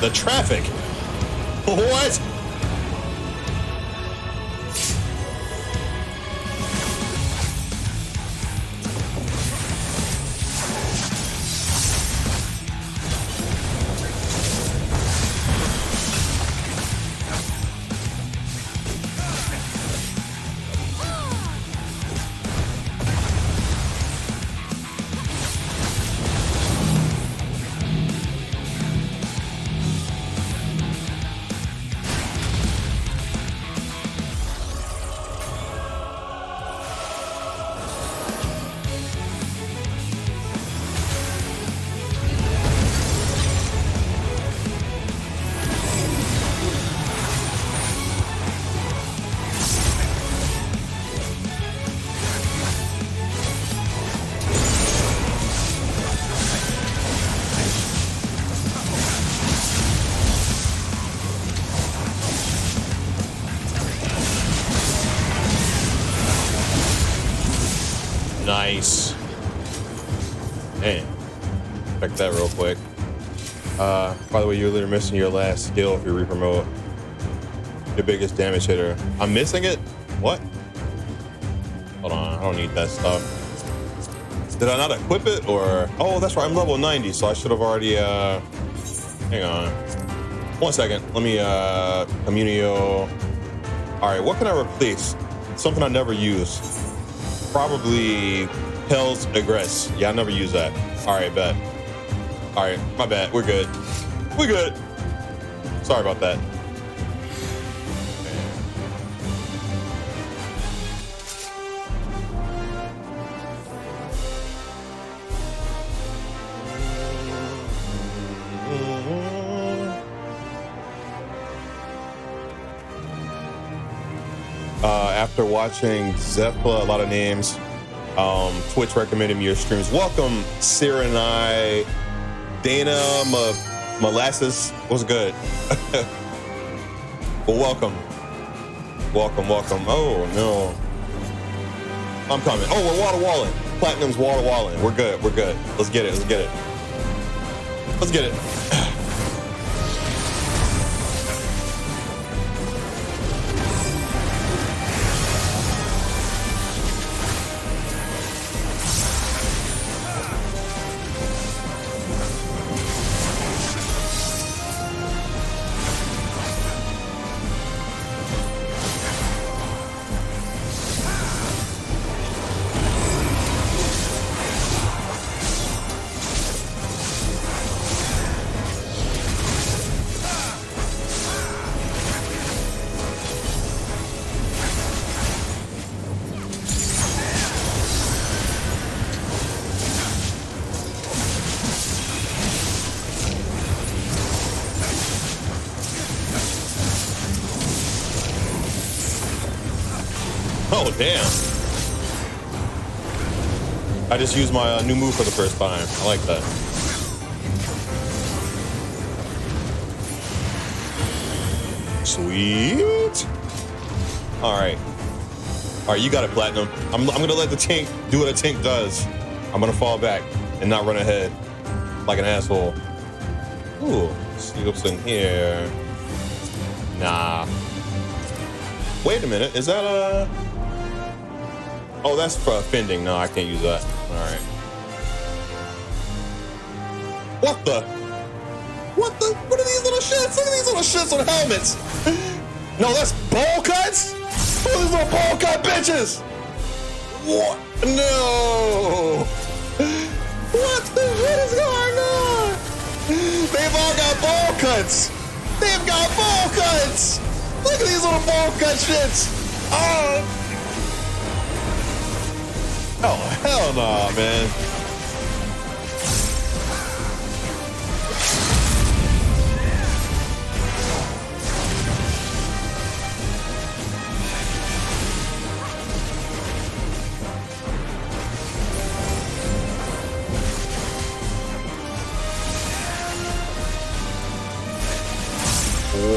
The traffic. What? Nice. Man, check that real quick. By the way, you're literally missing your last skill if you re-promote. Your biggest damage hitter. I'm missing it? What? Hold on, I don't need that stuff. Did I not equip it or? Oh, that's right, I'm level 90, so I should have already, hang on. 1 second, let me, Communio. All right, what can I replace? Something I never use. Probably Hell's Egress. Yeah, I never use that. All right, bet. All right, my bad. We're good. We're good. Sorry about that. After watching Zeppa, a lot of names, Twitch recommended me your streams. Welcome, Sirenai, Dana, Molasses. What's good? Well, welcome. Welcome, welcome. Oh, no. I'm coming. Oh, we're water walling. Platinum's water walling. We're good. We're good. Let's get it. Let's get it. Let's get it. Oh, damn. I just used my new move for the first time. I like that. Sweet. All right. All right, you got it, Platinum. I'm gonna let the tank do what a tank does. I'm gonna fall back and not run ahead like an asshole. Ooh, let's see what's in here. Nah. Wait a minute, is that a... Oh, that's for fending. No, I can't use that. All right. What the? What the? What are these little shits? Look at these little shits with helmets. No, that's bowl cuts? What are these little bowl cut bitches? What? No. What the shit is going on? They've all got bowl cuts. They've got bowl cuts. Look at these little bowl cut shits. Oh. Oh, hell no, man.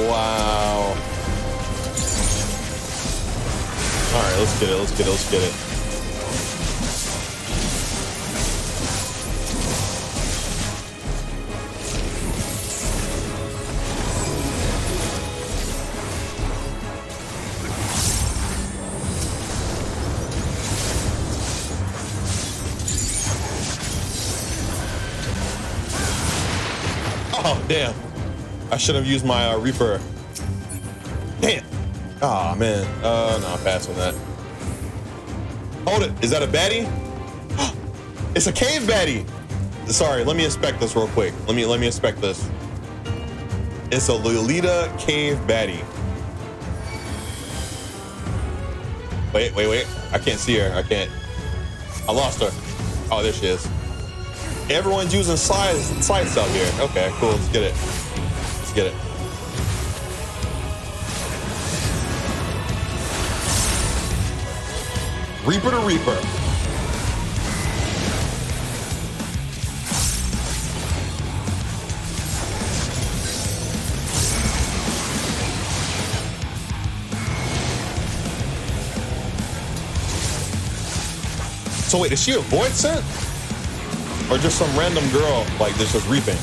Wow. All right, let's get it, let's get it, let's get it. damn. I should have used my Reaper. Damn. Oh man. No, I'm passing that. Hold it. Is that a baddie? It's a cave baddie. Sorry, let me inspect this real quick. Let me inspect this. It's a Lolita cave baddie. Wait. I can't see her. I can't. I lost her. Oh, there she is. Everyone's using sights out here. Okay, cool. Let's get it. Let's get it. Reaper to Reaper. So wait, is she a void scent? Or just some random girl like this just reaping?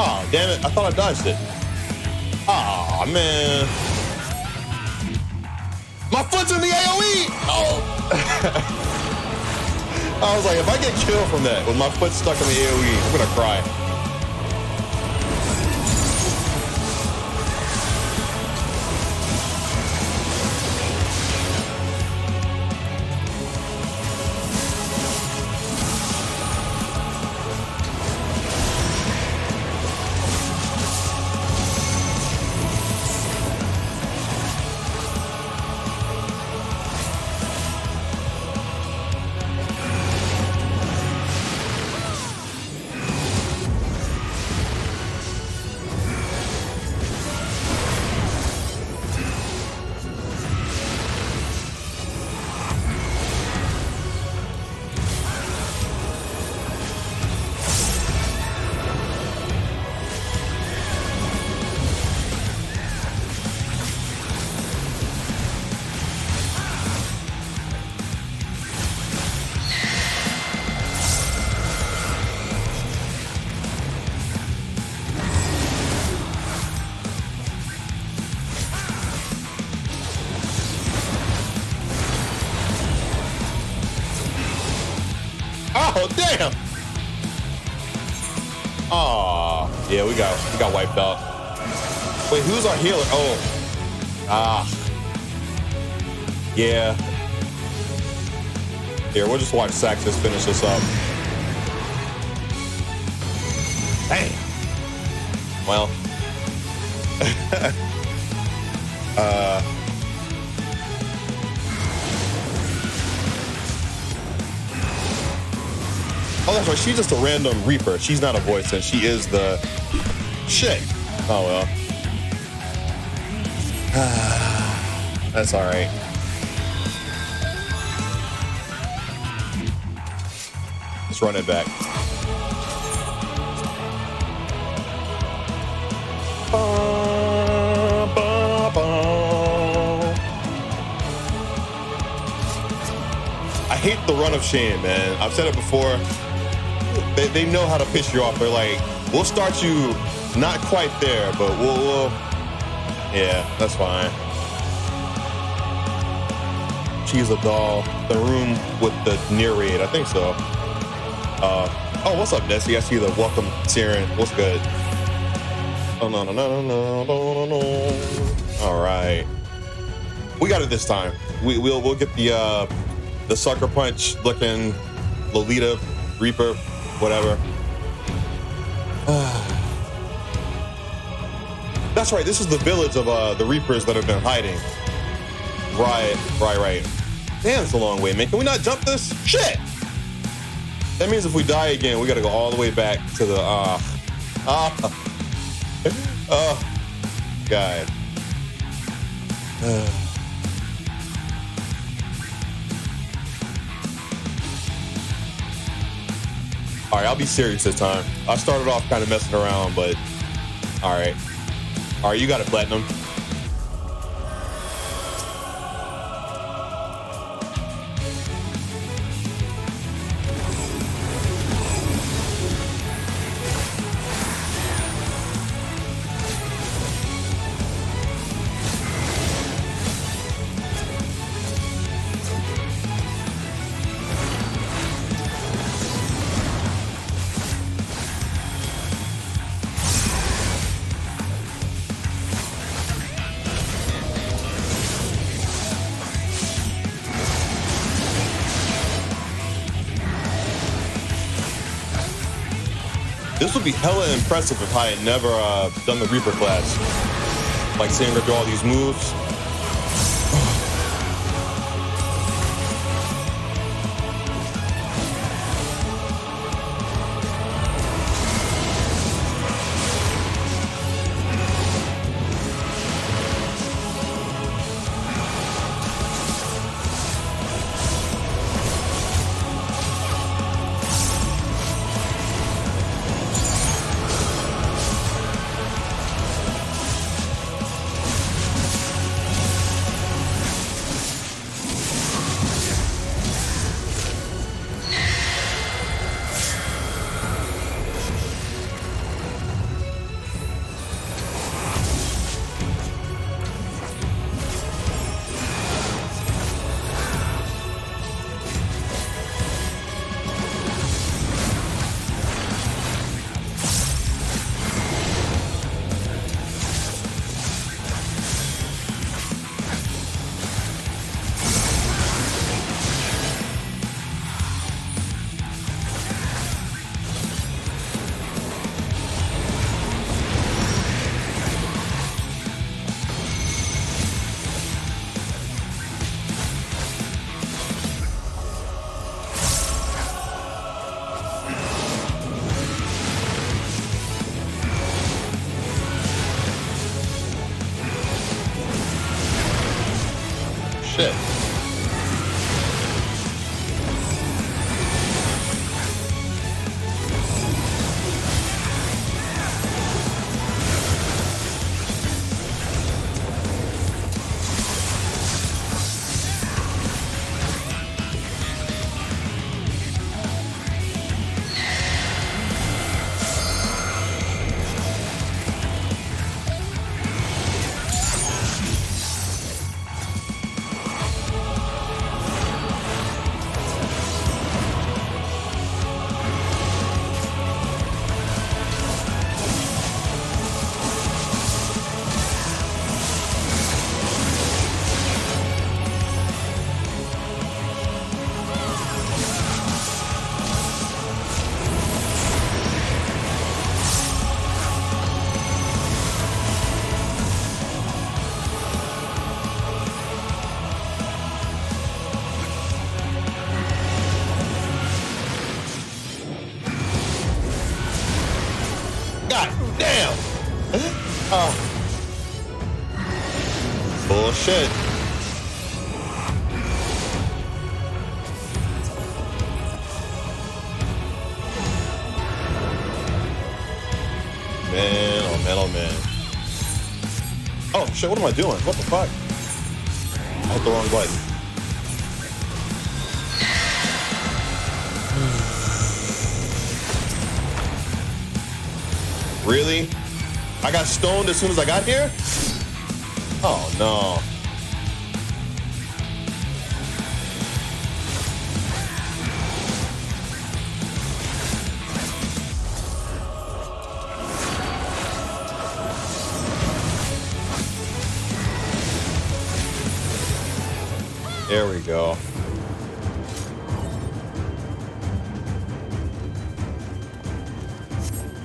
Oh, damn it. I thought I dodged it. Oh, man. My foot's in the AoE! Oh! I was like, if I get killed from that with my foot stuck in the AoE, I'm gonna cry. Oh, damn. Oh, yeah, we got wiped out. Wait, who's our healer? Oh. Ah. Yeah. Here, we'll just watch Saxus finish this up. Damn. Well. Oh, that's right. She's just a random Reaper. She's not a voice, and she is the shit. Oh well. That's all right. Let's run it back. I hate the run of shame, man. I've said it before. They know how to piss you off. They're like, we'll start you not quite there, but we'll yeah, that's fine. She's a doll. The room with the near raid, I think so. Oh, what's up, Nessie? I see the welcome Siren. What's good? Oh, no. All right, we got it this time. We'll get the sucker punch looking Lolita Reaper, whatever. That's right. This is the village of the Reapers that have been hiding. Right. Damn, it's a long way, man. Can we not jump this? Shit. That means if we die again, we gotta go all the way back to the God. All right, I'll be serious this time. I started off kind of messing around, but all right. All right, you got it, Platinum. This would be hella impressive if I had never done the Reaper class. Like seeing her do all these moves. Shit. Damn! Oh. Bullshit. Man, oh man, oh man. Oh shit, what am I doing? What the fuck? I hit the wrong button. Really? I got stoned as soon as I got here? Oh no. There we go.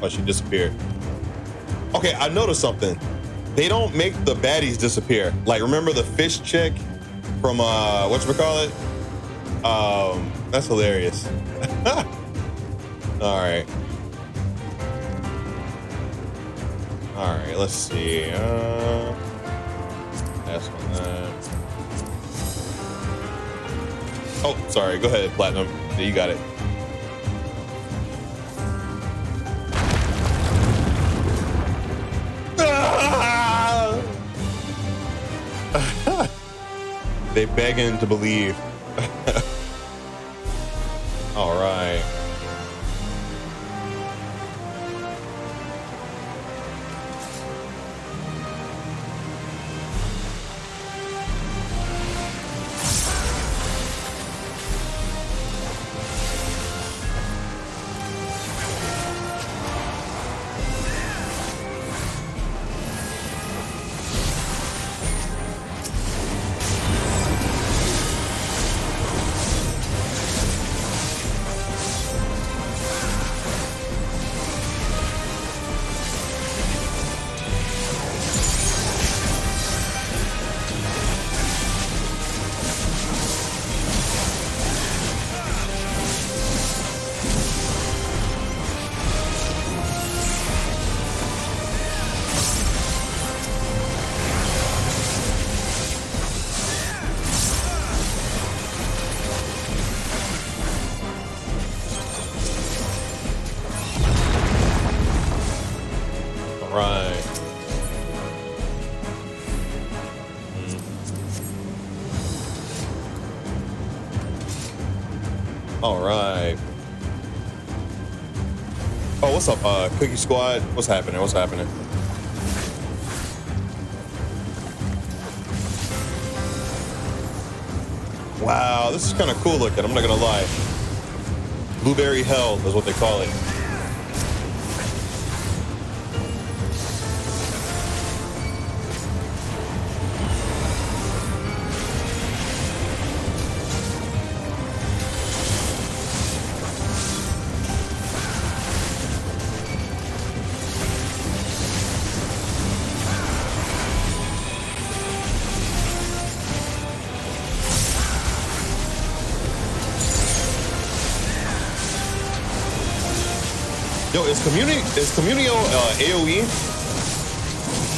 Oh, she disappeared. Okay, I noticed something. They don't make the baddies disappear. Like, remember the fish chick from whatchamacallit? That's hilarious. All right. All right, let's see. That's oh, sorry. Go ahead, Platinum. Yeah, you got it. They begging to believe. All right. All right. Oh, what's up, Cookie Squad? What's happening? What's happening? Wow, this is kind of cool looking. I'm not gonna lie. Blueberry Hell is what they call it. Yo, is Communio AoE?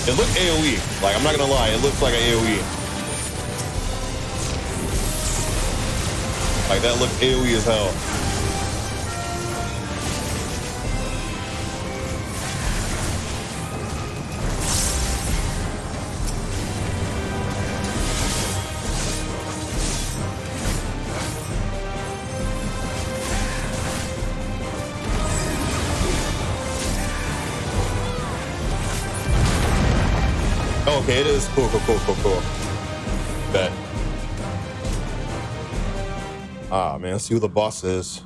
It looked AoE. Like, I'm not gonna lie, it looks like an AoE. Like, that looked AoE as hell. Okay, it is cool. Bet. Ah, man, let's see who the boss is.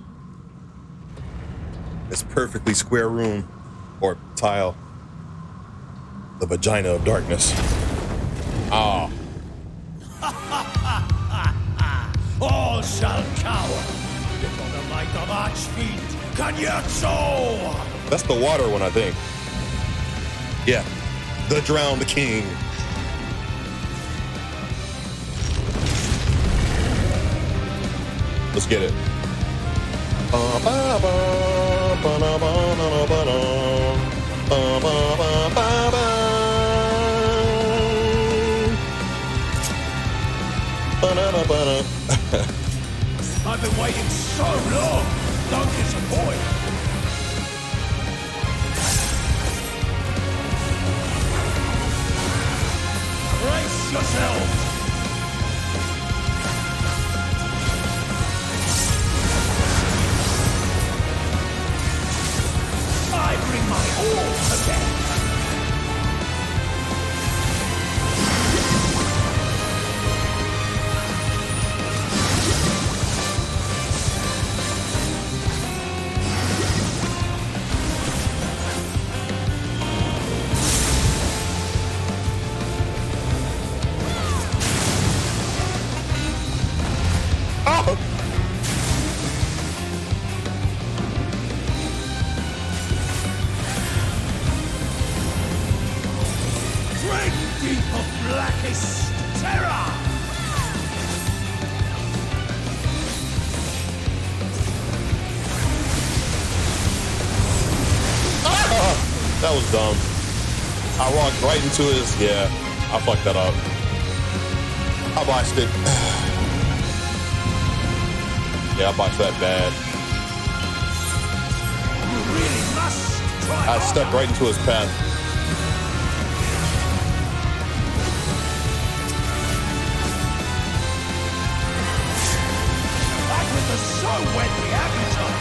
This perfectly square room or tile. The vagina of darkness. Ah. All shall cower before the might of Archfiend Kanyetso! That's the water one, I think. Yeah. The Drowned King. Let's get it. I've been waiting so long. Don't disappoint. Brace yourselves! I bring my all to bear! That was dumb. I walked right into his. Yeah, I fucked that up. I botched it. Yeah, I botched that bad. You really must try. I stepped right into his path. Back with the so wet the appetite.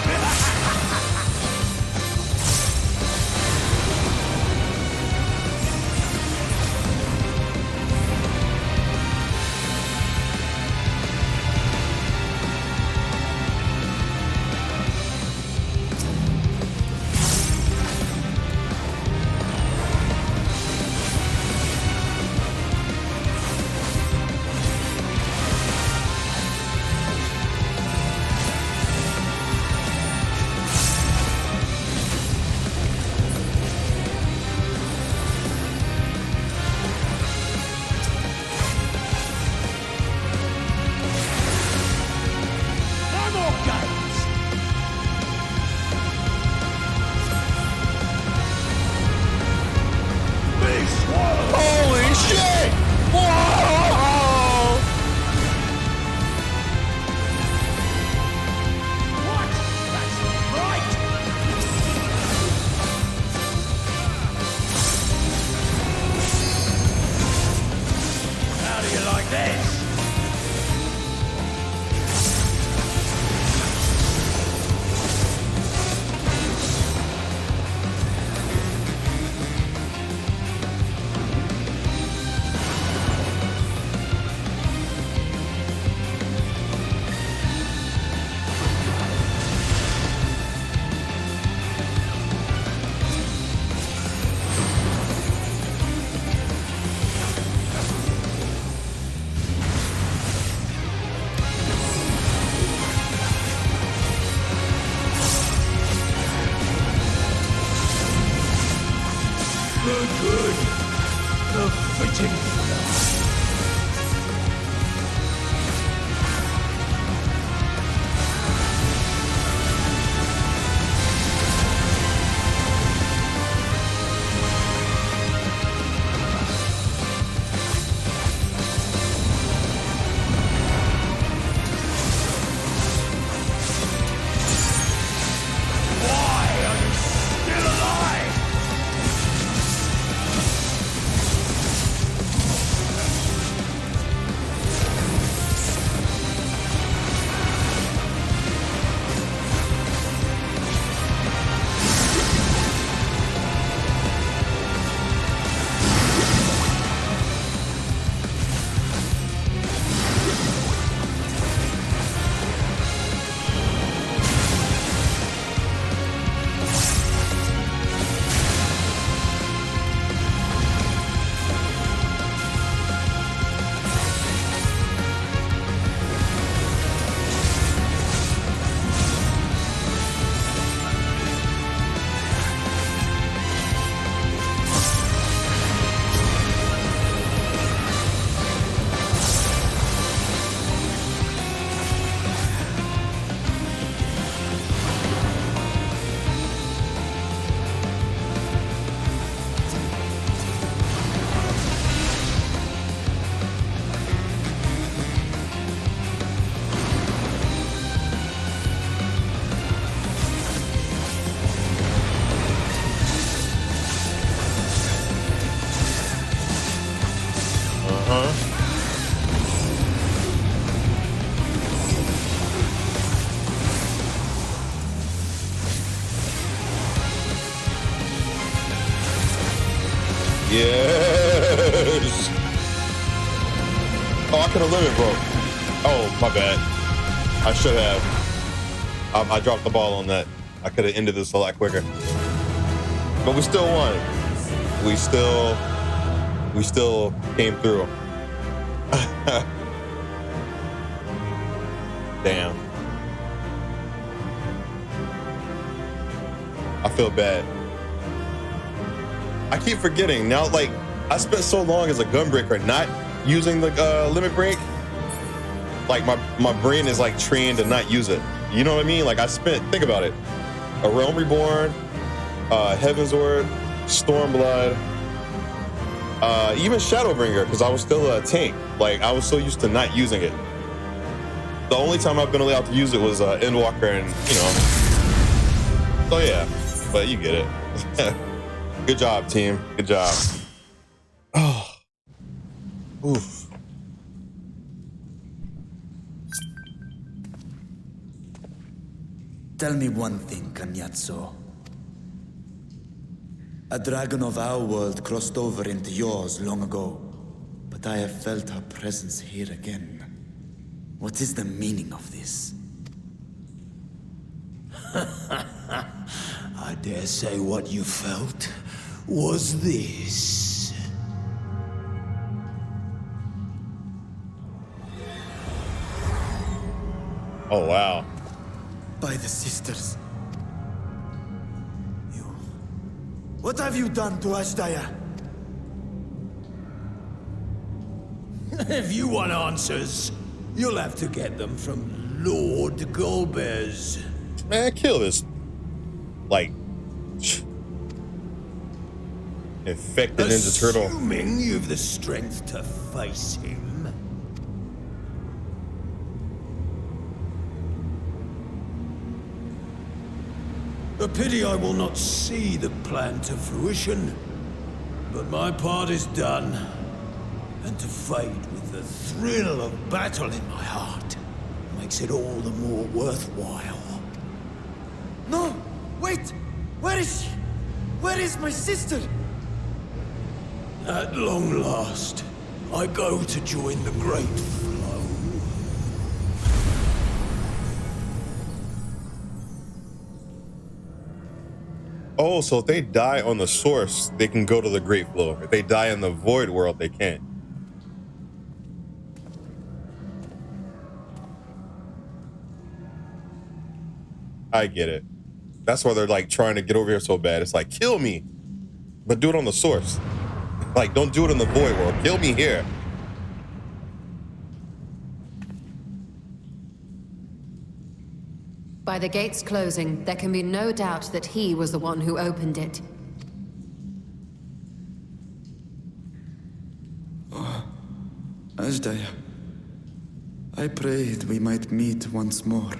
Holy shit! Whoa! What? That's right. How do you like this? The good, the fitting. Why are you still alive? Yes. Oh, I could have limit broke. Oh, my bad. I should have. I dropped the ball on that. I could have ended this a lot quicker. But we still won. We still came through. Damn. I feel bad. I keep forgetting now, like, I spent so long as a gunbreaker not using the limit break. Like, my brain is like trained to not use it. You know what I mean? Like, think about it. A Realm Reborn, Heaven's Word, Stormblood, even Shadowbringer, because I was still a tank. Like, I was so used to not using it. The only time I've been allowed to use it was ENDWALKER, and you know. So yeah, but you get it. Good job, team. Good job. Oh. Oof. Tell me one thing, Cagnazzo. A dragon of our world crossed over into yours long ago, but I have felt her presence here again. What is the meaning of this? I dare say what you felt was this. Oh, wow. By the sisters. You... What have you done to Ashdaya? If you want answers, you'll have to get them from Lord Golbez. Man, kill this. Like... infected Ninja Turtle. Assuming you've the strength to face him. A pity I will not see the plan to fruition, but my part is done, and to fade with the thrill of battle in my heart makes it all the more worthwhile. No! Wait! Where is she? Where is my sister? At long last, I go to join the great flow. Oh, so if they die on the source, they can go to the Great Flow. If they die in the Void World, they can't. I get it. That's why they're like trying to get over here so bad. It's like, kill me, but do it on the source. Like, don't do it in the Void World. Kill me here. By the gates closing, there can be no doubt that he was the one who opened it. Oh, Ashdaya, I prayed we might meet once more.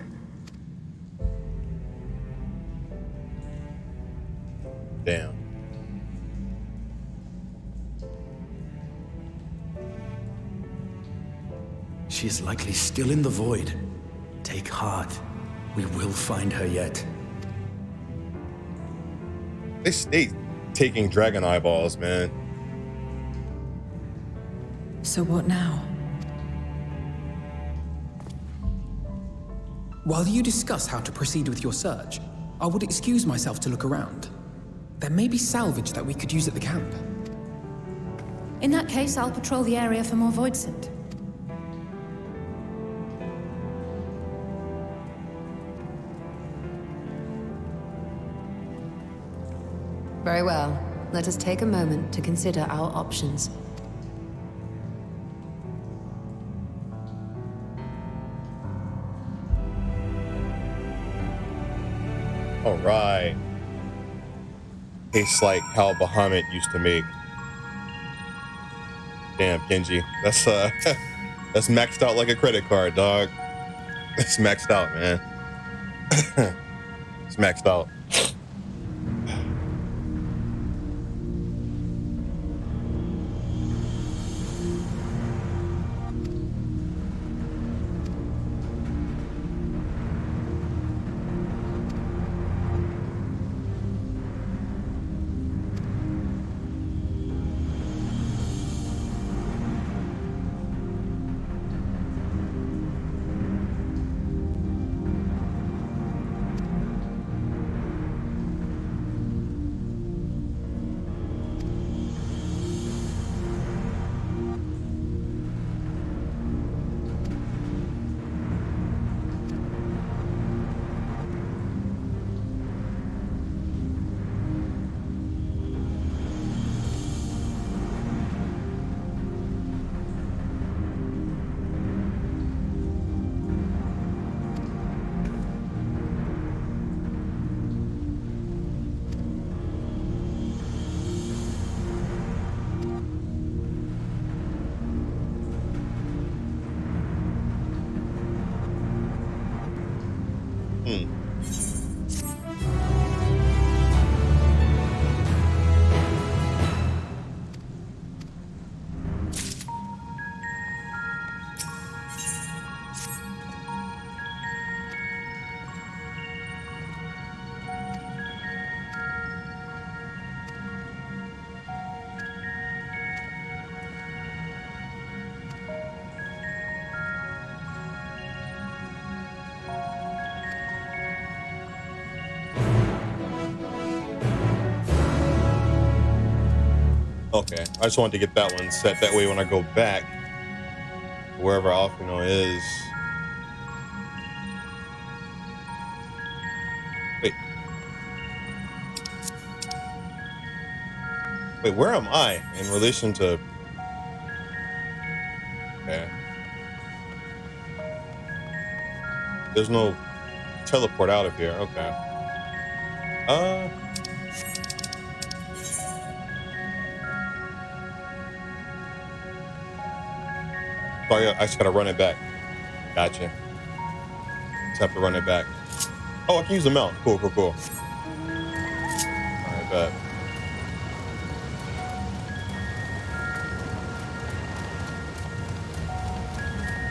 Damn. She is likely still in the void. Take heart. We will find her yet. They stay taking dragon eyeballs, man. So what now? While you discuss how to proceed with your search, I would excuse myself to look around. There may be salvage that we could use at the camp. In that case, I'll patrol the area for more voidsent. Very well. Let us take a moment to consider our options. All right. Tastes like how Bahamut used to make. Damn, Kenji. That's that's maxed out like a credit card, dog. It's maxed out, man. It's maxed out. Okay, I just wanted to get that one set. That way when I go back, wherever Alphino is. Wait, where am I in relation to... Okay. There's no teleport out of here. Okay. So I just gotta run it back. Gotcha. Just have to run it back. Oh, I can use the mount. Cool, cool, cool. Alright, bet.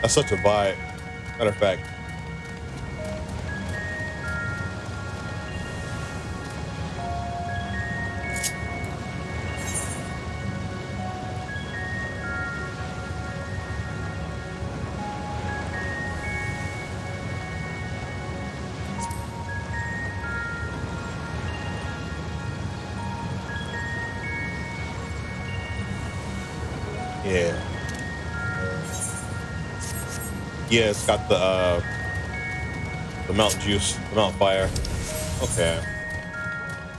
That's such a vibe. Matter of fact. Yeah. Yeah, it's got the mount juice, the mount fire. Okay.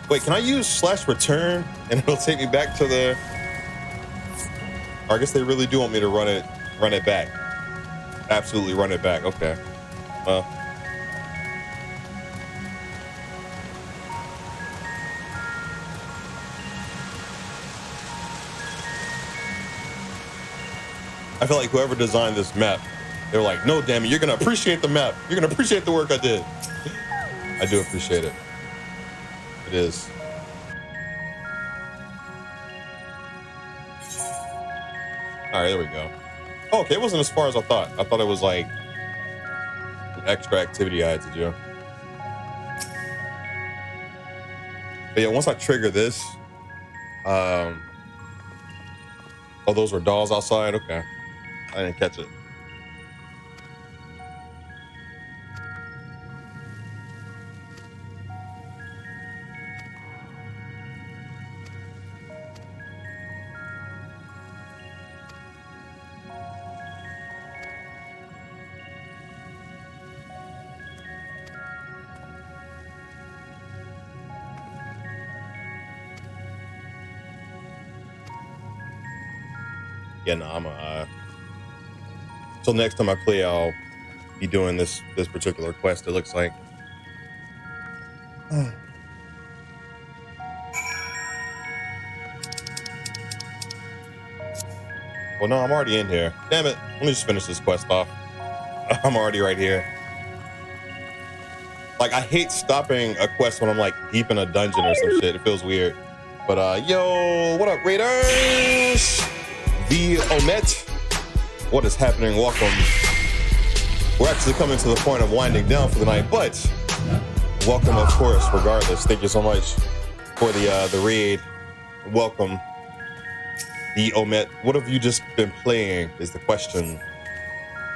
Wait, can I use /return and it'll take me back to the... Or I guess they really do want me to run it back. Absolutely run it back. Okay. I feel like whoever designed this map, they were like, no, damn it, you're going to appreciate the map. You're going to appreciate the work I did. I do appreciate it. It is. All right, there we go. Oh, okay, it wasn't as far as I thought. I thought it was like an extra activity I had to do. But yeah, once I trigger this, oh, those were dolls outside? Okay. I didn't catch it. Yeah, no, I'm so next time I play, I'll be doing this particular quest, it looks like. Well, no, I'm already in here. Damn it. Let me just finish this quest off. I'm already right here. Like, I hate stopping a quest when I'm like deep in a dungeon or some shit. It feels weird. But yo, what up, Raiders? The Omet. What is happening? Welcome. We're actually coming to the point of winding down for the night, but welcome, of course, regardless. Thank you so much for the raid. Welcome. The Omet. What have you just been playing is the question.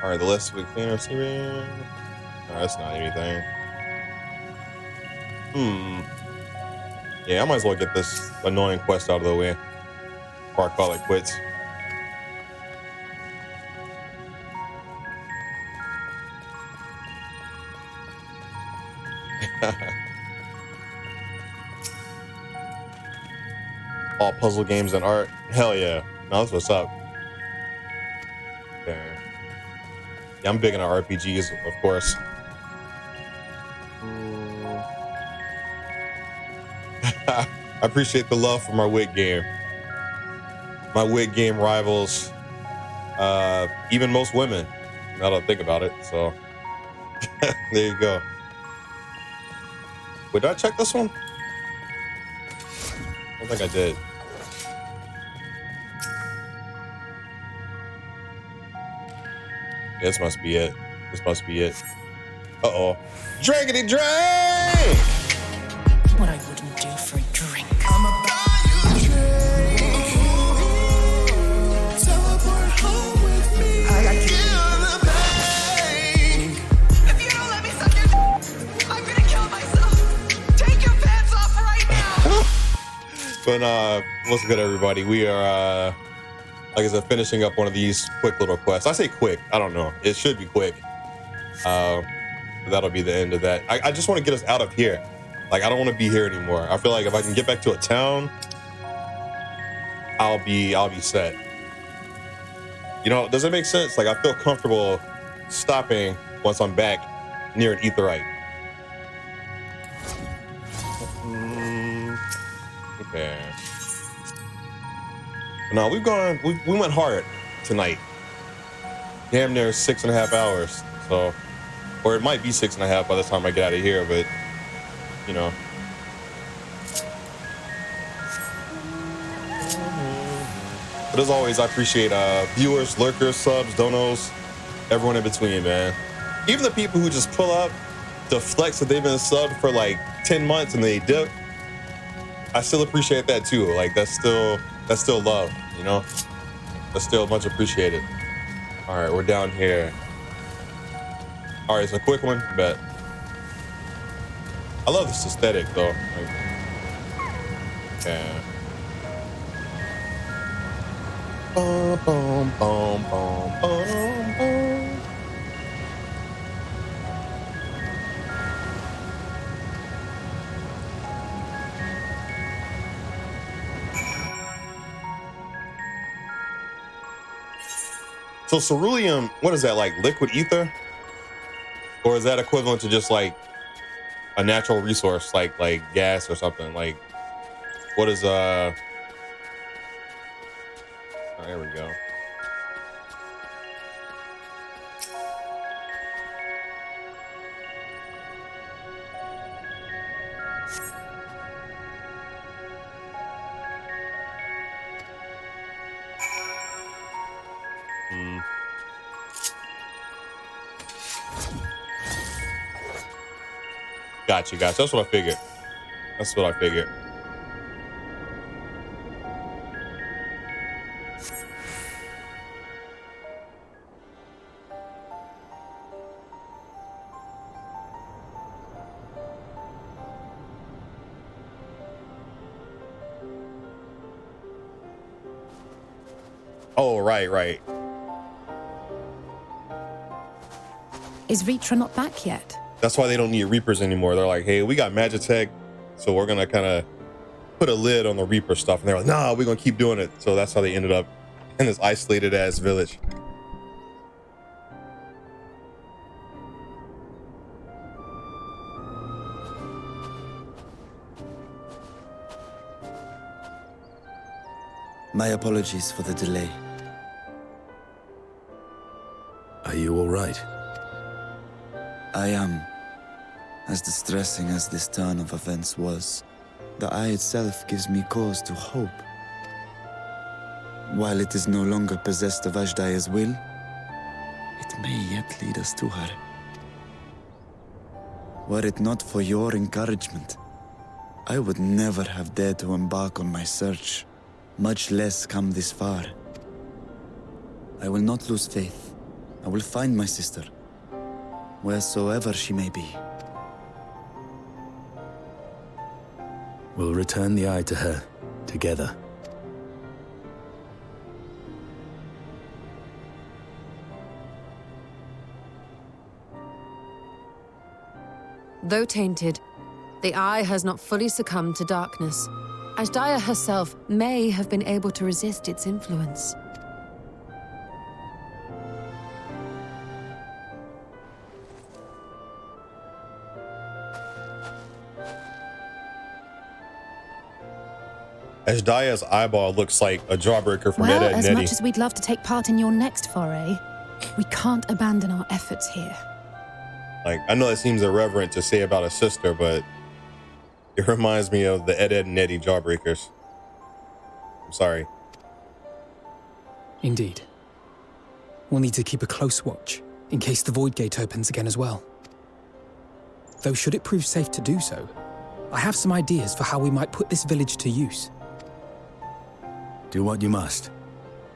All right, the list with cleaner series. All right, that's not anything. Yeah, I might as well get this annoying quest out of the way before I call it quits. All puzzle games and art. Hell yeah. No, that's what's up. Okay. Yeah, I'm big into RPGs, of course. I appreciate the love for my wig game. My wig game rivals even most women. Now that I think about it, so there you go. Wait, did I check this one? I don't think I did. Yeah, this must be it. This must be it. Uh-oh. Draggity drag! What I wouldn't do for a drink. Teleport home with me. I got you. If you don't let me suck your I'm gonna kill myself. Take your pants off right now. But what's good, everybody? We are, like I said, finishing up one of these quick little quests. I say quick. I don't know. It should be quick. That'll be the end of that. I just want to get us out of here. Like, I don't want to be here anymore. I feel like if I can get back to a town, I'll be set. You know, does it make sense? Like, I feel comfortable stopping once I'm back near an Aetherite. Okay. No, we went hard tonight. Damn near 6.5 hours. So, or it might be 6.5 by the time I get out of here, but you know. But as always, I appreciate viewers, lurkers, subs, donos, everyone in between, man. Even the people who just pull up to flex that they've been subbed for like 10 months and they dip. I still appreciate that too. Like that's still love, you know? That's still much appreciated. All right, we're down here. All right, it's a quick one, bet. I love this aesthetic though. Like, yeah. Bum, bum, bum, bum, bum, bum. So ceruleum, what is that, like liquid ether? Or is that equivalent to just like a natural resource, like gas or something? Like, what is oh, there we go. Gotcha. That's what I figured. Oh, right. Is Ritra not back yet? That's why they don't need Reapers anymore. They're like, hey, we got Magitech, so we're gonna kind of put a lid on the Reaper stuff. And they're like, nah, we're gonna keep doing it. So that's how they ended up in this isolated ass village. My apologies for the delay. Are you all right? I am. As distressing as this turn of events was, the eye itself gives me cause to hope. While it is no longer possessed of Ashdaya's will, it may yet lead us to her. Were it not for your encouragement, I would never have dared to embark on my search, much less come this far. I will not lose faith. I will find my sister, wheresoever she may be. We'll return the eye to her, together. Though tainted, the eye has not fully succumbed to darkness. Ashdaya herself may have been able to resist its influence. Ashdaya's eyeball looks like a jawbreaker from Well, Ed, Edd n as Eddy. much as we'd love to take part in your next foray, we can't abandon our efforts here. Like, I know that seems irreverent to say about a sister, but it reminds me of the Ed, Edd n Eddy jawbreakers. I'm sorry. Indeed. We'll need to keep a close watch, in case the Void Gate opens again as well. Though should it prove safe to do so, I have some ideas for how we might put this village to use. Do what you must.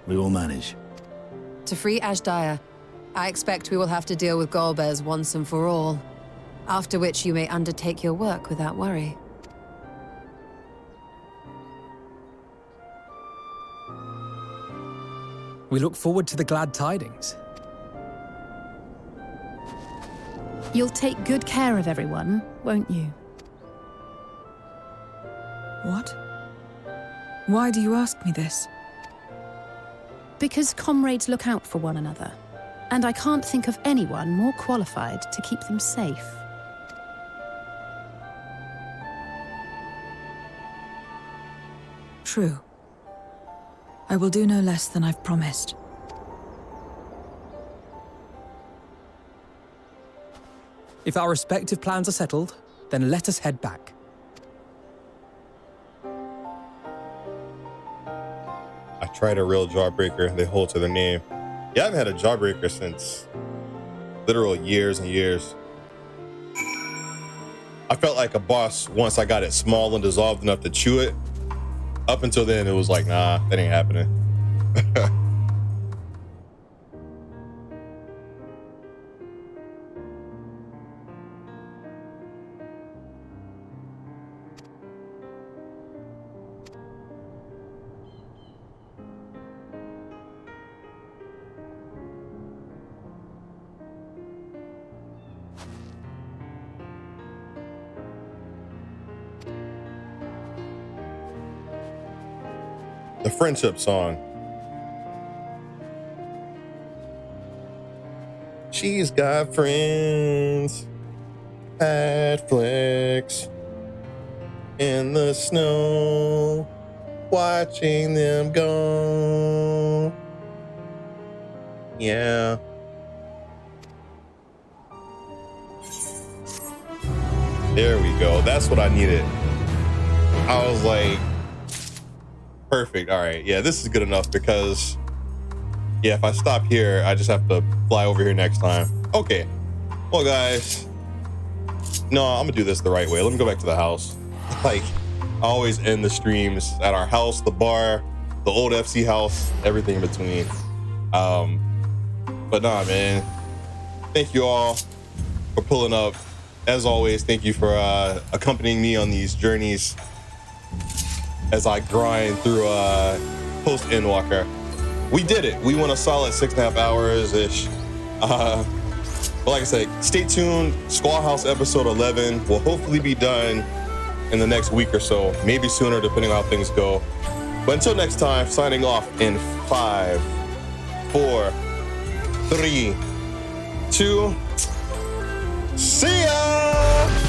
We will manage. To free Ashdaya, I expect we will have to deal with Golbez once and for all, after which you may undertake your work without worry. We look forward to the glad tidings. You'll take good care of everyone, won't you? What? Why do you ask me this? Because comrades look out for one another, and I can't think of anyone more qualified to keep them safe. True. I will do no less than I've promised. If our respective plans are settled, then let us head back. I tried a real jawbreaker. They hold to their name. Yeah, I haven't had a jawbreaker since literal years and years. I felt like a boss once I got it small and dissolved enough to chew it. Up until then, it was like, nah, that ain't happening. The friendship song. She's got friends, had flicks in the snow, watching them go. Yeah. There we go. That's what I needed. I was like, perfect. All right. Yeah, this is good enough because, yeah, if I stop here, I just have to fly over here next time. Okay. Well, guys, no, I'm gonna do this the right way. Let me go back to the house. Like, I always end the streams at our house, the bar, the old FC house, everything in between. But nah, man. Thank you all for pulling up. As always, thank you for accompanying me on these journeys as I grind through post Endwalker. We did it. We went a solid 6.5 hours-ish. But like I said, stay tuned. Squall House episode 11 will hopefully be done in the next week or so, maybe sooner, depending on how things go. But until next time, signing off in 5, 4, 3, 2, see ya!